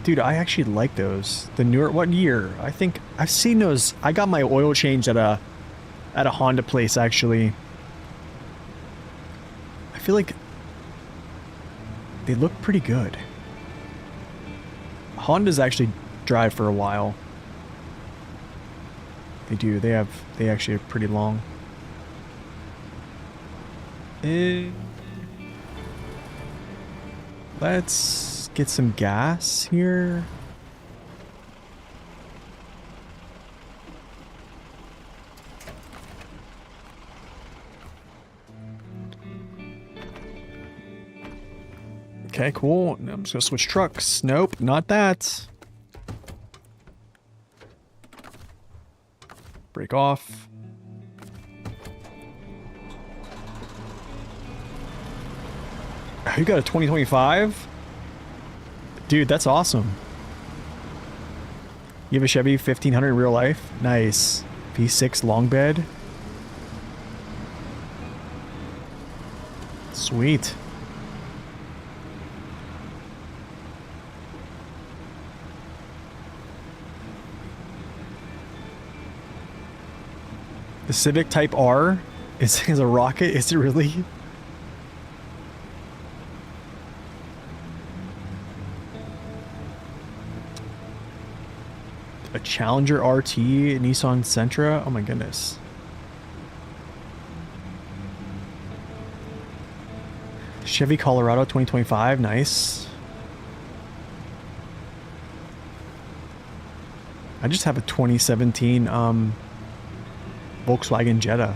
Dude, I actually like those. The newer, what year? I think I've seen those. I got my oil changed at a Honda place, actually. I feel like they look pretty good. Hondas actually drive for a while. They do. They actually are pretty long. Let's get some gas here. Okay, cool. Now I'm just gonna switch trucks. Nope, not that. Break off. You got a 2025? Dude, that's awesome. You have a Chevy 1500 in real life? Nice. V6 long bed. Sweet. The Civic Type R is a rocket? Is it really? A Challenger RT, Nissan Sentra? Oh my goodness. Chevy Colorado 2025, nice. I just have a 2017 Volkswagen Jetta.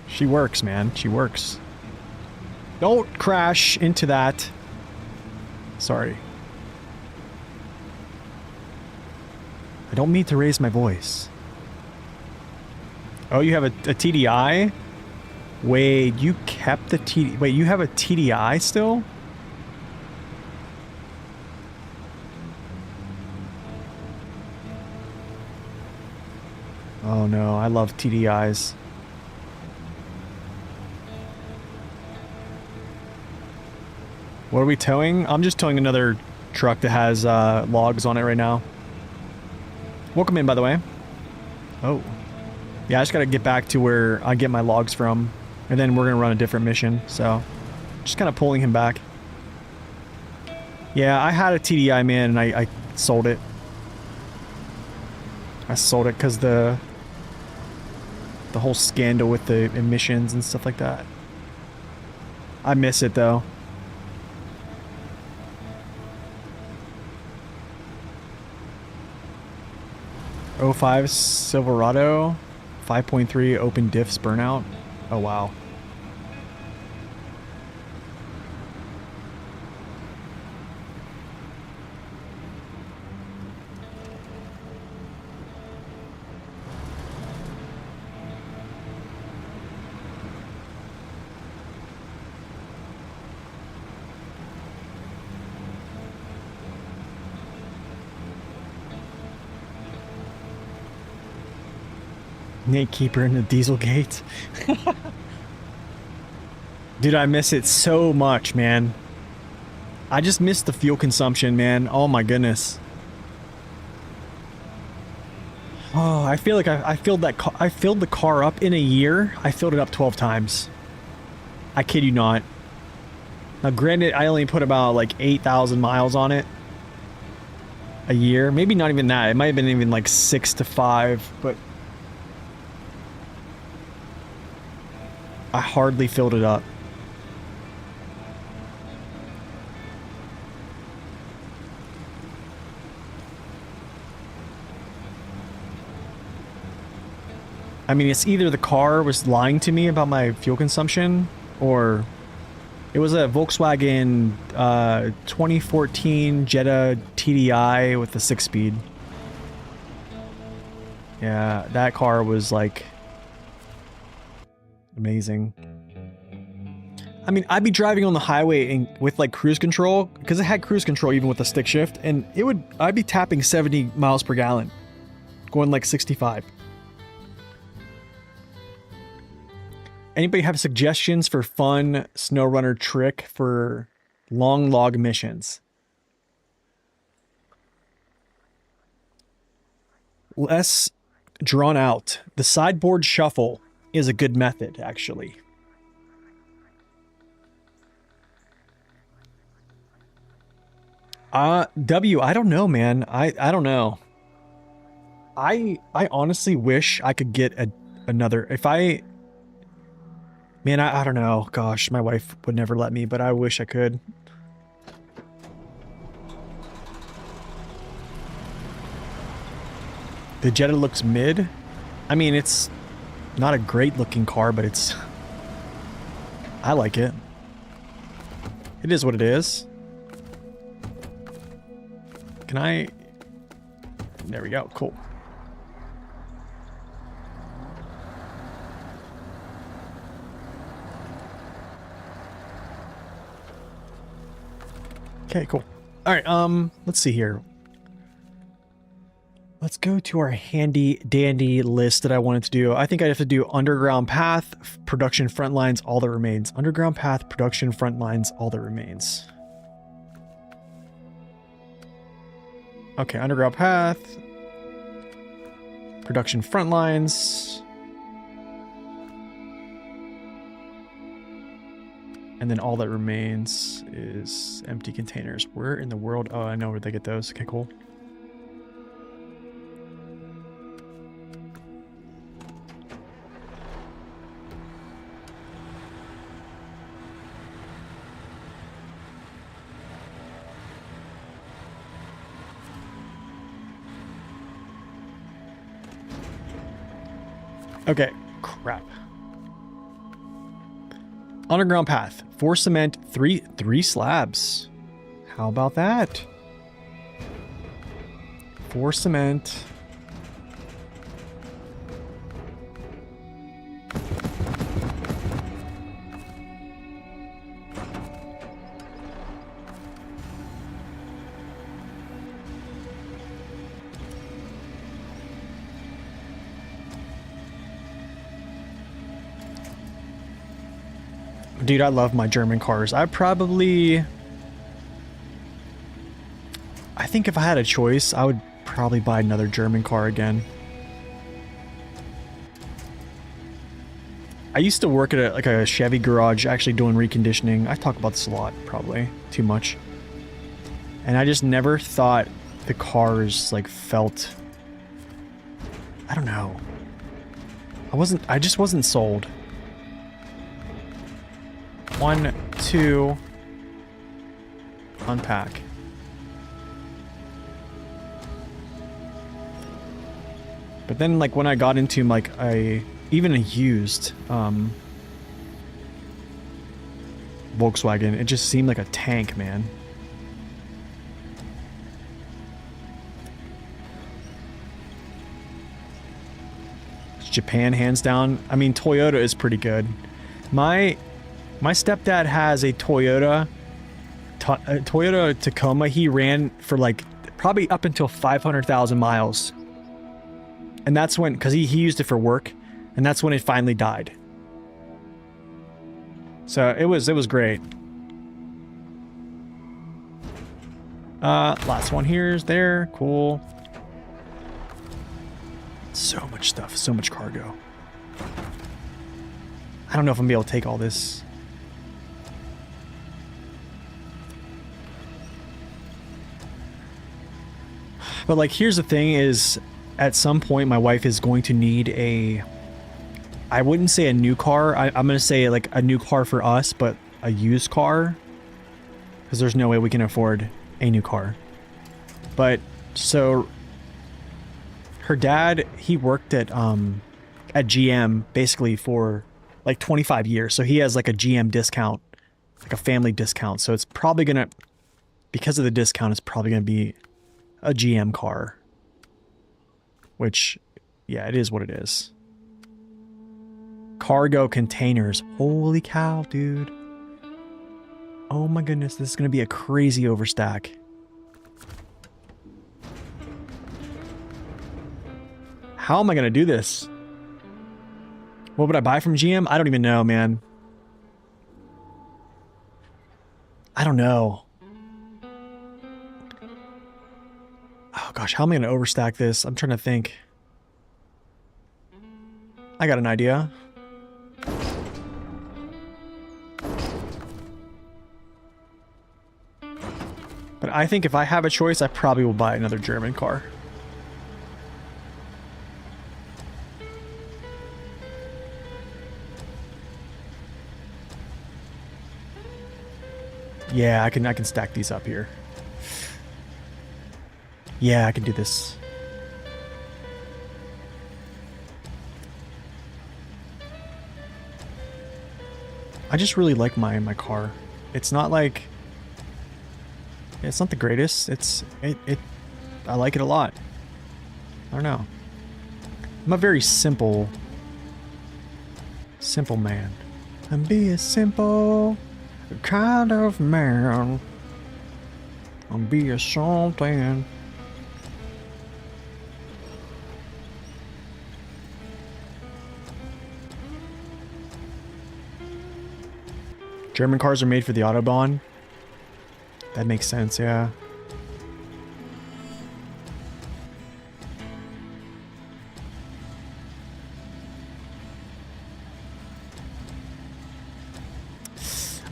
She works, man. She works. Don't crash into that. Sorry. I don't mean to raise my voice. Oh, you have a TDI? Wait, you kept the TDI? Wait, you have a TDI still? Oh no, I love TDIs. What are we towing? I'm just towing another truck that has logs on it right now. Welcome in, by the way. Oh. Yeah, I just gotta get back to where I get my logs from. And then we're gonna run a different mission, so... Just kind of pulling him back. Yeah, I had a TDI, man, and I sold it. I sold it because the whole scandal with the emissions and stuff like that. I miss it, though. '05 Silverado, 5.3 open diffs burnout. Oh wow. Snake Keeper in the Dieselgate. Dude, I miss it so much, man. I just miss the fuel consumption, man. Oh my goodness. Oh, I feel like I filled the car up in a year. I filled it up 12 times. I kid you not. Now, granted, I only put about like 8,000 miles on it a year. Maybe not even that. It might have been even like 6 to 5, but I hardly filled it up. I mean, it's either the car was lying to me about my fuel consumption, or it was a Volkswagen 2014 Jetta TDI with a 6-speed. Yeah, that car was like amazing. I mean, I'd be driving on the highway and with like cruise control, because it had cruise control even with the stick shift, and I'd be tapping 70 miles per gallon, going like 65. Anybody have suggestions for fun SnowRunner trick for long log missions? Less drawn out. The sideboard shuffle is a good method, actually. W, I don't know, man. I don't know. I honestly wish I could get another. If I... Man, I don't know. Gosh, my wife would never let me, but I wish I could. The Jetta looks mid. I mean, it's not a great looking car, but it's... I like it. It is what it is. Can I... There we go. Cool. Okay, cool. All right, let's see here. Let's go to our handy dandy list that I wanted to do. I think I have to do underground path, production front lines, all that remains. Underground path, production front lines, all that remains. Okay, underground path, production front lines. And then all that remains is empty containers. Where in the world? Oh, I know where they get those. Okay, cool. Okay, crap. Underground path, 4 cement, 3 slabs. How about that? 4 cement. Dude, I love my German cars. I think if I had a choice, I would probably buy another German car again. I used to work at a Chevy garage actually doing reconditioning. I talk about this a lot, probably too much. And I just never thought the cars like felt, I don't know. I just wasn't sold. 1, 2, unpack. But then, like, when I got into like even a used Volkswagen, it just seemed like a tank, man. Japan, hands down. I mean, Toyota is pretty good. My stepdad has a Toyota Tacoma. He ran for like probably up until 500,000 miles. And that's when, because he used it for work. And that's when it finally died. So it was great. Last one here's there. Cool. So much stuff, so much cargo. I don't know if I'm gonna be able to take all this. But like, here's the thing is, at some point my wife is going to need a, I wouldn't say a new car. I'm going to say like a new car for us, but a used car. Because there's no way we can afford a new car. But, so, her dad, he worked at GM basically for like 25 years. So he has like a GM discount, like a family discount. So it's probably going to, because of the discount, it's probably going to be a GM car. Which, yeah, it is what it is. Cargo containers. Holy cow, dude. Oh my goodness, this is going to be a crazy overstack. How am I going to do this? What would I buy from GM? I don't even know, man. I don't know. Oh gosh, how am I going to overstack this? I'm trying to think. I got an idea. But I think if I have a choice, I probably will buy another German car. Yeah, I can stack these up here. Yeah, I can do this. I just really like my car. It's not like, it's not the greatest. I like it a lot. I don't know. I'm a very simple man. I'm be a simple kind of man. I'm be a something. German cars are made for the Autobahn. That makes sense, yeah.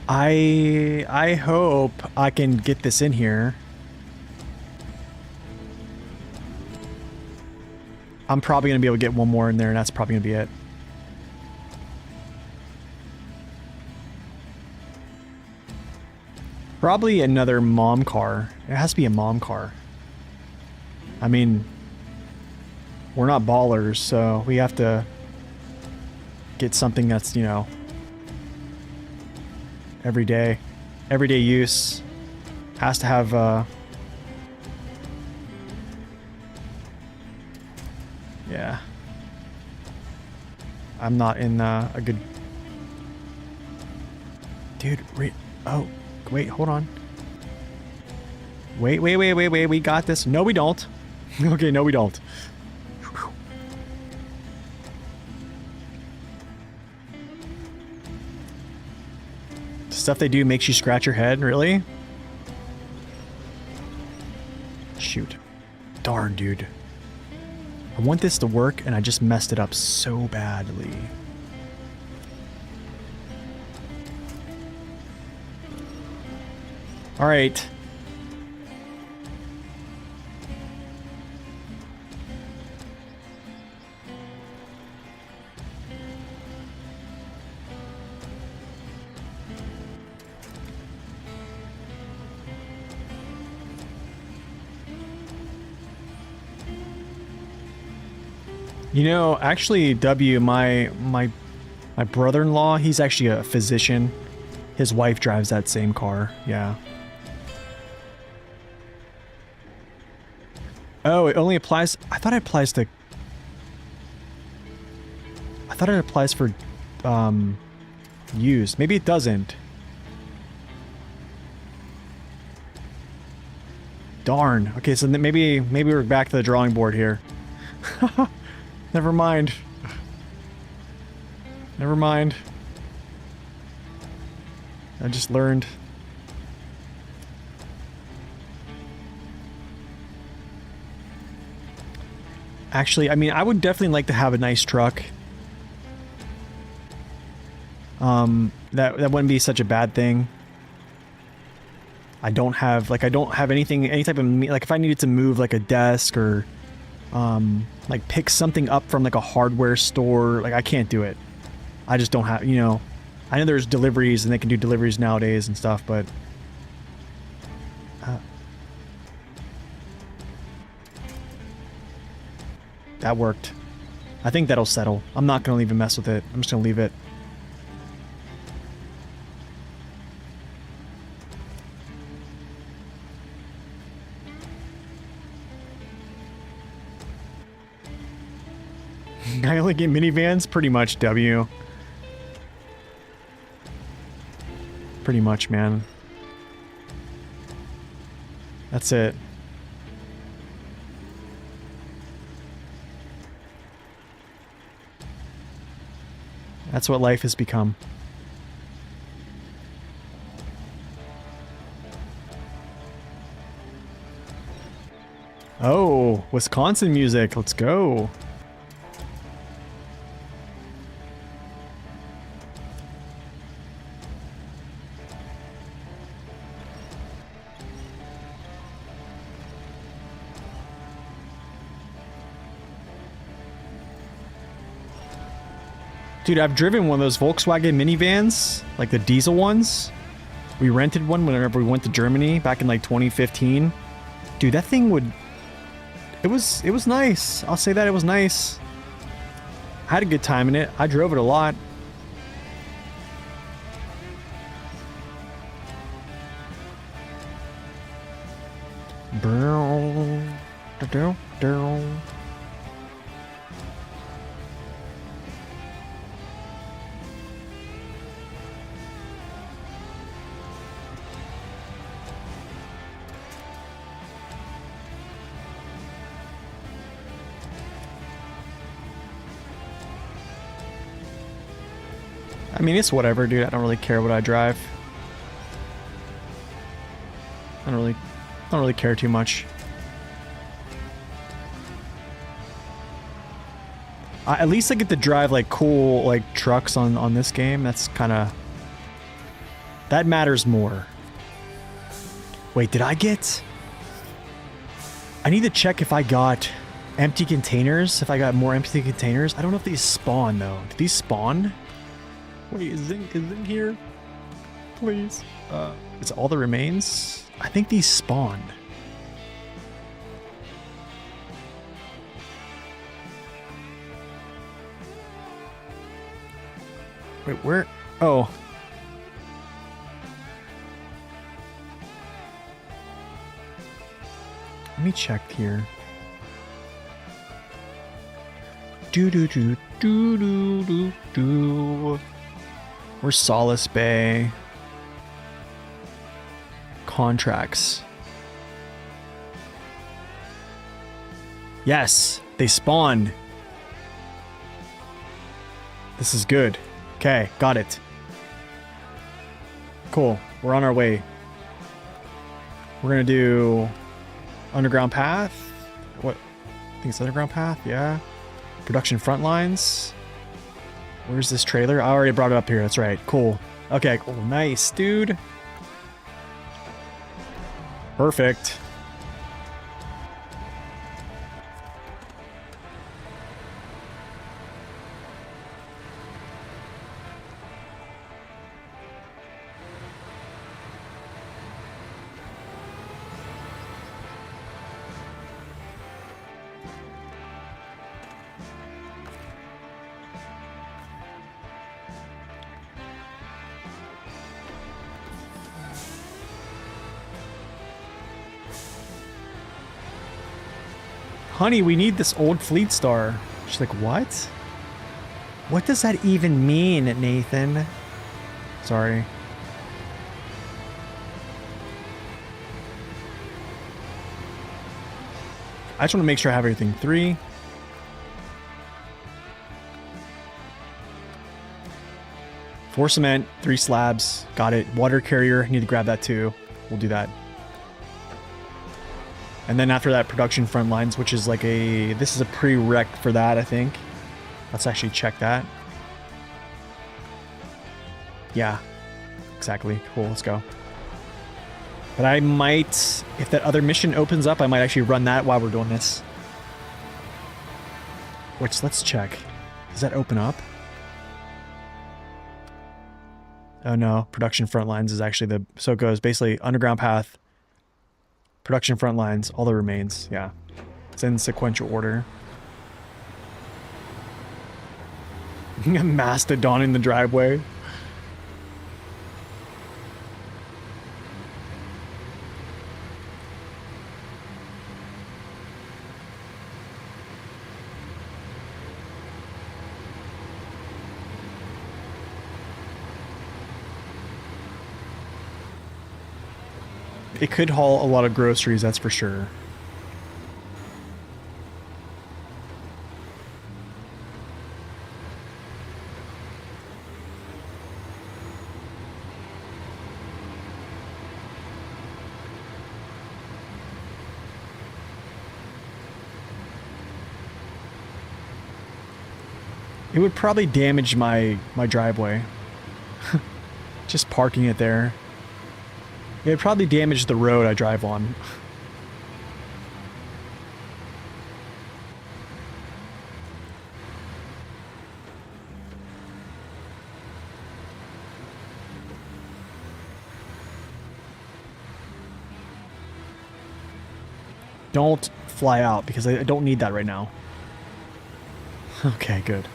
I hope I can get this in here. I'm probably going to be able to get one more in there, and that's probably going to be it. Probably another mom car. It has to be a mom car. I mean, we're not ballers, so we have to get something that's, you know, everyday use. Has to have, yeah. I'm not in a good... Dude, oh. Wait, hold on. Wait, we got this. No, we don't. Okay, no, we don't. The stuff they do makes you scratch your head, really? Shoot. Darn, dude. I want this to work, and I just messed it up so badly. All right. You know, actually, my brother-in-law, he's actually a physician. His wife drives that same car. Yeah. Oh, it only applies... I thought it applies to... I thought it applies for, used. Maybe it doesn't. Darn. Okay, so maybe we're back to the drawing board here. Never mind. Never mind. I just learned. Actually, I mean, I would definitely like to have a nice truck. That wouldn't be such a bad thing. I don't have anything, any type of, like, if I needed to move, like, a desk or, like, pick something up from, like, a hardware store, like, I can't do it. I just don't have, you know, I know there's deliveries and they can do deliveries nowadays and stuff, but, that worked. I think that'll settle. I'm not gonna even mess with it. I'm just gonna leave it. I only get minivans? Pretty much, W. Pretty much, man. That's it. That's what life has become. Oh, Wisconsin music. Let's go. Dude, I've driven one of those Volkswagen minivans, like the diesel ones. We rented one whenever we went to Germany back in like 2015. Dude, that thing would... It was nice. I'll say that it was nice. I had a good time in it. I drove it a lot. I mean, it's whatever, dude. I don't really care what I drive. I don't really care too much. At least I get to drive like cool like trucks on this game. That's kind of... That matters more. Wait, did I get... I need to check if I got empty containers. If I got more empty containers. I don't know if these spawn though. Do these spawn? Wait, is Zinc here? Please. Is all the remains? I think these spawned. Wait, where? Oh. Let me check here. Do. Where's Solace Bay? Contracts. Yes, they spawned. This is good. Okay, got it. Cool, we're on our way. We're gonna do underground path. What? I think it's underground path, yeah. Production front lines. Where's this trailer? I already brought it up here. That's right. Cool. Okay, cool. Nice, dude. Perfect. Honey, we need this old fleet star. She's like, what? What does that even mean, Nathan? Sorry. I just want to make sure I have everything. 3. 4 cement, 3 slabs. Got it. Water carrier. Need to grab that too. We'll do that. And then after that, production front lines, which is like a... This is a prereq for that, I think. Let's actually check that. Yeah. Exactly. Cool. Let's go. But I might... If that other mission opens up, I might actually run that while we're doing this. Which, let's check. Does that open up? Oh no, production front lines is actually the... So it goes basically underground path, production front lines, all the remains. Yeah. It's in sequential order. A mastodon in the driveway. It could haul a lot of groceries, that's for sure. It would probably damage my driveway. Just parking it there. It would probably damage the road I drive on. Don't fly out, because I don't need that right now. Okay, good.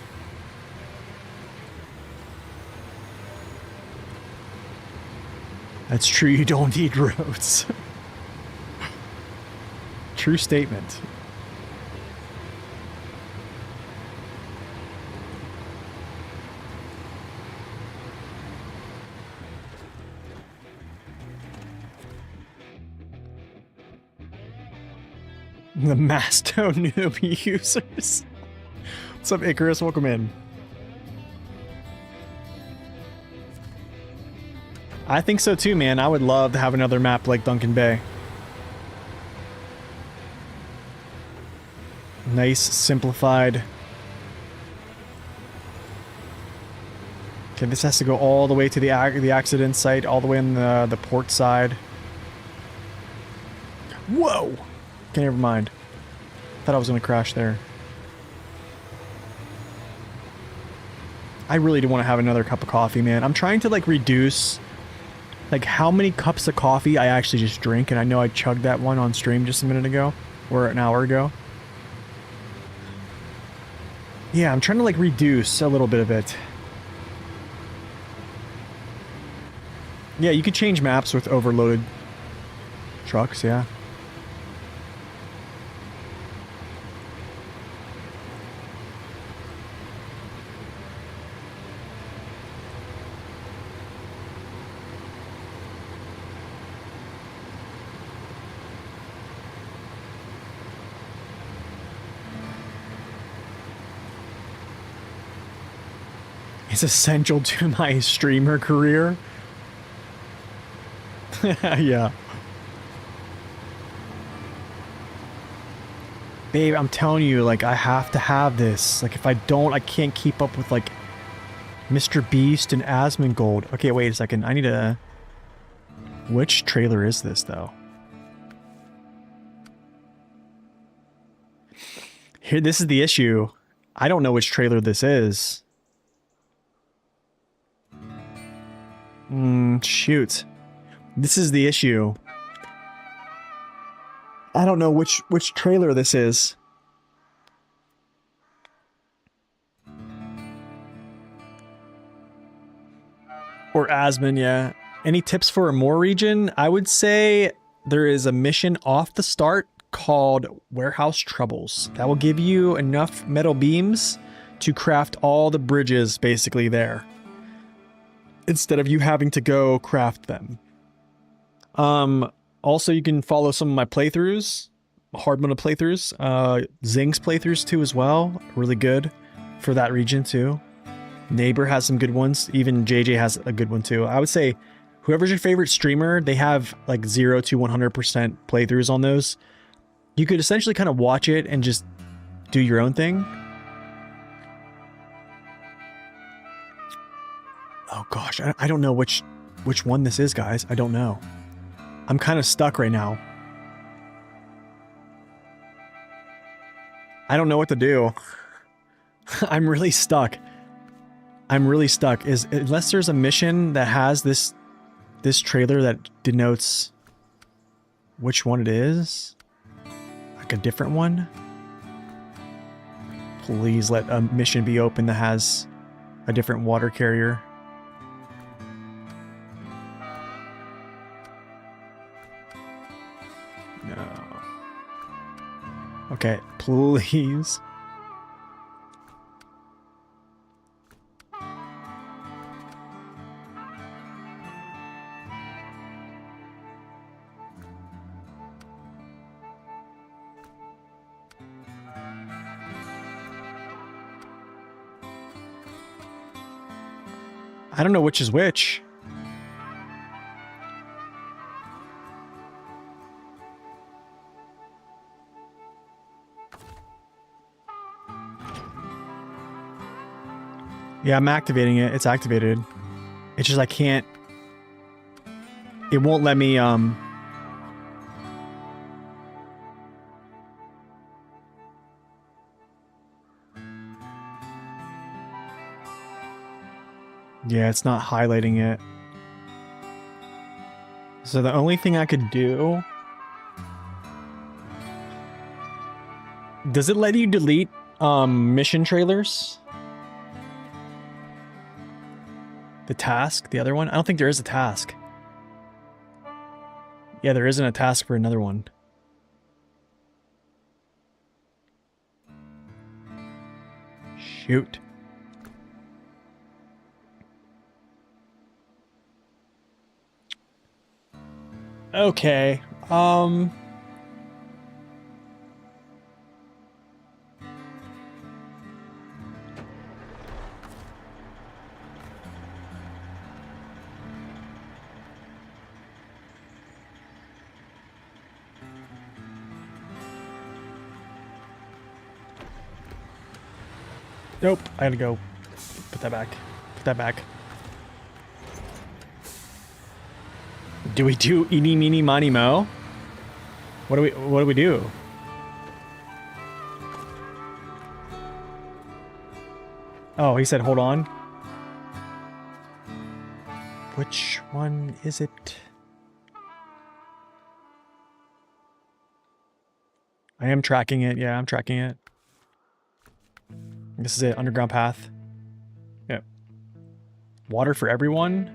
That's true, you don't need roads. True statement. The Masto newbie users. What's up, Icarus? Welcome in. I think so too, man. I would love to have another map like Duncan Bay. Nice, simplified. Okay, this has to go all the way to the accident site, all the way on the port side. Whoa! Okay, never mind. Thought I was gonna crash there. I really do want to have another cup of coffee, man. I'm trying to like reduce like how many cups of coffee I actually just drink, and I know I chugged that one on stream just a minute ago, or an hour ago. Yeah, I'm trying to like reduce a little bit of it. Yeah, you could change maps with overloaded trucks, yeah. It's essential to my streamer career. Yeah. Babe, I'm telling you, like, I have to have this. Like, if I don't, I can't keep up with, like, Mr. Beast and Asmongold. Okay, wait a second. I need a... Which trailer is this, though? Here, this is the issue. I don't know which trailer this is. Shoot. This is the issue. I don't know which trailer this is. Or Asmon, yeah. Any tips for a Moore region? I would say there is a mission off the start called Warehouse Troubles. That will give you enough metal beams to craft all the bridges basically there, instead of you having to go craft them. Also, you can follow some of my playthroughs, HARDMODE playthroughs, Zing's playthroughs too as well. Really good for that region too. Neighbor has some good ones. Even JJ has a good one too. I would say whoever's your favorite streamer, they have like 0 to 100% playthroughs on those. You could essentially kind of watch it and just do your own thing. Oh gosh, I don't know which one this is, guys. I don't know. I'm kind of stuck right now. I don't know what to do. I'm really stuck. I'm really stuck. Unless there's a mission that has this trailer that denotes which one it is. Like a different one. Please let a mission be open that has a different water carrier. No. Okay, please. I don't know which is which. Yeah, I'm activating it. It's activated. It's just I can't... It won't let me, Yeah, it's not highlighting it. So the only thing I could do... Does it let you delete mission trailers? The task? The other one? I don't think there is a task. Yeah, there isn't a task for another one. Shoot. Okay. Nope, I gotta go. Put that back. Put that back. Do we do eeny, meeny, miny, mo? What do we do? Oh, he said hold on. Which one is it? I am tracking it. Yeah, I'm tracking it. This is it. Underground path. Yep. Water for everyone.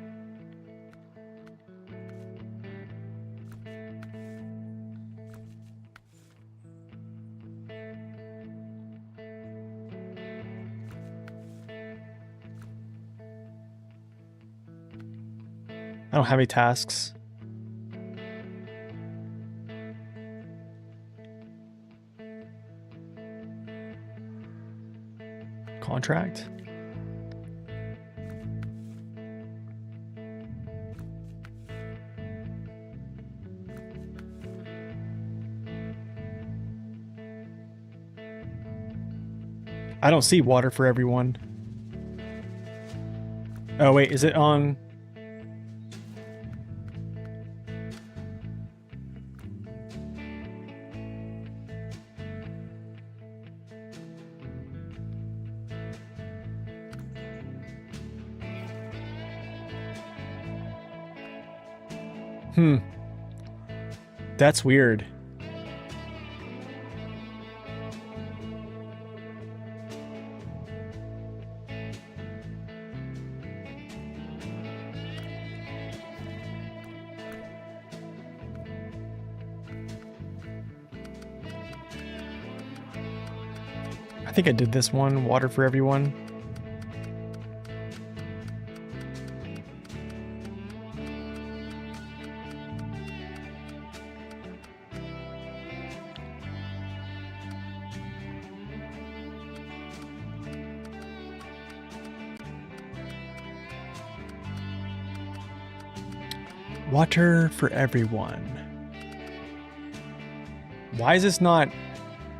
I don't have any tasks. Contract. I don't see water for everyone. Oh wait, is it on? That's weird. I think I did this one, water for everyone. Water for everyone. Why is this not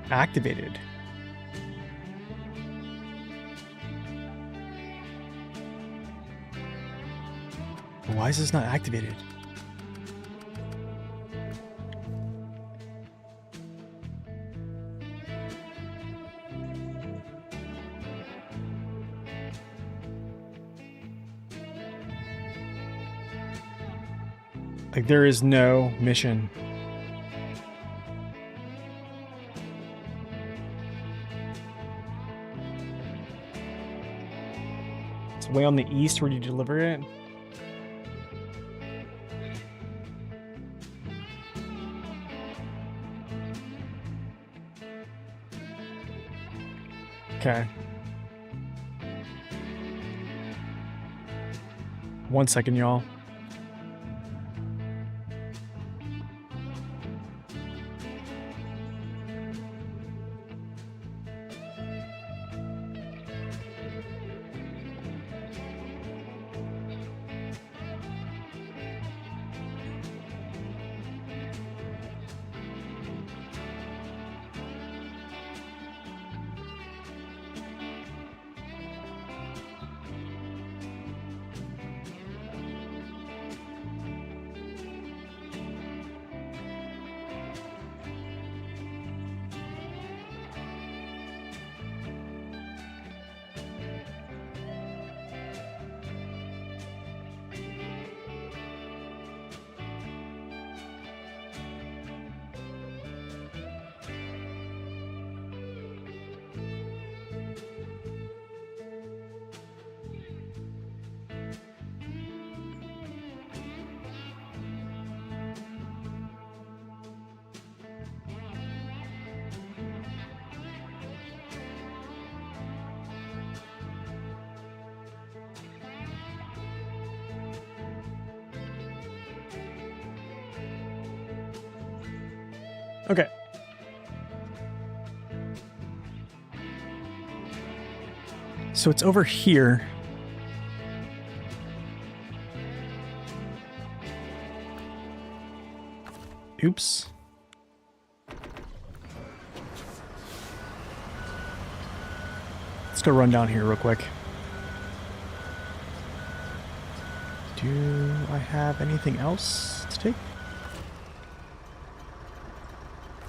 activated? Why is this not activated? Like, there is no mission. It's way on the east where you deliver it. Okay. 1 second, y'all. Okay. So it's over here. Oops. Let's go run down here real quick. Do I have anything else to take?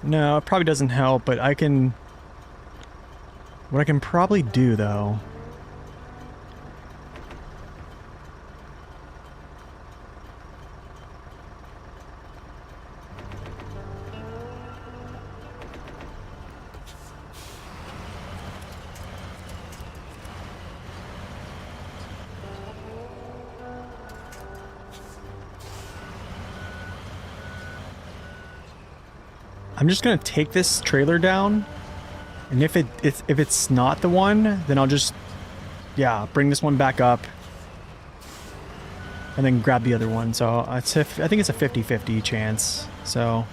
No, it probably doesn't help, but I can... What I can probably do, though... I'm just gonna take this trailer down, and if it's not the one, then I'll just, yeah, bring this one back up, and then grab the other one. So I think it's a 50-50 chance. So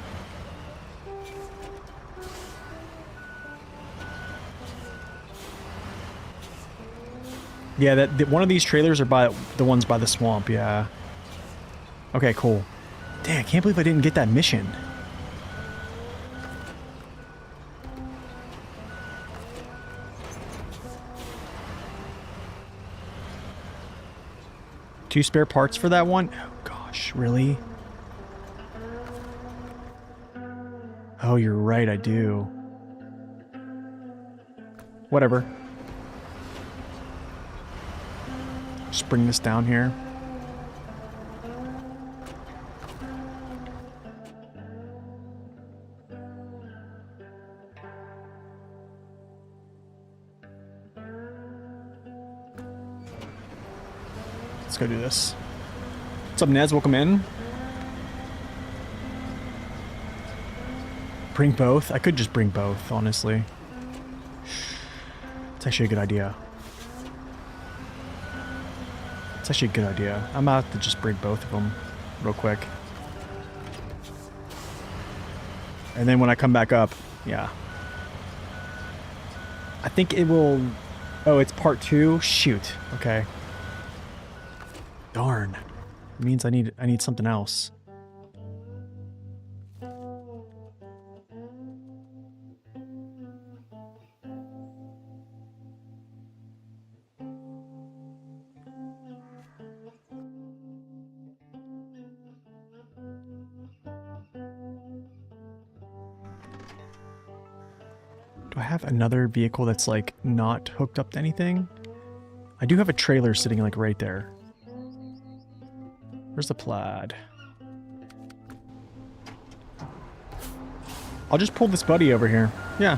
yeah, one of these trailers are by the ones by the swamp. Yeah. Okay, cool. Dang, I can't believe I didn't get that mission. Two spare parts for that one? Oh gosh, really? Oh, you're right, I do. Whatever. Just bring this down here. Let's go do this. What's up, Nez? Welcome in. Bring both? I could just bring both, honestly. It's actually a good idea. It's actually a good idea. I'm about to just bring both of them real quick. And then when I come back up, yeah. I think it will... Oh, it's part 2? Shoot. Okay. Darn. It means I need something else. Do I have another vehicle that's like not hooked up to anything? I do have a trailer sitting like right there. Where's the plaid? I'll just pull this buddy over here. Yeah.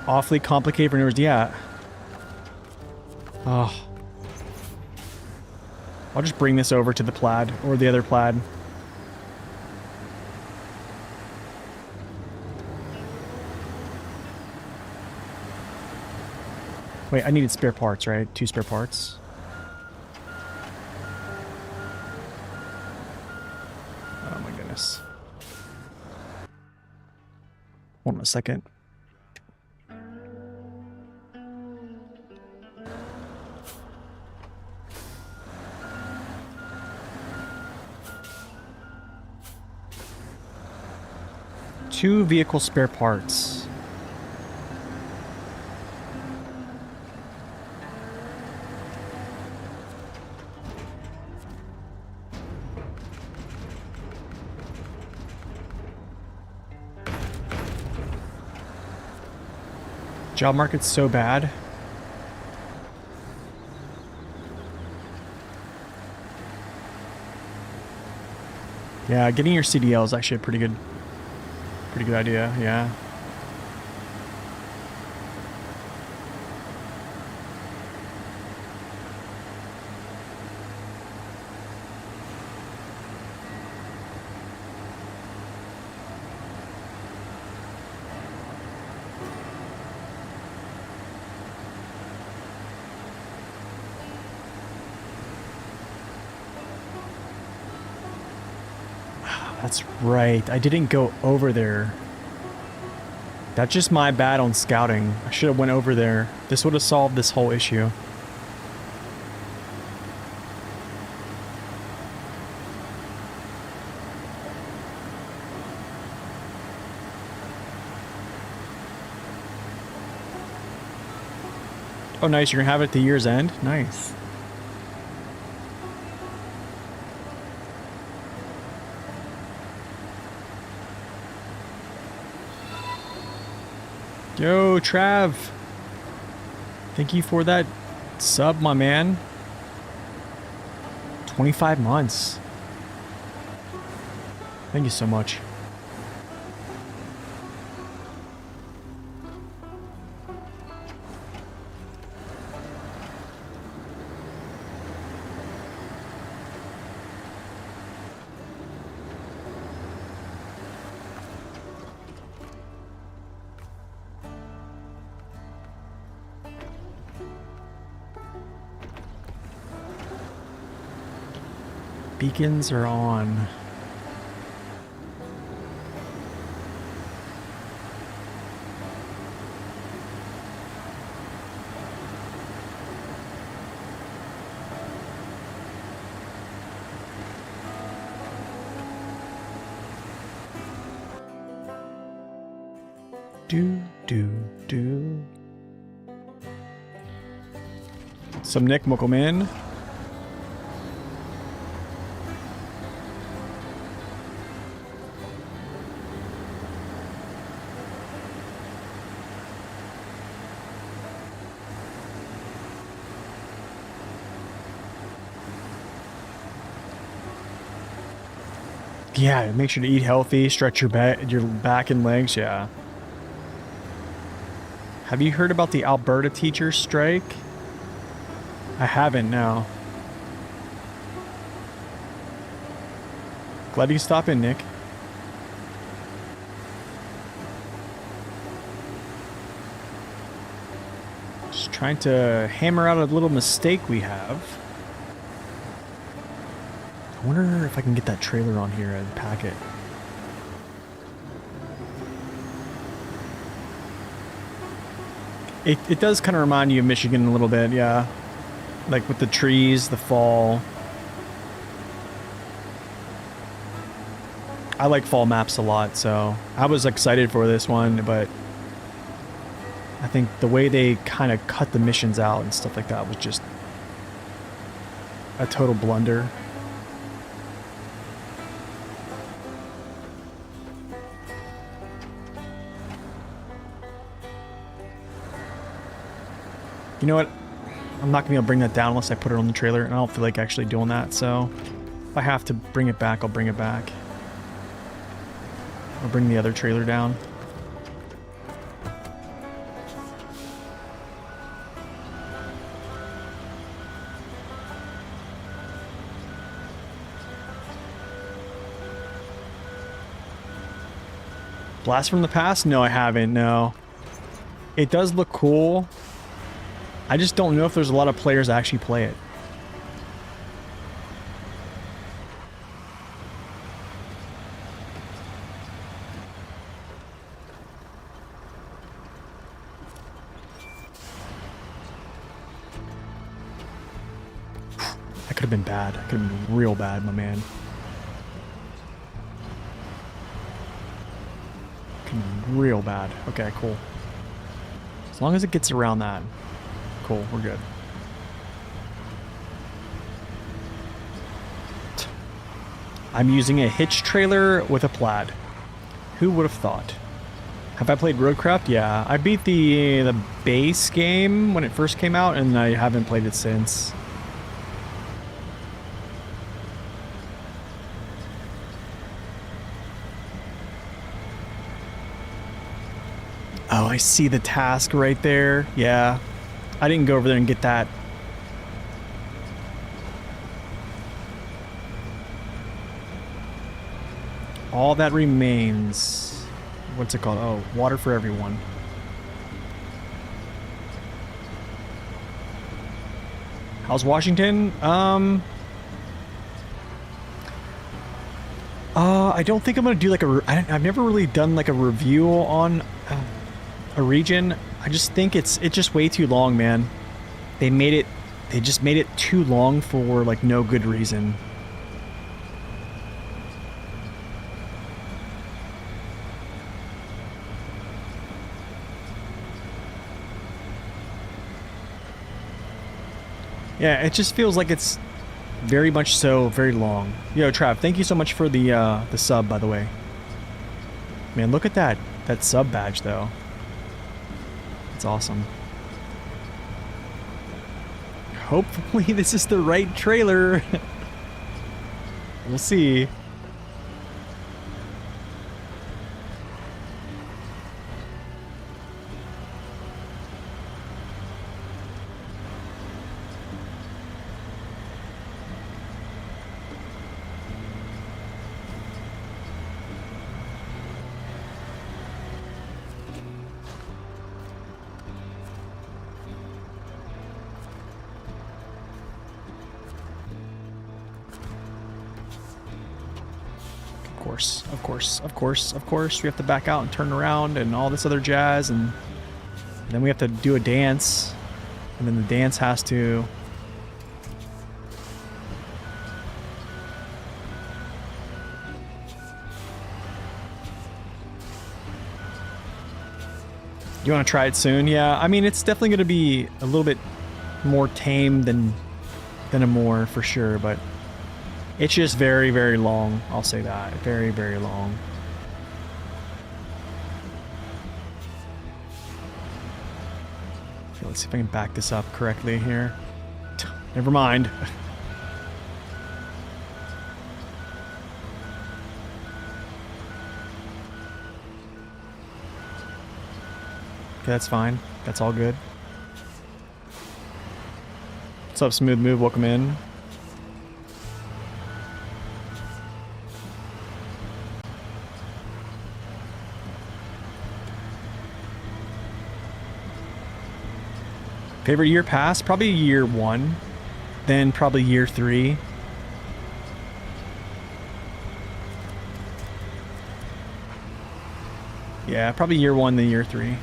Awfully complicated for numbers. Yeah. Oh. I'll just bring this over to the plaid or the other plaid. Wait, I needed spare parts, right? 2 spare parts. Oh my goodness. Hold on a second. Two vehicle spare parts. Job market's so bad. Yeah, getting your CDL is actually a pretty good idea, yeah. That's right. I didn't go over there. That's just my bad on scouting. I should have went over there. This would have solved this whole issue. Oh, nice. You're gonna have it at the year's end? Nice. Yo, Trav. Thank you for that sub, my man. 25 months. Thank you so much. Beacons are on. Do. Some Nick Muckelman. Yeah, make sure to eat healthy, stretch your back and legs, yeah. Have you heard about the Alberta teachers strike? I haven't, no. Glad you stopped in, Nick. Just trying to hammer out a little mistake we have. I wonder if I can get that trailer on here and pack it. It does kind of remind you of Michigan a little bit, yeah. Like with the trees, the fall. I like fall maps a lot, so I was excited for this one, but I think the way they kind of cut the missions out and stuff like that was just a total blunder. You know what? I'm not going to be able to bring that down unless I put it on the trailer, and I don't feel like actually doing that, so if I have to bring it back, I'll bring it back. I'll bring the other trailer down. Blast from the Past? No, I haven't, no. It does look cool. I just don't know if there's a lot of players that actually play it. That could have been bad. That could have been real bad, my man. Could have been real bad. Okay, cool. As long as it gets around that. Cool, we're good. I'm using a hitch trailer with a plaid. Who would have thought? Have I played Roadcraft? Yeah, I beat the base game when it first came out, and I haven't played it since. Oh, I see the task right there. Yeah. I didn't go over there and get that. All that remains. What's it called? Oh, water for everyone. How's Washington? I don't think I'm gonna do like I've never really done like a review on a region. I just think it's just way too long, man. They just made it too long for like no good reason. Yeah, it just feels like it's very much so very long. Yo, Trav, thank you so much for the sub, by the way. Man, look at that sub badge though. It's awesome. Hopefully this is the right trailer. We'll see. Of course, we have to back out and turn around and all this other jazz, and then we have to do a dance, and then the dance has to... You want to try it soon? Yeah, I mean, it's definitely going to be a little bit more tame than a Moor, for sure, but it's just very, very long. I'll say that. Very, very long. Okay, let's see if I can back this up correctly here. Never mind. Okay, that's fine. That's all good. What's up, Smooth Move? Welcome in. Favorite year pass? Probably year 1. Then probably year 3. Yeah, probably year 1, then year 3.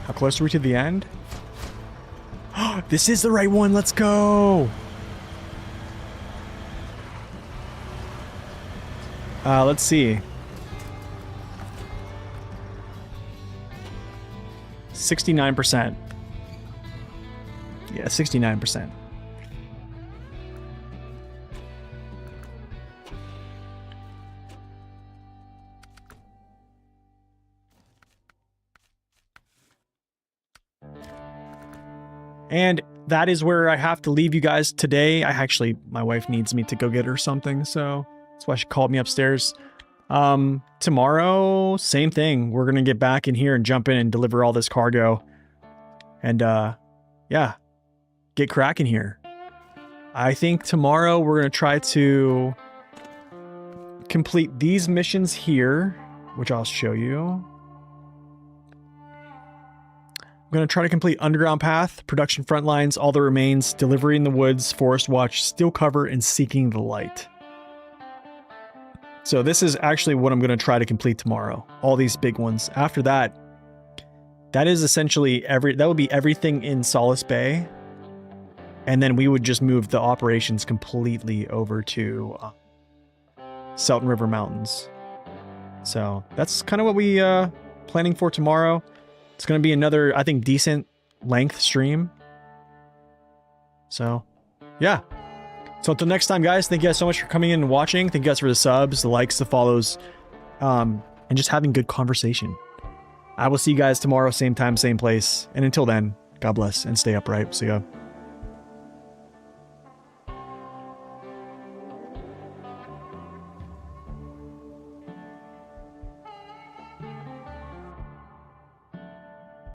How close are we to the end? This is the right one. Let's go. Let's see. 69%. Yeah, 69%. And that is where I have to leave you guys today. My wife needs me to go get her something, so that's why she called me upstairs. Tomorrow, same thing. We're gonna get back in here and jump in and deliver all this cargo. And yeah, get cracking here. I think tomorrow we're gonna try to complete these missions here, which I'll show you. I'm going to try to complete Underground Path, Production Frontlines, All the Remains, Delivery in the Woods, Forest Watch, Steel Cover, and Seeking the Light. So this is actually what I'm going to try to complete tomorrow. All these big ones. After that, that is essentially that would be everything in Solace Bay. And then we would just move the operations completely over to Selton River Mountains. So that's kind of what we planning for tomorrow. It's going to be another, I think, decent length stream. So, yeah. So until next time, guys, thank you guys so much for coming in and watching. Thank you guys for the subs, the likes, the follows, and just having good conversation. I will see you guys tomorrow, same time, same place. And until then, God bless and stay upright. See ya.